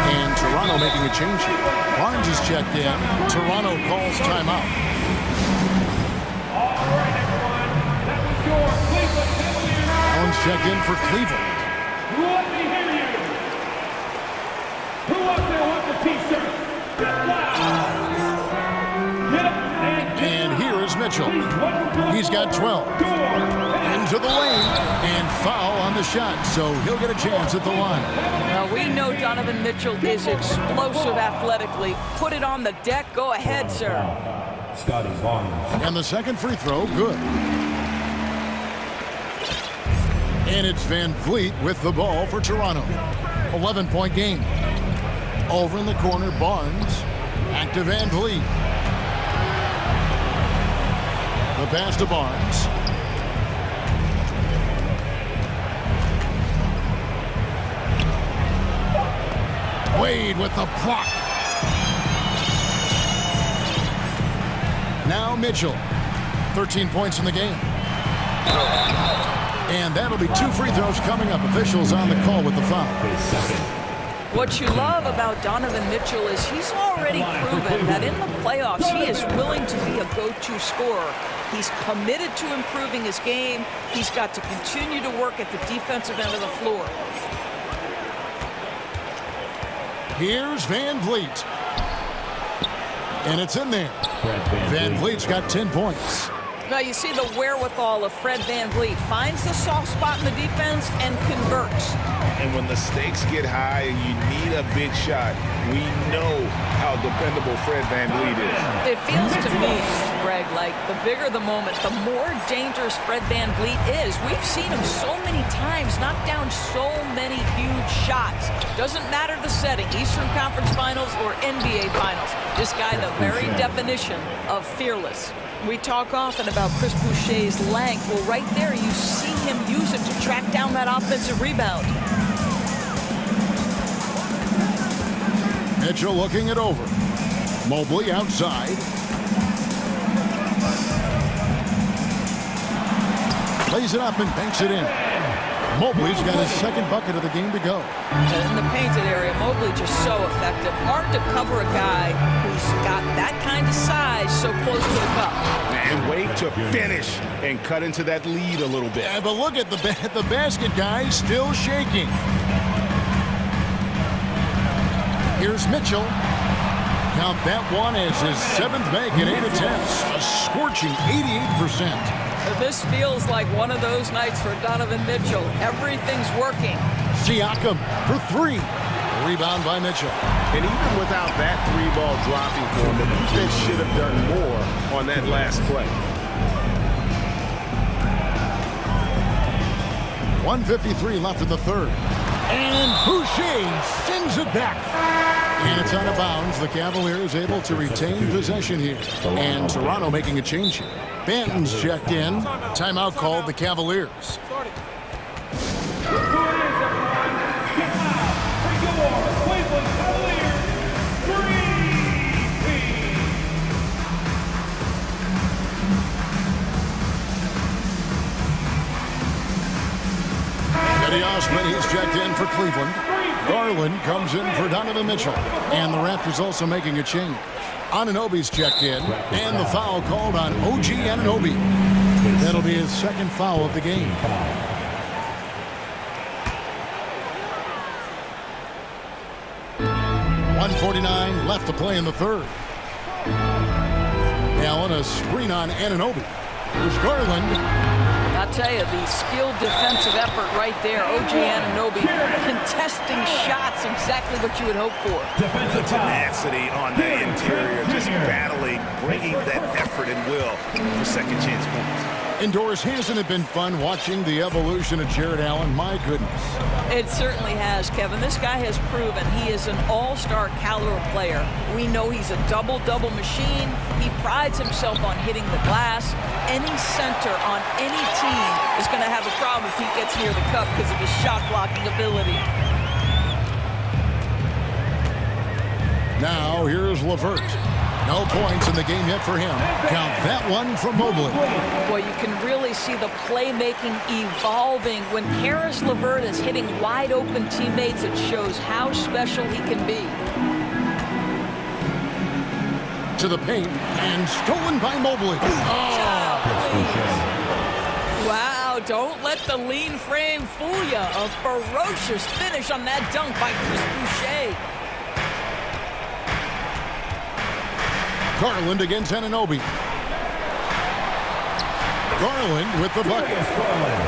And Toronto making a change here. Barnes is checked in. Toronto calls timeout. All right, everyone. That was your Cleveland Cavaliers. Allen's checked in for Cleveland. Let me hear you. Who up there wants a T-shirt? Get loud. Mitchell. He's got 12. Into the lane, and foul on the shot, so he'll get a chance at the line. Well, we know Donovan Mitchell is explosive athletically. Put it on the deck. Go ahead, sir. And the second free throw, good. And it's Van Vliet with the ball for Toronto. 11-point game. Over in the corner, Barnes. Back to Van Vliet. The pass to Barnes. Wade with the block. Now Mitchell. 13 points in the game. And that'll be 2 free throws coming up. Officials on the call with the foul. What you love about Donovan Mitchell is he's already proven that in the playoffs he is willing to be a go-to scorer. He's committed to improving his game. He's got to continue to work at the defensive end of the floor. Here's Van Vliet. And it's in there. Van Vliet's got 10 points. Now you see the wherewithal of Fred Van Vliet. Finds the soft spot in the defense and converts. And when the stakes get high and you need a big shot, we know how dependable Fred Van Vliet is. It feels to me, Greg, like the bigger the moment, the more dangerous Fred Van Vliet is. We've seen him so many times knock down so many huge shots. Doesn't matter the setting, Eastern Conference Finals or NBA Finals. This guy, the very definition of fearless. We talk often about Chris Boucher's length. Well, right there, you see him use it to track down that offensive rebound. Mitchell looking it over. Mobley outside. Lays it up and banks it in. Mobley's got his second bucket of the game to go. In the painted area, Mobley just so effective. Hard to cover a guy who's got that kind of size so close to the cup. And wait to finish and cut into that lead a little bit. Yeah, but look at the basket, guys, still shaking. Here's Mitchell. Count that one as his 7th make in 8 attempts. A scorching 88%. This feels like one of those nights for Donovan Mitchell. Everything's working. Siakam for 3. Rebound by Mitchell. And even without that 3-ball dropping for him, the defense should have done more on that last play. 1:53 left in the third. And Boucher sends it back. And it's out of bounds. The Cavaliers able to retain possession here. And Toronto making a change here. Banton's checked in. Timeout called the Cavaliers. Eddie Osman, he's checked in for Cleveland. Garland comes in for Donovan Mitchell. And the Raptors also making a change. Anunoby's checked in, and the foul called on OG Anunoby. That'll be his second foul of the game. .149 left to play in the third. Allen, a screen on Anunoby. Here's Garland. I'll tell you, the skilled defensive effort right there. OG Anunoby contesting shots, exactly what you would hope for. The tenacity on the interior, just battling, bringing that effort and will for second chance points. Indoors, hasn't it been fun watching the evolution of Jared Allen? My goodness. It certainly has, Kevin. This guy has proven he is an all-star caliber player. We know he's a double-double machine. He prides himself on hitting the glass. Any center on any team is going to have a problem if he gets near the cup because of his shot-blocking ability. Now, here's LeVert. No points in the game yet for him. Count that one from Mobley. Boy, you can really see the playmaking evolving. When Karis LeVert is hitting wide-open teammates, it shows how special he can be. To the paint, and stolen by Mobley. Wow, don't let the lean frame fool you. A ferocious finish on that dunk by Chris Boucher. Garland against Anunoby. Garland with the bucket.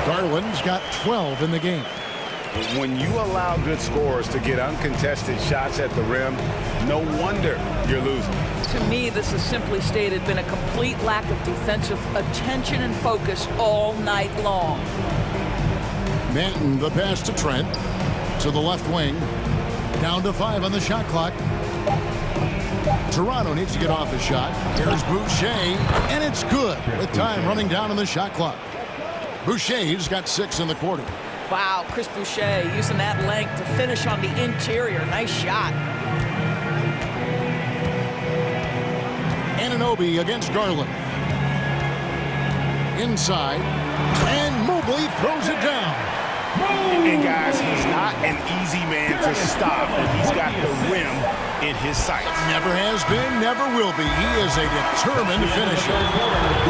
Garland's got 12 in the game. When you allow good scorers to get uncontested shots at the rim, no wonder you're losing. To me, this has simply stated been a complete lack of defensive attention and focus all night long. Manton, the pass to Trent. To the left wing. Down to 5 on the shot clock. Toronto needs to get off his shot. Here's Boucher, and it's good with time running down on the shot clock. Boucher's got 6 in the quarter. Wow, Chris Boucher using that length to finish on the interior. Nice shot. Anunoby against Garland. Inside, and Mobley throws it down. And guys, he's not an easy man to stop, and he's got the rim in his sights. Never has been, never will be. He is a determined finisher.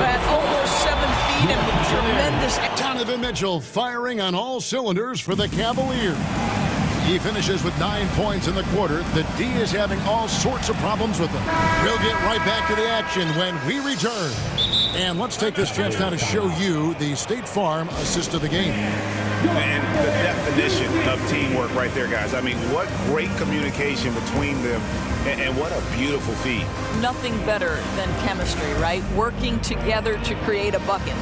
At almost 7 feet and with tremendous... Donovan Mitchell firing on all cylinders for the Cavaliers. He finishes with 9 points in the quarter. The D is having all sorts of problems with him. We'll get right back to the action when we return. And let's take this chance now to show you the State Farm assist of the game. And the definition of teamwork right there, guys. I mean, what great communication between them, and what a beautiful feed. Nothing better than chemistry, right? Working together to create a bucket.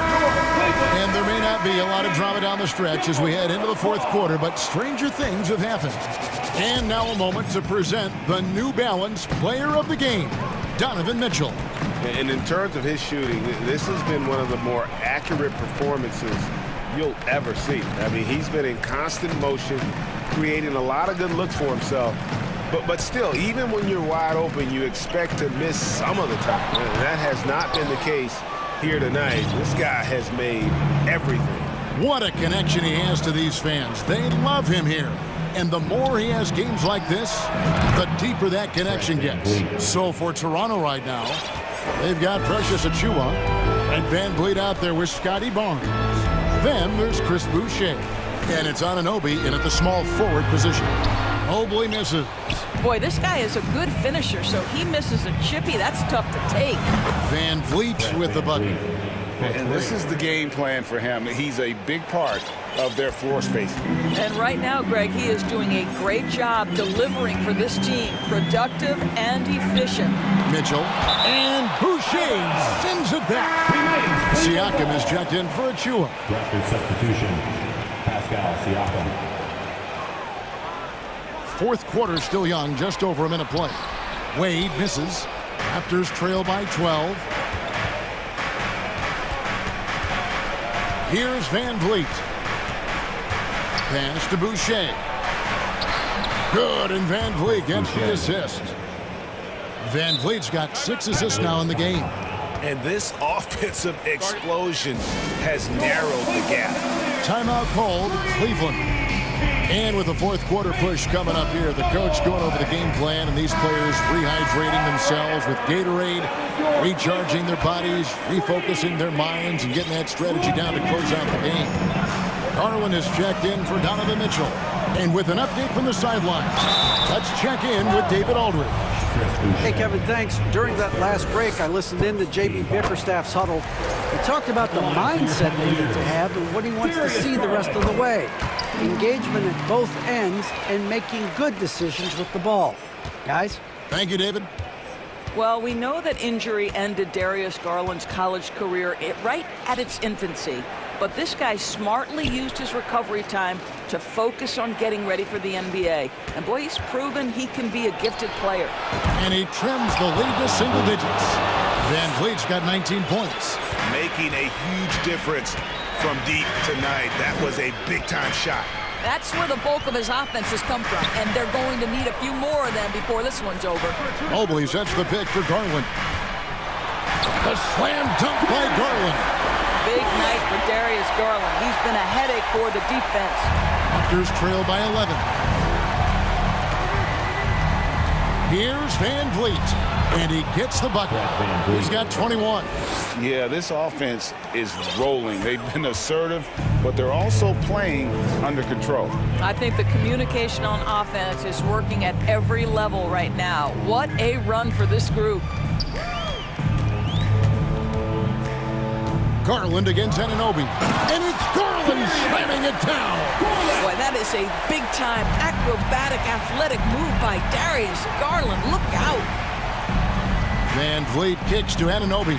And there may not be a lot of drama down the stretch as we head into the fourth quarter, but stranger things have happened. And now a moment to present the New Balance Player of the Game, Donovan Mitchell. And in terms of his shooting, this has been one of the more accurate performances you'll ever see. I mean, he's been in constant motion, creating a lot of good looks for himself. But still, even when you're wide open, you expect to miss some of the time. And that has not been the case here tonight. This guy has made everything. What a connection he has to these fans. They love him here. And the more he has games like this, the deeper that connection gets. So for Toronto right now, they've got Precious Achiuwa and Van Vliet out there with Scotty Barnes. Then there's Chris Boucher. And it's Anunoby in at the small forward position. Mobley misses. Boy, this guy is a good finisher, so he misses a chippy. That's tough to take. Van Vliet with the bucket. And this is the game plan for him. He's a big part of their floor spacing. And right now, Greg, he is doing a great job delivering for this team. Productive and efficient. Mitchell. And Boucher sends it back. Siakam is checked in for Achiuwa. Rapid substitution. Pascal Siakam. Fourth quarter still young, just over a minute play. Wade misses. Raptors trail by 12. Here's Van Vliet. Pass to Boucher. Good, and Van Vliet gets the assist. Van Vliet's got 6 assists now in the game. And this offensive explosion has narrowed the gap. Timeout called, Cleveland. And with the fourth quarter push coming up here, the coach going over the game plan and these players rehydrating themselves with Gatorade, recharging their bodies, refocusing their minds, and getting that strategy down to close out the game. Garland is checked in for Donovan Mitchell. And with an update from the sidelines, let's check in with David Aldridge. Hey, Kevin, thanks. During that last break, I listened in to J.B. Bickerstaff's huddle. He talked about the mindset they need to have and what he wants to see the rest of the way. Engagement at both ends and making good decisions with the ball. Guys? Thank you, David. Well, we know that injury ended Darius Garland's college career right at its infancy. But this guy smartly used his recovery time to focus on getting ready for the NBA. And boy, he's proven he can be a gifted player. And he trims the lead to single digits. Van Vliet's got 19 points. Making a huge difference from deep tonight. That was a big-time shot. That's where the bulk of his offense has come from, and they're going to need a few more of them before this one's over. Mobley sets the pick for Garland. The slam dunk by Garland. Big night for Darius Garland. He's been a headache for the defense. Raptors trail by 11. Here's Van Vliet, and he gets the bucket. He's got 21. Yeah, this offense is rolling. They've been assertive, but they're also playing under control. I think the communication on offense is working at every level right now. What a run for this group. Garland against Anunoby. And it's Garland slamming it down. Boy, that is a big-time acrobatic athletic move by Darius Garland. Look out. Van Vliet kicks to Anunoby.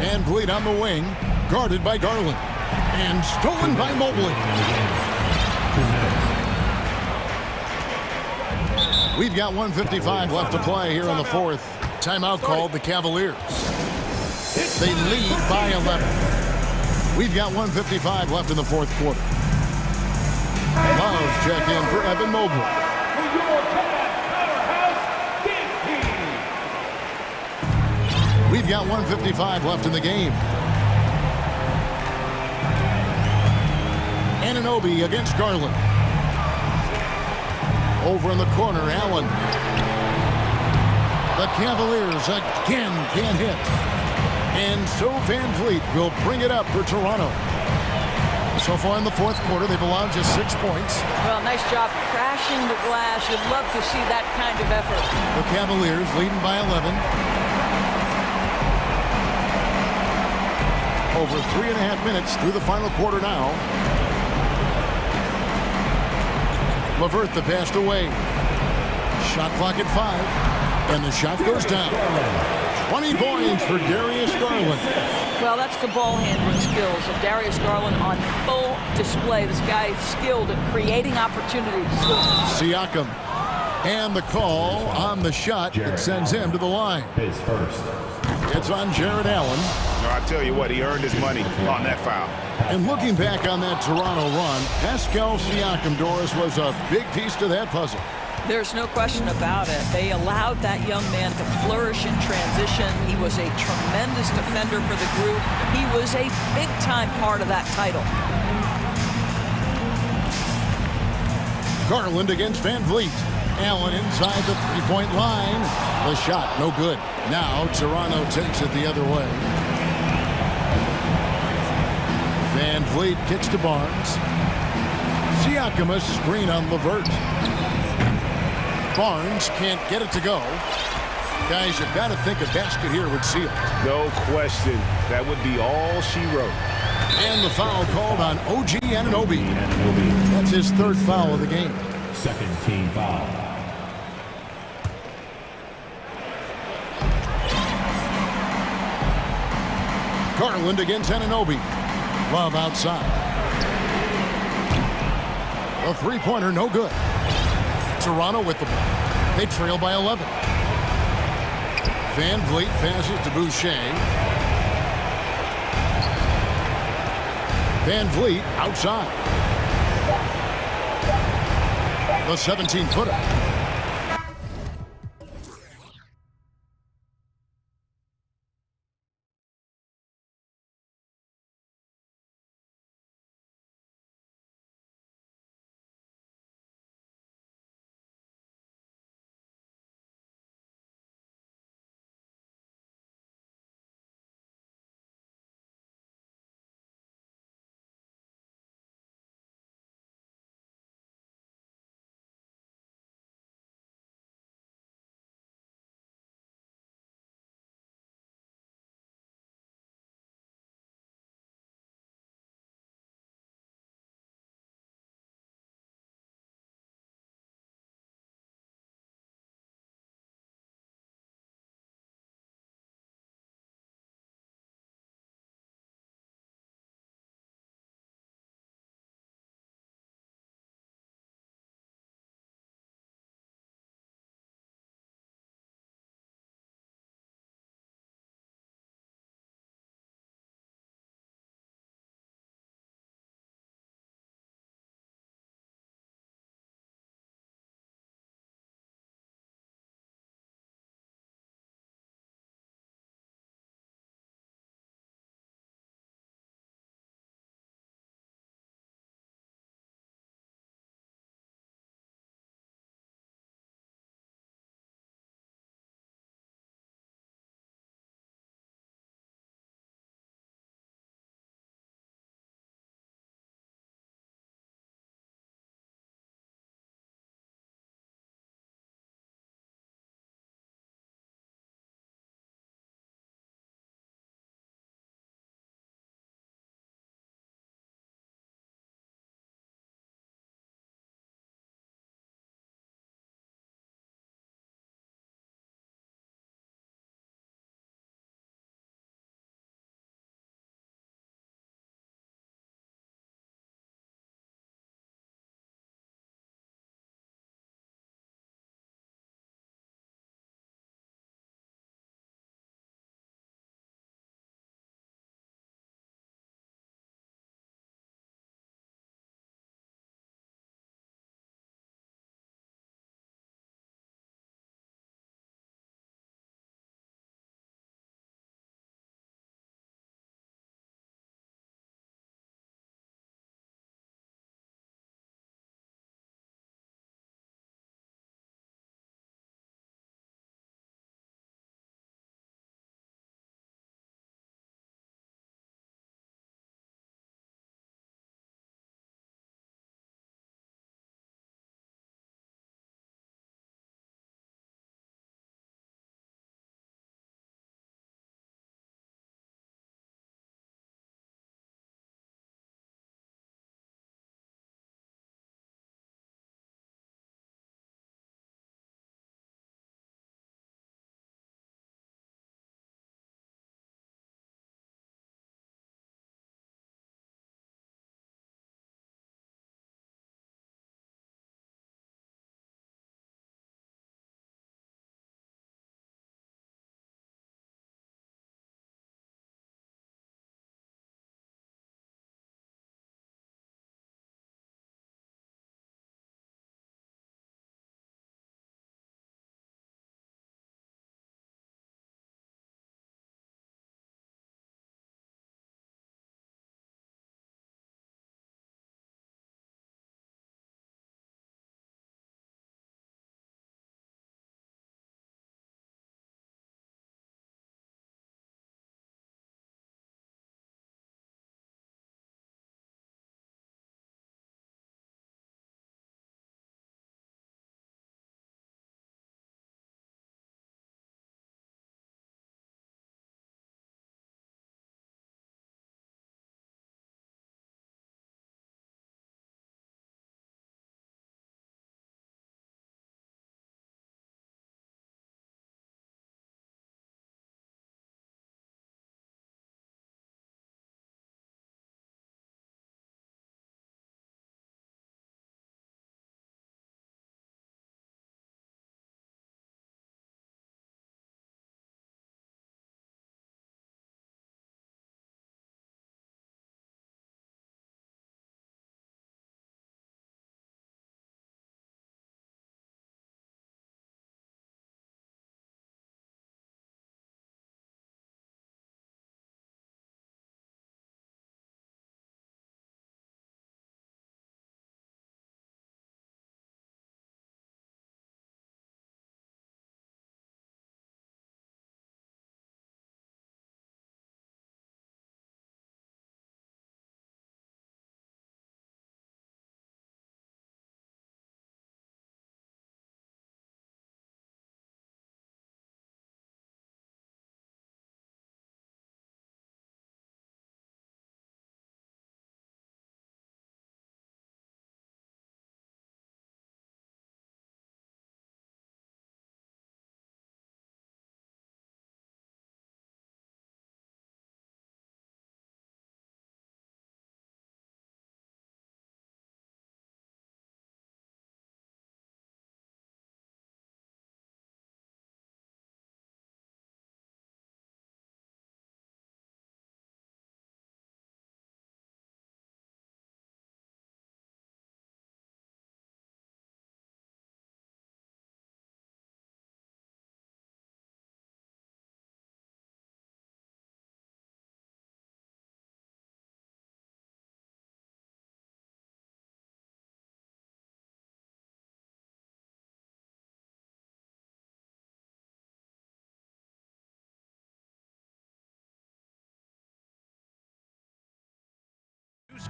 Van Vliet on the wing, guarded by Garland. And stolen by Mobley. We've got 1:55 left to play here in the fourth. Timeout called the Cavaliers. They lead by 11. We've got 1:55 left in the fourth quarter. Love check in for Evan Mobley. We've got 1:55 left in the game. Anunoby against Garland. Over in the corner, Allen. The Cavaliers again can't hit. And so Van Vliet will bring it up for Toronto. So far in the fourth quarter, they've allowed just 6 points. Well, nice job crashing the glass. You'd love to see that kind of effort. The Cavaliers leading by 11. Over 3.5 minutes through the final quarter now. LeVert the pass away. Shot clock at 5. And the shot goes down. 20 points for Darius Garland. Well, that's the ball handling skills of Darius Garland on full display. This guy is skilled at creating opportunities. Siakam. And the call on the shot that sends him to the line. It's on Jared Allen. No, I tell you what, he earned his money on that foul. And looking back on that Toronto run, Pascal Siakam, Doris, was a big piece to that puzzle. There's no question about it. They allowed that young man to flourish in transition. He was a tremendous defender for the group. He was a big-time part of that title. Garland against Van Vliet. Allen inside the three-point line. The shot, no good. Now Toronto takes it the other way. Van Vliet kicks to Barnes. Siakam a screen on LeVert. Barnes can't get it to go. Guys, you've got to think a basket here would seal it. No question. That would be all she wrote. And the foul called on OG Anunoby. That's his third foul of the game. Second team foul. Garland against Anunoby. Love outside. A three-pointer, no good. Toronto with the ball. They trail by 11. Van Vliet passes to Boucher. Van Vliet outside. The 17-footer.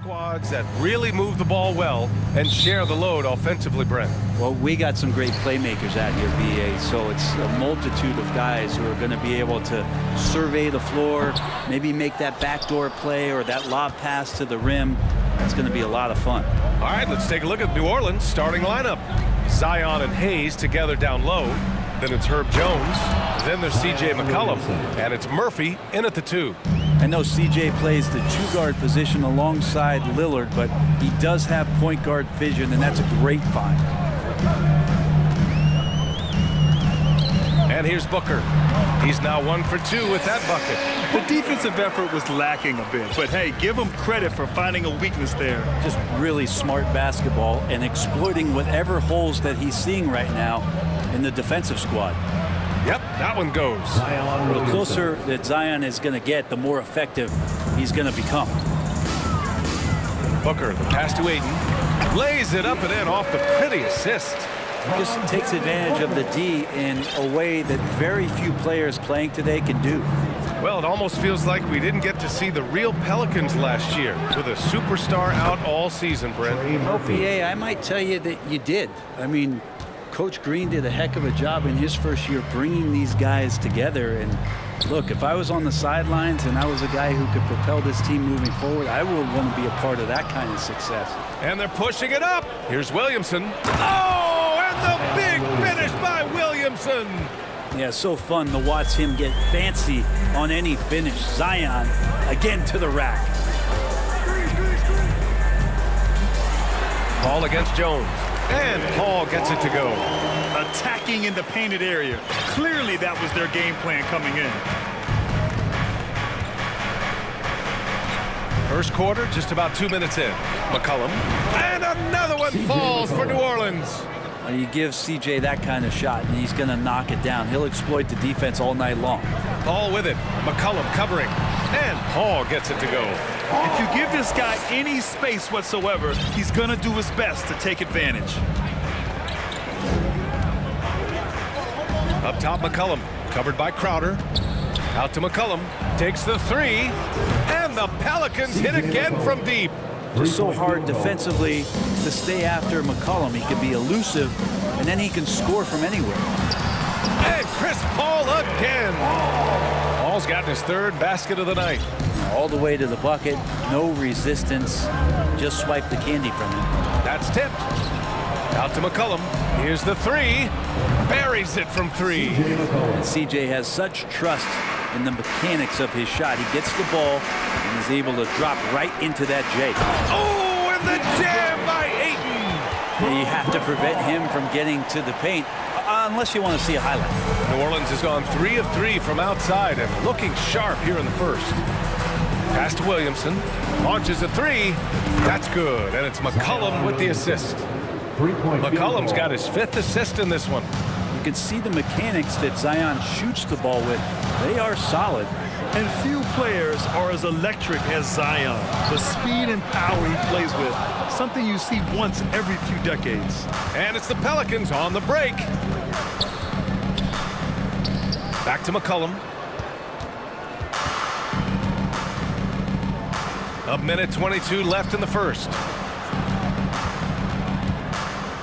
squads that really move the ball well and share the load offensively, Brent? Well, we got some great playmakers out here, BA, so it's a multitude of guys who are going to be able to survey the floor, maybe make that backdoor play or that lob pass to the rim. It's going to be a lot of fun. All right, let's take a look at New Orleans' starting lineup. Zion and Hayes together down low. Then it's Herb Jones. Then there's C.J. McCollum. And it's Murphy in at the 2. I know C.J. plays the 2-guard position alongside Lillard, but he does have point guard vision, and that's a great find. And here's Booker. He's now 1 for 2 with that bucket. The defensive effort was lacking a bit, but hey, give him credit for finding a weakness there. Just really smart basketball and exploiting whatever holes that he's seeing right now in the defensive squad. Yep, that one goes. The closer that Zion is going to get, the more effective he's going to become. Booker, the pass to Ayton. Lays it up and in off the pretty assist. Just takes advantage of the D in a way that very few players playing today can do. Well, it almost feels like we didn't get to see the real Pelicans last year with a superstar out all season, Brent. Well, PA, I might tell you that you did. I mean, Coach Green did a heck of a job in his first year bringing these guys together. And look, if I was on the sidelines and I was a guy who could propel this team moving forward, I would want to be a part of that kind of success. And they're pushing it up. Here's Williamson. Oh, and the big finish by Williamson. Yeah, so fun to watch him get fancy on any finish. Zion again to the rack. Ball against Jones. And Paul gets it to go. Attacking in the painted area. Clearly that was their game plan coming in. First quarter, just about 2 minutes in. McCollum. And another one falls for New Orleans. Well, you give CJ that kind of shot, and he's going to knock it down. He'll exploit the defense all night long. Paul with it. McCollum covering. And Paul gets it to go. If you give this guy any space whatsoever, he's going to do his best to take advantage. Up top, McCollum. Covered by Crowder. Out to McCollum. Takes the 3. And the Pelicans hit again from deep. Just so hard defensively to stay after McCollum. He can be elusive, and then he can score from anywhere. And Chris Paul again. Paul's gotten his 3rd basket of the night. All the way to the bucket, no resistance. Just swipe the candy from him. That's tipped. Out to McCollum. Here's the 3. Buries it from 3. And CJ has such trust in the mechanics of his shot. He gets the ball and is able to drop right into that J. Oh, and the jam by Ayton. You have to prevent him from getting to the paint, unless you want to see a highlight. New Orleans has gone 3 of 3 from outside and looking sharp here in the first. Pass to Williamson. Launches a 3. That's good. And it's McCollum with the assist. McCollum's got his 5th assist in this one. You can see the mechanics that Zion shoots the ball with. They are solid. And few players are as electric as Zion. The speed and power he plays with, something you see once every few decades. And it's the Pelicans on the break. Back to McCollum. A minute 22 left in the first.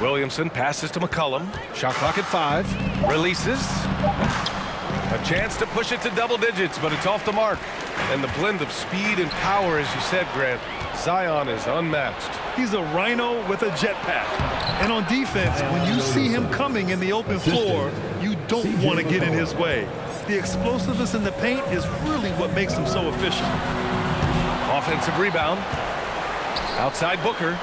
Williamson passes to McCollum. Shot clock at 5. Releases. A chance to push it to double digits, but it's off the mark. And the blend of speed and power, as you said, Grant, Zion is unmatched. He's a rhino with a jetpack. And on defense, when you see him coming in the open floor, you don't want to get in his way. The explosiveness in the paint is really what makes him so efficient. Offensive rebound. Outside Booker.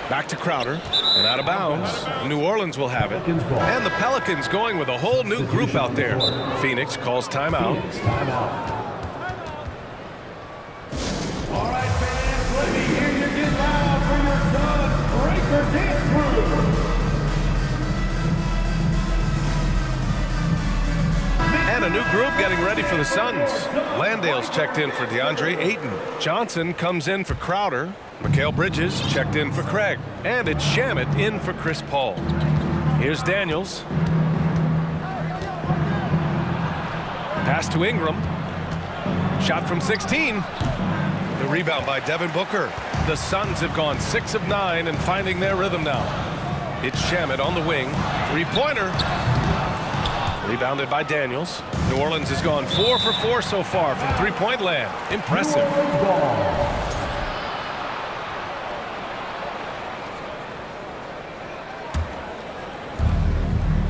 Back to Crowder. And out of bounds. New Orleans will have it. And the Pelicans going with a whole new group out there. Phoenix calls timeout. All right, fans, let me hear you get loud for your Suns Breaker Dance Crew. And a new group getting ready for the Suns. Landale's checked in for DeAndre Ayton. Johnson comes in for Crowder. Mikal Bridges checked in for Craig. And it's Shamet in for Chris Paul. Here's Daniels. Pass to Ingram. Shot from 16. The rebound by Devin Booker. The Suns have gone 6 of 9 and finding their rhythm now. It's Shamet on the wing. Three-pointer. Rebounded by Daniels. New Orleans has gone 4 for 4 so far from three-point land. Impressive.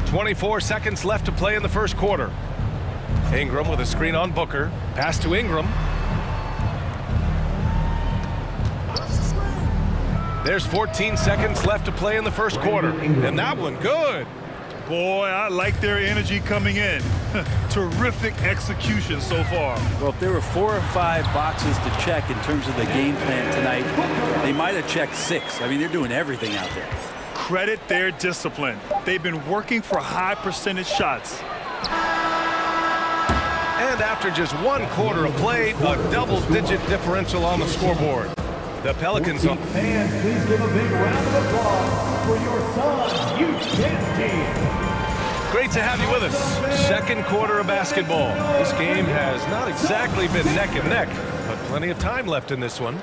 24 seconds left to play in the first quarter. Ingram with a screen on Booker. Pass to Ingram. There's 14 seconds left to play in the first quarter. And that one, good. Boy, I like their energy coming in. Terrific execution so far. Well, if there were 4 or 5 boxes to check in terms of the game plan tonight, they might have checked 6. I mean, they're doing everything out there. Credit their discipline. They've been working for high percentage shots. And after just 1 quarter of play, a double-digit differential on the scoreboard. The Pelicans on. Fans, please give a big round of applause for your Suns youth dance team. Great to have you with us. Second quarter of basketball. This game has not exactly been neck and neck, but plenty of time left in this one.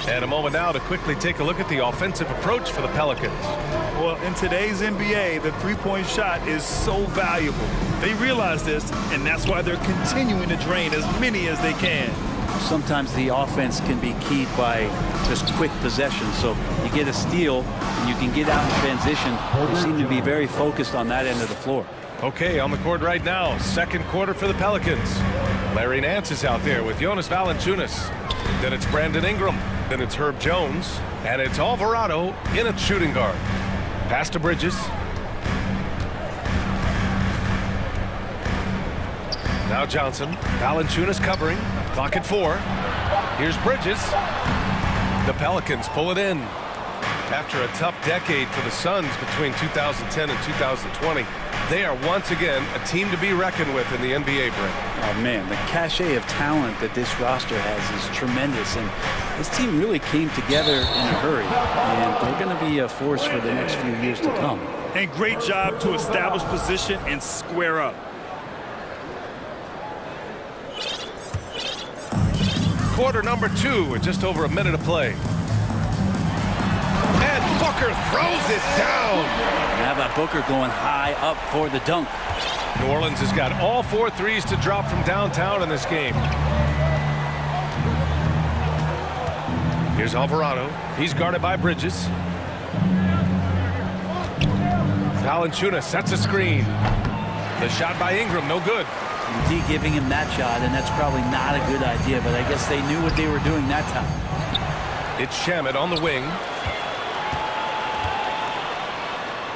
And a moment now to quickly take a look at the offensive approach for the Pelicans. Well, in today's NBA, the three-point shot is so valuable. They realize this, and that's why they're continuing to drain as many as they can. Sometimes the offense can be keyed by just quick possession. So you get a steal, and you can get out in transition. They seem to be very focused on that end of the floor. Okay, on the court right now, second quarter for the Pelicans. Larry Nance is out there with Jonas Valanciunas. Then it's Brandon Ingram. Then it's Herb Jones. And it's Alvarado in at shooting guard. Pass to Bridges. Now Johnson. Valanciunas covering. Clock at 4. Here's Bridges. The Pelicans pull it in. After a tough decade for the Suns between 2010 and 2020, they are once again a team to be reckoned with in the NBA, Brent. Oh, man, the cachet of talent that this roster has is tremendous, and this team really came together in a hurry, and they're going to be a force for the next few years to come. And great job to establish position and square up. Quarter number 2 with just over a minute of play. And Booker throws it down. How about Booker going high up for the dunk? New Orleans has got all 4 threes to drop from downtown in this game. Here's Alvarado. He's guarded by Bridges. Valanciunas sets a screen. The shot by Ingram, no good. D giving him that shot, and that's probably not a good idea, but I guess they knew what they were doing that time. It's Shamet on the wing.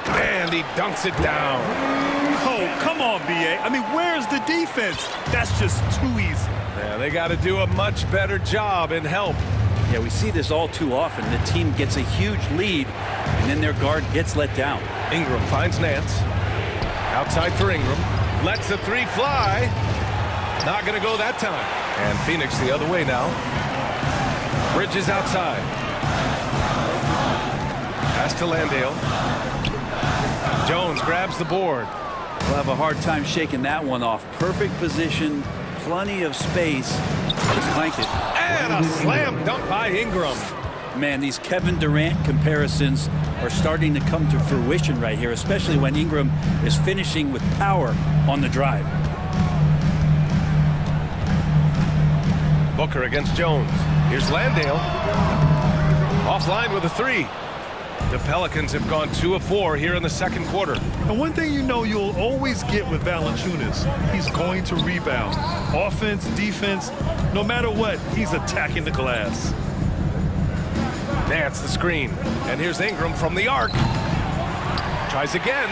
And he dunks it down. Oh, come on, B.A. I mean, where's the defense? That's just too easy. Yeah, they got to do a much better job in help. Yeah, we see this all too often. The team gets a huge lead, and then their guard gets let down. Ingram finds Nance. Outside for Ingram. Lets the 3 fly. Not going to go that time. And Phoenix the other way now. Bridges outside. Pass to Landale. Jones grabs the board. We'll have a hard time shaking that one off. Perfect position, plenty of space. Just clanked it. And a slam dunk by Ingram. Man, these Kevin Durant comparisons are starting to come to fruition right here, especially when Ingram is finishing with power on the drive. Booker against Jones. Here's Landale. Offline with a 3. The Pelicans have gone 2 of 4 here in the second quarter. And one thing you know you'll always get with Valanciunas, he's going to rebound. Offense, defense, no matter what, he's attacking the glass. Nance the screen. And here's Ingram from the arc. Tries again.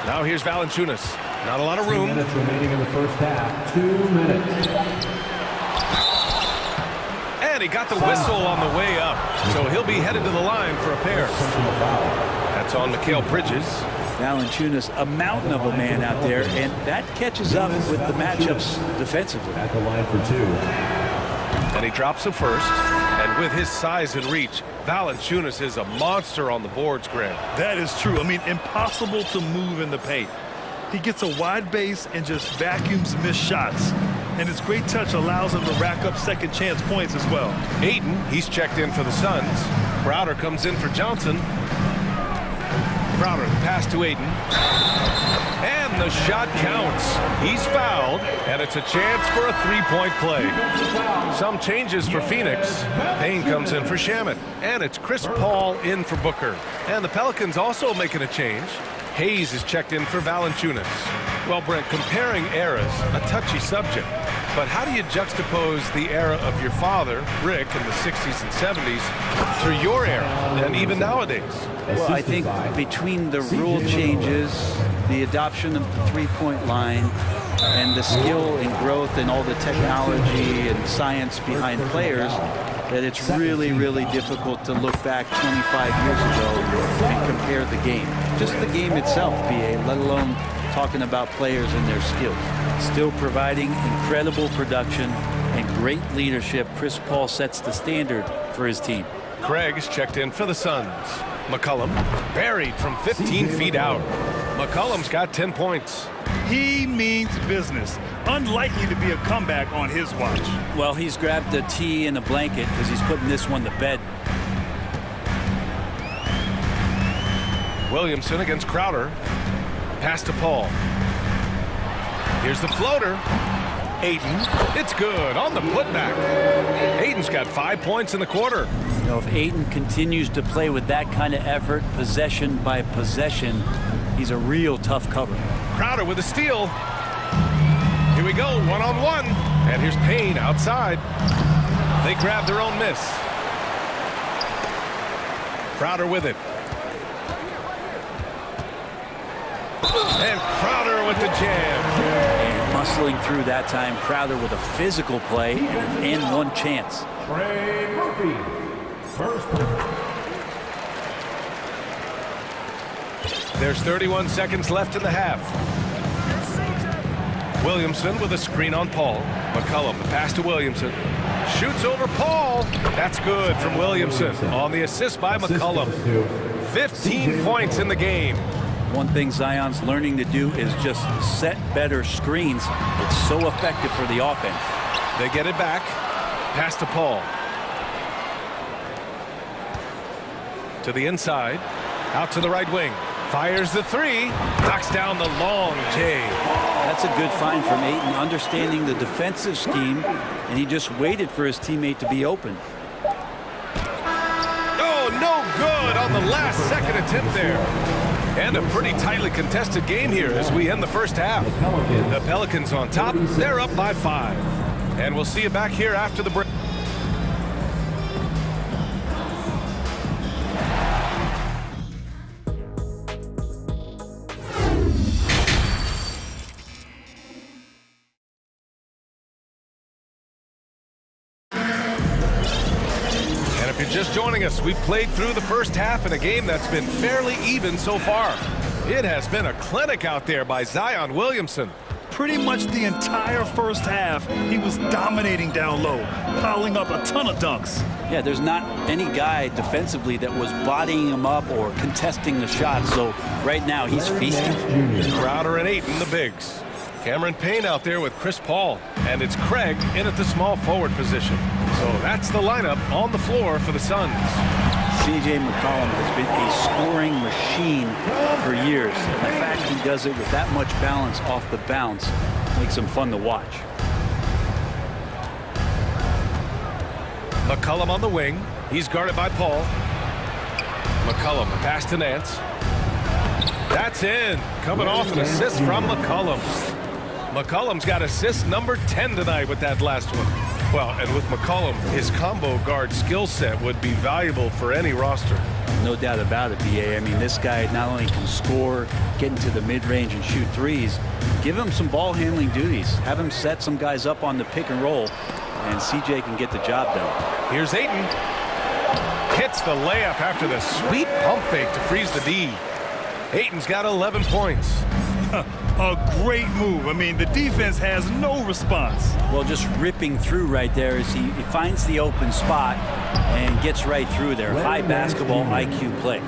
Now here's Valanciunas. Not a lot of room. 2 minutes remaining in the first half. 2 minutes. And he got the whistle on the way up. So he'll be headed to the line for a pair. That's on Mikal Bridges. Valanciunas, a mountain of a man out there, and that catches up with the matchups defensively. At the line for 2. And he drops him first. And with his size and reach, Valanciunas is a monster on the boards, Greg. That is true. I mean, impossible to move in the paint. He gets a wide base and just vacuums missed shots. and his great touch allows him to rack up second chance points as well. Ayton, he's checked in for the Suns. Crowder comes in for Johnson. Crowder, the pass to Ayton. And the shot counts. He's fouled, and it's a chance for a three-point play. Some changes for Phoenix. Payne comes in for Shamet. And it's Chris Paul in for Booker. And the Pelicans also making a change. Hayes is checked in for Valanciunas. Well, Brent, comparing eras, a touchy subject. But how do you juxtapose the era of your father, Rick, in the 60s and 70s, to your era, and even nowadays? Well, I think between the rule changes, the adoption of the three-point line, and the skill and growth and all the technology and science behind players, that it's really, really difficult to look back 25 years ago and compare the game. Just the game itself, BA, let alone talking about players and their skills. Still providing incredible production and great leadership. Chris Paul sets the standard for his team. Craig is checked in for the Suns. McCollum buried from 15 feet out. McCollum's got 10 points. He means business. Unlikely to be a comeback on his watch. Well, he's grabbed a tee and a blanket because he's putting this one to bed. Williamson against Crowder. Pass to Paul. Here's the floater. Ayton. It's good on the putback. Ayton's got 5 points in the quarter. You know, if Ayton continues to play with that kind of effort, possession by possession, he's a real tough cover. Crowder with a steal. Here we go, one-on-one. And here's Payne outside. They grab their own miss. Crowder with it. And Crowder with the jam. And muscling through that time, Crowder with a physical play and one chance. Trey Murphy, first. There's 31 seconds left in the half. Williamson with a screen on Paul. McCollum, the pass to Williamson. Shoots over Paul. That's good from Williamson on the assist by McCollum. 15 points in the game. One thing Zion's learning to do is just set better screens. It's so effective for the offense. They get it back. Pass to Paul. To the inside. Out to the right wing. Fires the three. Knocks down the long J. That's a good find from Ayton, understanding the defensive scheme, and he just waited for his teammate to be open. Oh, no good on the last second attempt there. And a pretty tightly contested game here as we end the first half. The Pelicans on top. They're up by 5. And we'll see you back here after the break. If you're just joining us, we've played through the first half in a game that's been fairly even so far. It has been a clinic out there by Zion Williamson. Pretty much the entire first half, he was dominating down low, piling up a ton of dunks. Yeah, there's not any guy defensively that was bodying him up or contesting the shot, so right now he's feasting. Crowder and Ayton, the bigs. Cameron Payne out there with Chris Paul, and it's Craig in at the small forward position. So that's the lineup on the floor for the Suns. C.J. McCollum has been a scoring machine for years, and the fact he does it with that much balance off the bounce makes him fun to watch. McCollum on the wing. He's guarded by Paul. McCollum, a pass to Nance. That's in. Coming off an assist from McCollum. McCollum's got assist number 10 tonight with that last one. Well, and with McCollum, his combo guard skill set would be valuable for any roster. No doubt about it, BA. I mean, this guy not only can score, get into the mid-range and shoot threes, give him some ball handling duties. Have him set some guys up on the pick and roll, and CJ can get the job done. Here's Ayton. Hits the layup after the sweet pump fake to freeze the D. Ayton's got 11 points. A great move. I mean, the defense has no response. Well, just ripping through right there as he finds the open spot and gets right through there. High basketball IQ play.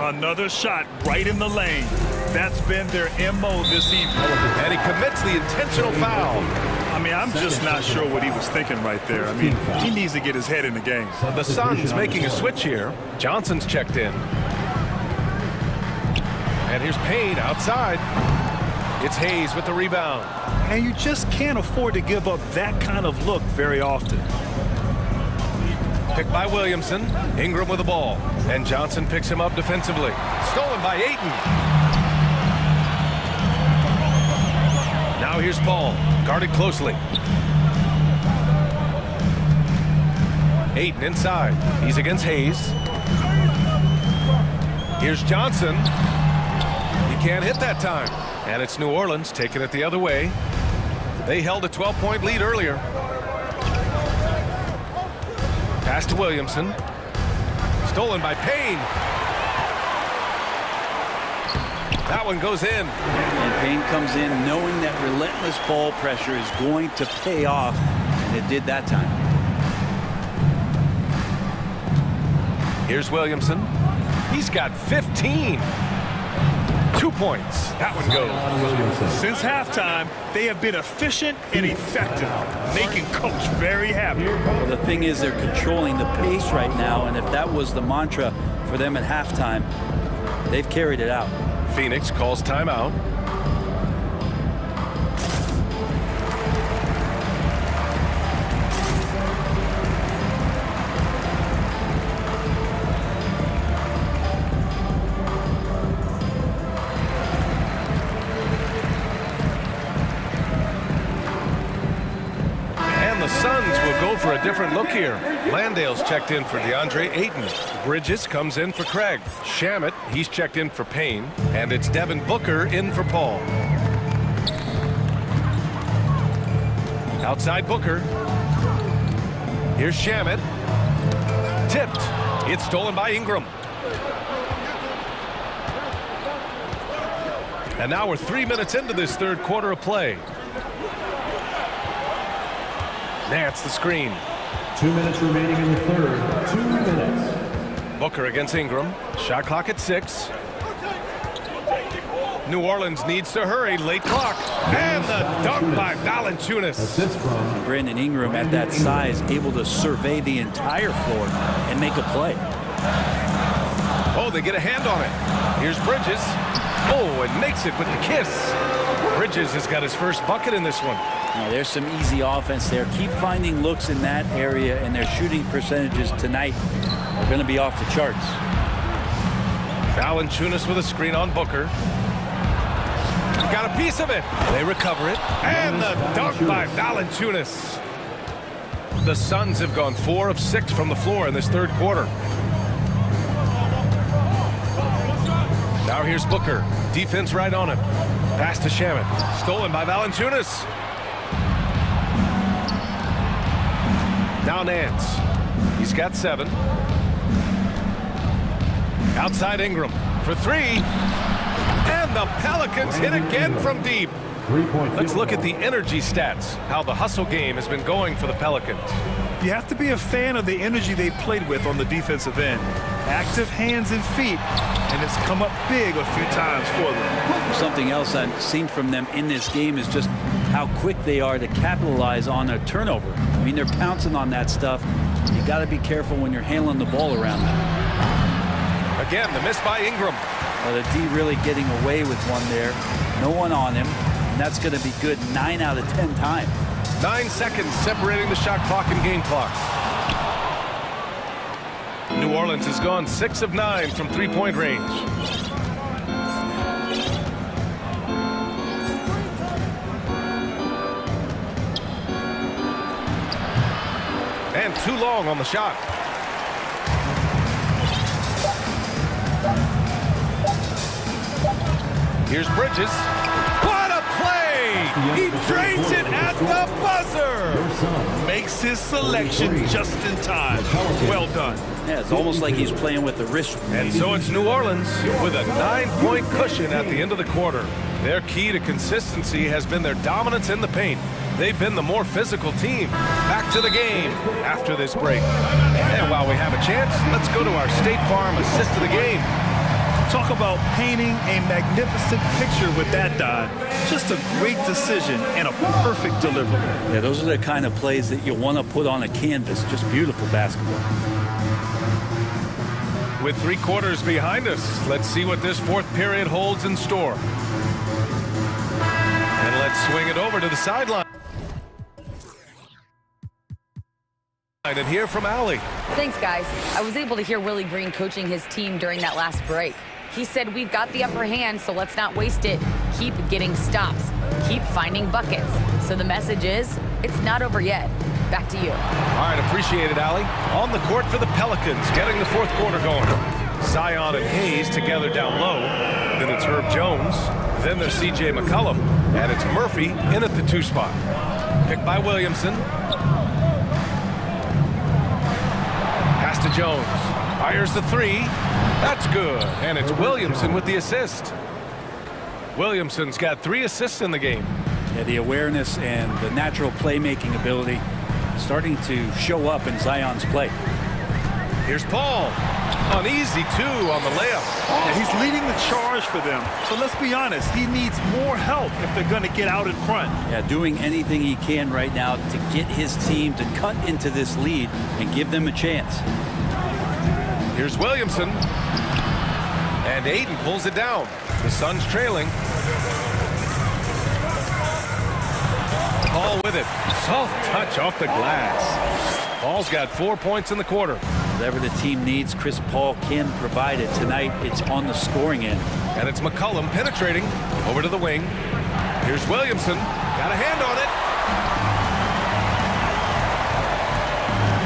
Another shot right in the lane. That's been their MO this evening. And he commits the intentional foul. I mean, I'm just not sure what he was thinking right there. I mean, he needs to get his head in the game. The Suns making a switch here. Johnson's checked in. And here's Payne outside. It's Hayes with the rebound. And you just can't afford to give up that kind of look very often. Picked by Williamson. Ingram with the ball. And Johnson picks him up defensively. Stolen by Ayton. Now here's Paul. Guarded closely. Ayton inside. He's against Hayes. Here's Johnson. He can't hit that time. And it's New Orleans taking it the other way. They held a 12-point lead earlier. Pass to Williamson. Stolen by Payne. That one goes in. And Payne comes in knowing that relentless ball pressure is going to pay off, and it did that time. Here's Williamson. He's got 15. 2 points. That one goes. Since halftime, they have been efficient and effective, making Coach very happy. Well, the thing is, they're controlling the pace right now, and if that was the mantra for them at halftime, they've carried it out. Phoenix calls timeout. For a different look here. Landale's checked in for DeAndre Ayton. Bridges comes in for Craig. Shamet, he's checked in for Payne. And it's Devin Booker in for Paul. Outside Booker. Here's Shamet. Tipped. It's stolen by Ingram. And now we're 3 minutes into this third quarter of play. Nance the screen. 2 minutes remaining in the third. 2 minutes. Booker against Ingram. Shot clock at 6. New Orleans needs to hurry. Late clock. And the dunk by Valanciunas. Brandon Ingram at that size, able to survey the entire floor and make a play. Oh, they get a hand on it. Here's Bridges. Oh, and makes it with the kiss. Bridges has got his first bucket in this one. Now, there's some easy offense there. Keep finding looks in that area, and their shooting percentages tonight are going to be off the charts. Valanciunas with a screen on Booker. Got a piece of it. They recover it. And the dunk by Valanciunas. The Suns have gone 4 of 6 from the floor in this third quarter. Now here's Booker. Defense right on him. Pass to Shamet. Stolen by Valanciunas. Now Nance. He's got 7. Outside Ingram for 3. And the Pelicans hit again from deep. Let's look at the energy stats, how the hustle game has been going for the Pelicans. You have to be a fan of the energy they've played with on the defensive end. Active hands and feet, and it's come up big a few times for them. Something else I've seen from them in this game is just how quick they are to capitalize on a turnover. I mean, they're pouncing on that stuff. You got to be careful when you're handling the ball around them. Again, the miss by Ingram. Well, the D really getting away with one there. No one on him. And that's going to be good 9 out of 10 times. 9 seconds separating the shot clock and game clock. New Orleans has gone 6 of 9 from three-point range. And too long on the shot. Here's Bridges. What a play! He drains it at the buzzer! Makes his selection just in time. Well done. Yeah, it's almost like he's playing with the wrist. And so it's New Orleans with a 9-point cushion at the end of the quarter. Their key to consistency has been their dominance in the paint. They've been the more physical team. Back to the game after this break. And while we have a chance, let's go to our State Farm assist of the game. Talk about painting a magnificent picture with that dive. Just a great decision and a perfect delivery. Yeah, those are the kind of plays that you want to put on a canvas. Just beautiful basketball. With 3 quarters behind us, let's see what this 4th period holds in store. And let's swing it over to the sideline. And hear from Allie. Thanks, guys. I was able to hear Willie Green coaching his team during that last break. He said, we've got the upper hand, so let's not waste it. Keep getting stops. Keep finding buckets. So the message is, it's not over yet. Back to you. All right, appreciate it, Allie. On the court for the Pelicans, getting the 4th quarter going. Zion and Hayes together down low. Then it's Herb Jones. Then there's C.J. McCollum. And it's Murphy in at the 2 spot. Picked by Williamson. Pass to Jones. Fires the 3. That's good. And it's Williamson with the assist. Williamson's got 3 assists in the game. Yeah, the awareness and the natural playmaking ability starting to show up in Zion's play. Here's Paul. An easy 2 on the layup. Yeah, he's leading the charge for them. But let's be honest, he needs more help if they're going to get out in front. Yeah, doing anything he can right now to get his team to cut into this lead and give them a chance. Here's Williamson. And Aiden pulls it down. The Suns trailing. Paul with it. Soft touch off the glass. Paul's got 4 points in the quarter. Whatever the team needs, Chris Paul can provide it. Tonight, it's on the scoring end. And it's McCollum penetrating over to the wing. Here's Williamson. Got a hand on it.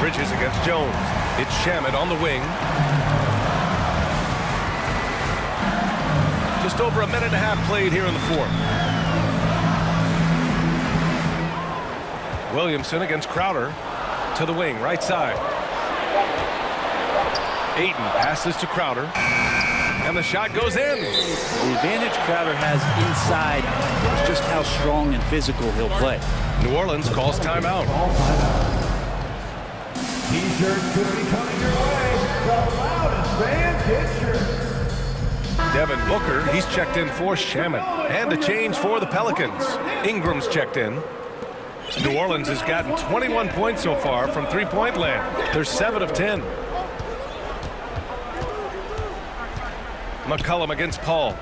Bridges against Jones. It's Shamet on the wing. Just over a minute and a half played here in the 4th. Williamson against Crowder to the wing, right side. Ayton passes to Crowder, and the shot goes in. The advantage Crowder has inside is just how strong and physical he'll play. New Orleans calls timeout. T-shirts could be coming your way. The loudest fans get shirts. Devin Booker, he's checked in for Shamet. And a change for the Pelicans. Ingram's checked in. New Orleans has gotten 21 points so far from 3-point land. They're 7 of 10. McCollum against Paul.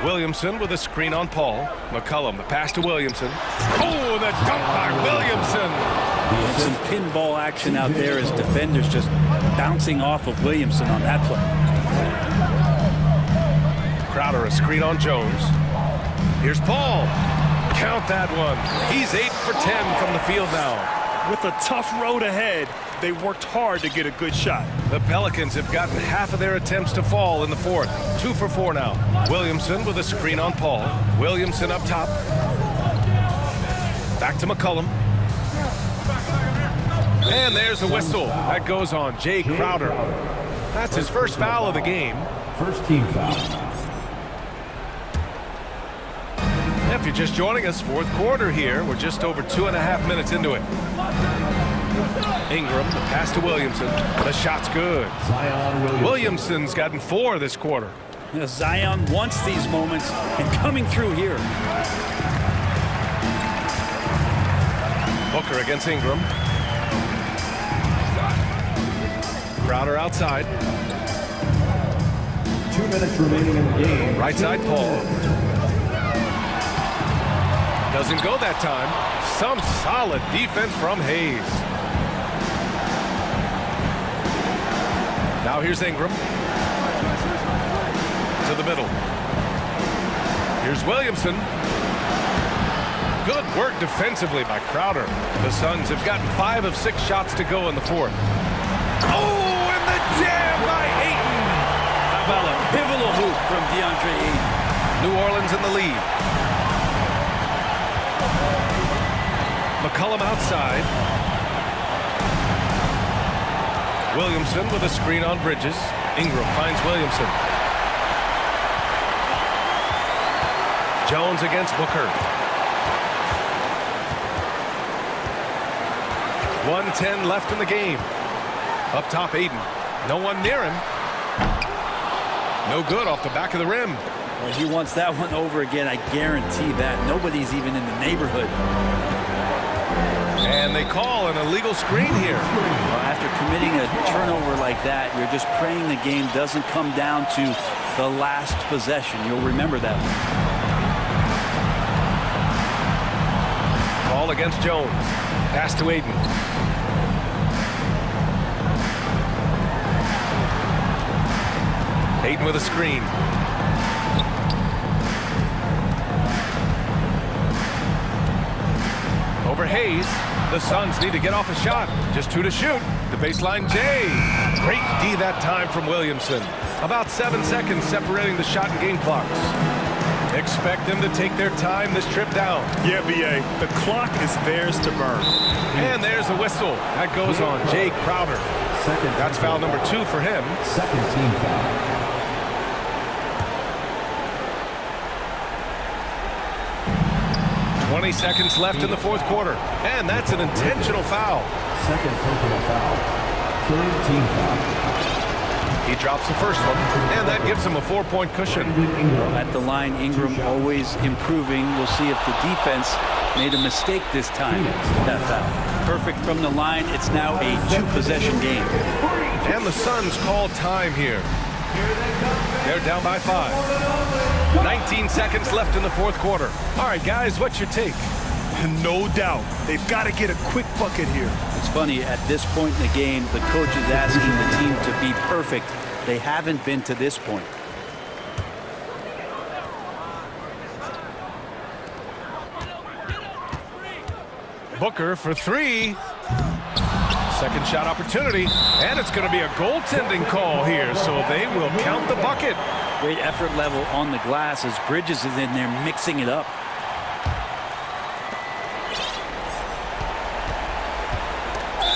Williamson with a screen on Paul. McCollum, the pass to Williamson. Oh, the dunk by Williamson. Some pinball action out there as defenders just bouncing off of Williamson on that play. Crowder, a screen on Jones. Here's Paul. Count that one. He's 8 for 10 from the field now. With a tough road ahead, they worked hard to get a good shot. The Pelicans have gotten half of their attempts to fall in the 4th. 2 for 4 now. Williamson with a screen on Paul. Williamson up top. Back to McCollum. And there's a whistle. That goes on Jay Crowder. That's his first foul of the game. First team foul. If you're just joining us, 4th quarter here. We're just over 2.5 minutes into it. Ingram, the pass to Williamson. The shot's good. Williamson's gotten 4 this quarter. You know, Zion wants these moments, and coming through here. Booker against Ingram. Crowder outside. 2 minutes remaining in the game. Right side, Paul. Doesn't go that time. Some solid defense from Hayes. Now here's Ingram. To the middle. Here's Williamson. Good work defensively by Crowder. The Suns have gotten 5 of 6 shots to go in the 4th. Oh, and the jam by Ayton. How about a pivotal hoop from DeAndre Ayton? New Orleans in the lead. McCollum outside. Williamson with a screen on Bridges. Ingram finds Williamson. Jones against Booker. 1:10 left in the game. Up top, Ayton. No one near him. No good off the back of the rim. Well, he wants that one over again. I guarantee that. Nobody's even in the neighborhood. And they call an illegal screen here. Well, after committing a turnover like that, you're just praying the game doesn't come down to the last possession. You'll remember that one. Ball against Jones. Pass to Aiden. Aiden with a screen. Over Hayes. The Suns need to get off a shot. Just 2 to shoot. The baseline Jay. Great D that time from Williamson. About 7 seconds separating the shot and game clocks. Expect them to take their time this trip down. Yeah, B.A. The clock is theirs to burn. And there's the whistle. That goes on Jay Crowder. That's foul number 2 for him. Second team foul. 20 seconds left in the fourth quarter. And that's an intentional foul. Second personal foul. Third team foul. He drops the first one, and that gives him a 4-point cushion. At the line, Ingram always improving. We'll see if the defense made a mistake this time. That foul. Perfect from the line. It's now a 2-possession game. And the Suns call time here. They're down by 5. 19 seconds left in the fourth quarter. All right, guys, what's your take? No doubt. They've got to get a quick bucket here. It's funny, at this point in the game, the coach is asking the team to be perfect. They haven't been to this point. Booker for 3. Second shot opportunity, and it's going to be a goaltending call here, so they will count the bucket. Great effort level on the glass as Bridges is in there mixing it up.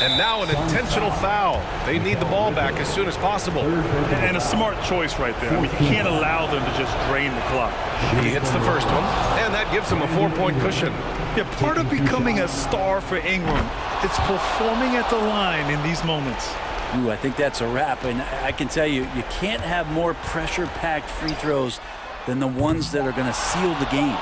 And now an intentional foul. They need the ball back as soon as possible. And a smart choice right there. I mean, you can't allow them to just drain the clock. He hits the first one, and that gives him a 4-point cushion. Yeah, part of becoming a star for Ingram, it's performing at the line in these moments. Ooh, I think that's a wrap, and I can tell you, you can't have more pressure-packed free throws than the ones that are going to seal the game.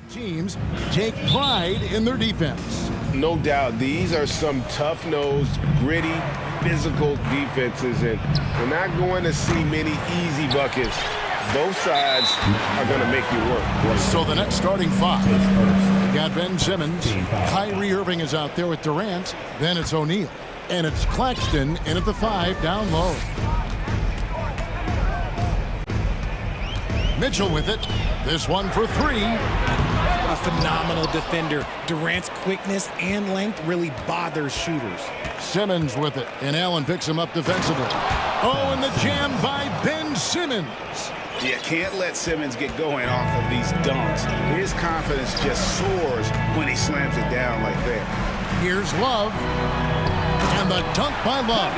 Teams take pride in their defense. No doubt, these are some tough-nosed, gritty, physical defenses, and we're not going to see many easy buckets. Both sides are going to make you work. So the next starting five. We got Ben Simmons. Kyrie Irving is out there with Durant. Then it's O'Neal. And it's Claxton in at the 5 down low. Mitchell with it. This one for 3. A phenomenal defender. Durant's quickness and length really bothers shooters. Simmons with it, and Allen picks him up defensively. Oh, and the jam by Ben Simmons. You can't let Simmons get going off of these dunks. His confidence just soars when he slams it down like that. Here's Love, and the dunk by Love.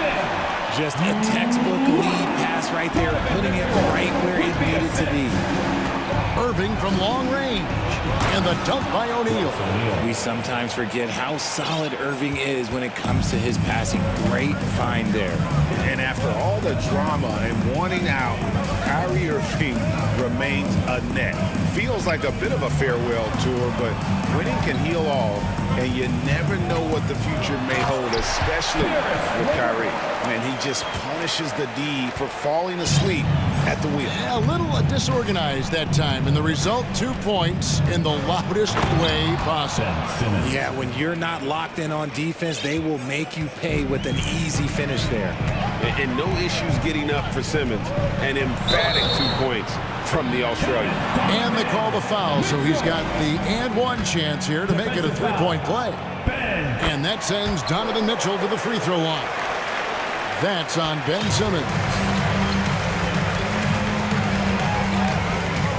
Just a textbook lead pass right there, putting it right where it needed to be. Irving from long range, and the dunk by O'Neal. We sometimes forget how solid Irving is when it comes to his passing. Great find there. And after all the drama and wanting out, Kyrie Irving remains a net. Feels like a bit of a farewell tour, but winning can heal all, and you never know what the future may hold, especially with Kyrie. Man, he just punishes the D for falling asleep at the wheel. Yeah, a little disorganized that time, and the result, 2 points in the loudest way possible. Yeah, when you're not locked in on defense, they will make you pay with an easy finish there. And no issues getting up for Simmons. An emphatic 2 points from the Australian. And they call the foul, so he's got the and one chance here to make it a 3-point play. And that sends Donovan Mitchell to the free throw line. That's on Ben Simmons.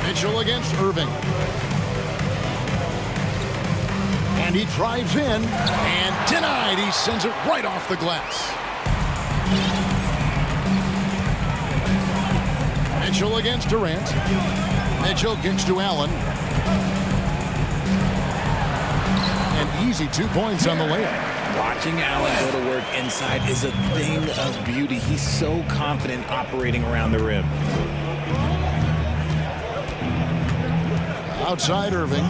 Mitchell against Irving. And he drives in and denied. He sends it right off the glass. Mitchell against Durant. Mitchell kicks to Allen. An easy 2 points on the layup. Watching Allen go to work inside is a thing of beauty. He's so confident operating around the rim. Outside Irving.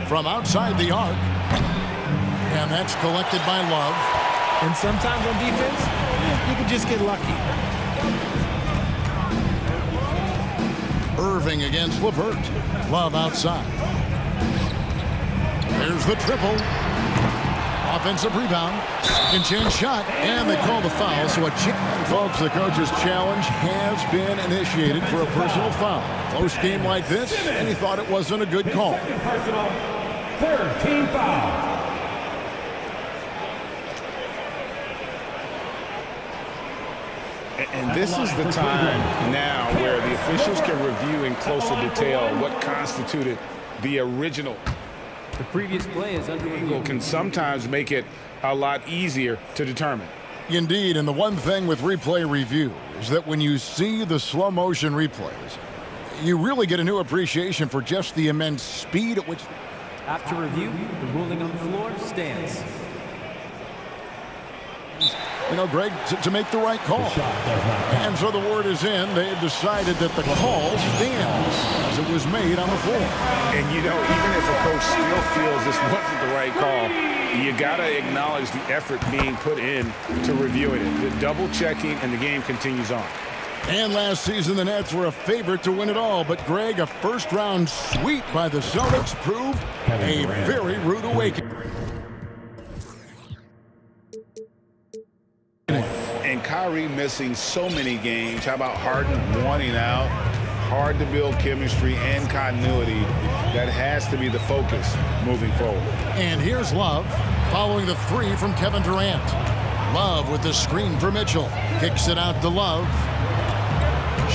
From outside the arc. And that's collected by Love. And sometimes on defense, you can just get lucky. Irving against LeVert. Love outside. There's the triple. Offensive rebound. Second chance shot. And they call the foul. So folks, the coach's challenge has been initiated for a personal foul. Close game like this, and he thought it wasn't a good call. Personal, third team foul. And this is the time now where the officials can review in closer detail what constituted the original. The previous play is under review. Can sometimes make it a lot easier to determine. Indeed, and the one thing with replay review is that when you see the slow motion replays, you really get a new appreciation for just the immense speed at which... After review, the ruling on the floor stands. You know, Greg, to make the right call. And so the word is in. They have decided that the call stands as it was made on the floor. And, you know, even if a coach still feels this wasn't the right call, you got to acknowledge the effort being put in to reviewing it. The double checking, and the game continues on. And last season, the Nets were a favorite to win it all. But, Greg, a first-round sweep by the Celtics proved a very rude awakening. And Kyrie missing so many games. How about Harden wanting out? Hard to build chemistry and continuity. That has to be the focus moving forward. And here's Love following the 3 from Kevin Durant. Love with the screen for Mitchell. Kicks it out to Love.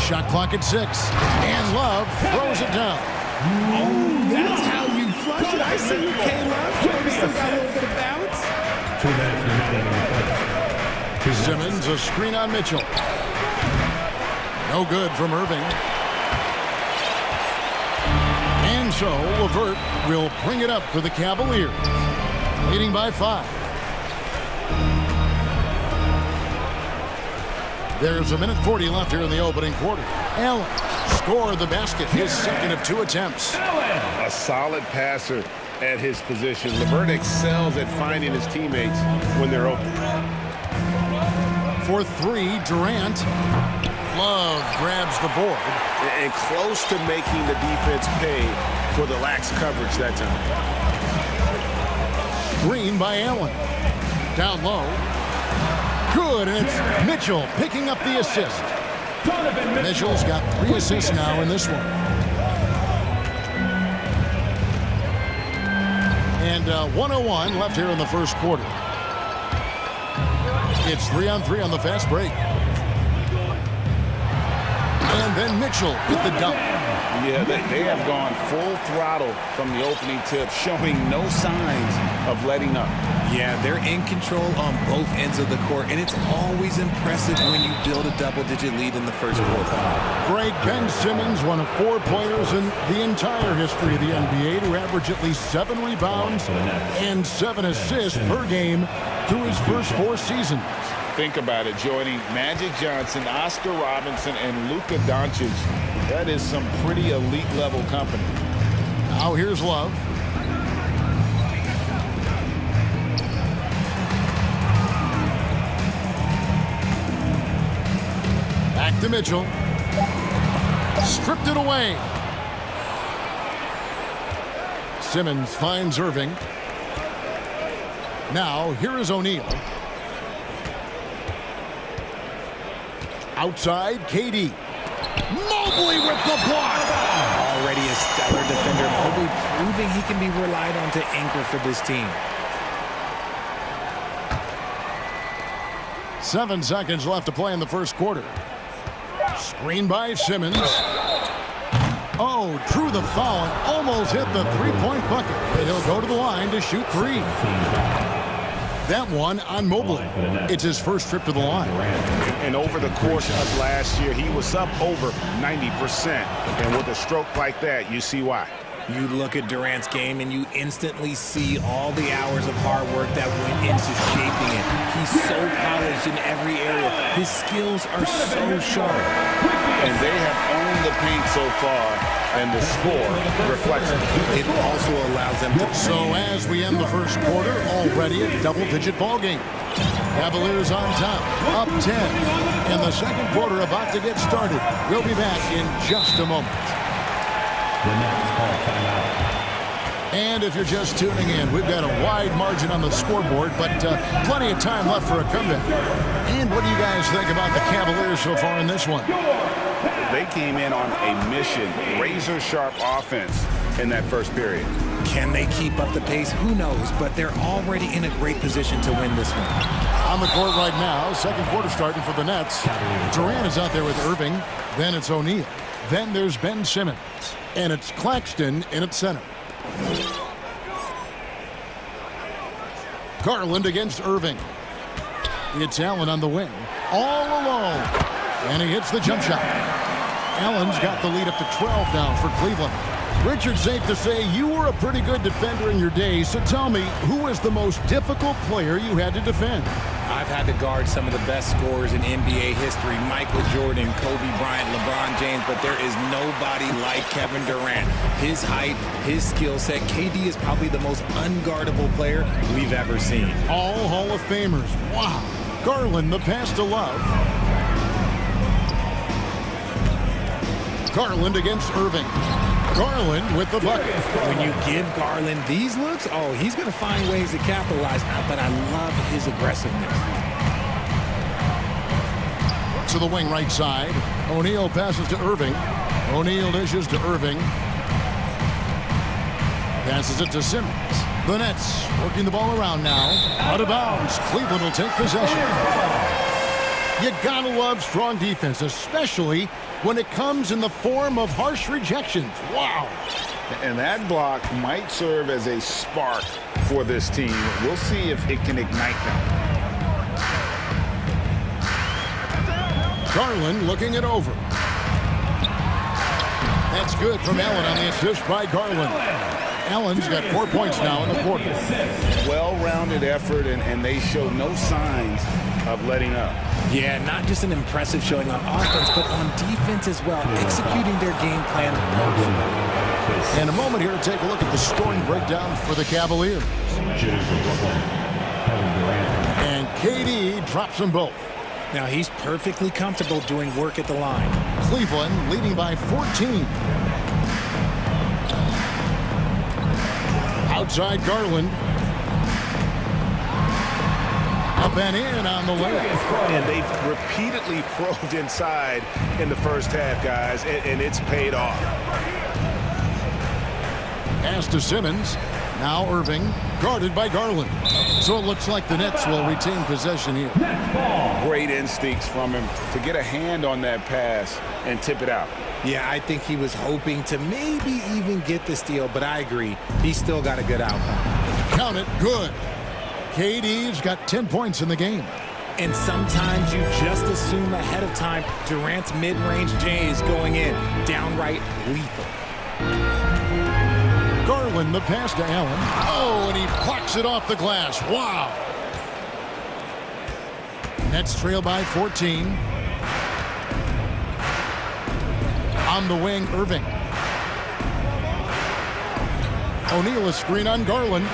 Shot clock at 6. And Love throws it down. Oh, that's how you flush it. I see you, K-Love. We still got a little bit of bounce. 2 minutes remaining. Simmons, a screen on Mitchell. No good from Irving. And so LeVert will bring it up for the Cavaliers, leading by 5. There's a minute 40 left here in the opening quarter. Allen score the basket, his second of 2 attempts. A solid passer at his position. LeVert excels at finding his teammates when they're open. For 3, Durant. Love grabs the board. And close to making the defense pay for the lax coverage that time. Screen by Allen. Down low. Good, and it's Mitchell picking up the assist. Mitchell's got 3 assists now in this one. And 1:01 left here in the first quarter. It's 3-on-3 on the fast break. And then Mitchell with the dunk. Yeah, they have gone full throttle from the opening tip, showing no signs of letting up. Yeah, they're in control on both ends of the court, and it's always impressive when you build a double-digit lead in the first quarter. Greg, Ben Simmons, one of 4 players in the entire history of the NBA to average at least 7 rebounds and 7 assists per game through his first 4 seasons. Think about it, joining Magic Johnson, Oscar Robinson, and Luka Doncic. That is some pretty elite level company. Now here's Love. Back to Mitchell. Stripped it away. Simmons finds Irving. Now here is O'Neal. Outside, KD. Mobley with the block. Already a stellar defender. Mobley proving he can be relied on to anchor for this team. 7 seconds left to play in the first quarter. Screen by Simmons. Oh, drew the foul and almost hit the 3-point bucket. But he'll go to the line to shoot 3. That one on Mobley. It's his first trip to the line. And over the course of last year, he was up over 90%. And with a stroke like that, you see why. You look at Durant's game and you instantly see all the hours of hard work that went into shaping it. He's so polished in every area. His skills are so sharp. And they have owned the paint so far, and the score reflects it. It also allows them to... So as we end the first quarter, already a double-digit ball game. Cavaliers on top, up 10. And the second quarter about to get started. We'll be back in just a moment. And if you're just tuning in, we've got a wide margin on the scoreboard, but plenty of time left for a comeback. And what do you guys think about the Cavaliers so far in this one? They came in on a mission, razor-sharp offense in that first period. Can they keep up the pace? Who knows, but they're already in a great position to win this one. On the court right now, second quarter starting for the Nets. Durant is out there with Irving. Then it's O'Neal. Then there's Ben Simmons. And it's Claxton in at center. Garland against Irving. It's Allen on the wing. All alone. And he hits the jump shot. Allen's got the lead up to 12 now for Cleveland. Richard, safe to say you were a pretty good defender in your day, so tell me, who was the most difficult player you had to defend? I've had to guard some of the best scorers in NBA history, Michael Jordan, Kobe Bryant, LeBron James, but there is nobody like Kevin Durant. His height, his skill set, KD is probably the most unguardable player we've ever seen. All Hall of Famers. Wow. Garland, the pass to Love. Garland against Irving. Garland with the bucket. When you give Garland these looks, oh, he's going to find ways to capitalize, but I love his aggressiveness. To the wing right side. O'Neal passes to Irving. O'Neal dishes to Irving. Passes it to Simmons. The Nets working the ball around now. Out of bounds. Cleveland will take possession. You gotta love strong defense, especially when it comes in the form of harsh rejections. Wow. And that block might serve as a spark for this team. We'll see if it can ignite them. Garland looking it over. That's good from Allen on the assist by Garland. Allen's got 4 points now in the quarter. Well-rounded effort, and they show no signs of letting up. Yeah, not just an impressive showing on offense, but on defense as well, executing their game plan perfectly. In a moment here, take a look at the scoring breakdown for the Cavaliers. And KD drops them both. Now he's perfectly comfortable doing work at the line. Cleveland leading by 14. Outside Garland. Up and in on the way. And they've repeatedly probed inside in the first half, guys, and it's paid off. Pass to Simmons. Now Irving, guarded by Garland. So it looks like the Nets will retain possession here. Great instincts from him to get a hand on that pass and tip it out. Yeah, I think he was hoping to maybe even get the steal, but I agree. He still got a good outcome. Count it, good. KD's got 10 points in the game. And sometimes you just assume ahead of time Durant's mid-range J is going in. Downright lethal. Garland, the pass to Allen. Oh, and he blocks it off the glass. Wow. Nets trail by 14. On the wing, Irving. O'Neal a screen on Garland.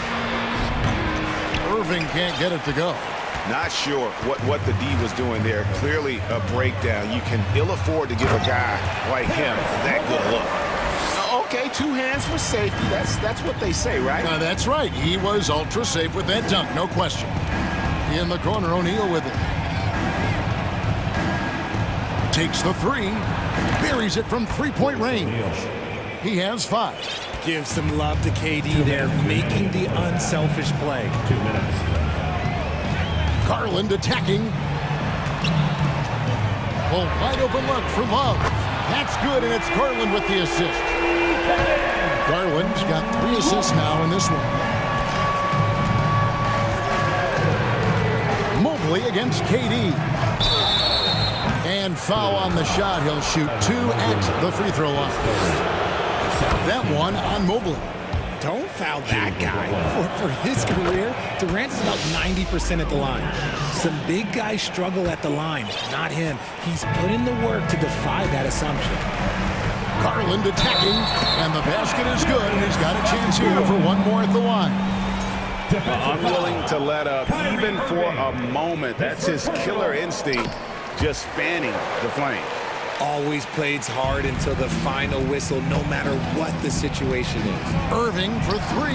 Irving can't get it to go. Not sure what the D was doing there. Clearly a breakdown. You can ill afford to give a guy like him that good a look. Okay, 2 hands for safety. That's what they say, right? That's right. He was ultra safe with that dunk, no question. In the corner, O'Neal with it. Takes the 3. Buries it from 3-point range. He has 5. Give some love to KD there, making the unselfish play. 2 minutes. Garland attacking. Oh, wide open look for Love. That's good, and it's Garland with the assist. Garland's got 3 assists now in this one. Mobley against KD. And foul on the shot. He'll shoot 2 at the free throw line. That one on Mobley. Don't foul that guy. For his career, Durant is about 90% at the line. Some big guys struggle at the line. Not him. He's put in the work to defy that assumption. Garland attacking, and the basket is good, and he's got a chance here for one more at the line. Unwilling to let up, even for a moment. That's his killer instinct, just fanning the flame. Always plays hard until the final whistle, no matter what the situation is. Irving for 3.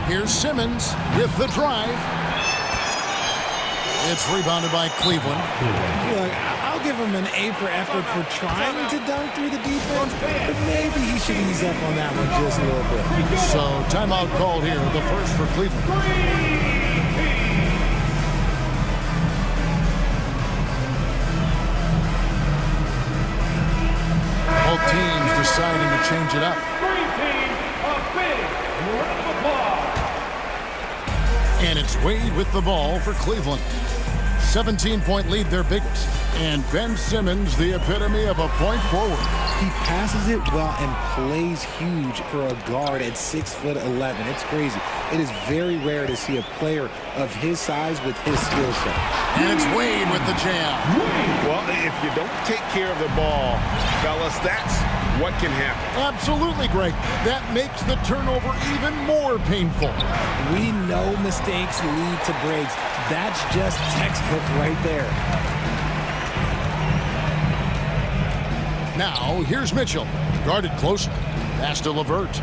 Here's Simmons with the drive. It's rebounded by Cleveland. Look, I'll give him an A for effort for trying to dunk through the defense, but maybe he should ease up on that one just a little bit. So timeout called here, the first for Cleveland. Both teams deciding to change it up. And it's Wade with the ball for Cleveland. 17-point lead, their biggest. And Ben Simmons, the epitome of a point forward. He passes it well and plays huge for a guard at 6'11". It's crazy. It is very rare to see a player of his size with his skill set. And it's Wade with the jam. Well, if you don't take care of the ball, fellas, that's what can happen. Absolutely, Greg. That makes the turnover even more painful. We know mistakes lead to breaks. That's just textbook right there. Now, here's Mitchell. Guarded closer. Pass to LeVert.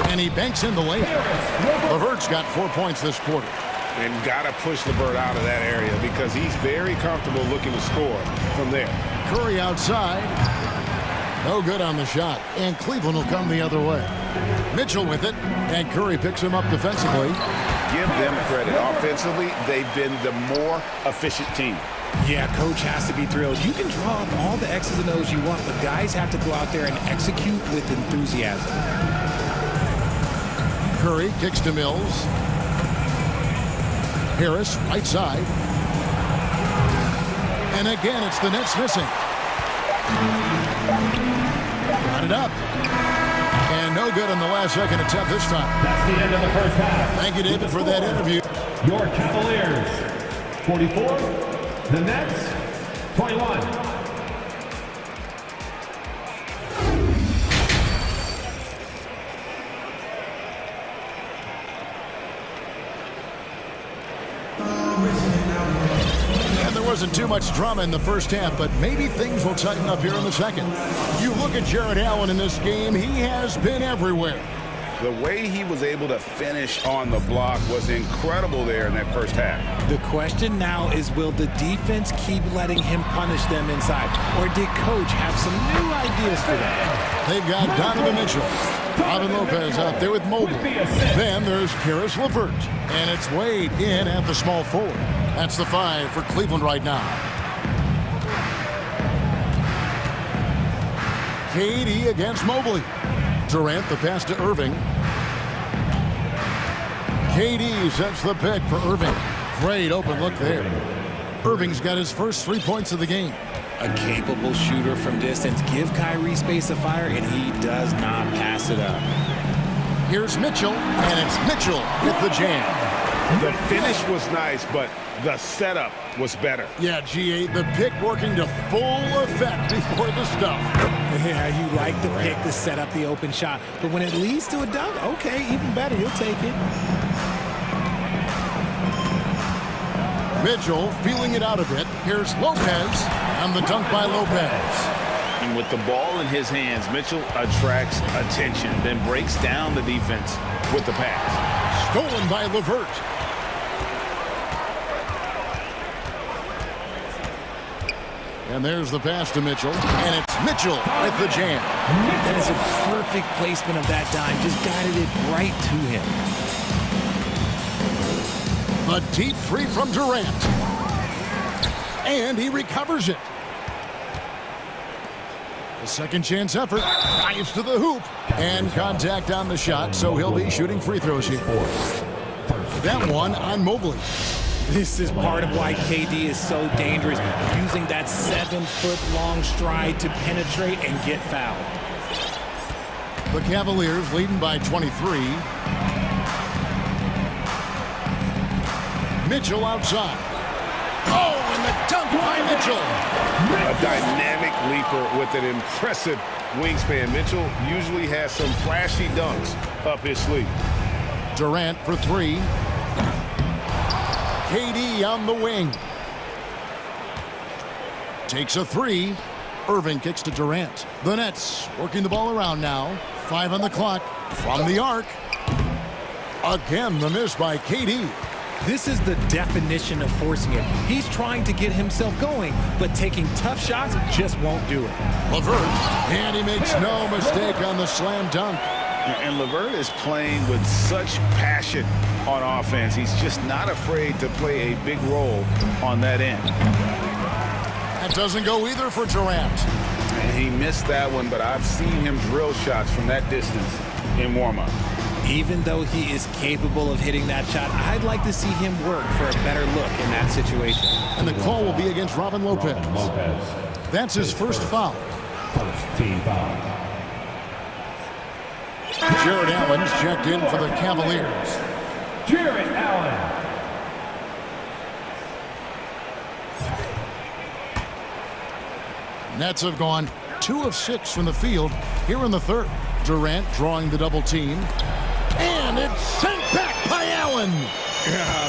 And he banks in the layup. LeVert's got 4 points this quarter. And got to push LeVert out of that area because he's very comfortable looking to score from there. Curry outside. No good on the shot. And Cleveland will come the other way. Mitchell with it. And Curry picks him up defensively. Give them credit. Offensively, they've been the more efficient team. Yeah, coach has to be thrilled. You can draw up all the X's and O's you want, but guys have to go out there and execute with enthusiasm. Curry kicks to Mills. Harris, right side. And again, it's the Nets missing. Got it up. And no good in the last second attempt this time. That's the end of the first half. Thank you, David, for that interview. Your Cavaliers, 44. The Nets, 21. And there wasn't too much drama in the first half, but maybe things will tighten up here in the second. You look at Jared Allen in this game, he has been everywhere. The way he was able to finish on the block was incredible there in that first half. The question now is, will the defense keep letting him punish them inside? Or did coach have some new ideas for them? They've got Donovan Mitchell, Robin Lopez out there with Mobley. Then there's Karis LeVert, and it's Wade in at the small forward. That's the 5 for Cleveland right now. KD against Mobley. Durant the pass to Irving. KD sets the pick for Irving. Great open look there. Irving's got his first 3 points of the game. A capable shooter from distance. Give Kyrie space to fire, and he does not pass it up. Here's Mitchell, and it's Mitchell with the jam. The finish was nice, but the setup was better. Yeah, GA, the pick working to full effect before the stuff. Yeah, you like the pick to set up the open shot, but when it leads to a dunk, okay, even better, you'll take it. Mitchell feeling it out a bit. Here's Lopez, and the dunk by Lopez. And with the ball in his hands, Mitchell attracts attention, then breaks down the defense with the pass. Stolen by LeVert. And there's the pass to Mitchell, and it's Mitchell with the jam. That is a perfect placement of that dime, just guided it right to him. A deep 3 from Durant. And he recovers it. A second chance effort, dives to the hoop, and contact on the shot, so he'll be shooting free throws here. That one on Mobley. This is part of why KD is so dangerous, using that 7-foot-long stride to penetrate and get fouled. The Cavaliers leading by 23. Mitchell outside. Oh, and the dunk by Mitchell. A dynamic leaper with an impressive wingspan. Mitchell usually has some flashy dunks up his sleeve. Durant for 3. KD on the wing. Takes a 3. Irving kicks to Durant. The Nets working the ball around now. 5 on the clock. From the arc. Again, the miss by KD. This is the definition of forcing it. He's trying to get himself going, but taking tough shots just won't do it. LeVert, and he makes no mistake on the slam dunk. And LeVert is playing with such passion on offense. He's just not afraid to play a big role on that end. That doesn't go either for Durant. And he missed that one, but I've seen him drill shots from that distance in warm-up. Even though he is capable of hitting that shot, I'd like to see him work for a better look in that situation. And the call will be against Robin Lopez. That's his first foul. First team foul. Jared Allen's checked in for the Cavaliers. Jared Allen. Nets have gone 2 of 6 from the field here in the third. Durant drawing the double team. And it's sent back by Allen.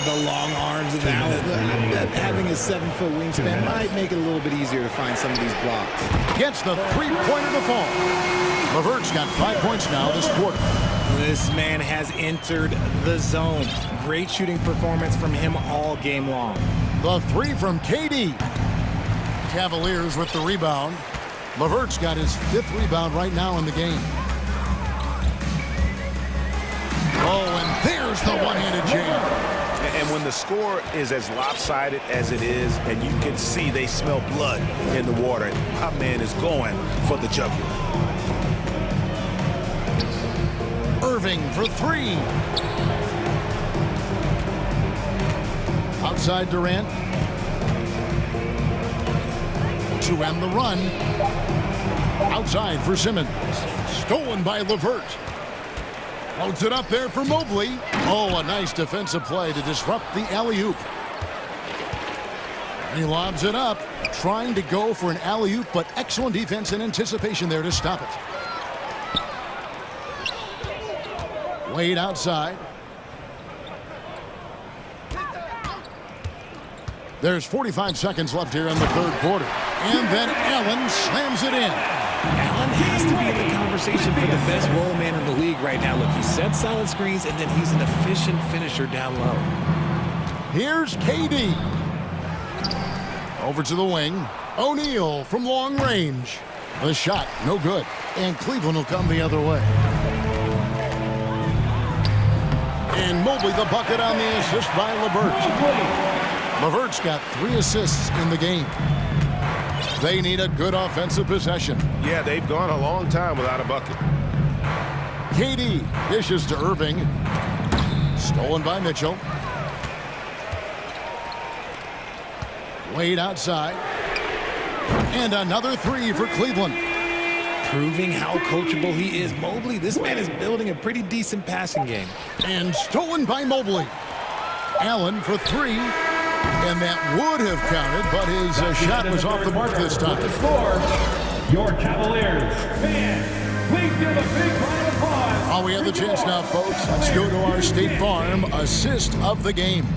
The long arms of Allen. Having a 7-foot wingspan might make it a little bit easier to find some of these blocks. Gets the 3-pointer to fall. LeVert's got 5 points now this quarter. This man has entered the zone. Great shooting performance from him all game long. The 3 from KD. Cavaliers with the rebound. LeVert's got his 5th rebound right now in the game. Oh, and there's the one-handed jam. And when the score is as lopsided as it is, and you can see they smell blood in the water, my man is going for the jugular. Irving for 3. Outside Durant. To end the run. Outside for Simmons. Stolen by LeVert. Loads it up there for Mobley. Oh, a nice defensive play to disrupt the alley-oop. He lobs it up, trying to go for an alley-oop, but excellent defense and anticipation there to stop it. Wade outside. There's 45 seconds left here in the third quarter. And then Allen slams it in. Allen has to be in the conversation for the best roll man in the league right now. Look, he sets solid screens, and then he's an efficient finisher down low. Here's KD. Over to the wing. O'Neal from long range. The shot, no good. And Cleveland will come the other way. And Mobley the bucket on the assist by LeVert. LeVert's got 3 assists in the game. They need a good offensive possession. Yeah, they've gone a long time without a bucket. KD dishes to Irving. Stolen by Mitchell. Wade outside. And another 3 for Cleveland. Proving how coachable he is. Mobley, this man is building a pretty decent passing game. And stolen by Mobley. Allen for 3. And that would have counted, but his shot was off the mark this time. The score, your Cavaliers. Fans, please give a big round of applause. Oh, we have the chance now, folks. Let's go to our State Farm assist of the game.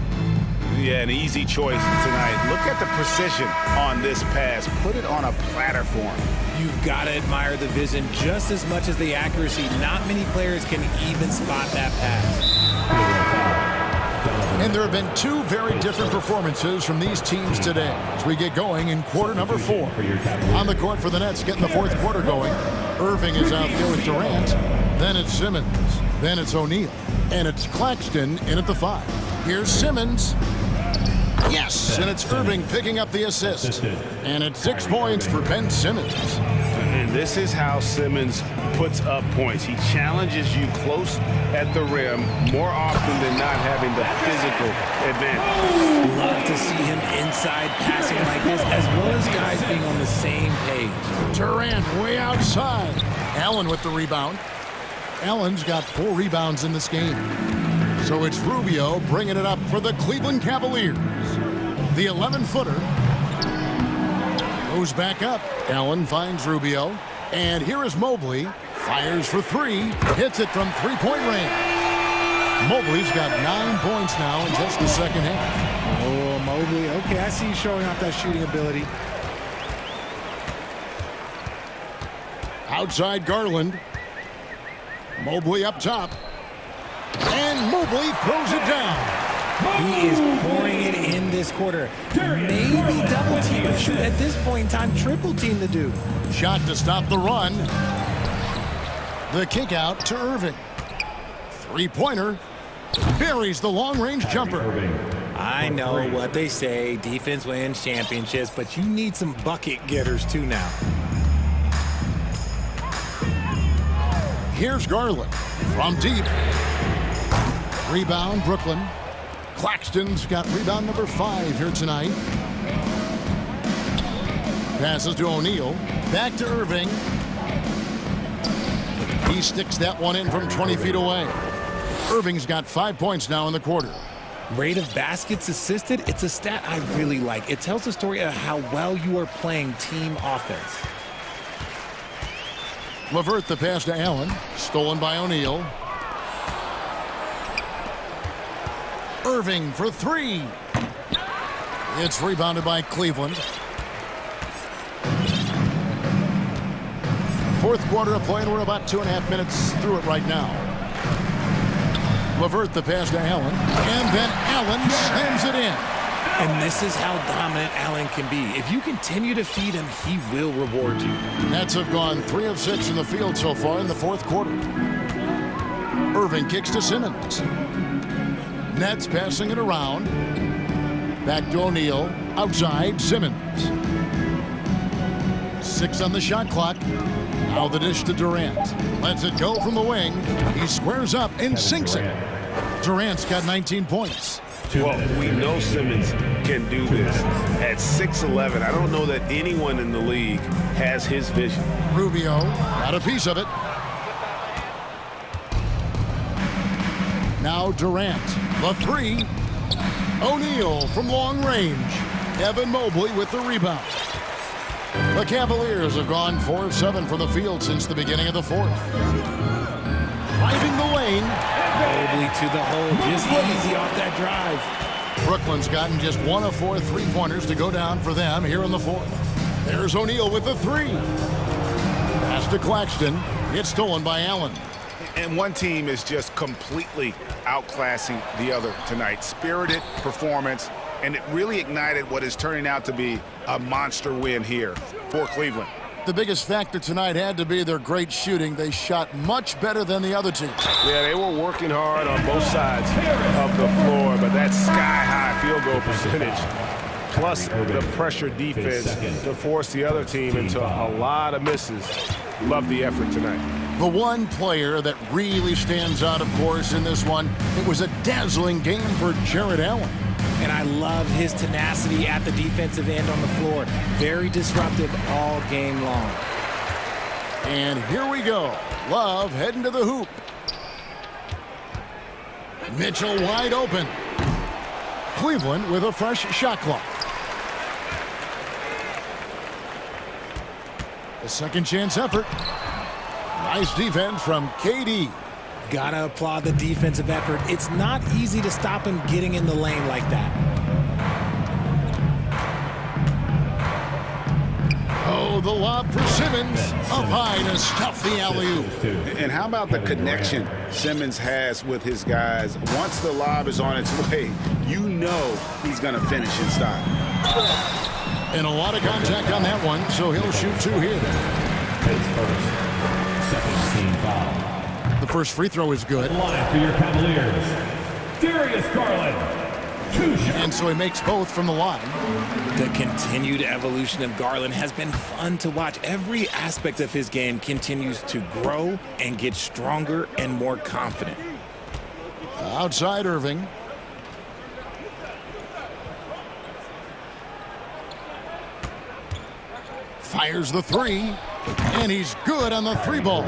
Yeah, an easy choice tonight. Look at the precision on this pass. Put it on a platter for him. You've got to admire the vision just as much as the accuracy. Not many players can even spot that pass. And there have been 2 very different performances from these teams today as we get going in quarter number 4. On the court for the Nets, getting the fourth quarter going. Irving is out there with Durant. Then it's Simmons. Then it's O'Neal. And it's Claxton in at the 5. Here's Simmons. Yes, and it's Irving picking up the assist. And it's 6 points for Ben Simmons. And this is how Simmons puts up points. He challenges you close at the rim more often than not, having the physical advantage. Love to see him inside passing like this, as well as guys being on the same page. Durant way outside. Allen with the rebound. Allen's got 4 rebounds in this game. So it's Rubio bringing it up for the Cleveland Cavaliers. The 11-footer goes back up. Allen finds Rubio. And here is Mobley. Fires for 3. Hits it from 3-point range. Mobley's got 9 points now in just the second half. Oh, Mobley. Okay, I see you showing off that shooting ability. Outside Garland. Mobley up top. And Mobley throws it down. He is pouring it in this quarter. Maybe double team. At this point in time, triple team the dude. Shot to stop the run. The kick out to Irving. 3-pointer. Buries the long-range jumper. I know what they say. Defense wins championships, but you need some bucket getters too now. Here's Garland from deep. Rebound, Brooklyn. Claxton's got rebound number 5 here tonight. Passes to O'Neal. Back to Irving. He sticks that one in from 20 feet away. Irving's got 5 points now in the quarter. Rate of baskets assisted, it's a stat I really like. It tells the story of how well you are playing team offense. LeVert the pass to Allen. Stolen by O'Neal. Irving for 3. It's rebounded by Cleveland. Fourth quarter of play, and we're about 2.5 minutes through it right now. LeVert the pass to Allen. And then Allen slams it in. And this is how dominant Allen can be. If you continue to feed him, he will reward you. Nets have gone 3 of 6 in the field so far in the fourth quarter. Irving kicks to Simmons. Nets passing it around. Back to O'Neal. Outside, Simmons. 6 on the shot clock. Now the dish to Durant. Lets it go from the wing. He squares up and sinks it. Durant's got 19 points. Well, we know Simmons can do this. At 6'11", I don't know that anyone in the league has his vision. Rubio got a piece of it. Now Durant, the three. O'Neal from long range. Evan Mobley with the rebound. The Cavaliers have gone 4 of 7 from the field since the beginning of the fourth. Driving the lane. Mobley to the hole, just easy off that drive. Brooklyn's gotten just 1 of 4 3-pointers to go down for them here in the fourth. There's O'Neal with the three. Pass to Claxton. It's stolen by Allen. And one team is just completely outclassing the other tonight. Spirited performance, and it really ignited what is turning out to be a monster win here for Cleveland. The biggest factor tonight had to be their great shooting. They shot much better than the other teams. Yeah, they were working hard on both sides of the floor, but that sky-high field goal percentage, plus the pressure defense to force the other team into a lot of misses. Love the effort tonight. The one player that really stands out, of course, in this one, it was a dazzling game for Jared Allen. And I love his tenacity at the defensive end on the floor. Very disruptive all game long. And here we go. Love heading to the hoop. Mitchell wide open. Cleveland with a fresh shot clock. A second chance effort. Nice defense from KD. Gotta applaud the defensive effort. It's not easy to stop him getting in the lane like that. Oh, the lob for Simmons. Up high to stuff the alley-oop. And how about the connection Simmons has with his guys? Once the lob is on its way, you know he's going to finish in style. And a lot of contact on that one, so he'll shoot 2 here. Second team foul. The first free throw is good. Line for your Cavaliers, Darius Garland. 2 shots. And so he makes both from the line. The continued evolution of Garland has been fun to watch. Every aspect of his game continues to grow and get stronger and more confident. Outside Irving. Fires the three. And he's good on the 3-ball.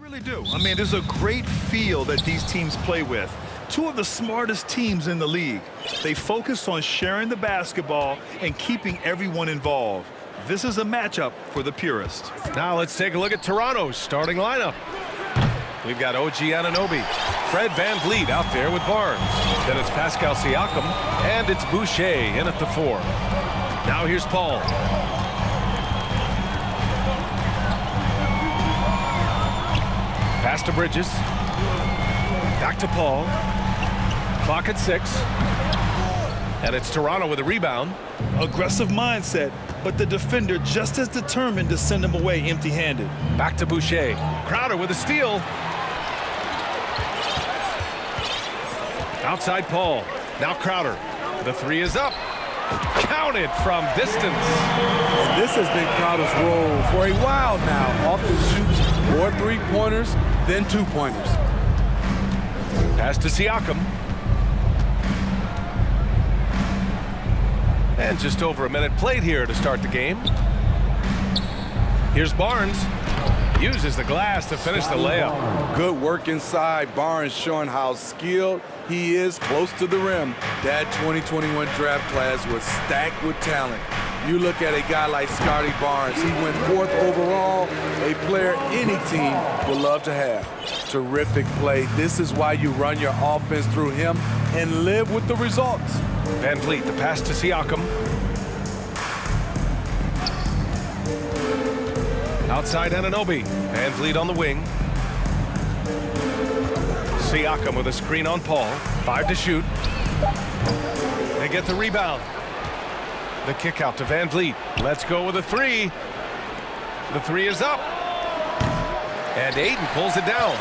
Really do. I mean, there's a great feel that these teams play with. Two of the smartest teams in the league. They focus on sharing the basketball and keeping everyone involved. This is a matchup for the purist. Now let's take a look at Toronto's starting lineup. We've got OG Anunoby, Fred VanVleet out there with Barnes. Then it's Pascal Siakam, and it's Boucher in at the 4. Now here's Paul. Pass to Bridges. Back to Paul. Clock at 6. And it's Toronto with a rebound. Aggressive mindset, but the defender just as determined to send him away empty-handed. Back to Boucher. Crowder with a steal. Outside Paul. Now Crowder. The 3 is up. Counted from distance. And this has been Crowder's role for a while now. Often shoots more three-pointers than two-pointers. Pass to Siakam. And just over a minute played here to start the game. Here's Barnes. Uses the glass to finish the layup. Good work inside. Barnes showing how skilled he is close to the rim. That 2021 draft class was stacked with talent. You look at a guy like Scotty Barnes. He went 4th overall, a player any team would love to have. Terrific play. This is why you run your offense through him and live with the results. VanVleet, the pass to Siakam. Outside Anunoby. VanVleet on the wing. Siakam with a screen on Paul. 5 to shoot. They get the rebound. The kick out to VanVleet. Let's go with a 3. The 3 is up. And Ayton pulls it down.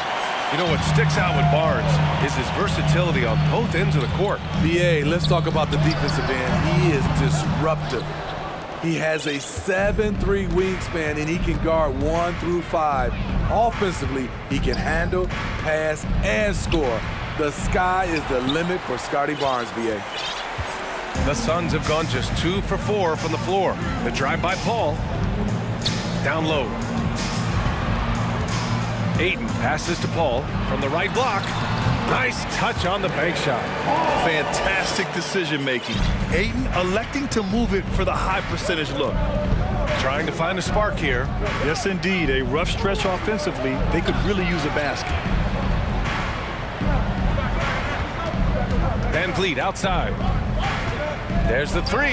You know what sticks out with Barnes is his versatility on both ends of the court. BA, let's talk about the defensive end. He is disruptive. He has a 7'3" wingspan, and he can guard 1 through 5. Offensively, he can handle, pass, and score. The sky is the limit for Scotty Barnes, BA. The Suns have gone just 2 for 4 from the floor. The drive by Paul. Down low. Ayton passes to Paul from the right block. Nice touch on the bank shot. Fantastic decision-making. Ayton electing to move it for the high percentage look. Trying to find a spark here. Yes, indeed. A rough stretch offensively. They could really use a basket. VanVleet outside. There's the 3.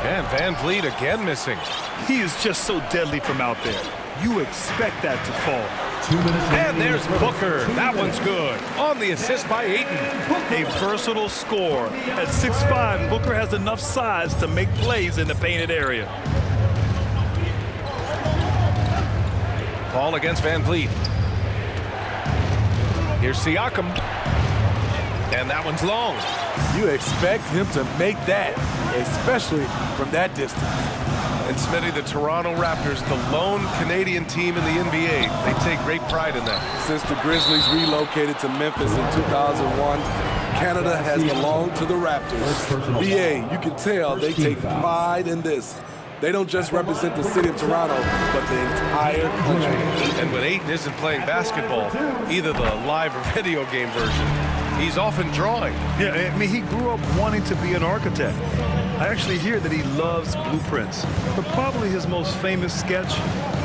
And VanVleet again missing. He is just so deadly from out there. You expect that to fall. And there's Booker. That one's good. On the assist by Ayton. A versatile scorer. At 6'5", Booker has enough size to make plays in the painted area. Paul against VanVleet. Here's Siakam. And that one's long. You expect him to make that, especially from that distance. And Smitty, the Toronto Raptors, the lone Canadian team in the NBA. They take great pride in that. Since the Grizzlies relocated to Memphis in 2001, Canada has belonged to the Raptors. BA, you can tell they take pride in this. They don't just represent the city of Toronto, but the entire country. And when Ayton isn't playing basketball, either the live or video game version, he's often drawing. Yeah, I mean, he grew up wanting to be an architect. I actually hear that he loves blueprints, but probably his most famous sketch,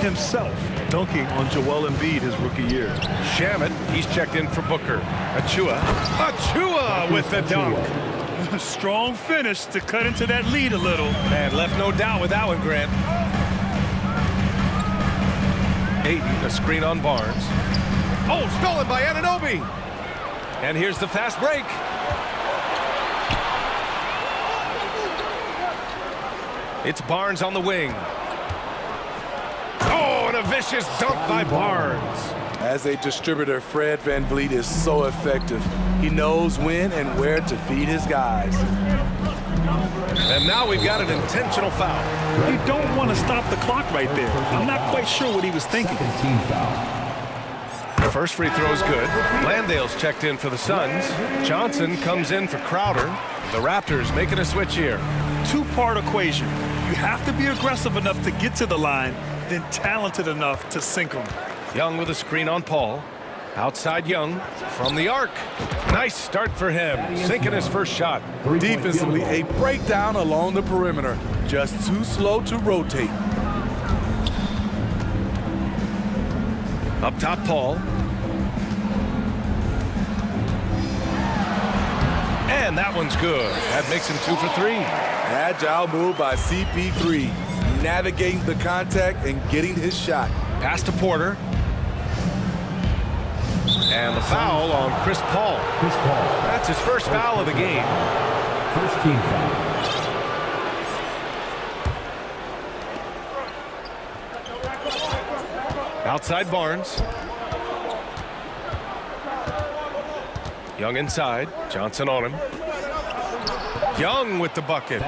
himself dunking on Joel Embiid his rookie year. Shamet, he's checked in for Booker. Achua with the dunk. Strong finish to cut into that lead a little. And left no doubt with that one, Grant. Ayton, a screen on Barnes. Oh, stolen by Anunoby. And here's the fast break. It's Barnes on the wing. Oh, and a vicious dunk by Barnes. As a distributor, Fred VanVleet is so effective. He knows when and where to feed his guys. And now we've got an intentional foul. You don't want to stop the clock right there. I'm not quite sure what he was thinking. The first free throw is good. Landale's checked in for the Suns. Johnson comes in for Crowder. The Raptors making a switch here. Two-part equation. You have to be aggressive enough to get to the line, then talented enough to sink them. Young with a screen on Paul. Outside Young from the arc. Nice start for him, sinking his first shot. Defensively, a breakdown along the perimeter. Just too slow to rotate. Up top, Paul. And that one's good. That makes him 2 for 3. Agile move by CP3. Navigating the contact and getting his shot. Pass to Porter. And the foul on Chris Paul. That's his first foul of the game. First team foul. Outside Barnes. Young inside. Johnson on him. Young with the bucket.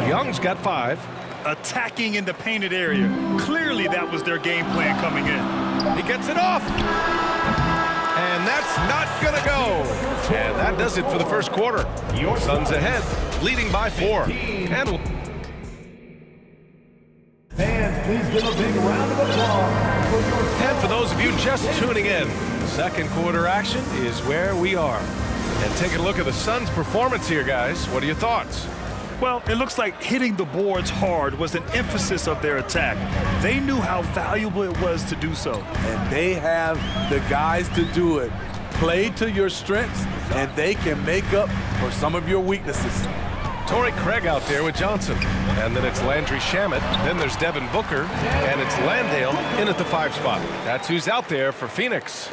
Young's got 5. Attacking in the painted area. Clearly that was their game plan coming in. He gets it off. And that's not going to go. And that does it for the first quarter. Suns ahead, leading by 4. And Fans, please give a big round of applause for your... And for those of you just tuning in, second quarter action is where we are. And take a look at the Suns' performance here, guys. What are your thoughts? Well, it looks like hitting the boards hard was an emphasis of their attack. They knew how valuable it was to do so. And they have the guys to do it. Play to your strengths, and they can make up for some of your weaknesses. Torrey Craig out there with Johnson. And then it's Landry Shamet. Then there's Devin Booker. And it's Landale in at the 5 spot. That's who's out there for Phoenix.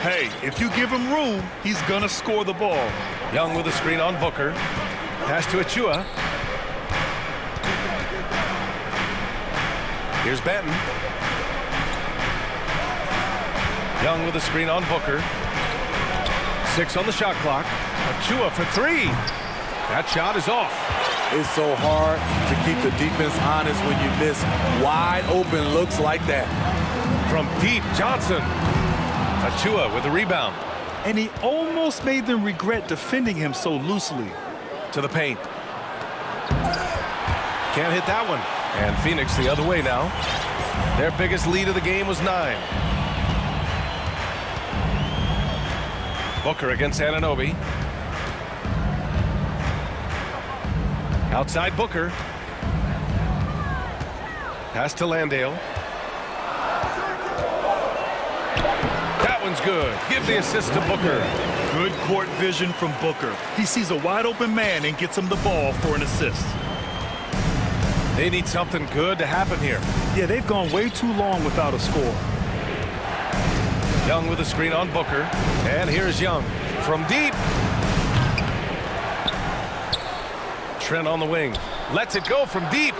Hey, if you give him room, he's going to score the ball. Young with a screen on Booker. Pass to Achua. Here's Benton. Young with a screen on Booker. 6 on the shot clock. Achua for 3. That shot is off. It's so hard to keep the defense honest when you miss wide open looks like that. From deep, Johnson. Achua with a rebound. And he almost made them regret defending him so loosely. To the paint. Can't hit that one. And Phoenix the other way now. Their biggest lead of the game was 9. Booker against Anunoby. Outside Booker. Pass to Landale. That one's good. Give the assist to Booker. Good court vision from Booker. He sees a wide open man and gets him the ball for an assist. They need something good to happen here. Yeah, they've gone way too long without a score. Young with a screen on Booker. And here's Young from deep. Trent on the wing. Lets it go from deep.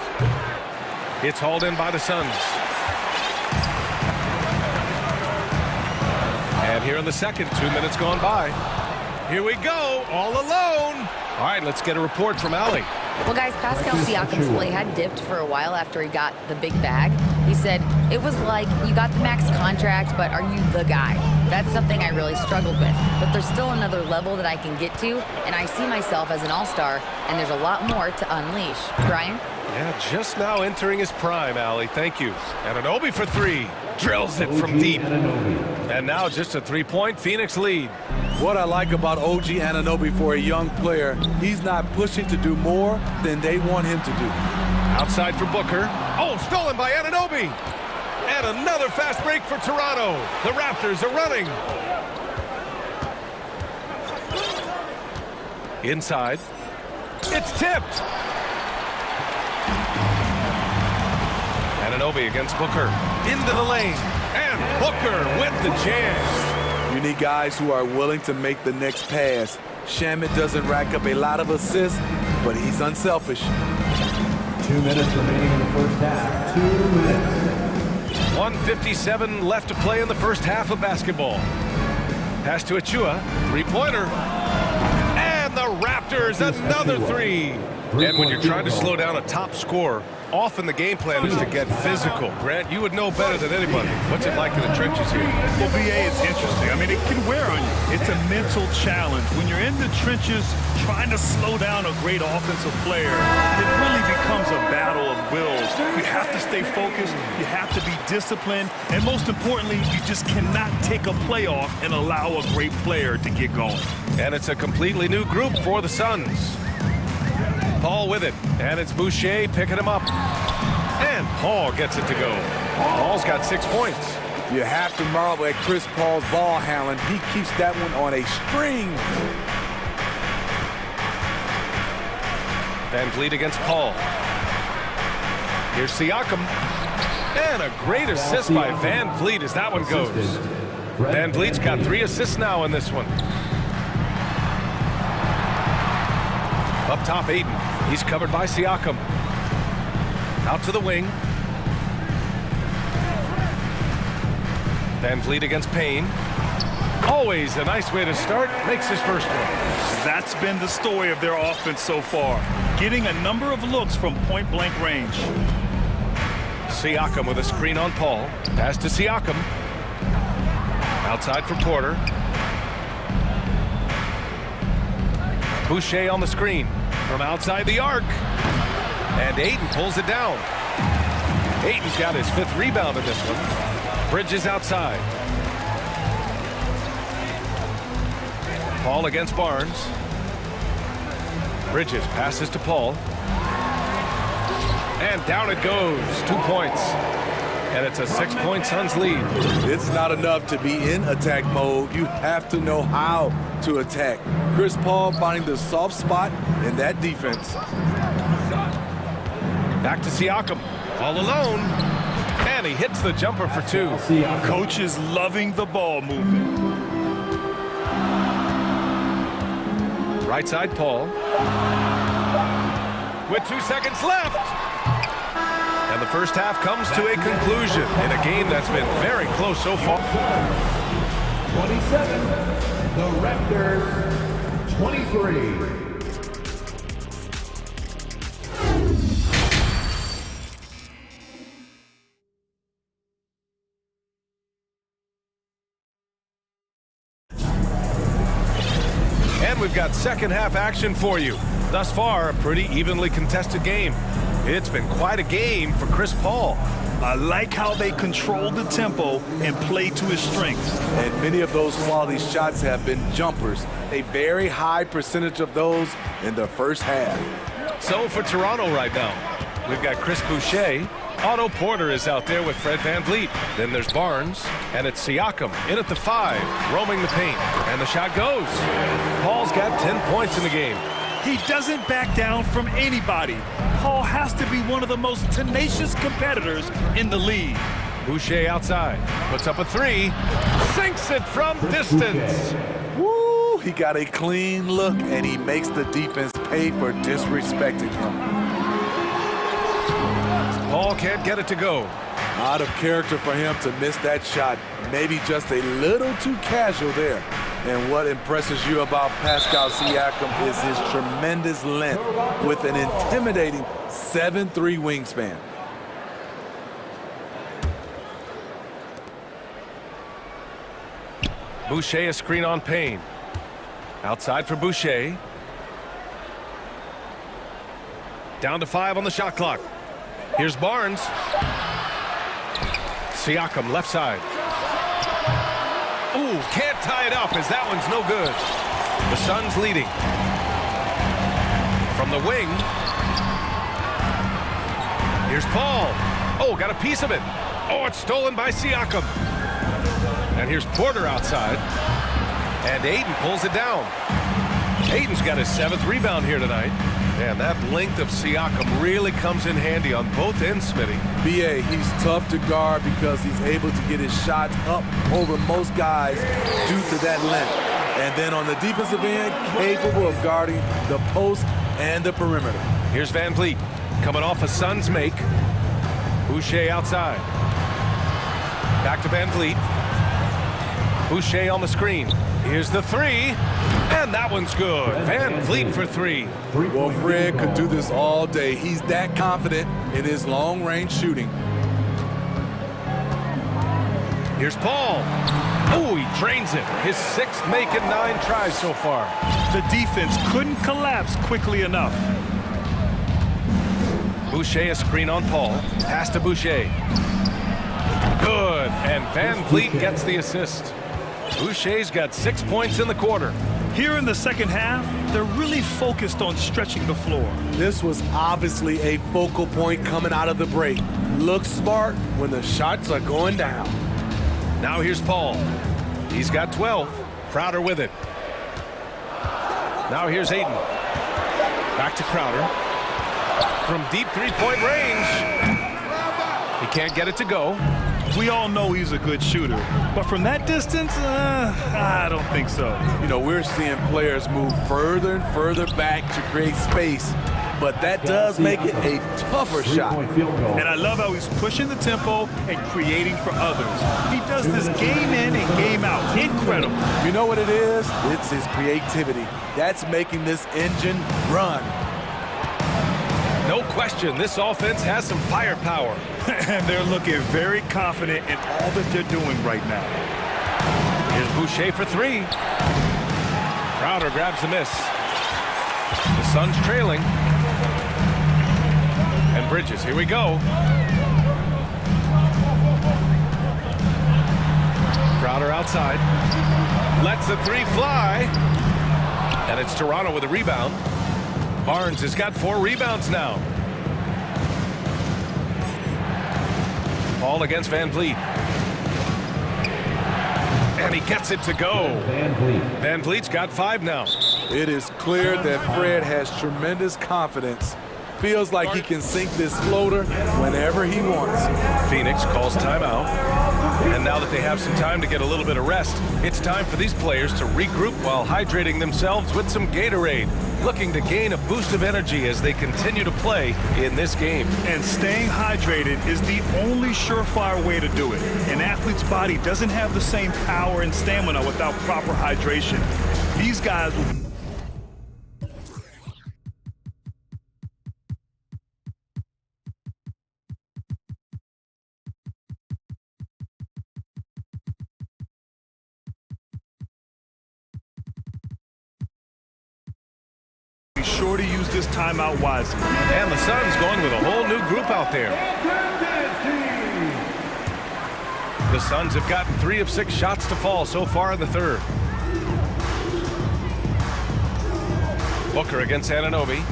It's hauled in by the Suns. And here in the second, 2 minutes gone by. Here we go, all alone. All right, let's get a report from Allie. Well, guys, Pascal Siakam's play had dipped for a while after he got the big bag. He said, it was like, you got the max contract, but are you the guy? That's something I really struggled with. But there's still another level that I can get to, and I see myself as an all-star, and there's a lot more to unleash. Brian? Yeah, just now entering his prime, Allie. Thank you. Anunoby for 3. Drills it from deep. And now just a 3-point Phoenix lead. What I like about OG Anunoby for a young player, he's not pushing to do more than they want him to do. Outside for Booker. Oh, stolen by Anunoby. And another fast break for Toronto. The Raptors are running. Inside. It's tipped. Anunoby against Booker. Into the lane. And Booker with the jam. You need guys who are willing to make the next pass. Shamet doesn't rack up a lot of assists, but he's unselfish. 2 minutes remaining in the first half. 2 minutes. 1:57 left to play in the first half of basketball. Pass to Achua. 3-pointer. And the Raptors, another 3. And when you're trying to slow down a top scorer, often the game plan is to get physical. Grant, you would know better than anybody. What's it like in the trenches here? Well, BA, it's interesting. I mean, it can wear on you. It's a mental challenge. When you're in the trenches trying to slow down a great offensive player, it really becomes a battle of wills. You have to stay focused. You have to be disciplined. And most importantly, you just cannot take a play off and allow a great player to get going. And it's a completely new group for the Suns. Paul with it, and it's Boucher picking him up. And Paul gets it to go. Paul's got 6 points. You have to marvel at Chris Paul's ball handling. He keeps that one on a string. Van Vliet against Paul. Here's Siakam. And a great assist by Van Vliet as that one goes. Van Vliet's got 3 assists now in this one. Up top, Aiden. He's covered by Siakam. Out to the wing. Van Vliet against Payne. Always a nice way to start. Makes his first one. That's been the story of their offense so far. Getting a number of looks from point-blank range. Siakam with a screen on Paul. Pass to Siakam. Outside for Porter. Boucher on the screen from outside the arc. And Aiden pulls it down. Aiden's got his 5th rebound in this one. Bridges outside. Paul against Barnes. Bridges passes to Paul. And down it goes. 2 points. And it's a 6-point Suns lead. It's not enough to be in attack mode. You have to know how to attack. Chris Paul finding the soft spot in that defense. Back to Siakam. All alone. And he hits the jumper for 2. Coach is loving the ball movement. Right side, Paul. With 2 seconds left. And the first half comes to a conclusion in a game that's been very close so far. 27, the Raptors, 23. And we've got second half action for you. Thus far, a pretty evenly contested game. It's been quite a game for Chris Paul. I like how they control the tempo and play to his strengths. And many of those quality shots have been jumpers. A very high percentage of those in the first half. So for Toronto right now, we've got Chris Boucher. Otto Porter is out there with Fred Van Vliet. Then there's Barnes, and it's Siakam in at the 5, roaming the paint. And the shot goes. Paul's got 10 points in the game. He doesn't back down from anybody. Paul has to be one of the most tenacious competitors in the league. Boucher outside, puts up a 3, sinks it from distance. Woo! He got a clean look, and he makes the defense pay for disrespecting him. Paul can't get it to go. Out of character for him to miss that shot. Maybe just a little too casual there. And what impresses you about Pascal Siakam is his tremendous length with an intimidating 7'3" wingspan. Boucher a screen on Payne. Outside for Boucher. Down to 5 on the shot clock. Here's Barnes. Siakam left side. Ooh, can't tie it up as that one's no good. The Suns leading. From the wing. Here's Paul. Oh, got a piece of it. Oh, it's stolen by Siakam. And here's Porter outside. And Aiden pulls it down. Aiden's got his 7th rebound here tonight. And that length of Siakam really comes in handy on both ends, Smitty. BA, he's tough to guard because he's able to get his shots up over most guys due to that length. And then on the defensive end, capable of guarding the post and the perimeter. Here's Van Vliet coming off a Suns make. Boucher outside. Back to Van Vliet. Boucher on the screen. Here's the three, and that one's good. Van Vliet for three. Well, Fred could do this all day. He's that confident in his long-range shooting. Here's Paul. Oh, he drains it. His sixth make in 9 tries so far. The defense couldn't collapse quickly enough. Boucher a screen on Paul. Pass to Boucher. Good, and Van Vliet gets the assist. Boucher's got 6 points in the quarter. Here in the second half, they're really focused on stretching the floor. This was obviously a focal point coming out of the break. Look smart when the shots are going down. Now here's Paul. He's got 12. Crowder with it. Now here's Ayton. Back to Crowder. From deep three-point range. He can't get it to go. We all know he's a good shooter, but from that distance, I don't think so. You know, we're seeing players move further and further back to create space, but that does make it a tougher shot. And I love how he's pushing the tempo and creating for others. He does this game in and game out. Incredible. You know what it is? It's his creativity. That's making this engine run. No question, this offense has some firepower. And they're looking very confident in all that they're doing right now. Here's Boucher for three. Crowder grabs the miss. The Suns trailing. And Bridges, here we go. Crowder outside. Lets the three fly. And it's Toronto with a rebound. Barnes has got 4 rebounds now. Paul against Van Vliet. And he gets it to go. Van Vliet's got 5 now. It is clear that Fred has tremendous confidence. Feels like he can sink this floater whenever he wants. Phoenix calls timeout. And now that they have some time to get a little bit of rest, it's time for these players to regroup while hydrating themselves with some Gatorade, looking to gain a boost of energy as they continue to play in this game. And staying hydrated is the only surefire way to do it. An athlete's body doesn't have the same power and stamina without proper hydration. These guys will... be sure to use this timeout wisely. And the Suns going with a whole new group out there. The Suns have gotten 3 of 6 shots to fall so far in the third. Booker against Anunoby.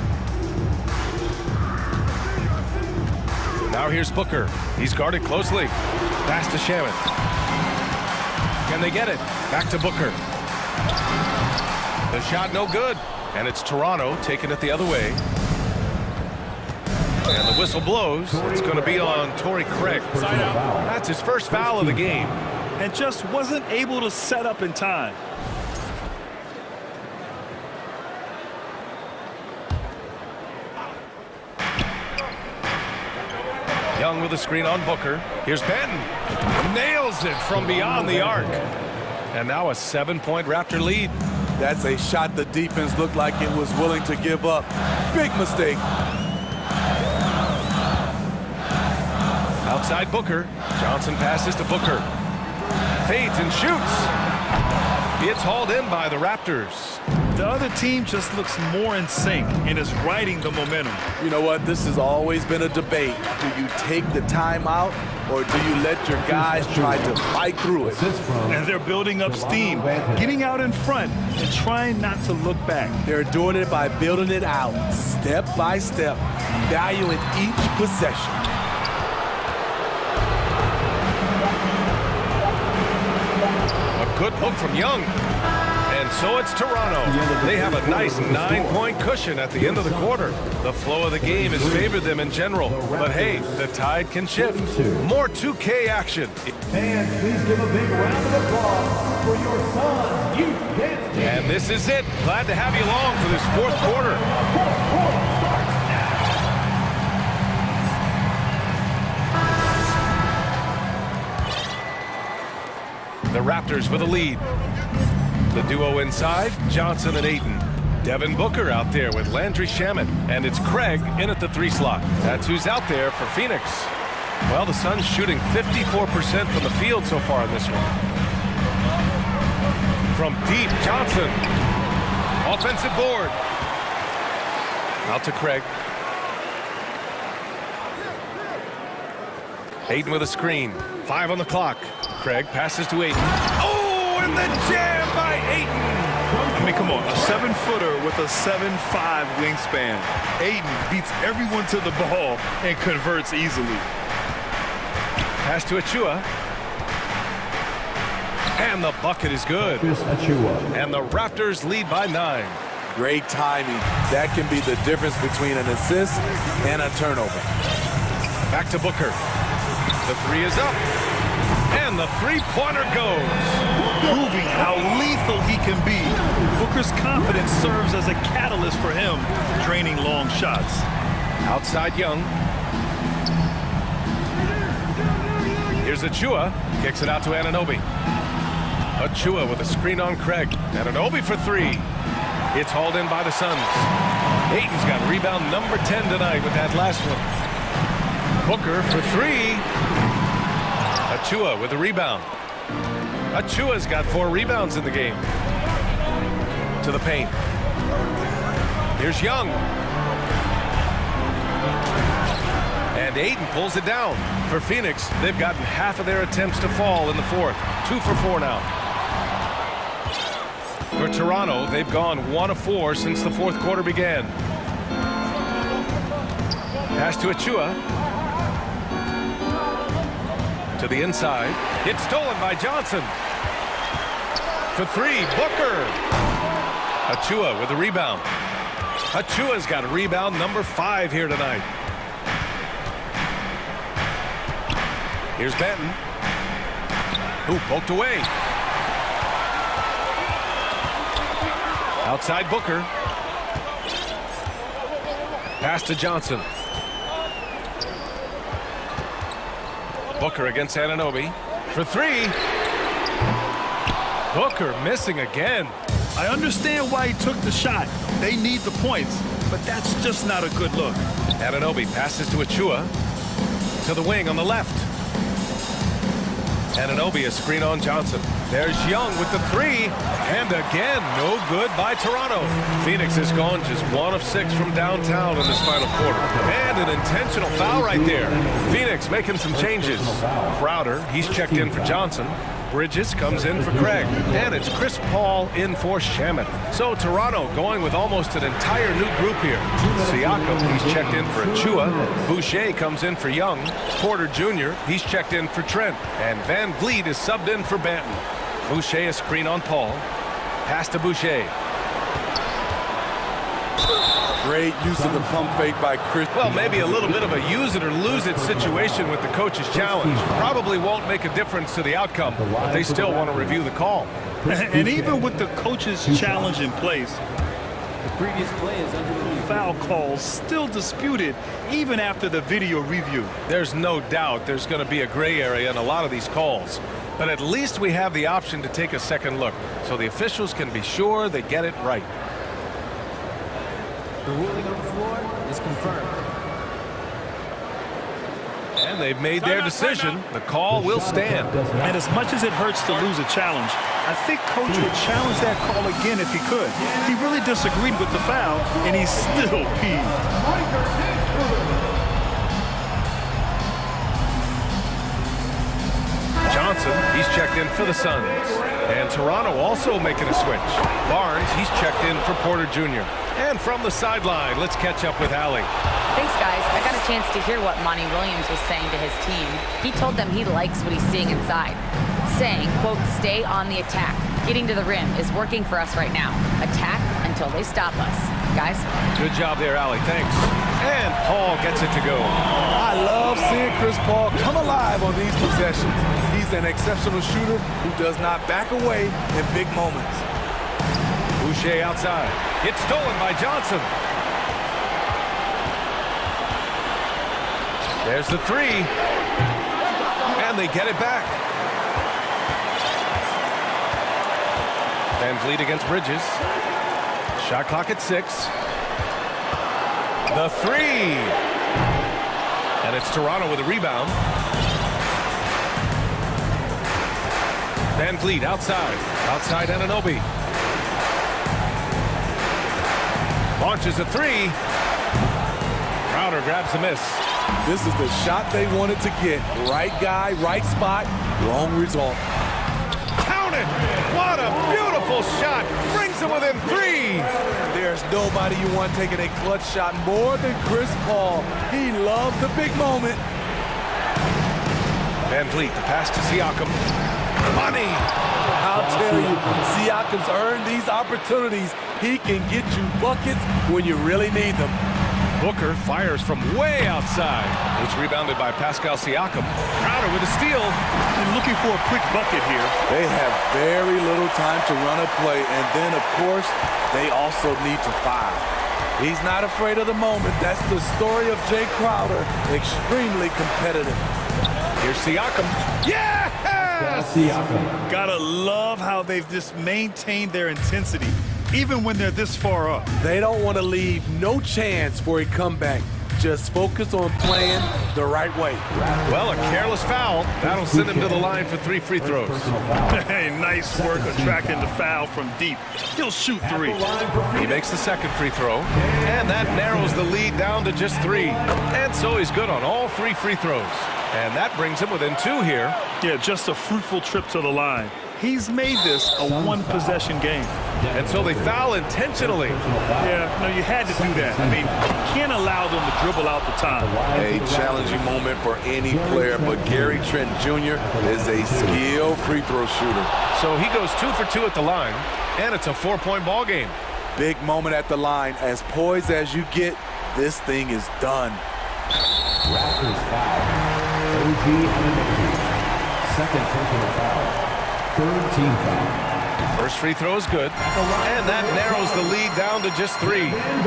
Now here's Booker. He's guarded closely. Pass to Shaman. Can they get it? Back to Booker. The shot no good. And it's Toronto taking it the other way. And the whistle blows. It's going to be on Torrey Craig. That's his first foul of the game. And just wasn't able to set up in time. Young with a screen on Booker. Here's Benton. Nails it from beyond the arc. And now a 7-point Raptor lead. That's a shot the defense looked like it was willing to give up. Big mistake. Outside Booker. Johnson passes to Booker. Fades and shoots. It's hauled in by the Raptors. The other team just looks more in sync and is riding the momentum. You know what? This has always been a debate. Do you take the timeout or do you let your guys try to fight through it? And they're building up steam, getting out in front and trying not to look back. They're doing it by building it out, step by step, valuing each possession. A good hook from Young. And so it's Toronto. They have a nice 9-point cushion at the end of the quarter. The flow of the game has favored them in general. But hey, the tide can shift. More 2K action. And please give a big round of applause for your Suns Youth Dance Team. And this is it. Glad to have you along for this fourth quarter. Fourth quarter starts now. The Raptors with a lead. The duo inside, Johnson and Ayton. Devin Booker out there with Landry Shamet. And it's Craig in at the 3 slot. That's who's out there for Phoenix. Well, the Suns shooting 54% from the field so far in this one. From deep, Johnson. Offensive board. Out to Craig. Ayton with a screen. 5 on the clock. Craig passes to Ayton. Oh, and the jam by Ayton. I mean, come on, a 7-footer with a 7'5" wingspan. Ayton beats everyone to the ball and converts easily. Pass to Achua. And the bucket is good. And the Raptors lead by 9. Great timing. That can be the difference between an assist and a turnover. Back to Booker. The 3 is up. And the 3-pointer goes. Proving how lethal he can be. Booker's confidence serves as a catalyst for him, draining long shots. Outside Young. Here's Achua. Kicks it out to Anunoby. Achua with a screen on Craig. Anunoby for 3. It's hauled in by the Suns. Ayton's got rebound number 10 tonight with that last one. Booker for 3. Achua with a rebound. Achua's got 4 rebounds in the game. To the paint. Here's Young. And Ayton pulls it down. For Phoenix, they've gotten half of their attempts to fall in the 4th. 2 for 4 now. For Toronto, they've gone 1 of 4 since the 4th quarter began. Pass to Achua. To the inside. It's stolen by Johnson. For 3, Booker. Achua with a rebound. Achua's got a rebound number 5 here tonight. Here's Benton. Who poked away. Outside Booker. Pass to Johnson. Booker against Anunoby. For 3. Booker missing again. I understand why he took the shot. They need the points, but that's just not a good look. Anunoby passes to Achua. To the wing on the left. Anunoby a screen on Johnson. There's Young with the 3. And again, no good by Toronto. Phoenix has gone just 1 of 6 from downtown in this final quarter. And an intentional foul right there. Phoenix making some changes. Crowder, he's checked in for Johnson. Bridges comes in for Craig. And it's Chris Paul in for Shamet. So Toronto going with almost an entire new group here. Siakam, he's checked in for Achua. Boucher comes in for Young. Porter Jr., he's checked in for Trent. And Van Vliet is subbed in for Banton. Boucher a screen on Paul. Pass to Boucher. Great use of the pump fake by Chris. Well, maybe a little bit of a use it or lose it situation with the coach's challenge. Probably won't make a difference to the outcome, but they still want to review the call. And even with the coach's challenge in place, the previous play is under review. Foul calls still disputed even after the video review. There's no doubt there's going to be a gray area in a lot of these calls. But at least we have the option to take a second look, so the officials can be sure they get it right. The ruling on the floor is confirmed. And they've made their decision. The call will stand. And as much as it hurts to lose a challenge, I think Coach would challenge that call again if he could. He really disagreed with the foul, and he's still peeved. Johnson, he's checked in for the Suns. And Toronto also making a switch. Barnes, he's checked in for Porter Jr. And from the sideline, let's catch up with Allie. Thanks, guys. I got a chance to hear what Monty Williams was saying to his team. He told them he likes what he's seeing inside, saying, quote, stay on the attack. Getting to the rim is working for us right now. Attack until they stop us. Guys? Good job there, Allie. Thanks. And Paul gets it to go. I love seeing Chris Paul come alive on these possessions. He's an exceptional shooter who does not back away in big moments. Boucher outside. It's stolen by Johnson. There's the 3. And they get it back. Van Vliet against Bridges. Shot clock at 6. The three. And it's Toronto with a rebound. Van Vliet outside. Outside Anunoby. Launches a three. Crowder grabs the miss. This is the shot they wanted to get. Right guy, right spot, wrong result. Count it! What a beautiful shot! Brings them within 3. There's nobody you want taking a clutch shot more than Chris Paul. He loves the big moment. Van Vliet, the pass to Siakam. Money! I'll tell you, Siakam's earned these opportunities. He can get you buckets when you really need them. Booker fires from way outside. It's rebounded by Pascal Siakam. Crowder with a steal. And looking for a quick bucket here. They have very little time to run a play, and then, of course, they also need to foul. He's not afraid of the moment. That's the story of Jay Crowder. Extremely competitive. Here's Siakam. Yes! Gotta love how they've just maintained their intensity, even when they're this far up. They don't want to leave no chance for a comeback. Just focus on playing the right way. Well, a careless foul. That'll send him to the line for 3 free throws. Hey, nice work attracting the foul from deep. He'll shoot 3. He makes the second free throw, and that narrows the lead down to just 3. And so he's good on all 3 free throws. And that brings him within 2 here. Yeah, just a fruitful trip to the line. He's made this a one-possession game. And so they foul intentionally. Yeah, no, you had to do that. I mean, you can't allow them to dribble out the time. A challenging moment for any player, but Gary Trent Jr. is a skilled free throw shooter. So he goes 2 for 2 at the line, and it's a 4-point ball game. Big moment at the line. As poised as you get, this thing is done. Raptors foul. OG Anunoby. Second personal foul. Third team foul. First free throw is good, and that narrows the lead down to just 3.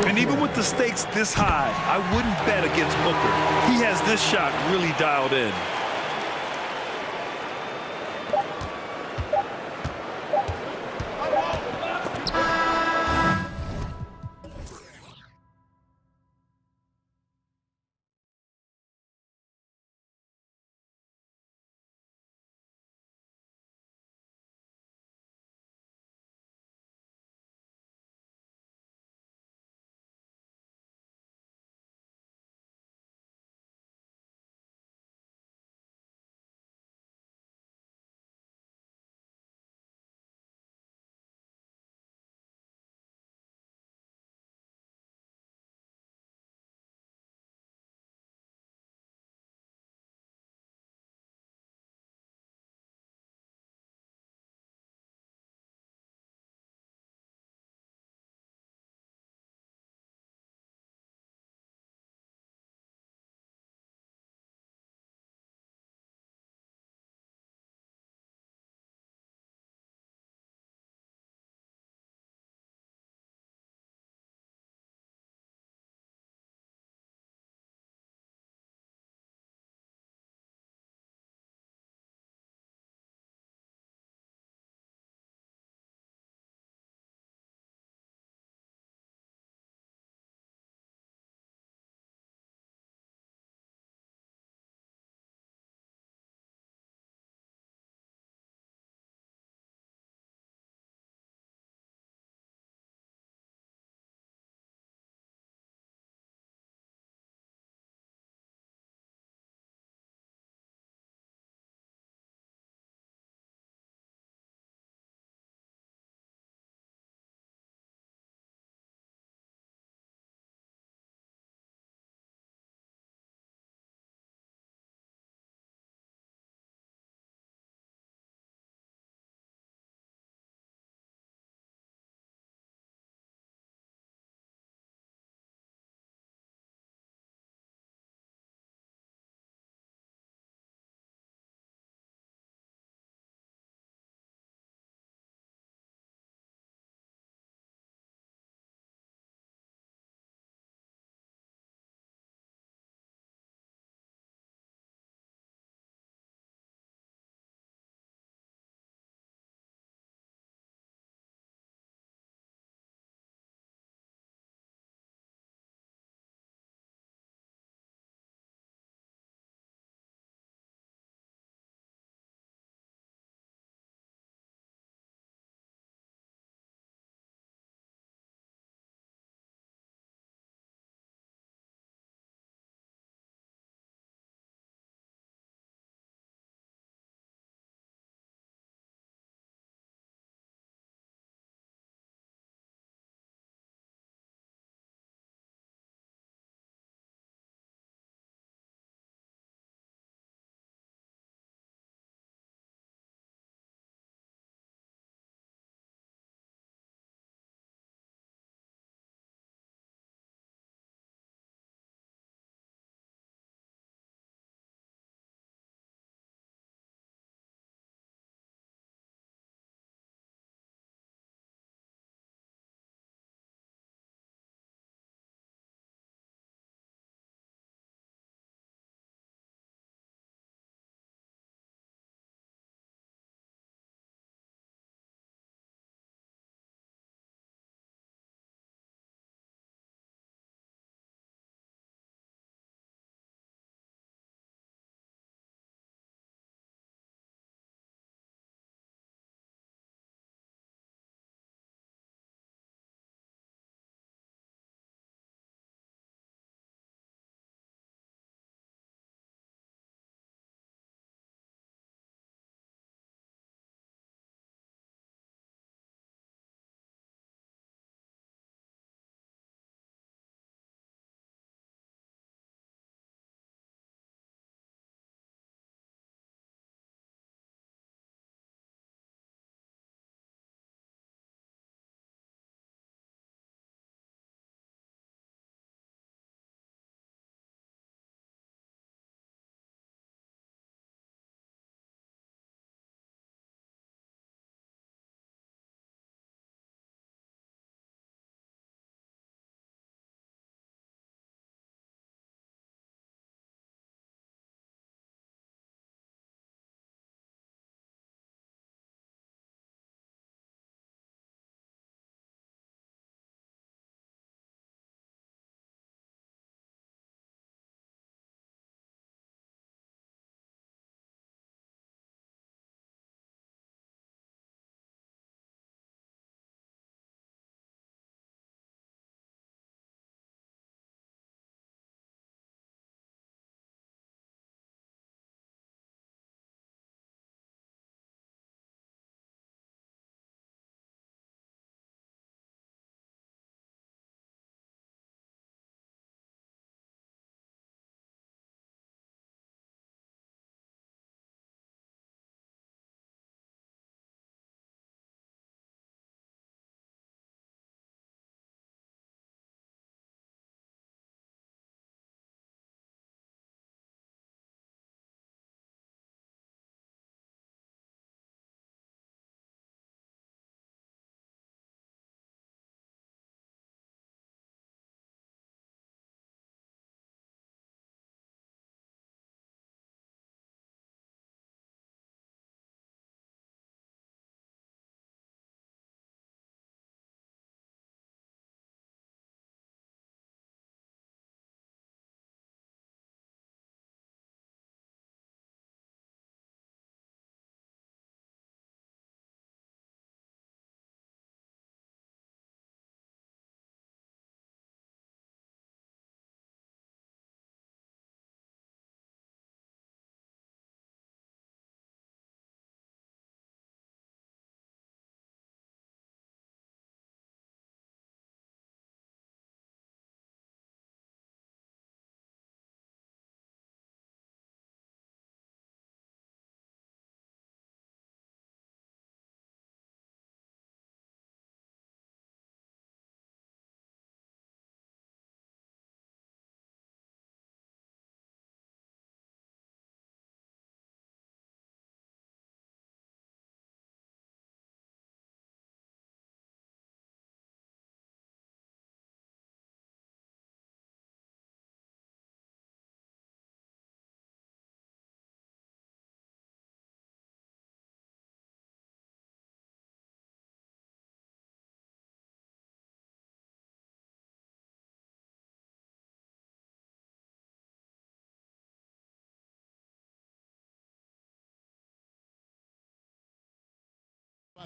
And even with the stakes this high, I wouldn't bet against Booker. He has this shot really dialed in.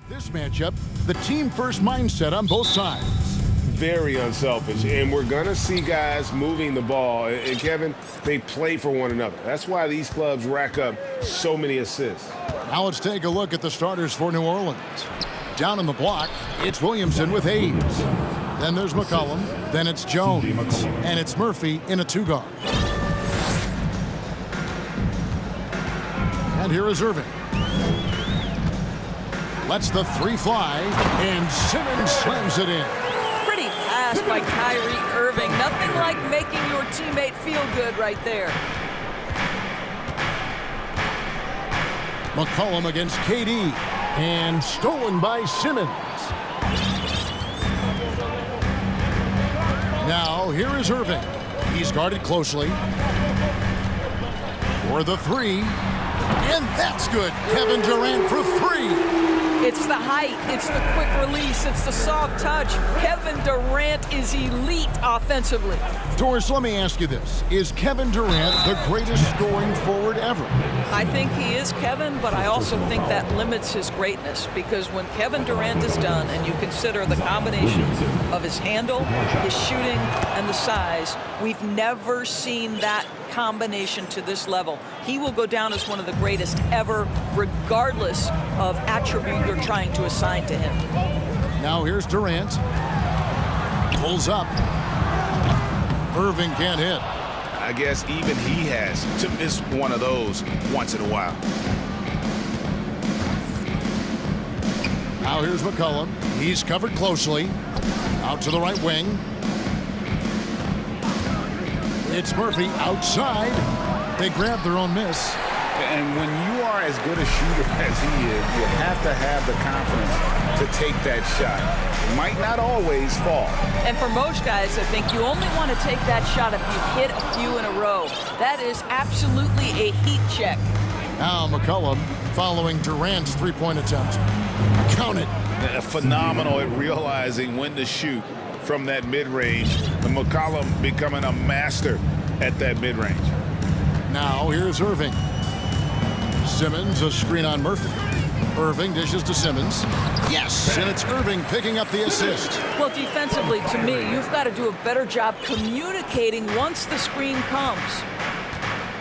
This matchup, the team-first mindset on both sides. Very unselfish, and we're going to see guys moving the ball. And Kevin, they play for one another. That's why these clubs rack up so many assists. Now let's take a look at the starters for New Orleans. Down in the block, it's Williamson with Hayes. Then there's McCollum. Then it's Jones. And it's Murphy in a two-guard. And here is Irving. Lets the three fly, and Simmons slams it in. Pretty pass by Kyrie Irving. Nothing like making your teammate feel good right there. McCollum against KD, and stolen by Simmons. Now, here is Irving. He's guarded closely. For the three, and that's good. Kevin Durant for three. It's the height, it's the quick release, it's the soft touch. Kevin Durant is elite offensively. Doris, let me ask you this. Is Kevin Durant the greatest scoring forward ever? I think he is, Kevin, but I also think that limits his greatness, because when Kevin Durant is done and you consider the combination of his handle, his shooting, and the size, we've never seen that combination to this level. He will go down as one of the greatest ever, regardless of attribute you're trying to assign to him. Now here's Durant. Pulls up. Irving can't hit. I guess even he has to miss one of those once in a while. Now here's McCollum. He's covered closely. Out to the right wing. It's Murphy outside. They grab their own miss. And when you are as good a shooter as he is, you have to have the confidence to take that shot. It might not always fall. And for most guys, I think you only want to take that shot if you've hit a few in a row. That is absolutely a heat check. Now McCollum following Durant's three-point attempt. Count it. Phenomenal at realizing when to shoot from that mid-range. And McCollum becoming a master at that mid-range. Now here's Irving. Simmons, a screen on Murphy. Irving dishes to Simmons. Yes, and it's Irving picking up the assist. Well, defensively, to me, you've got to do a better job communicating once the screen comes.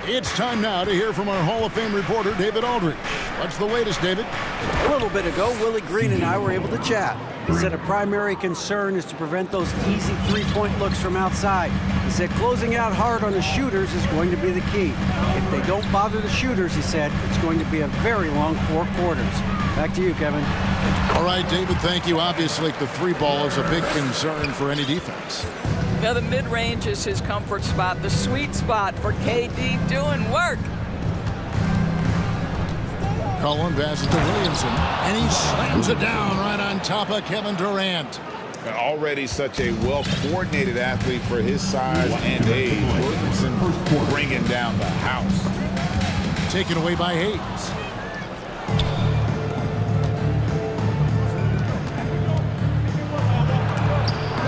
It's time now to hear from our Hall of Fame reporter, David Aldridge. What's the latest, David? A little bit ago, Willie Green and I were able to chat. He said a primary concern is to prevent those easy three-point looks from outside. He said closing out hard on the shooters is going to be the key. If they don't bother the shooters, he said, it's going to be a very long 4 quarters. Back to you, Kevin. All right, David, thank you. Obviously, the three ball is a big concern for any defense. Now, the mid-range is his comfort spot, the sweet spot for KD doing work. Cullen passes to Williamson, and he slams it down right on top of Kevin Durant. Already such a well-coordinated athlete for his size and age. Williamson bringing down the house. Taken away by Hayes.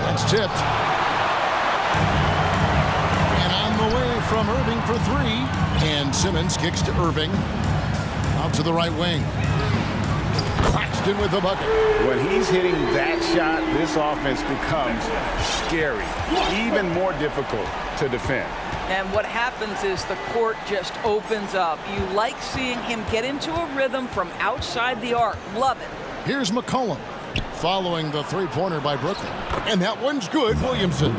That's tipped. And on the way from Irving for three. And Simmons kicks to Irving. Out to the right wing. Claxton with the bucket. When he's hitting that shot, this offense becomes scary, even more difficult to defend. And what happens is the court just opens up. You like seeing him get into a rhythm from outside the arc. Love it. Here's McCollum following the three-pointer by Brooklyn. And that one's good, Williamson.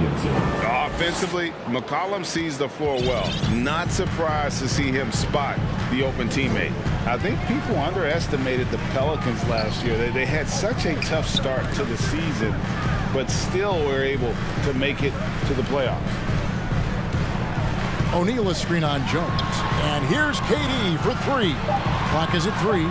Offensively, McCollum sees the floor well. Not surprised to see him spot the open teammate. I think people underestimated the Pelicans last year. They had such a tough start to the season, but still were able to make it to the playoffs. O'Neal is screen on Jones. And here's KD for three. Clock is at 3.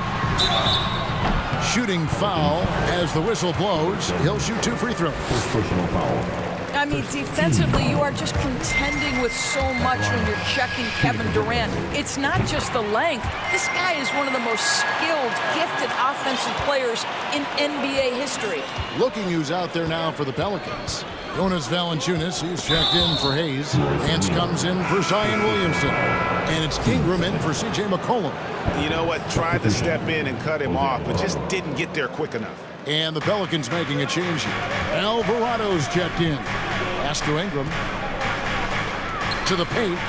Shooting foul as the whistle blows. He'll shoot 2 free throws. First personal foul. I mean, defensively, you are just contending with so much when you're checking Kevin Durant. It's not just the length. This guy is one of the most skilled, gifted offensive players in NBA history. Looking who's out there now for the Pelicans. Jonas Valanciunas, he's checked in for Hayes. Nance comes in for Zion Williamson. And it's Ingram in for C.J. McCollum. You know what? Tried to step in and cut him off, but just didn't get there quick enough. And the Pelicans making a change here. Alvarado's checked in. Pass to Ingram. To the paint.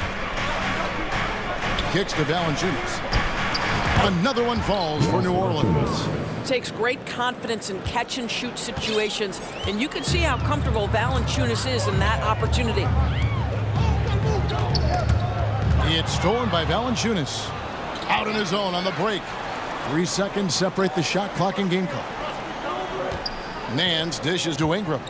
Kicks to Valanciunas. Another one falls for New Orleans. Takes great confidence in catch-and-shoot situations, and you can see how comfortable Valanciunas is in that opportunity. It's stolen by Valanciunas. Out in his own on the break. 3 seconds separate the shot clock and game clock. Nance dishes to Ingram.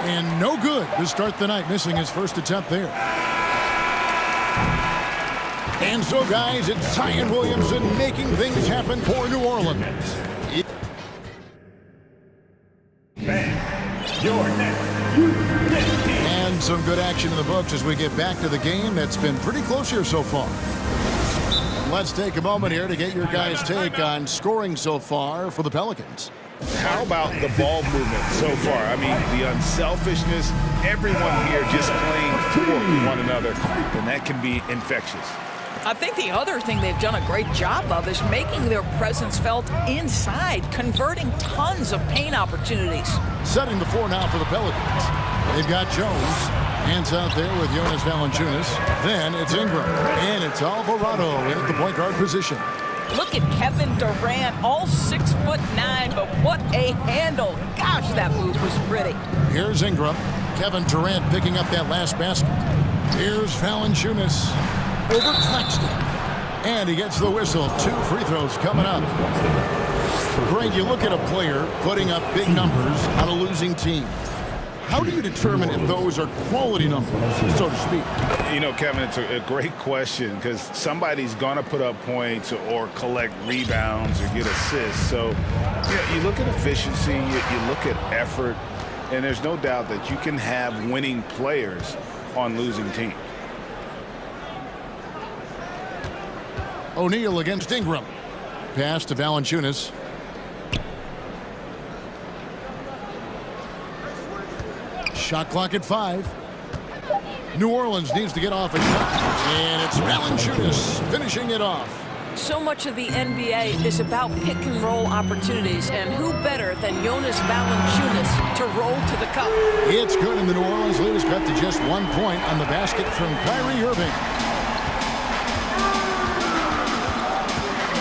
And no good to start the night, missing his first attempt there. And so, guys, it's Zion Williamson making things happen for New Orleans. And some good action in the books as we get back to the game that's been pretty close here so far. Let's take a moment here to get your guys' take on scoring so far for the Pelicans. How about the ball movement so far? I mean, the unselfishness, everyone here just playing for one another, and that can be infectious. I think the other thing they've done a great job of is making their presence felt inside, converting tons of paint opportunities. Setting the floor now for the Pelicans. They've got Jones. Hands out there with Jonas Valanciunas. Then it's Ingram. And it's Alvarado in at the point guard position. Look at Kevin Durant, all 6'9", but what a handle. Gosh, that move was pretty. Here's Ingram. Kevin Durant picking up that last basket. Here's Valanciunas over Claxton. And he gets the whistle. 2 free throws coming up. Greg, you look at a player putting up big numbers on a losing team. How do you determine if those are quality numbers, so to speak? You know, Kevin, it's a great question because somebody's going to put up points or collect rebounds or get assists. So, you look at efficiency, you look at effort, and there's no doubt that you can have winning players on losing teams. O'Neal against Ingram. Pass to Valanciunas. Shot clock at 5. New Orleans needs to get off a shot. And it's Valanciunas finishing it off. So much of the NBA is about pick-and-roll opportunities, and who better than Jonas Valanciunas to roll to the cup? It's good, and the New Orleans lead is cut to just 1 point on the basket from Kyrie Irving.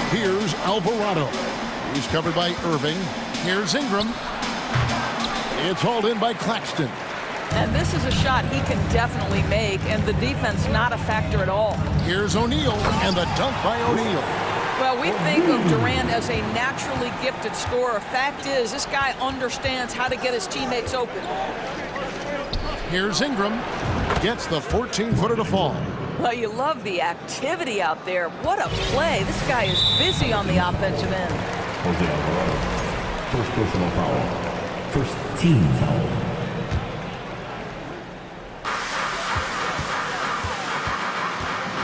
Here's Alvarado. He's covered by Irving. Here's Ingram. It's hauled in by Claxton. And this is a shot he can definitely make, and the defense not a factor at all. Here's O'Neal, and the dunk by O'Neal. Well, we think of Durant as a naturally gifted scorer. Fact is, this guy understands how to get his teammates open. Here's Ingram. Gets the 14-footer to fall. Well, you love the activity out there. What a play. This guy is busy on the offensive end. First personal foul. First team foul.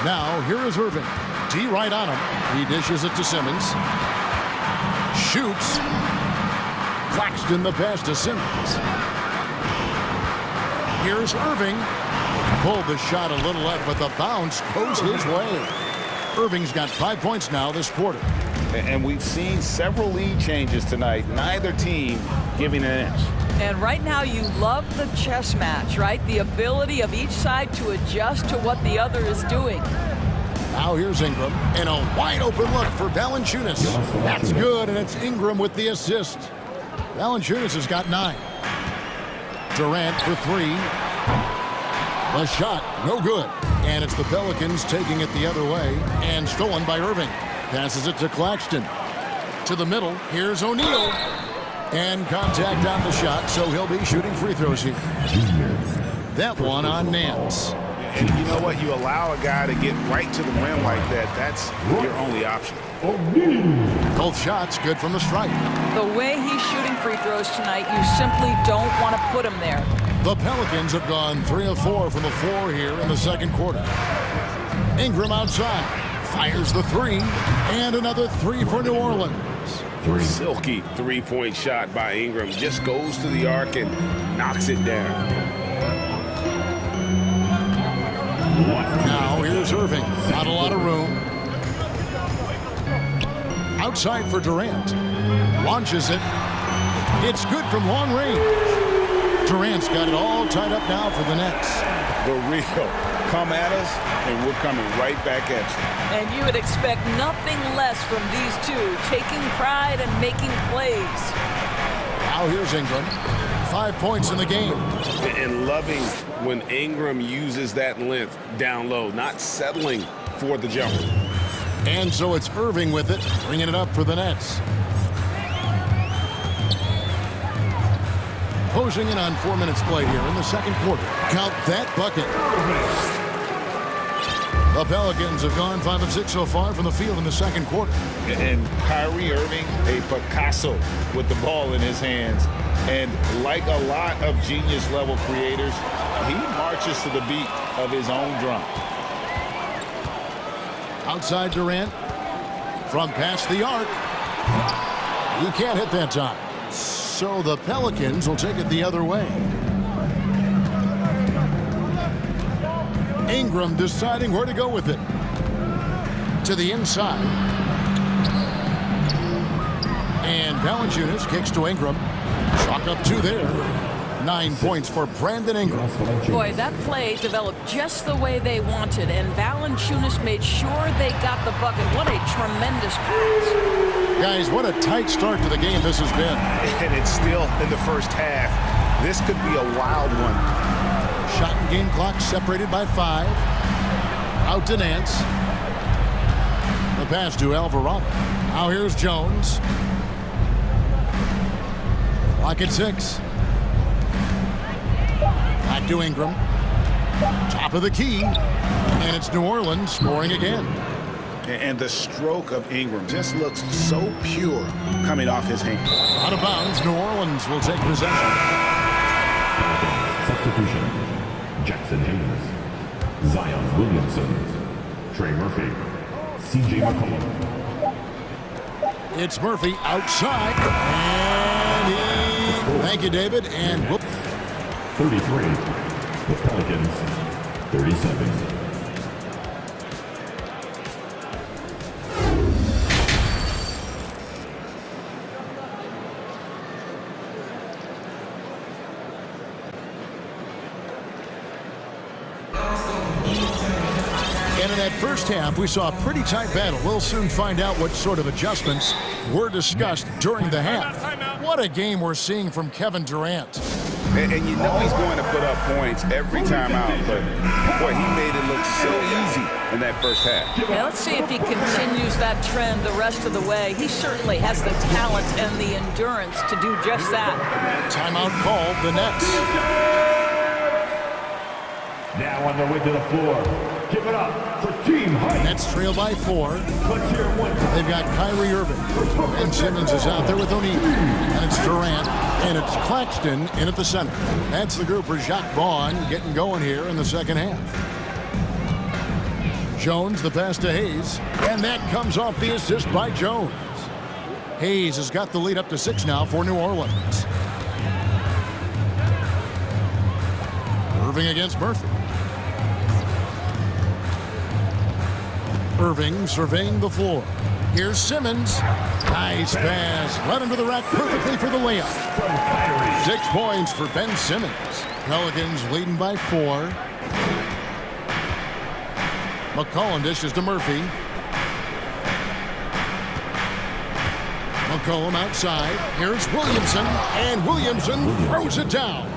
Now, here is Irving. D right on him. He dishes it to Simmons. Shoots. Claxton the pass to Simmons. Here's Irving. Pulled the shot a little left, but the bounce goes his way. Irving's got 5 points now this quarter. And we've seen several lead changes tonight. Neither team giving an inch. And right now you love the chess match, right? The ability of each side to adjust to what the other is doing. Now here's Ingram, and a wide open look for Valanciunas. That's good, and it's Ingram with the assist. Valanciunas has got 9. Durant for 3. The shot, no good. And it's the Pelicans taking it the other way, and stolen by Irving. Passes it to Claxton. To the middle, here's O'Neal. And contact on the shot, so he'll be shooting free throws here. That one on Nance. And you know what? You allow a guy to get right to the rim like that, that's your only option. Both shots good from the stripe. The way he's shooting free throws tonight, you simply don't want to put him there. The Pelicans have gone 3 of 4 from the floor here in the second quarter. Ingram outside, fires the three, and another three for New Orleans. Silky three-point shot by Ingram. Just goes to the arc and knocks it down. Now here's Irving. Not a lot of room. Outside for Durant. Launches it. It's good from long range. Durant's got it all tied up now for the Nets. The real. Come at us, and we're coming right back at you. And you would expect nothing less from these two, taking pride and making plays. Now here's Ingram. 5 points in the game. And loving when Ingram uses that length down low, not settling for the jumper. And so it's Irving with it, bringing it up for the Nets. Closing in on 4 minutes played here in the second quarter. Count that bucket. The Pelicans have gone 5 of 6 so far from the field in the second quarter. And Kyrie Irving, a Picasso with the ball in his hands. And like a lot of genius-level creators, he marches to the beat of his own drum. Outside Durant. From past the arc. He can't hit that time. So the Pelicans will take it the other way. Ingram deciding where to go with it. To the inside. And Valanciunas kicks to Ingram. Chalk up 2 there. 9 points for Brandon Ingram. Boy, that play developed just the way they wanted, and Valanciunas made sure they got the bucket. What a tremendous pass. Guys, what a tight start to the game this has been. And it's still in the first half. This could be a wild one. Shot and game clock separated by 5. Out to Nance. The pass to Alvarado. Now here's Jones. Clock at 6. Back to Ingram. Top of the key. And it's New Orleans scoring again. And the stroke of Ingram just looks so pure coming off his hand. Out of bounds, New Orleans will take possession. Substitution. Jackson Hayes. Zion Williamson. Trey Murphy. C.J. McCollum. It's Murphy outside. And thank you, David. And whoop. 33. The Pelicans. 37. And in that first half, we saw a pretty tight battle. We'll soon find out what sort of adjustments were discussed during the half. What a game we're seeing from Kevin Durant. And you know he's going to put up points every time out, but boy, he made it look so easy in that first half. Yeah, let's see if he continues that trend the rest of the way. He certainly has the talent and the endurance to do just that. Timeout called, the Nets. Now on their way to the floor. Give it up for Team Hype. Nets trail by 4. They've got Kyrie Irving. And Simmons is out there with O'Neal. And it's Durant. And it's Claxton in at the center. That's the group for Jacques Vaughn getting going here in the second half. Jones, the pass to Hayes. And that comes off the assist by Jones. Hayes has got the lead up to 6 now for New Orleans. Irving against Murphy. Irving surveying the floor. Here's Simmons. Nice pass. Right under the rack perfectly for the layup. 6 points for Ben Simmons. Pelicans leading by 4. McCollum dishes to Murphy. McCollum outside. Here's Williamson. And Williamson throws it down.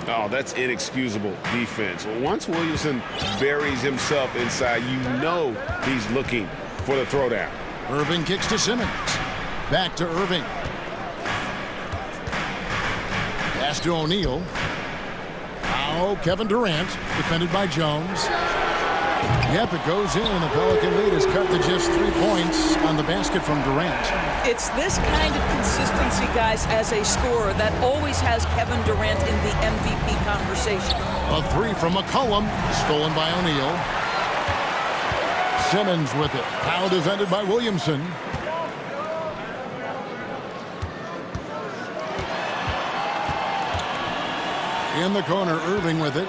Oh, that's inexcusable defense. Once Williamson buries himself inside, you know he's looking for the throwdown. Irving kicks to Simmons. Back to Irving. Pass to O'Neal. Now Kevin Durant, defended by Jones. Yep, it goes in, and the Pelican lead is cut to just 3 points on the basket from Durant. It's this kind of consistency, guys, as a scorer that always has Kevin Durant in the MVP conversation. A 3 from McCollum, stolen by O'Neal. Simmons with it. Now defended by Williamson. In the corner, Irving with it.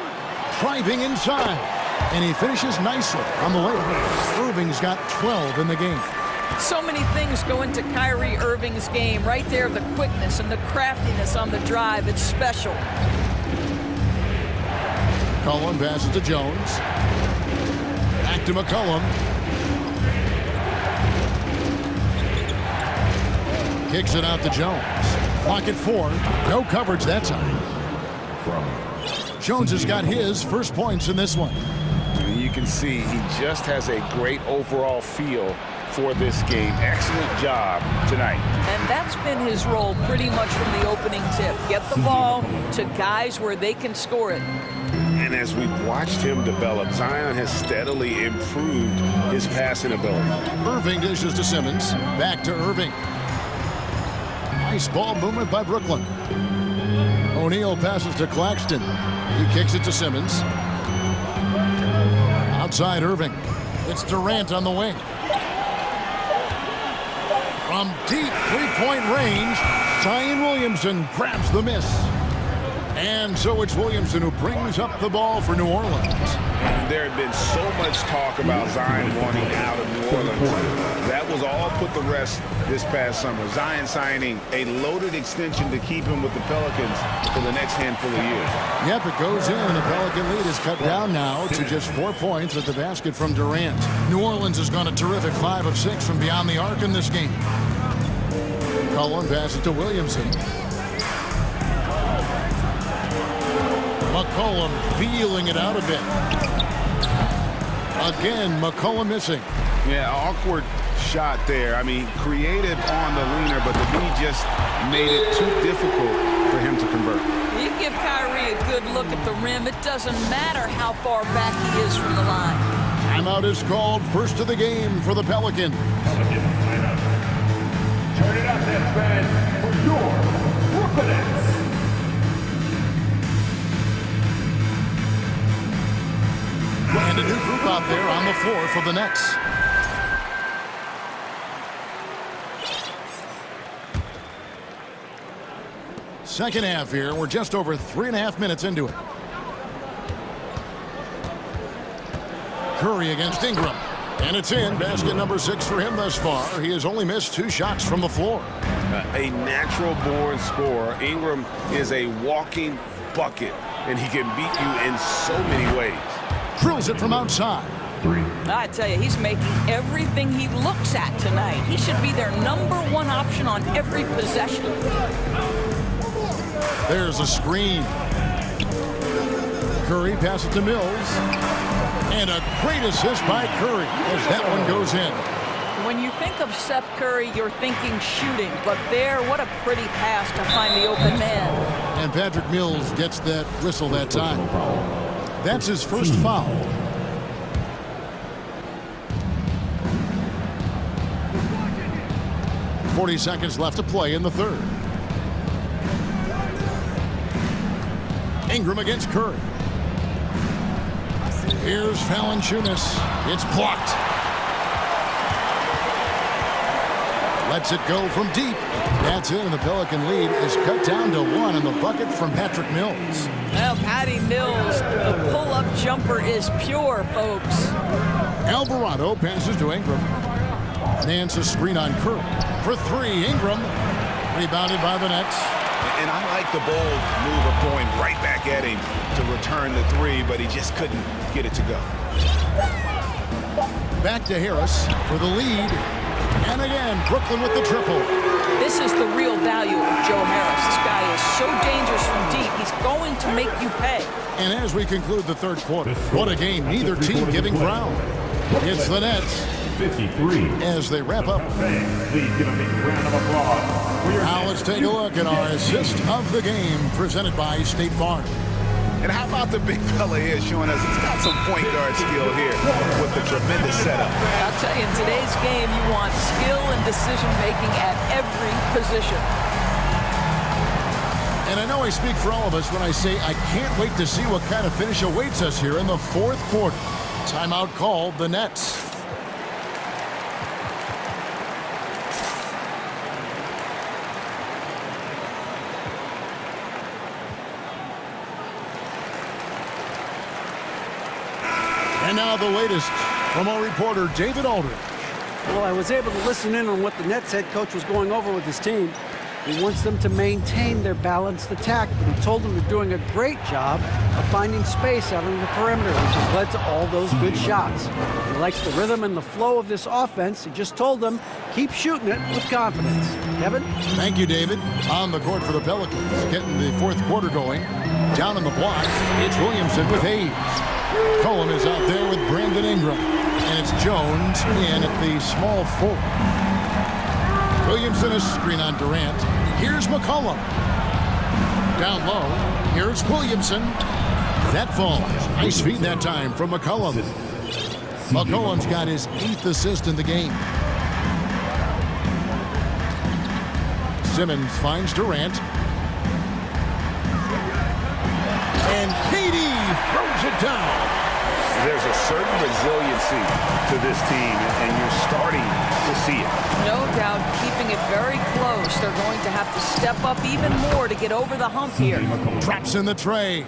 Driving inside. And he finishes nicely on the layup. Irving's got 12 in the game. So many things go into Kyrie Irving's game. Right there, the quickness and the craftiness on the drive. It's special. McCollum passes to Jones. Back to McCollum. Kicks it out to Jones. Clock at 4. No coverage that time. Jones has got his first points in this one. You can see he just has a great overall feel for this game. Excellent job tonight. And that's been his role pretty much from the opening tip. Get the ball to guys where they can score it. And as we've watched him develop, Zion has steadily improved his passing ability. Irving dishes to Simmons. Back to Irving. Nice ball movement by Brooklyn. O'Neal passes to Claxton. He kicks it to Simmons. Outside Irving. It's Durant on the wing. From deep three-point range, Zion Williamson grabs the miss. And so it's Williamson who brings up the ball for New Orleans. And there had been so much talk about Zion wanting out of New Orleans. That was all put to rest this past summer. Zion signing a loaded extension to keep him with the Pelicans for the next handful of years. Yep, it goes in, and the Pelican lead is cut down now to just 4 points at the basket from Durant. New Orleans has gone a terrific 5 of 6 from beyond the arc in this game. Cullen passes to Williamson. McCollum feeling it out a bit. Again, McCollum missing. Yeah, awkward shot there. I mean, creative on the leaner, but the lead just made it too difficult for him to convert. You give Kyrie a good look at the rim. It doesn't matter how far back he is from the line. Timeout is called. First of the game for the Pelican. Turn it up, Nets fans, for your Brooklyn Nets. And a new group out there on the floor for the Nets. Second half here. We're just over 3.5 minutes into it. Curry against Ingram. And it's in. Basket number 6 for him thus far. He has only missed 2 shots from the floor. A natural-born scorer. Ingram is a walking bucket, and he can beat you in so many ways. Drills it from outside. I tell you, he's making everything he looks at tonight. He should be their #1 option on every possession. There's a screen. Curry passes to Mills. And a great assist by Curry as that one goes in. When you think of Seth Curry, you're thinking shooting. But there, what a pretty pass to find the open man. And Patrick Mills gets that whistle that time. That's his first foul. .40 seconds left to play in the third. Ingram against Curry. Here's Valanciunas. It's blocked. Lets it go from deep. That's it, and the Pelican lead is cut down to 1 in the bucket from Patrick Mills. Well, Patty Mills, the pull-up jumper is pure, folks. Alvarado passes to Ingram. Nance a screen on Curry. For 3, Ingram. Rebounded by the Nets. And I like the bold move of going right back at him to return the 3, but he just couldn't get it to go. Back to Harris for the lead. And again, Brooklyn with the triple. This is the real value of Joe Harris. This guy is so dangerous from deep. He's going to make you pay. And as we conclude the third quarter, what a game. Neither team giving ground. It's the Nets 53. as they wrap up. Please give a big round of applause. Now let's take a look at our assist of the game presented by State Farm. And how about the big fella here showing us he's got some point guard skill here with the tremendous setup. I'll tell you, in today's game, you want skill and decision-making at every position. And I know I speak for all of us when I say I can't wait to see what kind of finish awaits us here in the fourth quarter. Timeout called the Nets. And now the latest from our reporter, David Aldridge. Well, I was able to listen in on what the Nets head coach was going over with his team. He wants them to maintain their balanced attack, but he told them they're doing a great job of finding space out on the perimeter, which has led to all those good shots. He likes the rhythm and the flow of this offense. He just told them, keep shooting it with confidence. Kevin? Thank you, David. On the court for the Pelicans, getting the fourth quarter going. Down in the block, it's Williamson with Hayes. Cullen is out there with Brandon Ingram. And it's Jones in at the small forward. Williamson, a screen on Durant. Here's McCollum. Down low, here's Williamson. That falls. Nice feed that time from McCollum. McCollum's got his 8th assist in the game. Simmons finds Durant. And KD throws it down. There's a certain resiliency to this team, and you're starting to see it. No doubt, keeping it very close. They're going to have to step up even more to get over the hump here. Drops in the tray.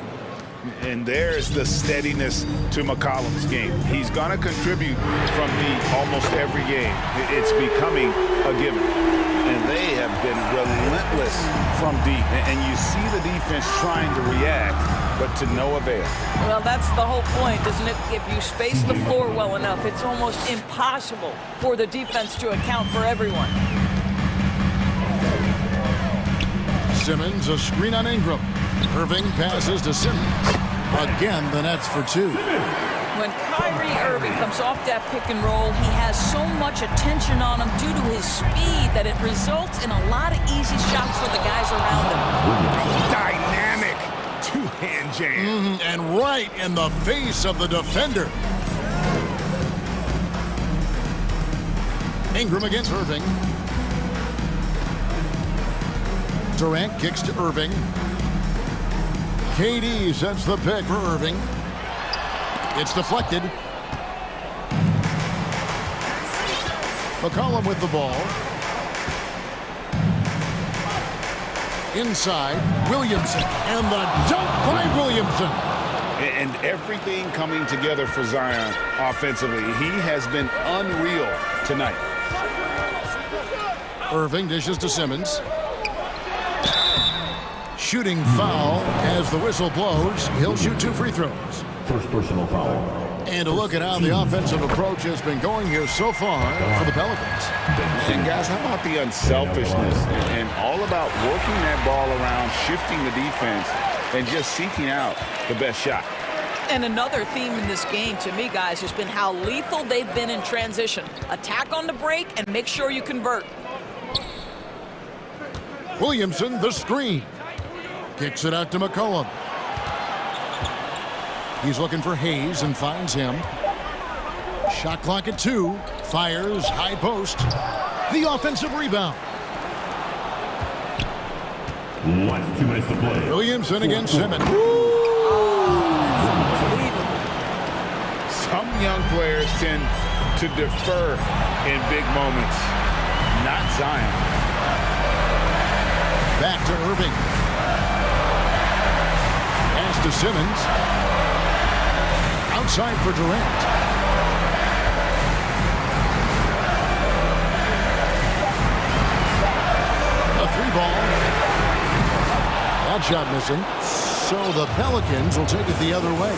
And there's the steadiness to McCollum's game. He's going to contribute from deep almost every game. It's becoming a given. And they have been relentless from deep. And you see the defense trying to react, but to no avail. Well, that's the whole point, isn't it? If you space the floor well enough, it's almost impossible for the defense to account for everyone. Simmons, a screen on Ingram. Irving passes to Simmons. Again, the Nets for two. When Kyrie Irving comes off that pick and roll, he has so much attention on him due to his speed that it results in a lot of easy shots for the guys around him. Dynamic two-hand jam. And right in the face of the defender. Ingram against Irving. Durant kicks to Irving. KD sets the pick for Irving. It's deflected. McCollum with the ball. Inside, Williamson. And the dunk by Williamson. And everything coming together for Zion offensively. He has been unreal tonight. Irving dishes to Simmons. Shooting foul as the whistle blows. He'll shoot 2 free throws. First personal foul. And a look at how the offensive approach has been going here so far for the Pelicans. And guys, how about the unselfishness and all about working that ball around, shifting the defense, and just seeking out the best shot. And another theme in this game, to me, guys, has been how lethal they've been in transition. Attack on the break and make sure you convert. Williamson, the screen. Kicks it out to McCollum. He's looking for Hayes and finds him. Shot clock at 2. Fires, high post. The offensive rebound. Last 2 minutes to play. Williamson against Simmons. Some young players tend to defer in big moments. Not Zion. Back to Irving. Pass to Simmons. Outside for Durant. A 3-ball. That shot missing. So the Pelicans will take it the other way.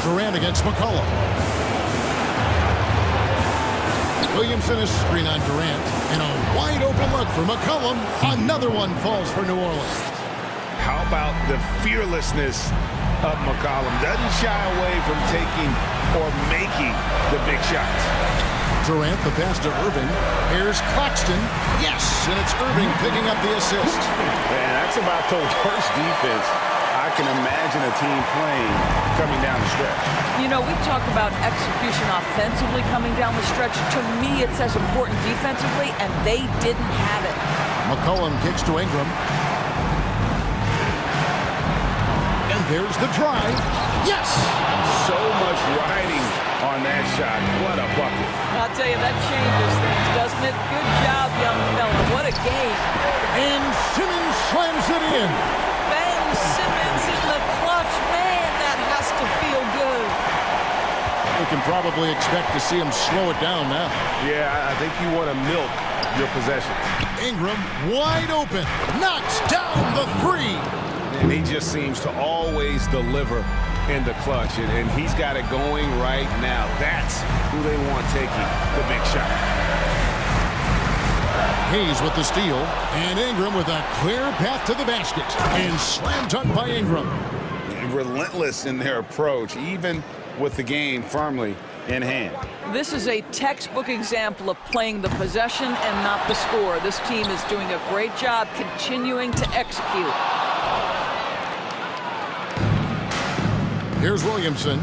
Durant against McCollum. Williamson is screen on Durant. And a wide open look for McCollum. Another one falls for New Orleans. How about the fearlessness of McCollum? Doesn't shy away from taking or making the big shots. Durant, the pass to Irving. Here's Claxton. Yes, and it's Irving picking up the assist. Man, that's about the worst defense I can imagine a team playing coming down the stretch. You know, we talk about execution offensively coming down the stretch. To me, it's as important defensively, and they didn't have it. McCollum kicks to Ingram. And there's the drive. Yes! So much riding on that shot. What a bucket. I'll tell you, that changes things, doesn't it? Good job, young fella. What a game. And Simmons slams it in. Ben Simmons in the clutch. Man, that has to feel good. We can probably expect to see him slow it down now. Yeah, I think you want to milk your possessions. Ingram wide open. Knocks down the three. And he just seems to always deliver in the clutch. And he's got it going right now. That's who they want taking the big shot. Hayes with the steal, and Ingram with a clear path to the basket. And slam dunk by Ingram. Relentless in their approach, even with the game firmly in hand. This is a textbook example of playing the possession and not the score. This team is doing a great job continuing to execute. Here's Williamson.